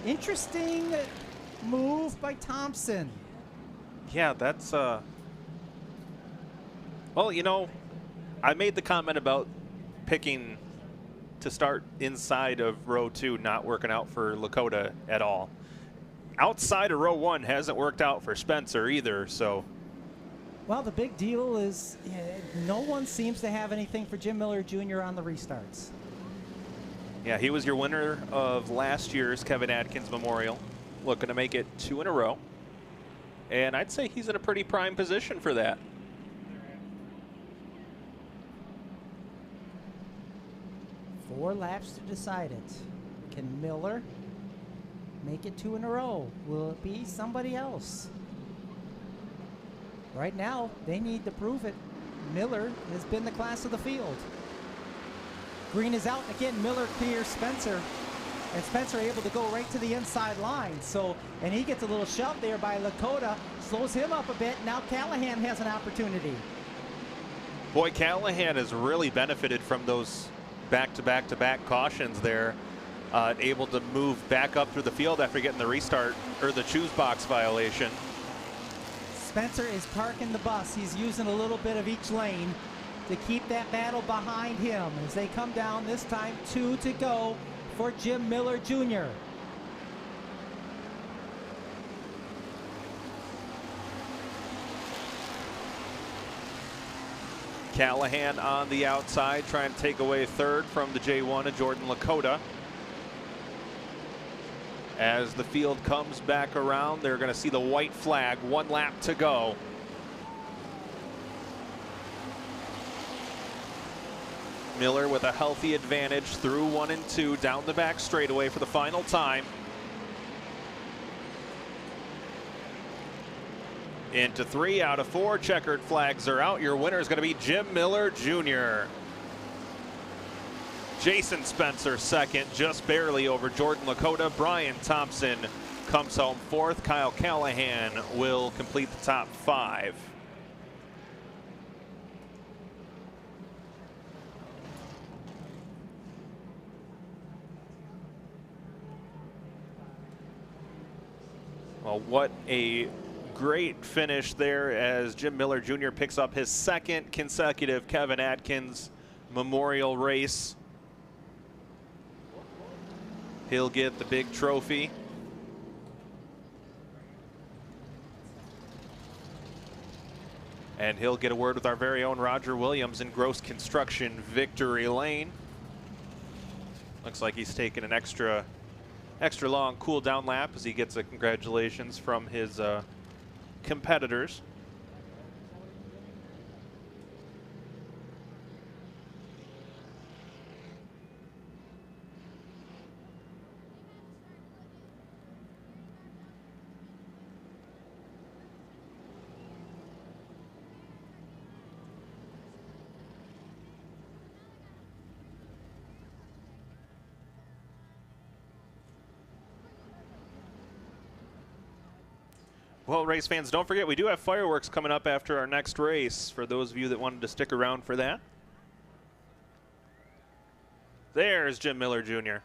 Interesting move by Thompson. Yeah, that's well, you know, I made the comment about picking to start inside of row 2 not working out for Lakota at all. Outside of row 1 hasn't worked out for Spencer either, so. Well, the big deal is no one seems to have anything for Jim Miller Jr. on the restarts. Yeah, he was your winner of last year's Kevin Atkins Memorial, looking to make it 2 in a row. And I'd say he's in a pretty prime position for that. Four laps to decide it. Can Miller make it 2 in a row? Will it be somebody else? Right now, they need to prove it. Miller has been the class of the field. Green is out. Again, Miller clears Spencer. And Spencer able to go right to the inside line. So, and he gets a little shove there by Lakota. Slows him up a bit. Now Callahan has an opportunity. Boy, Callahan has really benefited from those back-to-back-to-back cautions there. Able to move back up through the field after getting the restart, or the choose box violation. Spencer is parking the bus. He's using a little bit of each lane to keep that battle behind him as they come down. This time 2 to go for Jim Miller Jr. Callahan on the outside trying to take away third from the J1 of Jordan Lakota. As the field comes back around, they're going to see the white flag. 1 lap to go. Miller with a healthy advantage through 1 and 2 down the back straightaway for the final time. Into 3 out of 4. Checkered flags are out. Your winner is going to be Jim Miller Jr. Jason Spencer second, just barely over Jordan Lakota. Brian Thompson comes home 4th. Kyle Callahan will complete the top 5. Well, what a great finish there as Jim Miller Jr. picks up his 2nd consecutive Kevin Atkins Memorial race. He'll get the big trophy. And he'll get a word with our very own Roger Williams in Gross Construction Victory Lane. Looks like he's taking an extra long cool down lap as he gets a congratulations from his competitors. Well, race fans, don't forget we do have fireworks coming up after our next race for those of you that wanted to stick around for that. There's Jim Miller Jr.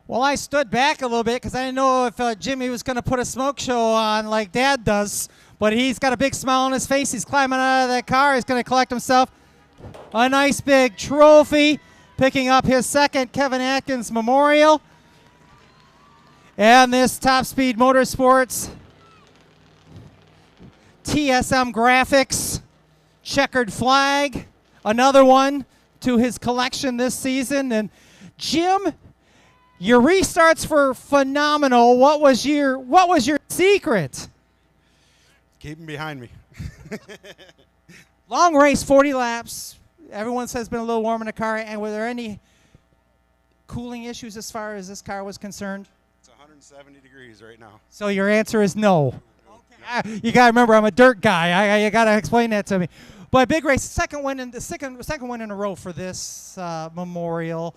Well, I stood back a little bit because I didn't know if Jimmy was going to put a smoke show on like Dad does. But he's got a big smile on his face. He's climbing out of that car. He's going to collect himself a nice big trophy, picking up his 2nd Kevin Atkins Memorial. And this Top Speed Motorsports TSM graphics checkered flag, another one to his collection this season. And Jim, your restarts were phenomenal. What was your secret? Keep him behind me. Long race, 40 laps. Everyone says it's been a little warm in the car. And were there any cooling issues as far as this car was concerned? It's 170 degrees right now. So your answer is no. Okay. You got to remember, I'm a dirt guy. You got to explain that to me. But big race, second win in a row for this memorial.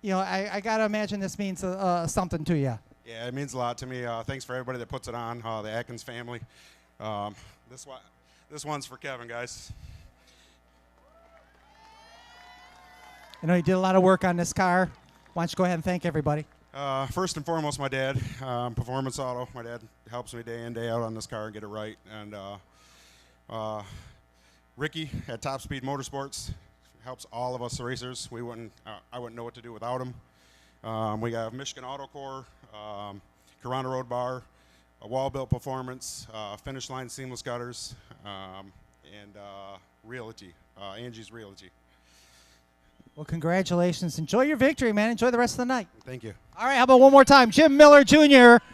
you know, I got to imagine this means something to you. Yeah, it means a lot to me. Thanks for everybody that puts it on, the Atkins family. This one's for Kevin, guys. I know you did a lot of work on this car. Why don't you go ahead and thank everybody? First and foremost, my dad, Performance Auto. My dad helps me day in, day out on this car and get it right. And Ricky at Top Speed Motorsports helps all of us racers. I wouldn't know what to do without him. We got Michigan Auto Corps, Corona Road Bar, Wall Built Performance, Finish Line Seamless Gutters, and Realty, Angie's Realty. Well, congratulations. Enjoy your victory, man. Enjoy the rest of the night. Thank you. All right, how about one more time? Jim Miller Jr.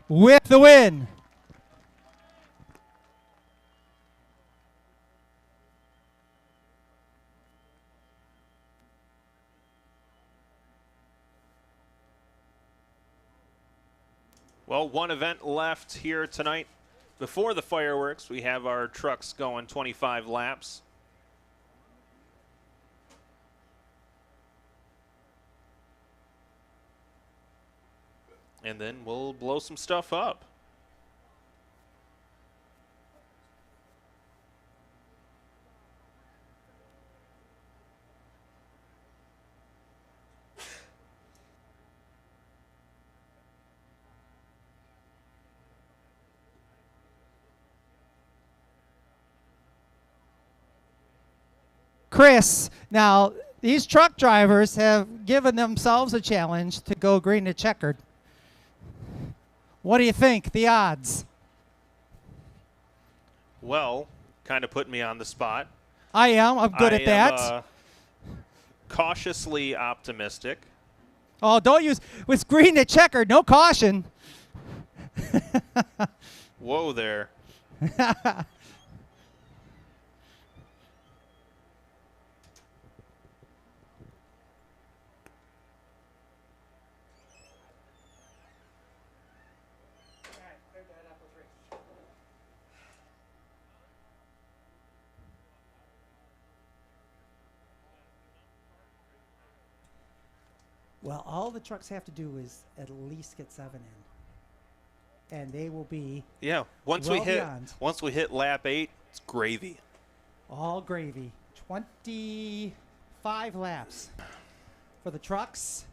with the win. Well, one event left here tonight. Before the fireworks, we have our trucks going 25 laps. And then we'll blow some stuff up. Chris, now these truck drivers have given themselves a challenge to go green to checkered. What do you think, the odds? Well, kind of put me on the spot. I am. I'm good at that. Cautiously optimistic. Oh, don't use with green to checkered. No caution. Whoa there. Well, all the trucks have to do is at least get 7 in, and they will be once we hit lap 8, it's gravy. All gravy. 25 laps for the trucks.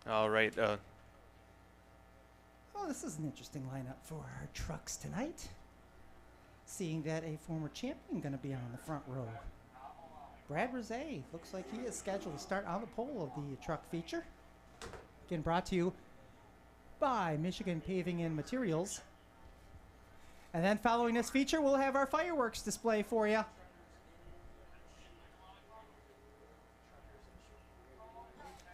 All right. Oh, this is an interesting lineup for our trucks tonight. Seeing that a former champion going to be on the front row. Brad Rosé looks like he is scheduled to start on the pole of the truck feature. Again, brought to you by Michigan Paving and Materials. And then following this feature, we'll have our fireworks display for you.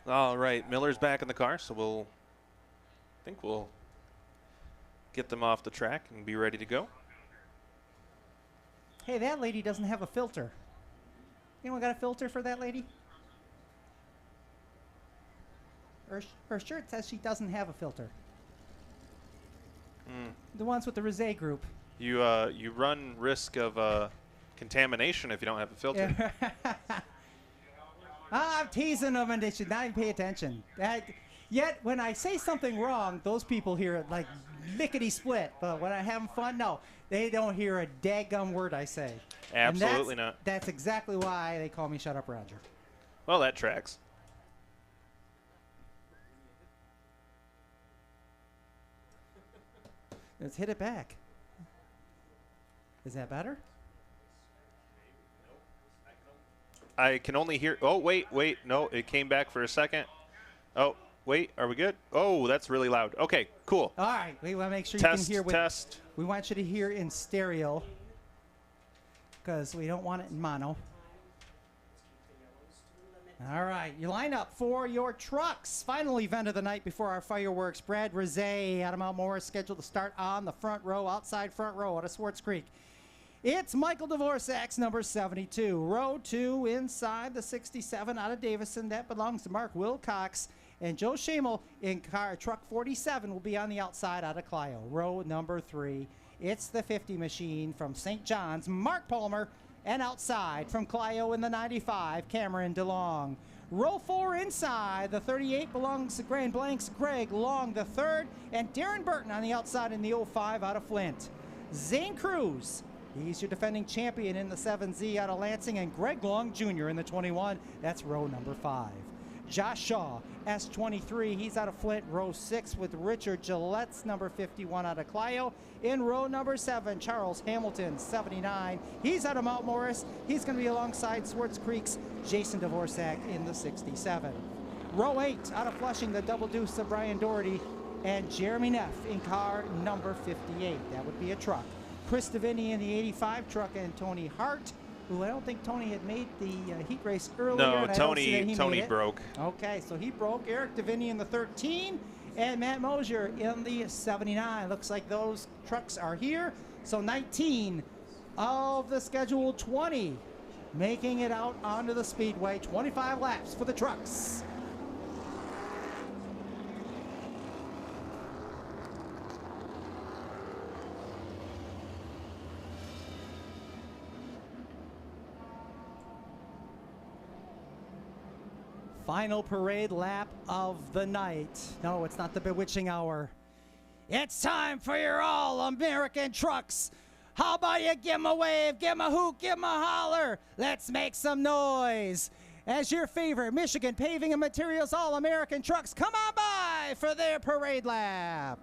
All right, Miller's back in the car, so I think we'll get them off the track and be ready to go. Hey, that lady doesn't have a filter. Anyone got a filter for that lady? Her shirt says she doesn't have a filter. The ones with the Rosé group. You run risk of contamination if you don't have a filter. Yeah. I'm teasing them and they should not even pay attention. Yet when I say something wrong, those people hear it like lickety-split. But when I'm having fun, no. They don't hear a daggum word I say. Absolutely not. That's exactly why they call me Shut Up Roger. Well, that tracks. Let's hit it back. Is that better? I can only hear. Oh, wait. No, it came back for a second. Oh, wait. Are we good? Oh, that's really loud. Okay, cool. All right. We want to make sure you can hear. Test. We want you to hear in stereo because we don't want it in mono. All right, you line up for your trucks. Final event of the night before our fireworks. Brad Rizet out of Mount Morris scheduled to start on the front row, outside front row out of Swartz Creek. It's Michael Dvorak's number 72. Row 2 inside the 67 out of Davison. That belongs to Mark Wilcox. And Joe Schamel in truck 47 will be on the outside out of Clio. Row number 3. It's the 50 machine from St. John's, Mark Palmer. And outside from Clio in the 95, Cameron DeLong. Row 4 inside, the 38 belongs to Grand Blanks, Greg Long the third, and Darren Burton on the outside in the 05 out of Flint. Zane Cruz, he's your defending champion in the 7Z out of Lansing, and Greg Long Jr. in the 21, that's row number 5. Josh Shaw, S23, he's out of Flint, row 6 with Richard Gillette's number 51 out of Clio. In row number 7, Charles Hamilton, 79, he's out of Mount Morris. He's going to be alongside Swartz Creek's Jason Dvorak in the 67. Row 8, out of Flushing, the double deuce of Brian Doherty, and Jeremy Neff in car number 58. That would be a truck. Chris Deviney in the 85 truck, and Tony Hart, who I don't think Tony had made the heat race earlier. No, and Tony broke. Okay, so he broke. Eric Deviney in the 13 and Matt Mosier in the 79. Looks like those trucks are here. So 19 of the scheduled 20 making it out onto the speedway. 25 laps for the trucks. Final parade lap of the night. No, it's not the bewitching hour. It's time for your All-American trucks. How about you give 'em a wave, give 'em a hoot, give 'em a holler. Let's make some noise. As your favorite Michigan Paving and Materials All-American trucks come on by for their parade lap.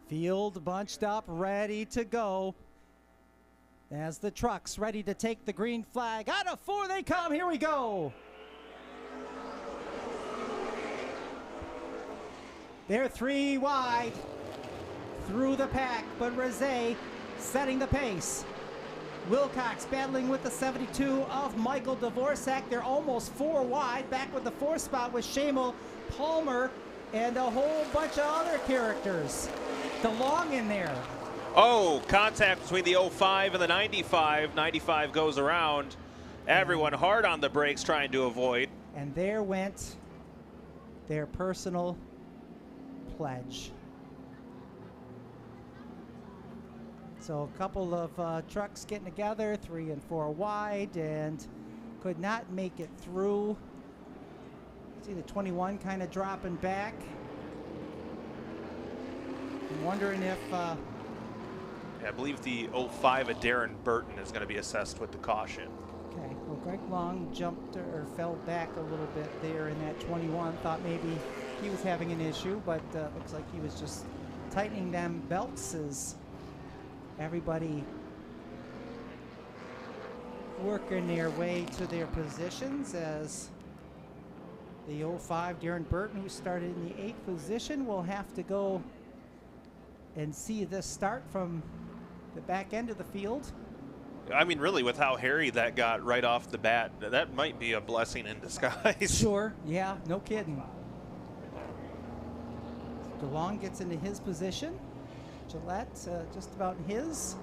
Field bunched up, ready to go. As the trucks ready to take the green flag. Out of 4 they come, here we go. They're 3 wide through the pack, but Rizet setting the pace. Wilcox battling with the 72 of Michael Dvorak. They're almost 4 wide, back with the 4th spot with Schamel, Palmer, and a whole bunch of other characters. DeLong in there. Oh, contact between the 05 and the 95. 95 goes around. Everyone hard on the brakes trying to avoid. And there went their personal pledge. So a couple of trucks getting together, 3 and 4 wide, and could not make it through. See the 21 kind of dropping back. I'm wondering if... Yeah, I believe the 05 of Darren Burton is going to be assessed with the caution. Okay, well, Greg Long jumped or fell back a little bit there in that 21. Thought maybe he was having an issue, but looks like he was just tightening them belts as everybody working their way to their positions. As the 05 Darren Burton, who started in the 8th position, will have to go and see this start from the back end of the field. I mean, really, with how hairy that got right off the bat, that might be a blessing in disguise. Sure, yeah, no kidding. DeLong gets into his position. Gillette just about in his.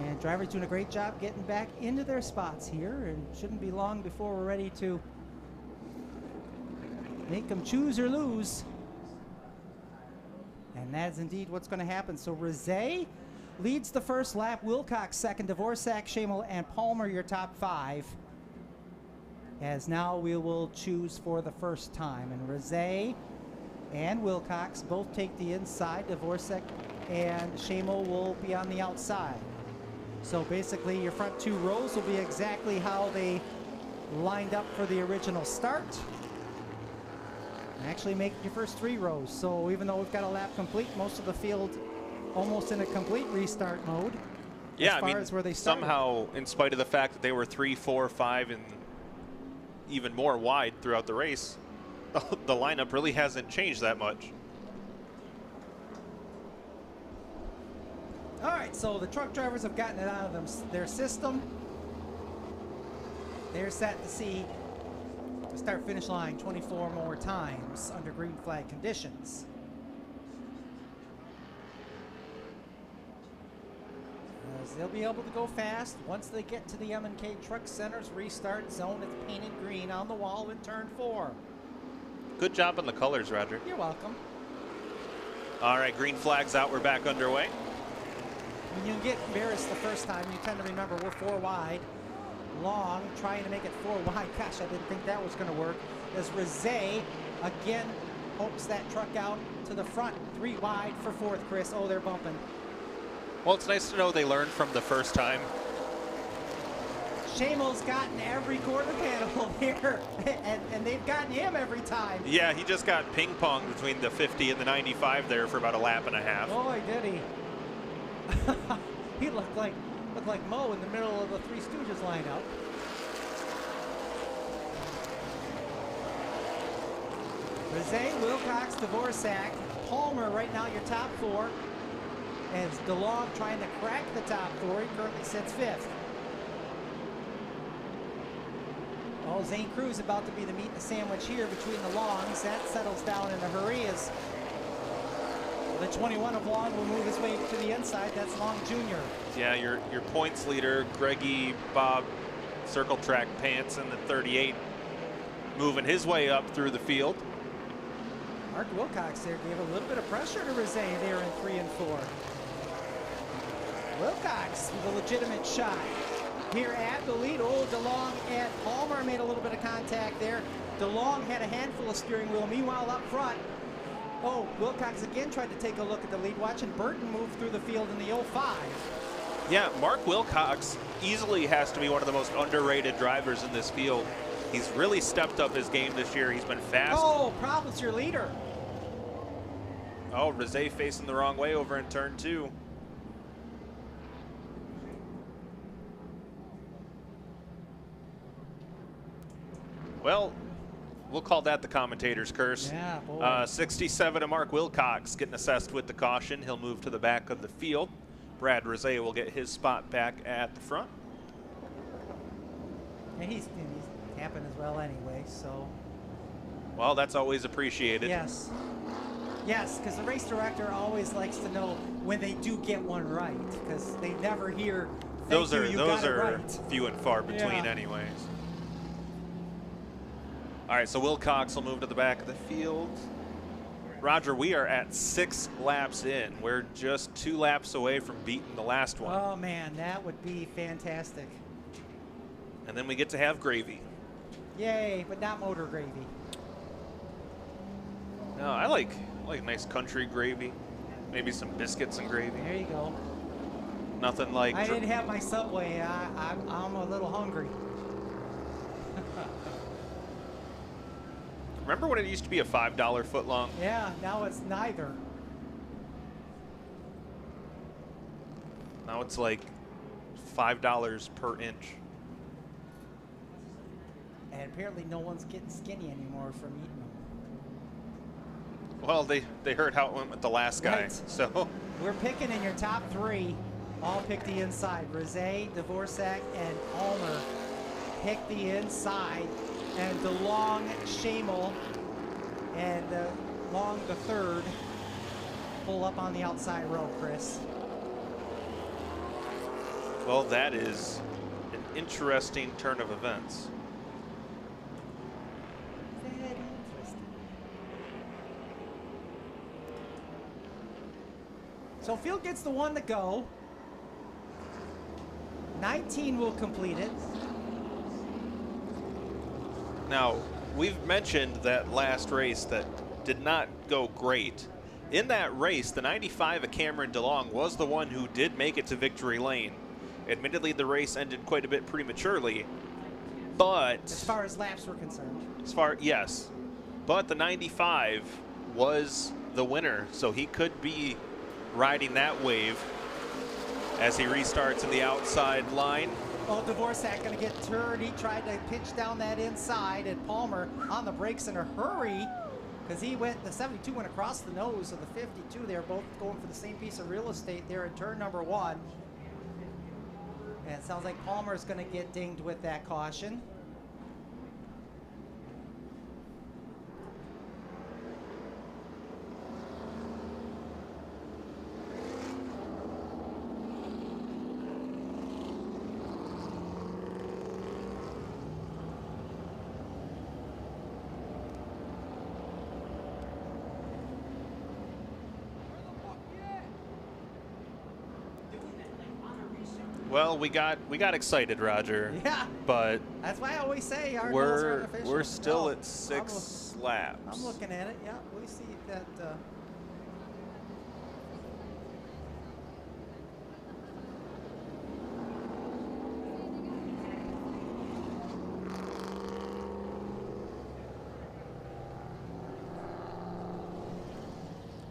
And drivers doing a great job getting back into their spots here, and shouldn't be long before we're ready to make them choose or lose. And that is indeed what's going to happen. So Rizet leads the first lap. Wilcox second. Dvorak, Schamel, and Palmer your top 5. As now we will choose for the first time. And Rizet and Wilcox both take the inside. Dvorak and Schamel will be on the outside. So basically your front 2 rows will be exactly how they lined up for the original start. Actually make your first 3 rows. So even though we've got a lap complete, most of the field almost in a complete restart mode. Yeah, as far I mean, as where they started. somehow, in spite of the fact that they were 3, 4, 5, and even more wide throughout the race, the lineup really hasn't changed that much. All right, so the truck drivers have gotten it out of their system. They're set to see the start-finish line 24 more times under green flag conditions. As they'll be able to go fast once they get to the M&K Truck Center's restart zone. It's painted green on the wall in turn 4. Good job on the colors, Roger. You're welcome. All right, green flag's out. We're back underway. When you get embarrassed the first time, you tend to remember we're 4 wide. Long, trying to make it 4 wide. Gosh, I didn't think that was going to work. As Rizé again hopes that truck out to the front. 3 wide for 4th, Chris. Oh, they're bumping. Well, it's nice to know they learned from the first time. Shamel's gotten every quarter panel here, and they've gotten him every time. Yeah, he just got ping-ponged between the 50 and the 95 there for about a lap and a half. Boy, did he. He looked like Mo in the middle of the Three Stooges lineup. Rizé, Wilcox, Dvorak, Palmer right now your top 4. As DeLong trying to crack the top 4, he currently sits 5th. Oh, Zane Cruz about to be the meat and the sandwich here between the Longs. That settles down in a hurry as the 21 of Long will move his way to the inside. That's Long Jr. Yeah, your points leader, Greggy Bob Circle Track Pants in the 38, moving his way up through the field. Mark Wilcox there gave a little bit of pressure to Rizé there in 3 and 4. Wilcox with a legitimate shot. Here at the lead, oh, DeLong and Palmer made a little bit of contact there. DeLong had a handful of steering wheel. Meanwhile, up front, oh, Wilcox again tried to take a look at the lead. Watching Burton move through the field in the 05. Yeah, Mark Wilcox easily has to be one of the most underrated drivers in this field. He's really stepped up his game this year. He's been fast. Oh, Proud's your leader. Oh, Rizé facing the wrong way over in turn 2. Well, we'll call that the commentator's curse. Yeah, boy. 67 to Mark Wilcox getting assessed with the caution. He'll move to the back of the field. Brad Rizé will get his spot back at the front. And he's tapping as well anyway, so. Well, that's always appreciated. Yes. Yes, because the race director always likes to know when they do get one right, because they never hear, Those are right. few and far between anyways. All right, so Wilcox will move to the back of the field. Roger, we are at 6 laps in. We're just 2 laps away from beating the last one. Oh, man, that would be fantastic. And then we get to have gravy. Yay, but not motor gravy. No, I like nice country gravy. Maybe some biscuits and gravy. There you go. Nothing like... I didn't have my Subway. I'm a little hungry. Remember when it used to be a $5 footlong? Yeah, now it's neither. Now it's like $5 per inch. And apparently no one's getting skinny anymore from eating them. Well, they heard how it went with the last guy, Right. so. We're picking in your top 3. All pick the inside. Rizé, Dvorak, and Palmer pick the inside. And DeLong, Shamel, and Long the third pull up on the outside row, Chris. Well, that is an interesting turn of events. Very interesting. So Field gets the 1 to go. 19 will complete it. Now, we've mentioned that last race that did not go great. In that race, the 95 of Cameron DeLong was the one who did make it to victory lane. Admittedly, the race ended quite a bit prematurely, but... As far as laps were concerned. Yes. But the 95 was the winner, so he could be riding that wave as he restarts in the outside line. Oh, Dvorak going to get turned. He tried to pitch down that inside, and Palmer on the brakes in a hurry because the 72 went across the nose of the 52. They were both going for the same piece of real estate there at turn number 1. And it sounds like Palmer's going to get dinged with that caution. Well, we got excited, Roger. Yeah. But that's why I always say our goals are unofficial. we're still at 6 laps. I'm looking at it. Yeah, we see that.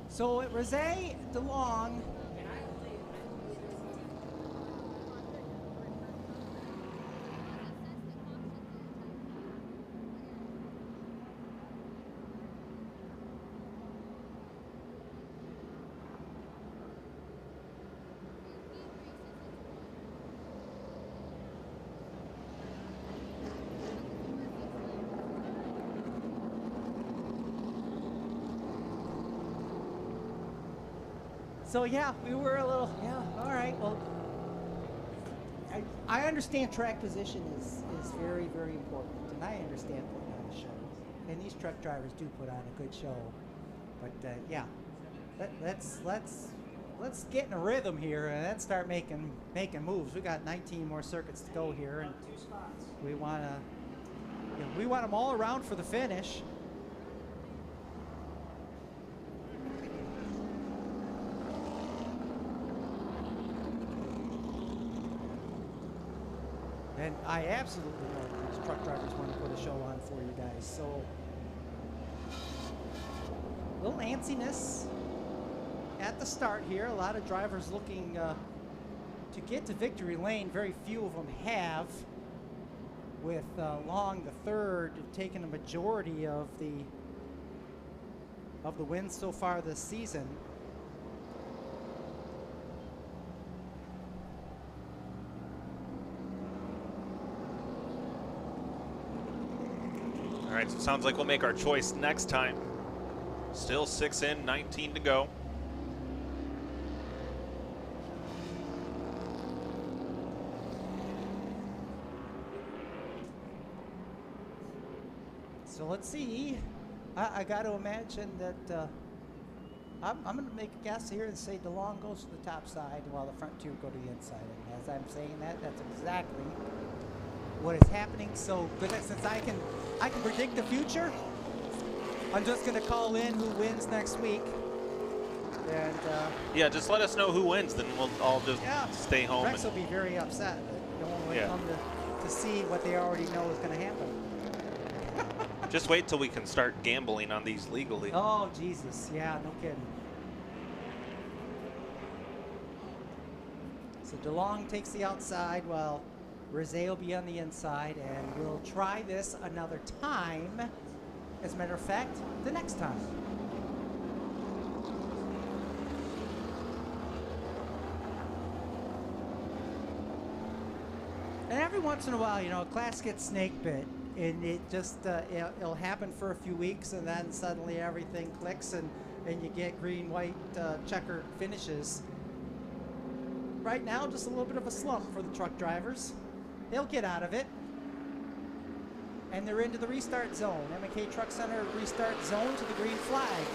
So at Rosé, DeLong. So yeah, we were a little, all right, well, I understand track position is very, very important, and I understand putting on a show. And these truck drivers do put on a good show. But yeah, let's get in a rhythm here and then start making moves. We got 19 more circuits to go here, and we want them all around for the finish. And I absolutely know these truck drivers want to put a show on for you guys. So, a little antsiness at the start here. A lot of drivers looking to get to victory lane. Very few of them have, with Long, the third, taking a majority of the wins so far this season. All right, so it sounds like we'll make our choice next time. Still 6 in, 19 to go. So let's see. I got to imagine that I'm going to make a guess here and say DeLong goes to the top side while the front two go to the inside. And as I'm saying that, that's exactly what is happening. So since I can predict the future, I'm just going to call in who wins next week. And yeah, just let us know who wins, then we'll all just stay home. Rex will be very upset. You don't want to come to see what they already know is going to happen. Just wait till we can start gambling on these legally. Oh, Jesus. Yeah, no kidding. So DeLong takes the outside while Rosé will be on the inside, and we'll try this another time. As a matter of fact, the next time. And every once in a while, you know, a class gets snake bit, and it just it'll happen for a few weeks, and then suddenly everything clicks, and you get green, white, checkered finishes. Right now, just a little bit of a slump for the truck drivers. They'll get out of it, and they're into the restart zone. M&K Truck Center restart zone to the green flag,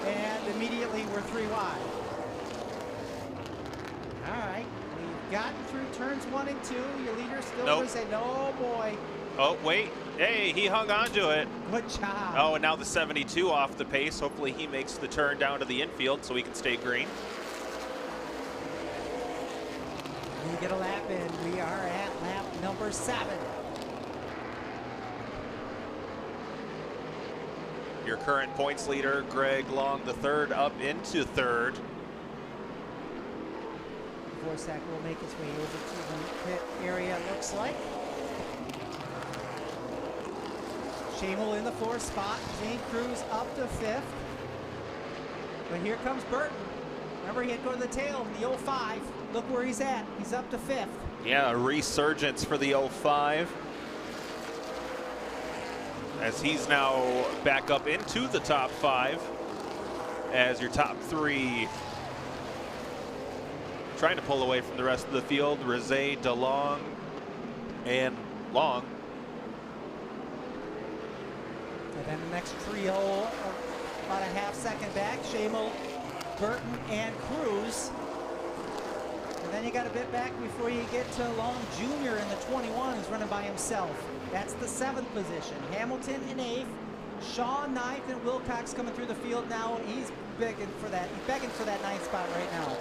and immediately we're 3 wide. All right, we've gotten through turns 1 and 2. Your leader still Rosé. No, boy. Oh, wait. Hey, he hung on to it. Good job. Oh, and now the 72 off the pace. Hopefully he makes the turn down to the infield so he can stay green. We get a lap in. We are at lap number 7. Your current points leader, Greg Long, the third, up into third. Dvorak will make his way over to the pit area, looks like. Shamel in the 4th spot. Zane Cruz up to 5th. But here comes Burton. Remember, he had to go to the tail in the 05. Look where he's at. He's up to 5th. Yeah, a resurgence for the 05. As he's now back up into the top 5. As your top 3 trying to pull away from the rest of the field. Rizet, DeLong, and Long. And then the next trio, about a half second back, Shamel, Burton, and Cruz. And then you got a bit back before you get to Long Jr. in the 21, who's running by himself. That's the 7th position. Hamilton in 8th, Shaw 9th, and Wilcox coming through the field now. He's begging for that. He's begging for that 9th spot right now.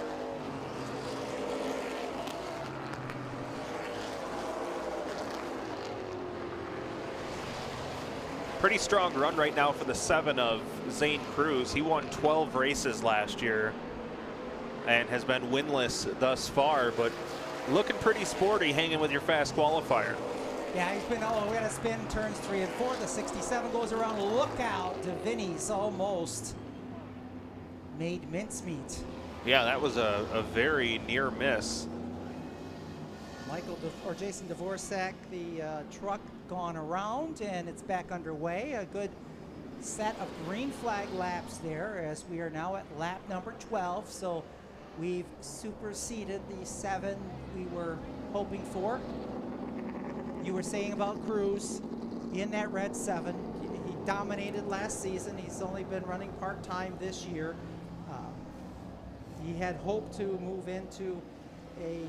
Pretty strong run right now for the 7 of Zane Cruz. He won 12 races last year and has been winless thus far, but looking pretty sporty hanging with your fast qualifier. Yeah, he's been, oh, we got to spin turns 3 and 4. The 67 goes around. Look out. DeVinny's almost made mincemeat. Yeah, that was a very near miss. Jason Dvorak, the truck gone around, and it's back underway. A good set of green flag laps there, as we are now at lap number 12. So we've superseded the 7 we were hoping for. You were saying about Cruz in that red 7. He dominated last season. He's only been running part-time this year. He had hoped to move into a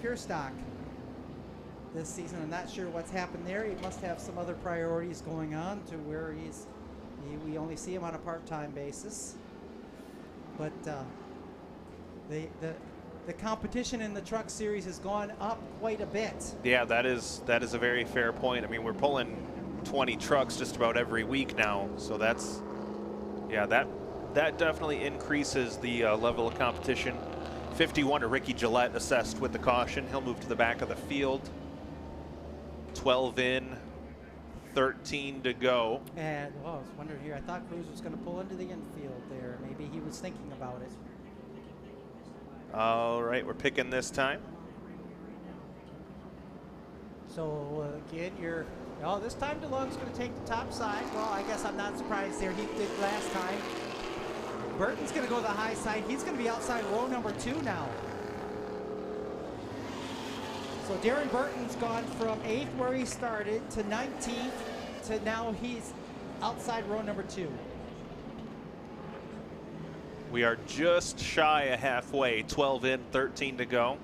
pure stock this season. I'm not sure what's happened there. He must have some other priorities going on to where we only see him on a part-time basis. But the competition in the truck series has gone up quite a bit. Yeah, that is a very fair point. I mean, we're pulling 20 trucks just about every week now, so that's, yeah, that definitely increases the level of competition. 51 to Ricky Gillette assessed with the caution. He'll move to the back of the field. 12 in, 13 to go. And well, I was wondering here, I thought Cruz was going to pull into the infield there. Maybe he was thinking about it. All right, we're picking this time. So again, this time DeLong's going to take the top side. Well, I guess I'm not surprised there. He did last time. Burton's going to go to the high side. He's going to be outside row number 2 now. So Darren Burton's gone from 8th where he started to 19th to now he's outside row number 2. We are just shy of halfway. 12 in, 13 to go.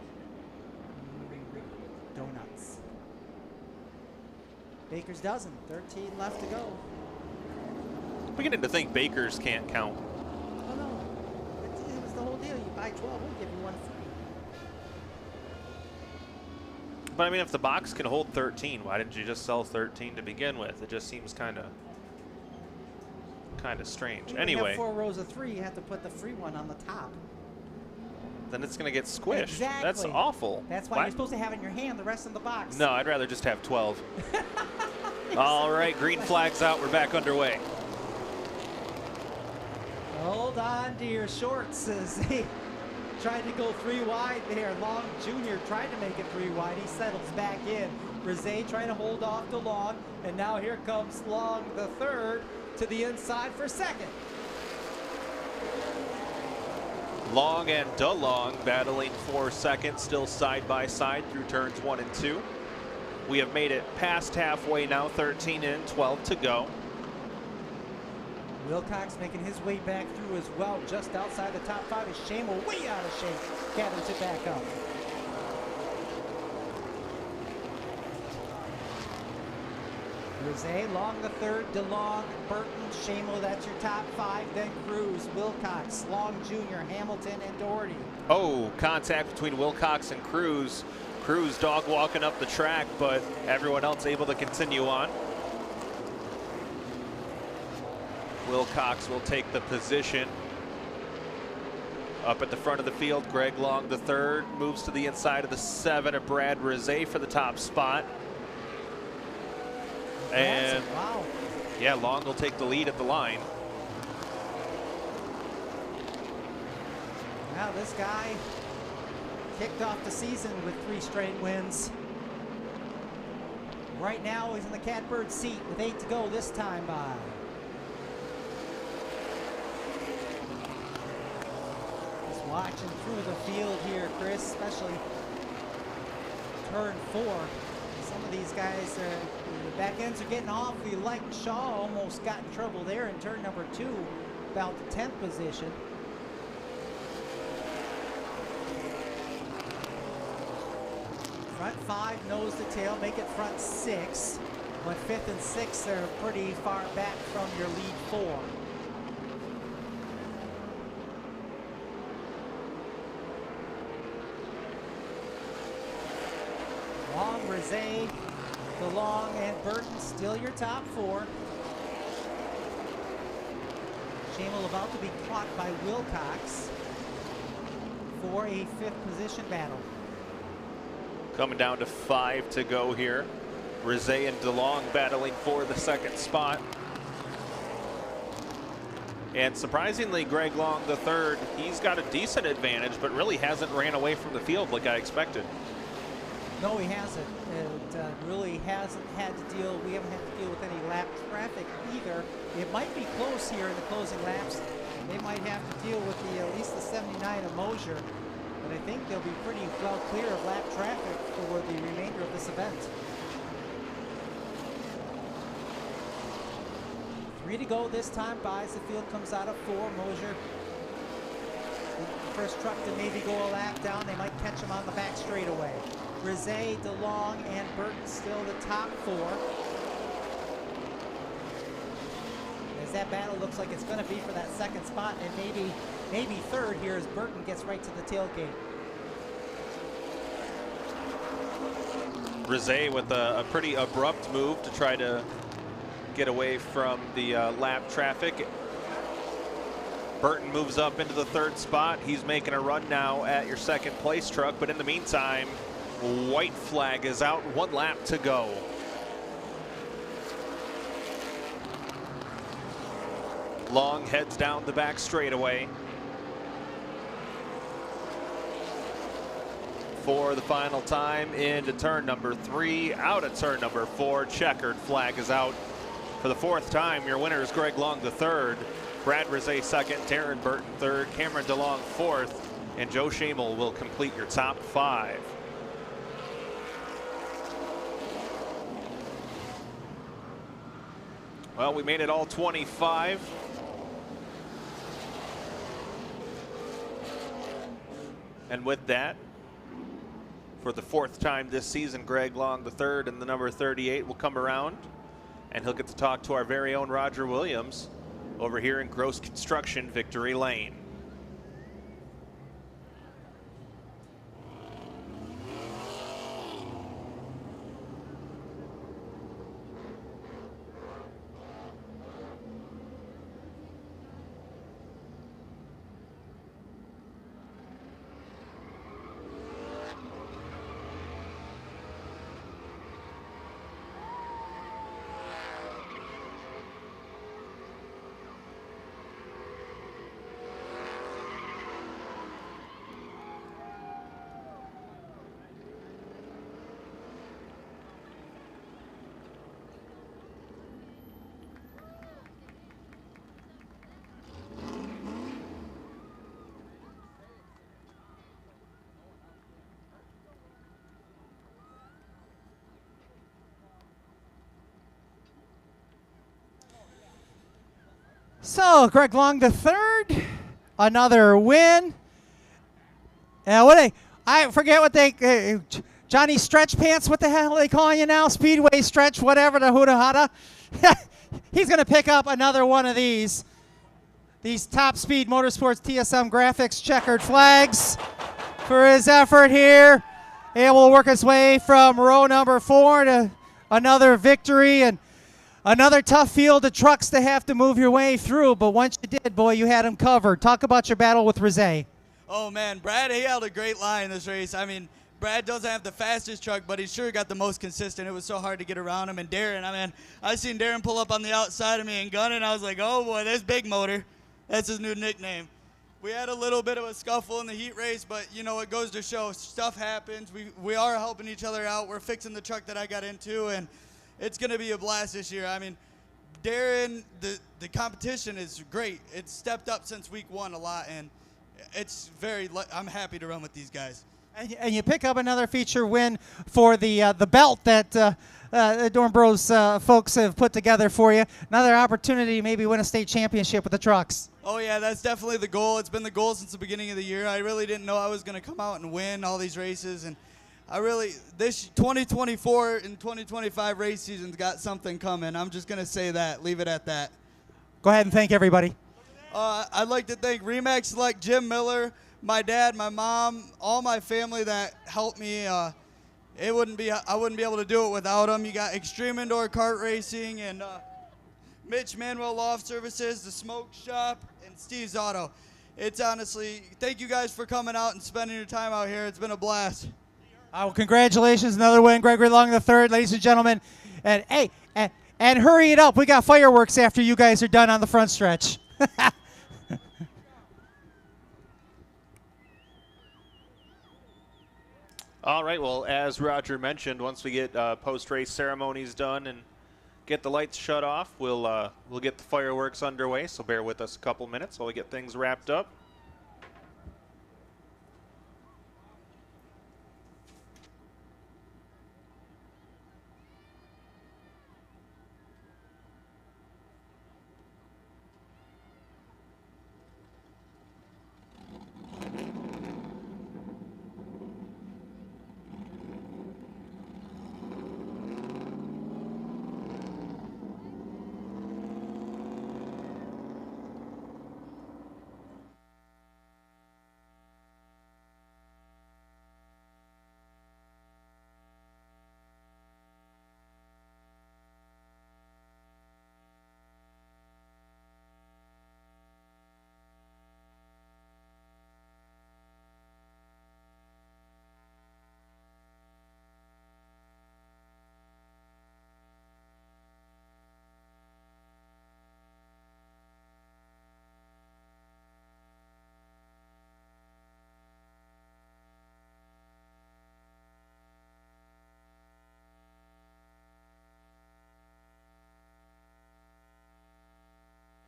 Donuts. Baker's dozen. 13 left to go. I'm beginning to think Baker's can't count. Oh no, it was the whole deal. You buy 12, we'll give you one free. But I mean, if the box can hold 13, why didn't you just sell 13 to begin with? It just seems kind of strange. You anyway, have 4 rows of 3. You have to put the free one on the top. Then it's going to get squished. Exactly. That's awful. That's why you're supposed to have it in your hand the rest of the box. No, I'd rather just have 12. All right, green flag's out. We're back underway. Hold on to your shorts as they tried to go 3 wide there. Long Jr. tried to make it 3 wide. He settles back in. Rizet trying to hold off to Long, and now here comes Long the 3rd to the inside for 2nd. Long and DeLong battling for 2nd, still side by side through turns 1 and 2. We have made it past halfway now, 13 in, 12 to go. Wilcox making his way back through as well, just outside the top 5 is Shamel, way out of shape, gathers it back up. Rizet, Long the 3rd, DeLong, Burton, Shamel, that's your top 5. Then Cruz, Wilcox, Long Jr., Hamilton, and Doherty. Oh, contact between Wilcox and Cruz. Cruz dog walking up the track, but everyone else able to continue on. Wilcox will take the position. Up at the front of the field, Greg Long III moves to the inside of the 7 of Brad Rizet for the top spot. And wow. Yeah, Long will take the lead at the line. Now this guy kicked off the season with 3 straight wins. Right now he's in the catbird seat with 8 to go this time by. Just watching through the field here, Chris, especially turn 4. Some of these guys, the back ends are getting awfully light. Shaw almost got in trouble there in turn number 2, about the 10th position. Front 5, nose to tail, make it front 6. But 5th and 6th are pretty far back from your lead 4. Long, Rizet, DeLong, and Burton still your top 4. Shamel about to be caught by Wilcox for a 5th position battle. Coming down to 5 to go here. Rizet and DeLong battling for the 2nd spot. And surprisingly, Greg Long III, he's got a decent advantage, but really hasn't ran away from the field like I expected. No, he hasn't. It really hasn't had to deal, we haven't had to deal with any lap traffic either. It might be close here in the closing laps. They might have to deal with the at least the 79 of Mosier. But I think they'll be pretty well clear of lap traffic for the remainder of this event. 3 to go this time by as the field comes out of 4. Mosier, the first truck to maybe go a lap down. They might catch him on the back straightaway. Rizet, DeLong, and Burton still the top 4. As that battle looks like it's going to be for that 2nd spot, and maybe 3rd here as Burton gets right to the tailgate. Rizet with a pretty abrupt move to try to get away from the lap traffic. Burton moves up into the 3rd spot. He's making a run now at your 2nd place truck, but in the meantime, white flag is out, 1 lap to go. Long heads down the back straightaway for the final time into turn number 3, out of turn number 4. Checkered flag is out for the 4th time. Your winner is Greg Long III, Brad Rizet 2nd, Darren Burton 3rd, Cameron DeLong 4th, and Joe Shamel will complete your top 5. Well, we made it all 25. And with that, for the 4th time this season, Greg Long III and the number 38 will come around, and he'll get to talk to our very own Roger Williams over here in Gross Construction Victory Lane. So, Greg Long III, another win. I forget what they, Johnny Stretch Pants, what the hell are they calling you now? Speedway Stretch, whatever, the Huda Hada. He's going to pick up another one of these Top Speed Motorsports TSM Graphics checkered flags for his effort here. He will work his way from row number 4 to another victory and another tough field of trucks to have to move your way through. But once you did, boy, you had him covered. Talk about your battle with Rizet. Oh, man, Brad, he held a great line in this race. I mean, Brad doesn't have the fastest truck, but he sure got the most consistent. It was so hard to get around him. And Darren, I seen Darren pull up on the outside of me and gun, and I was like, oh, boy, there's Big Motor. That's his new nickname. We had a little bit of a scuffle in the heat race, but, you know, it goes to show stuff happens. We are helping each other out. We're fixing the truck that I got into, and it's going to be a blast this year. I mean, Darren, the competition is great. It's stepped up since week 1 a lot, and I'm happy to run with these guys. And you pick up another feature win for the belt that the Dornbros folks have put together for you. Another opportunity to maybe win a state championship with the trucks. Oh, yeah, that's definitely the goal. It's been the goal since the beginning of the year. I really didn't know I was going to come out and win all these races. And this 2024 and 2025 race season's got something coming. I'm just going to say that, leave it at that. Go ahead and thank everybody. I'd like to thank Remax Select, Jim Miller, my dad, my mom, all my family that helped me. I wouldn't be able to do it without them. You got Extreme Indoor Kart Racing and Mitch Manuel Loft Services, the Smoke Shop, and Steve's Auto. It's honestly, thank you guys for coming out and spending your time out here. It's been a blast. Well, congratulations, another win, Gregory Long III, ladies and gentlemen. And hey, and hurry it up. We got fireworks after you guys are done on the front stretch. All right, well, as Roger mentioned, once we get post-race ceremonies done and get the lights shut off, we'll get the fireworks underway, so bear with us a couple minutes while we get things wrapped up.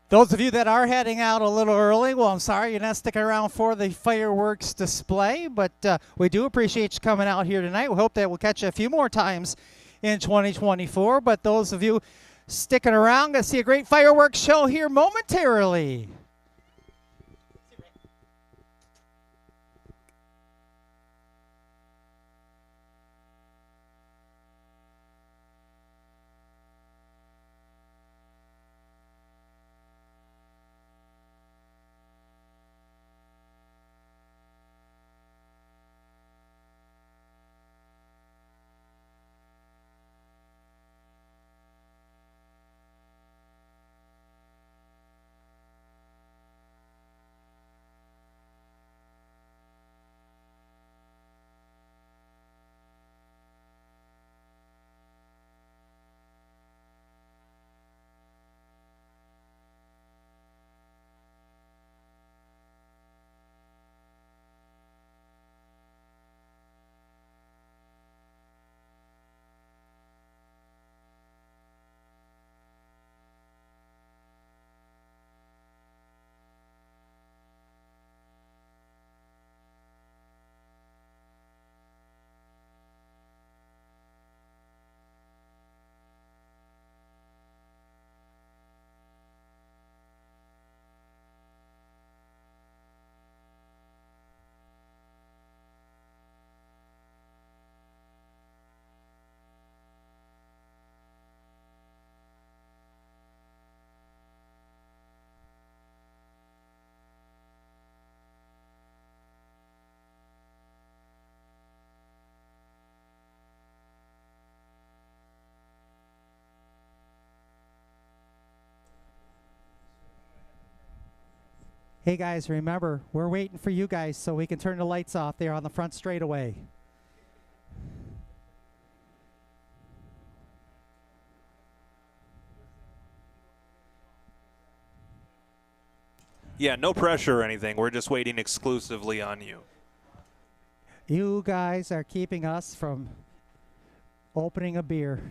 Those of you that are heading out a little early, well, I'm sorry you're not sticking around for the fireworks display, but we do appreciate you coming out here tonight. We hope that we'll catch you a few more times in 2024, but those of you sticking around, going to see a great fireworks show here momentarily. Hey guys, remember, we're waiting for you guys so we can turn the lights off there on the front straightaway. Yeah, no pressure or anything. We're just waiting exclusively on you. You guys are keeping us from opening a beer.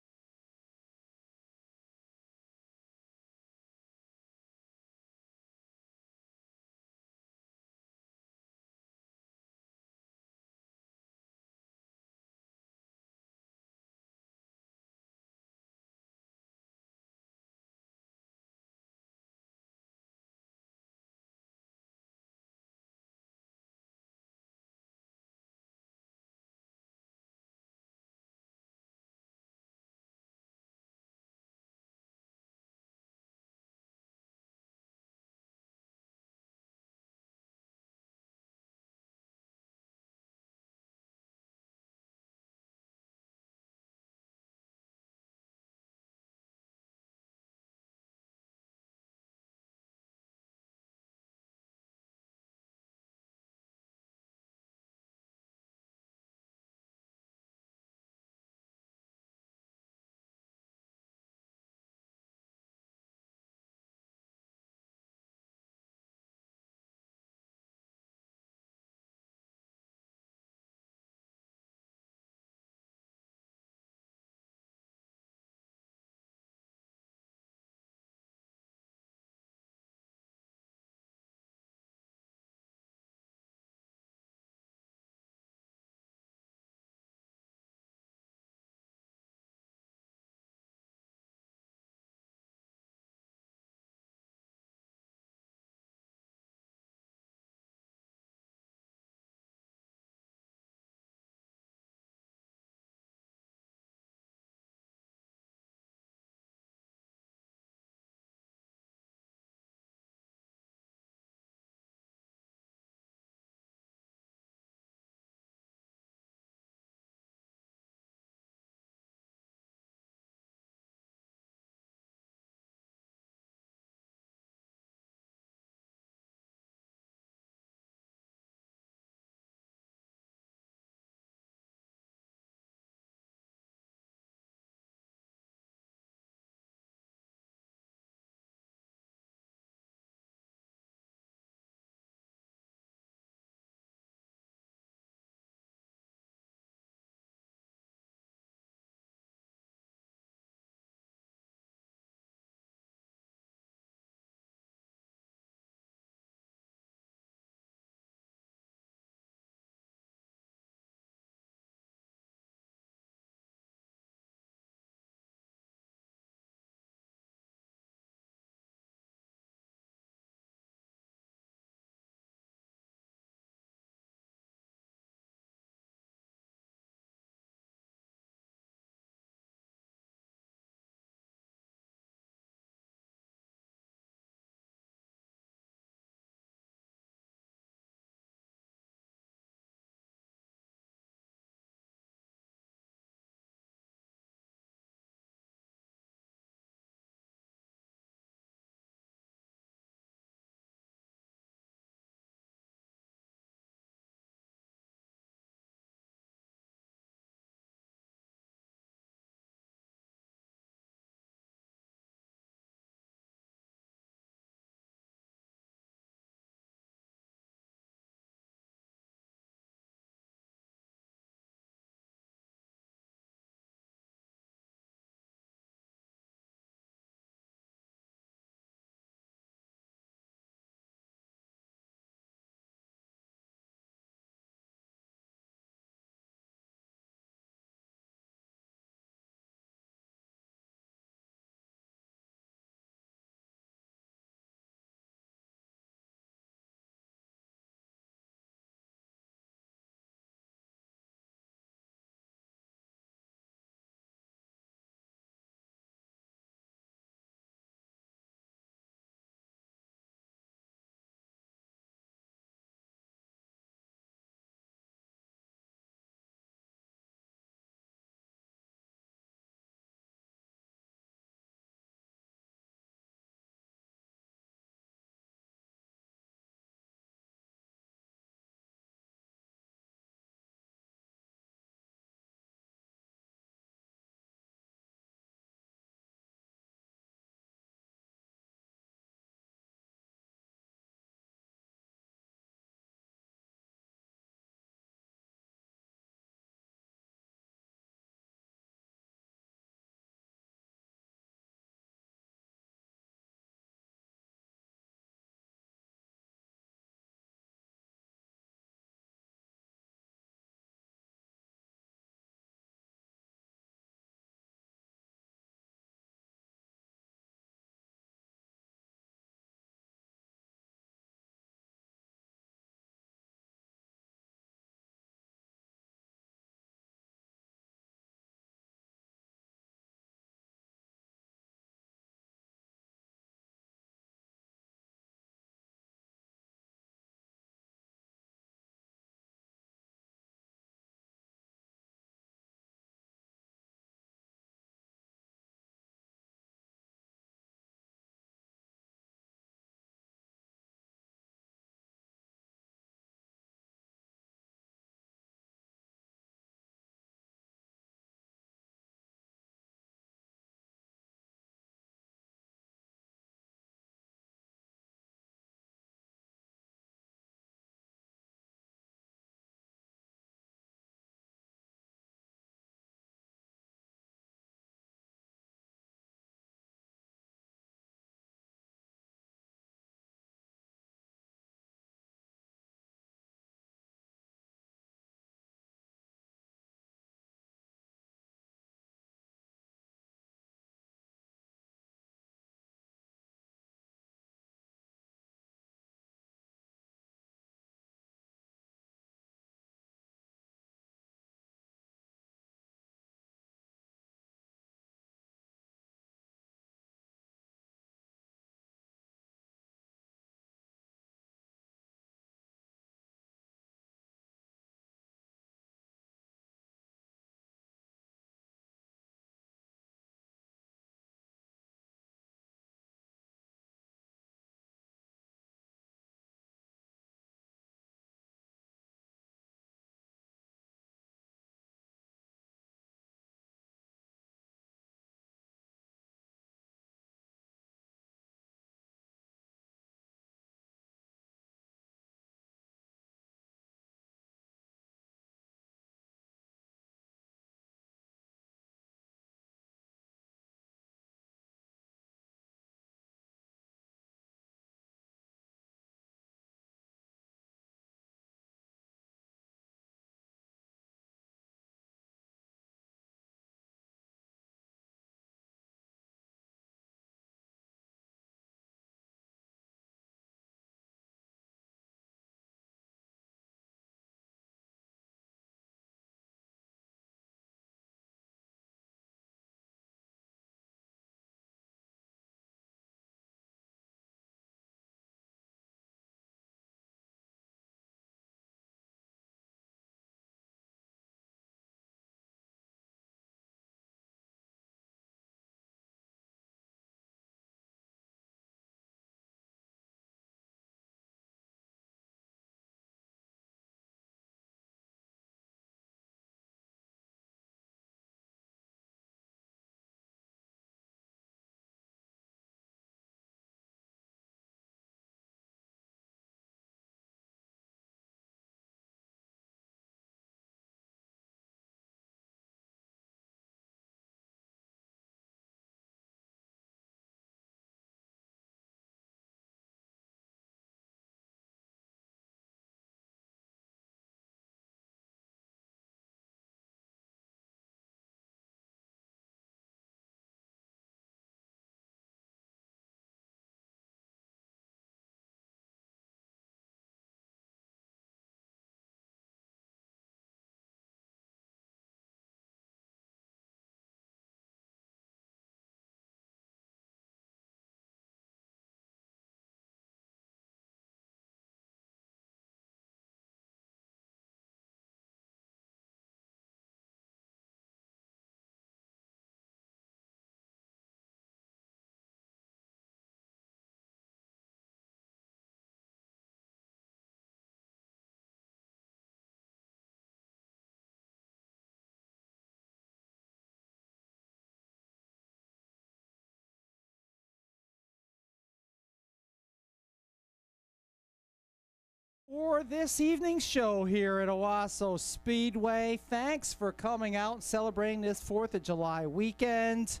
For this evening's show here at Owasso Speedway, thanks for coming out and celebrating this 4th of July weekend.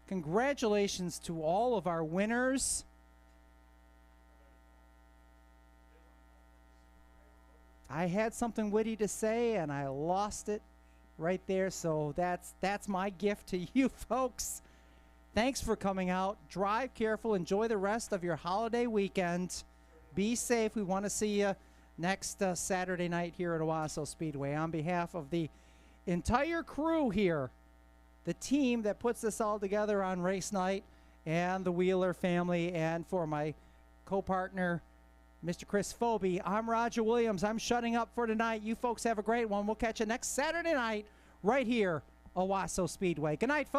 Congratulations to all of our winners. I had something witty to say and I lost it right there, so that's my gift to you folks. Thanks for coming out. Drive careful. Enjoy the rest of your holiday weekend. Be safe. We want to see you next Saturday night here at Owasso Speedway. On behalf of the entire crew here, the team that puts this all together on race night, and the Wheeler family, and for my co-partner, Mr. Chris Phobie, I'm Roger Williams. I'm shutting up for tonight. You folks have a great one. We'll catch you next Saturday night right here, Owasso Speedway. Good night, folks.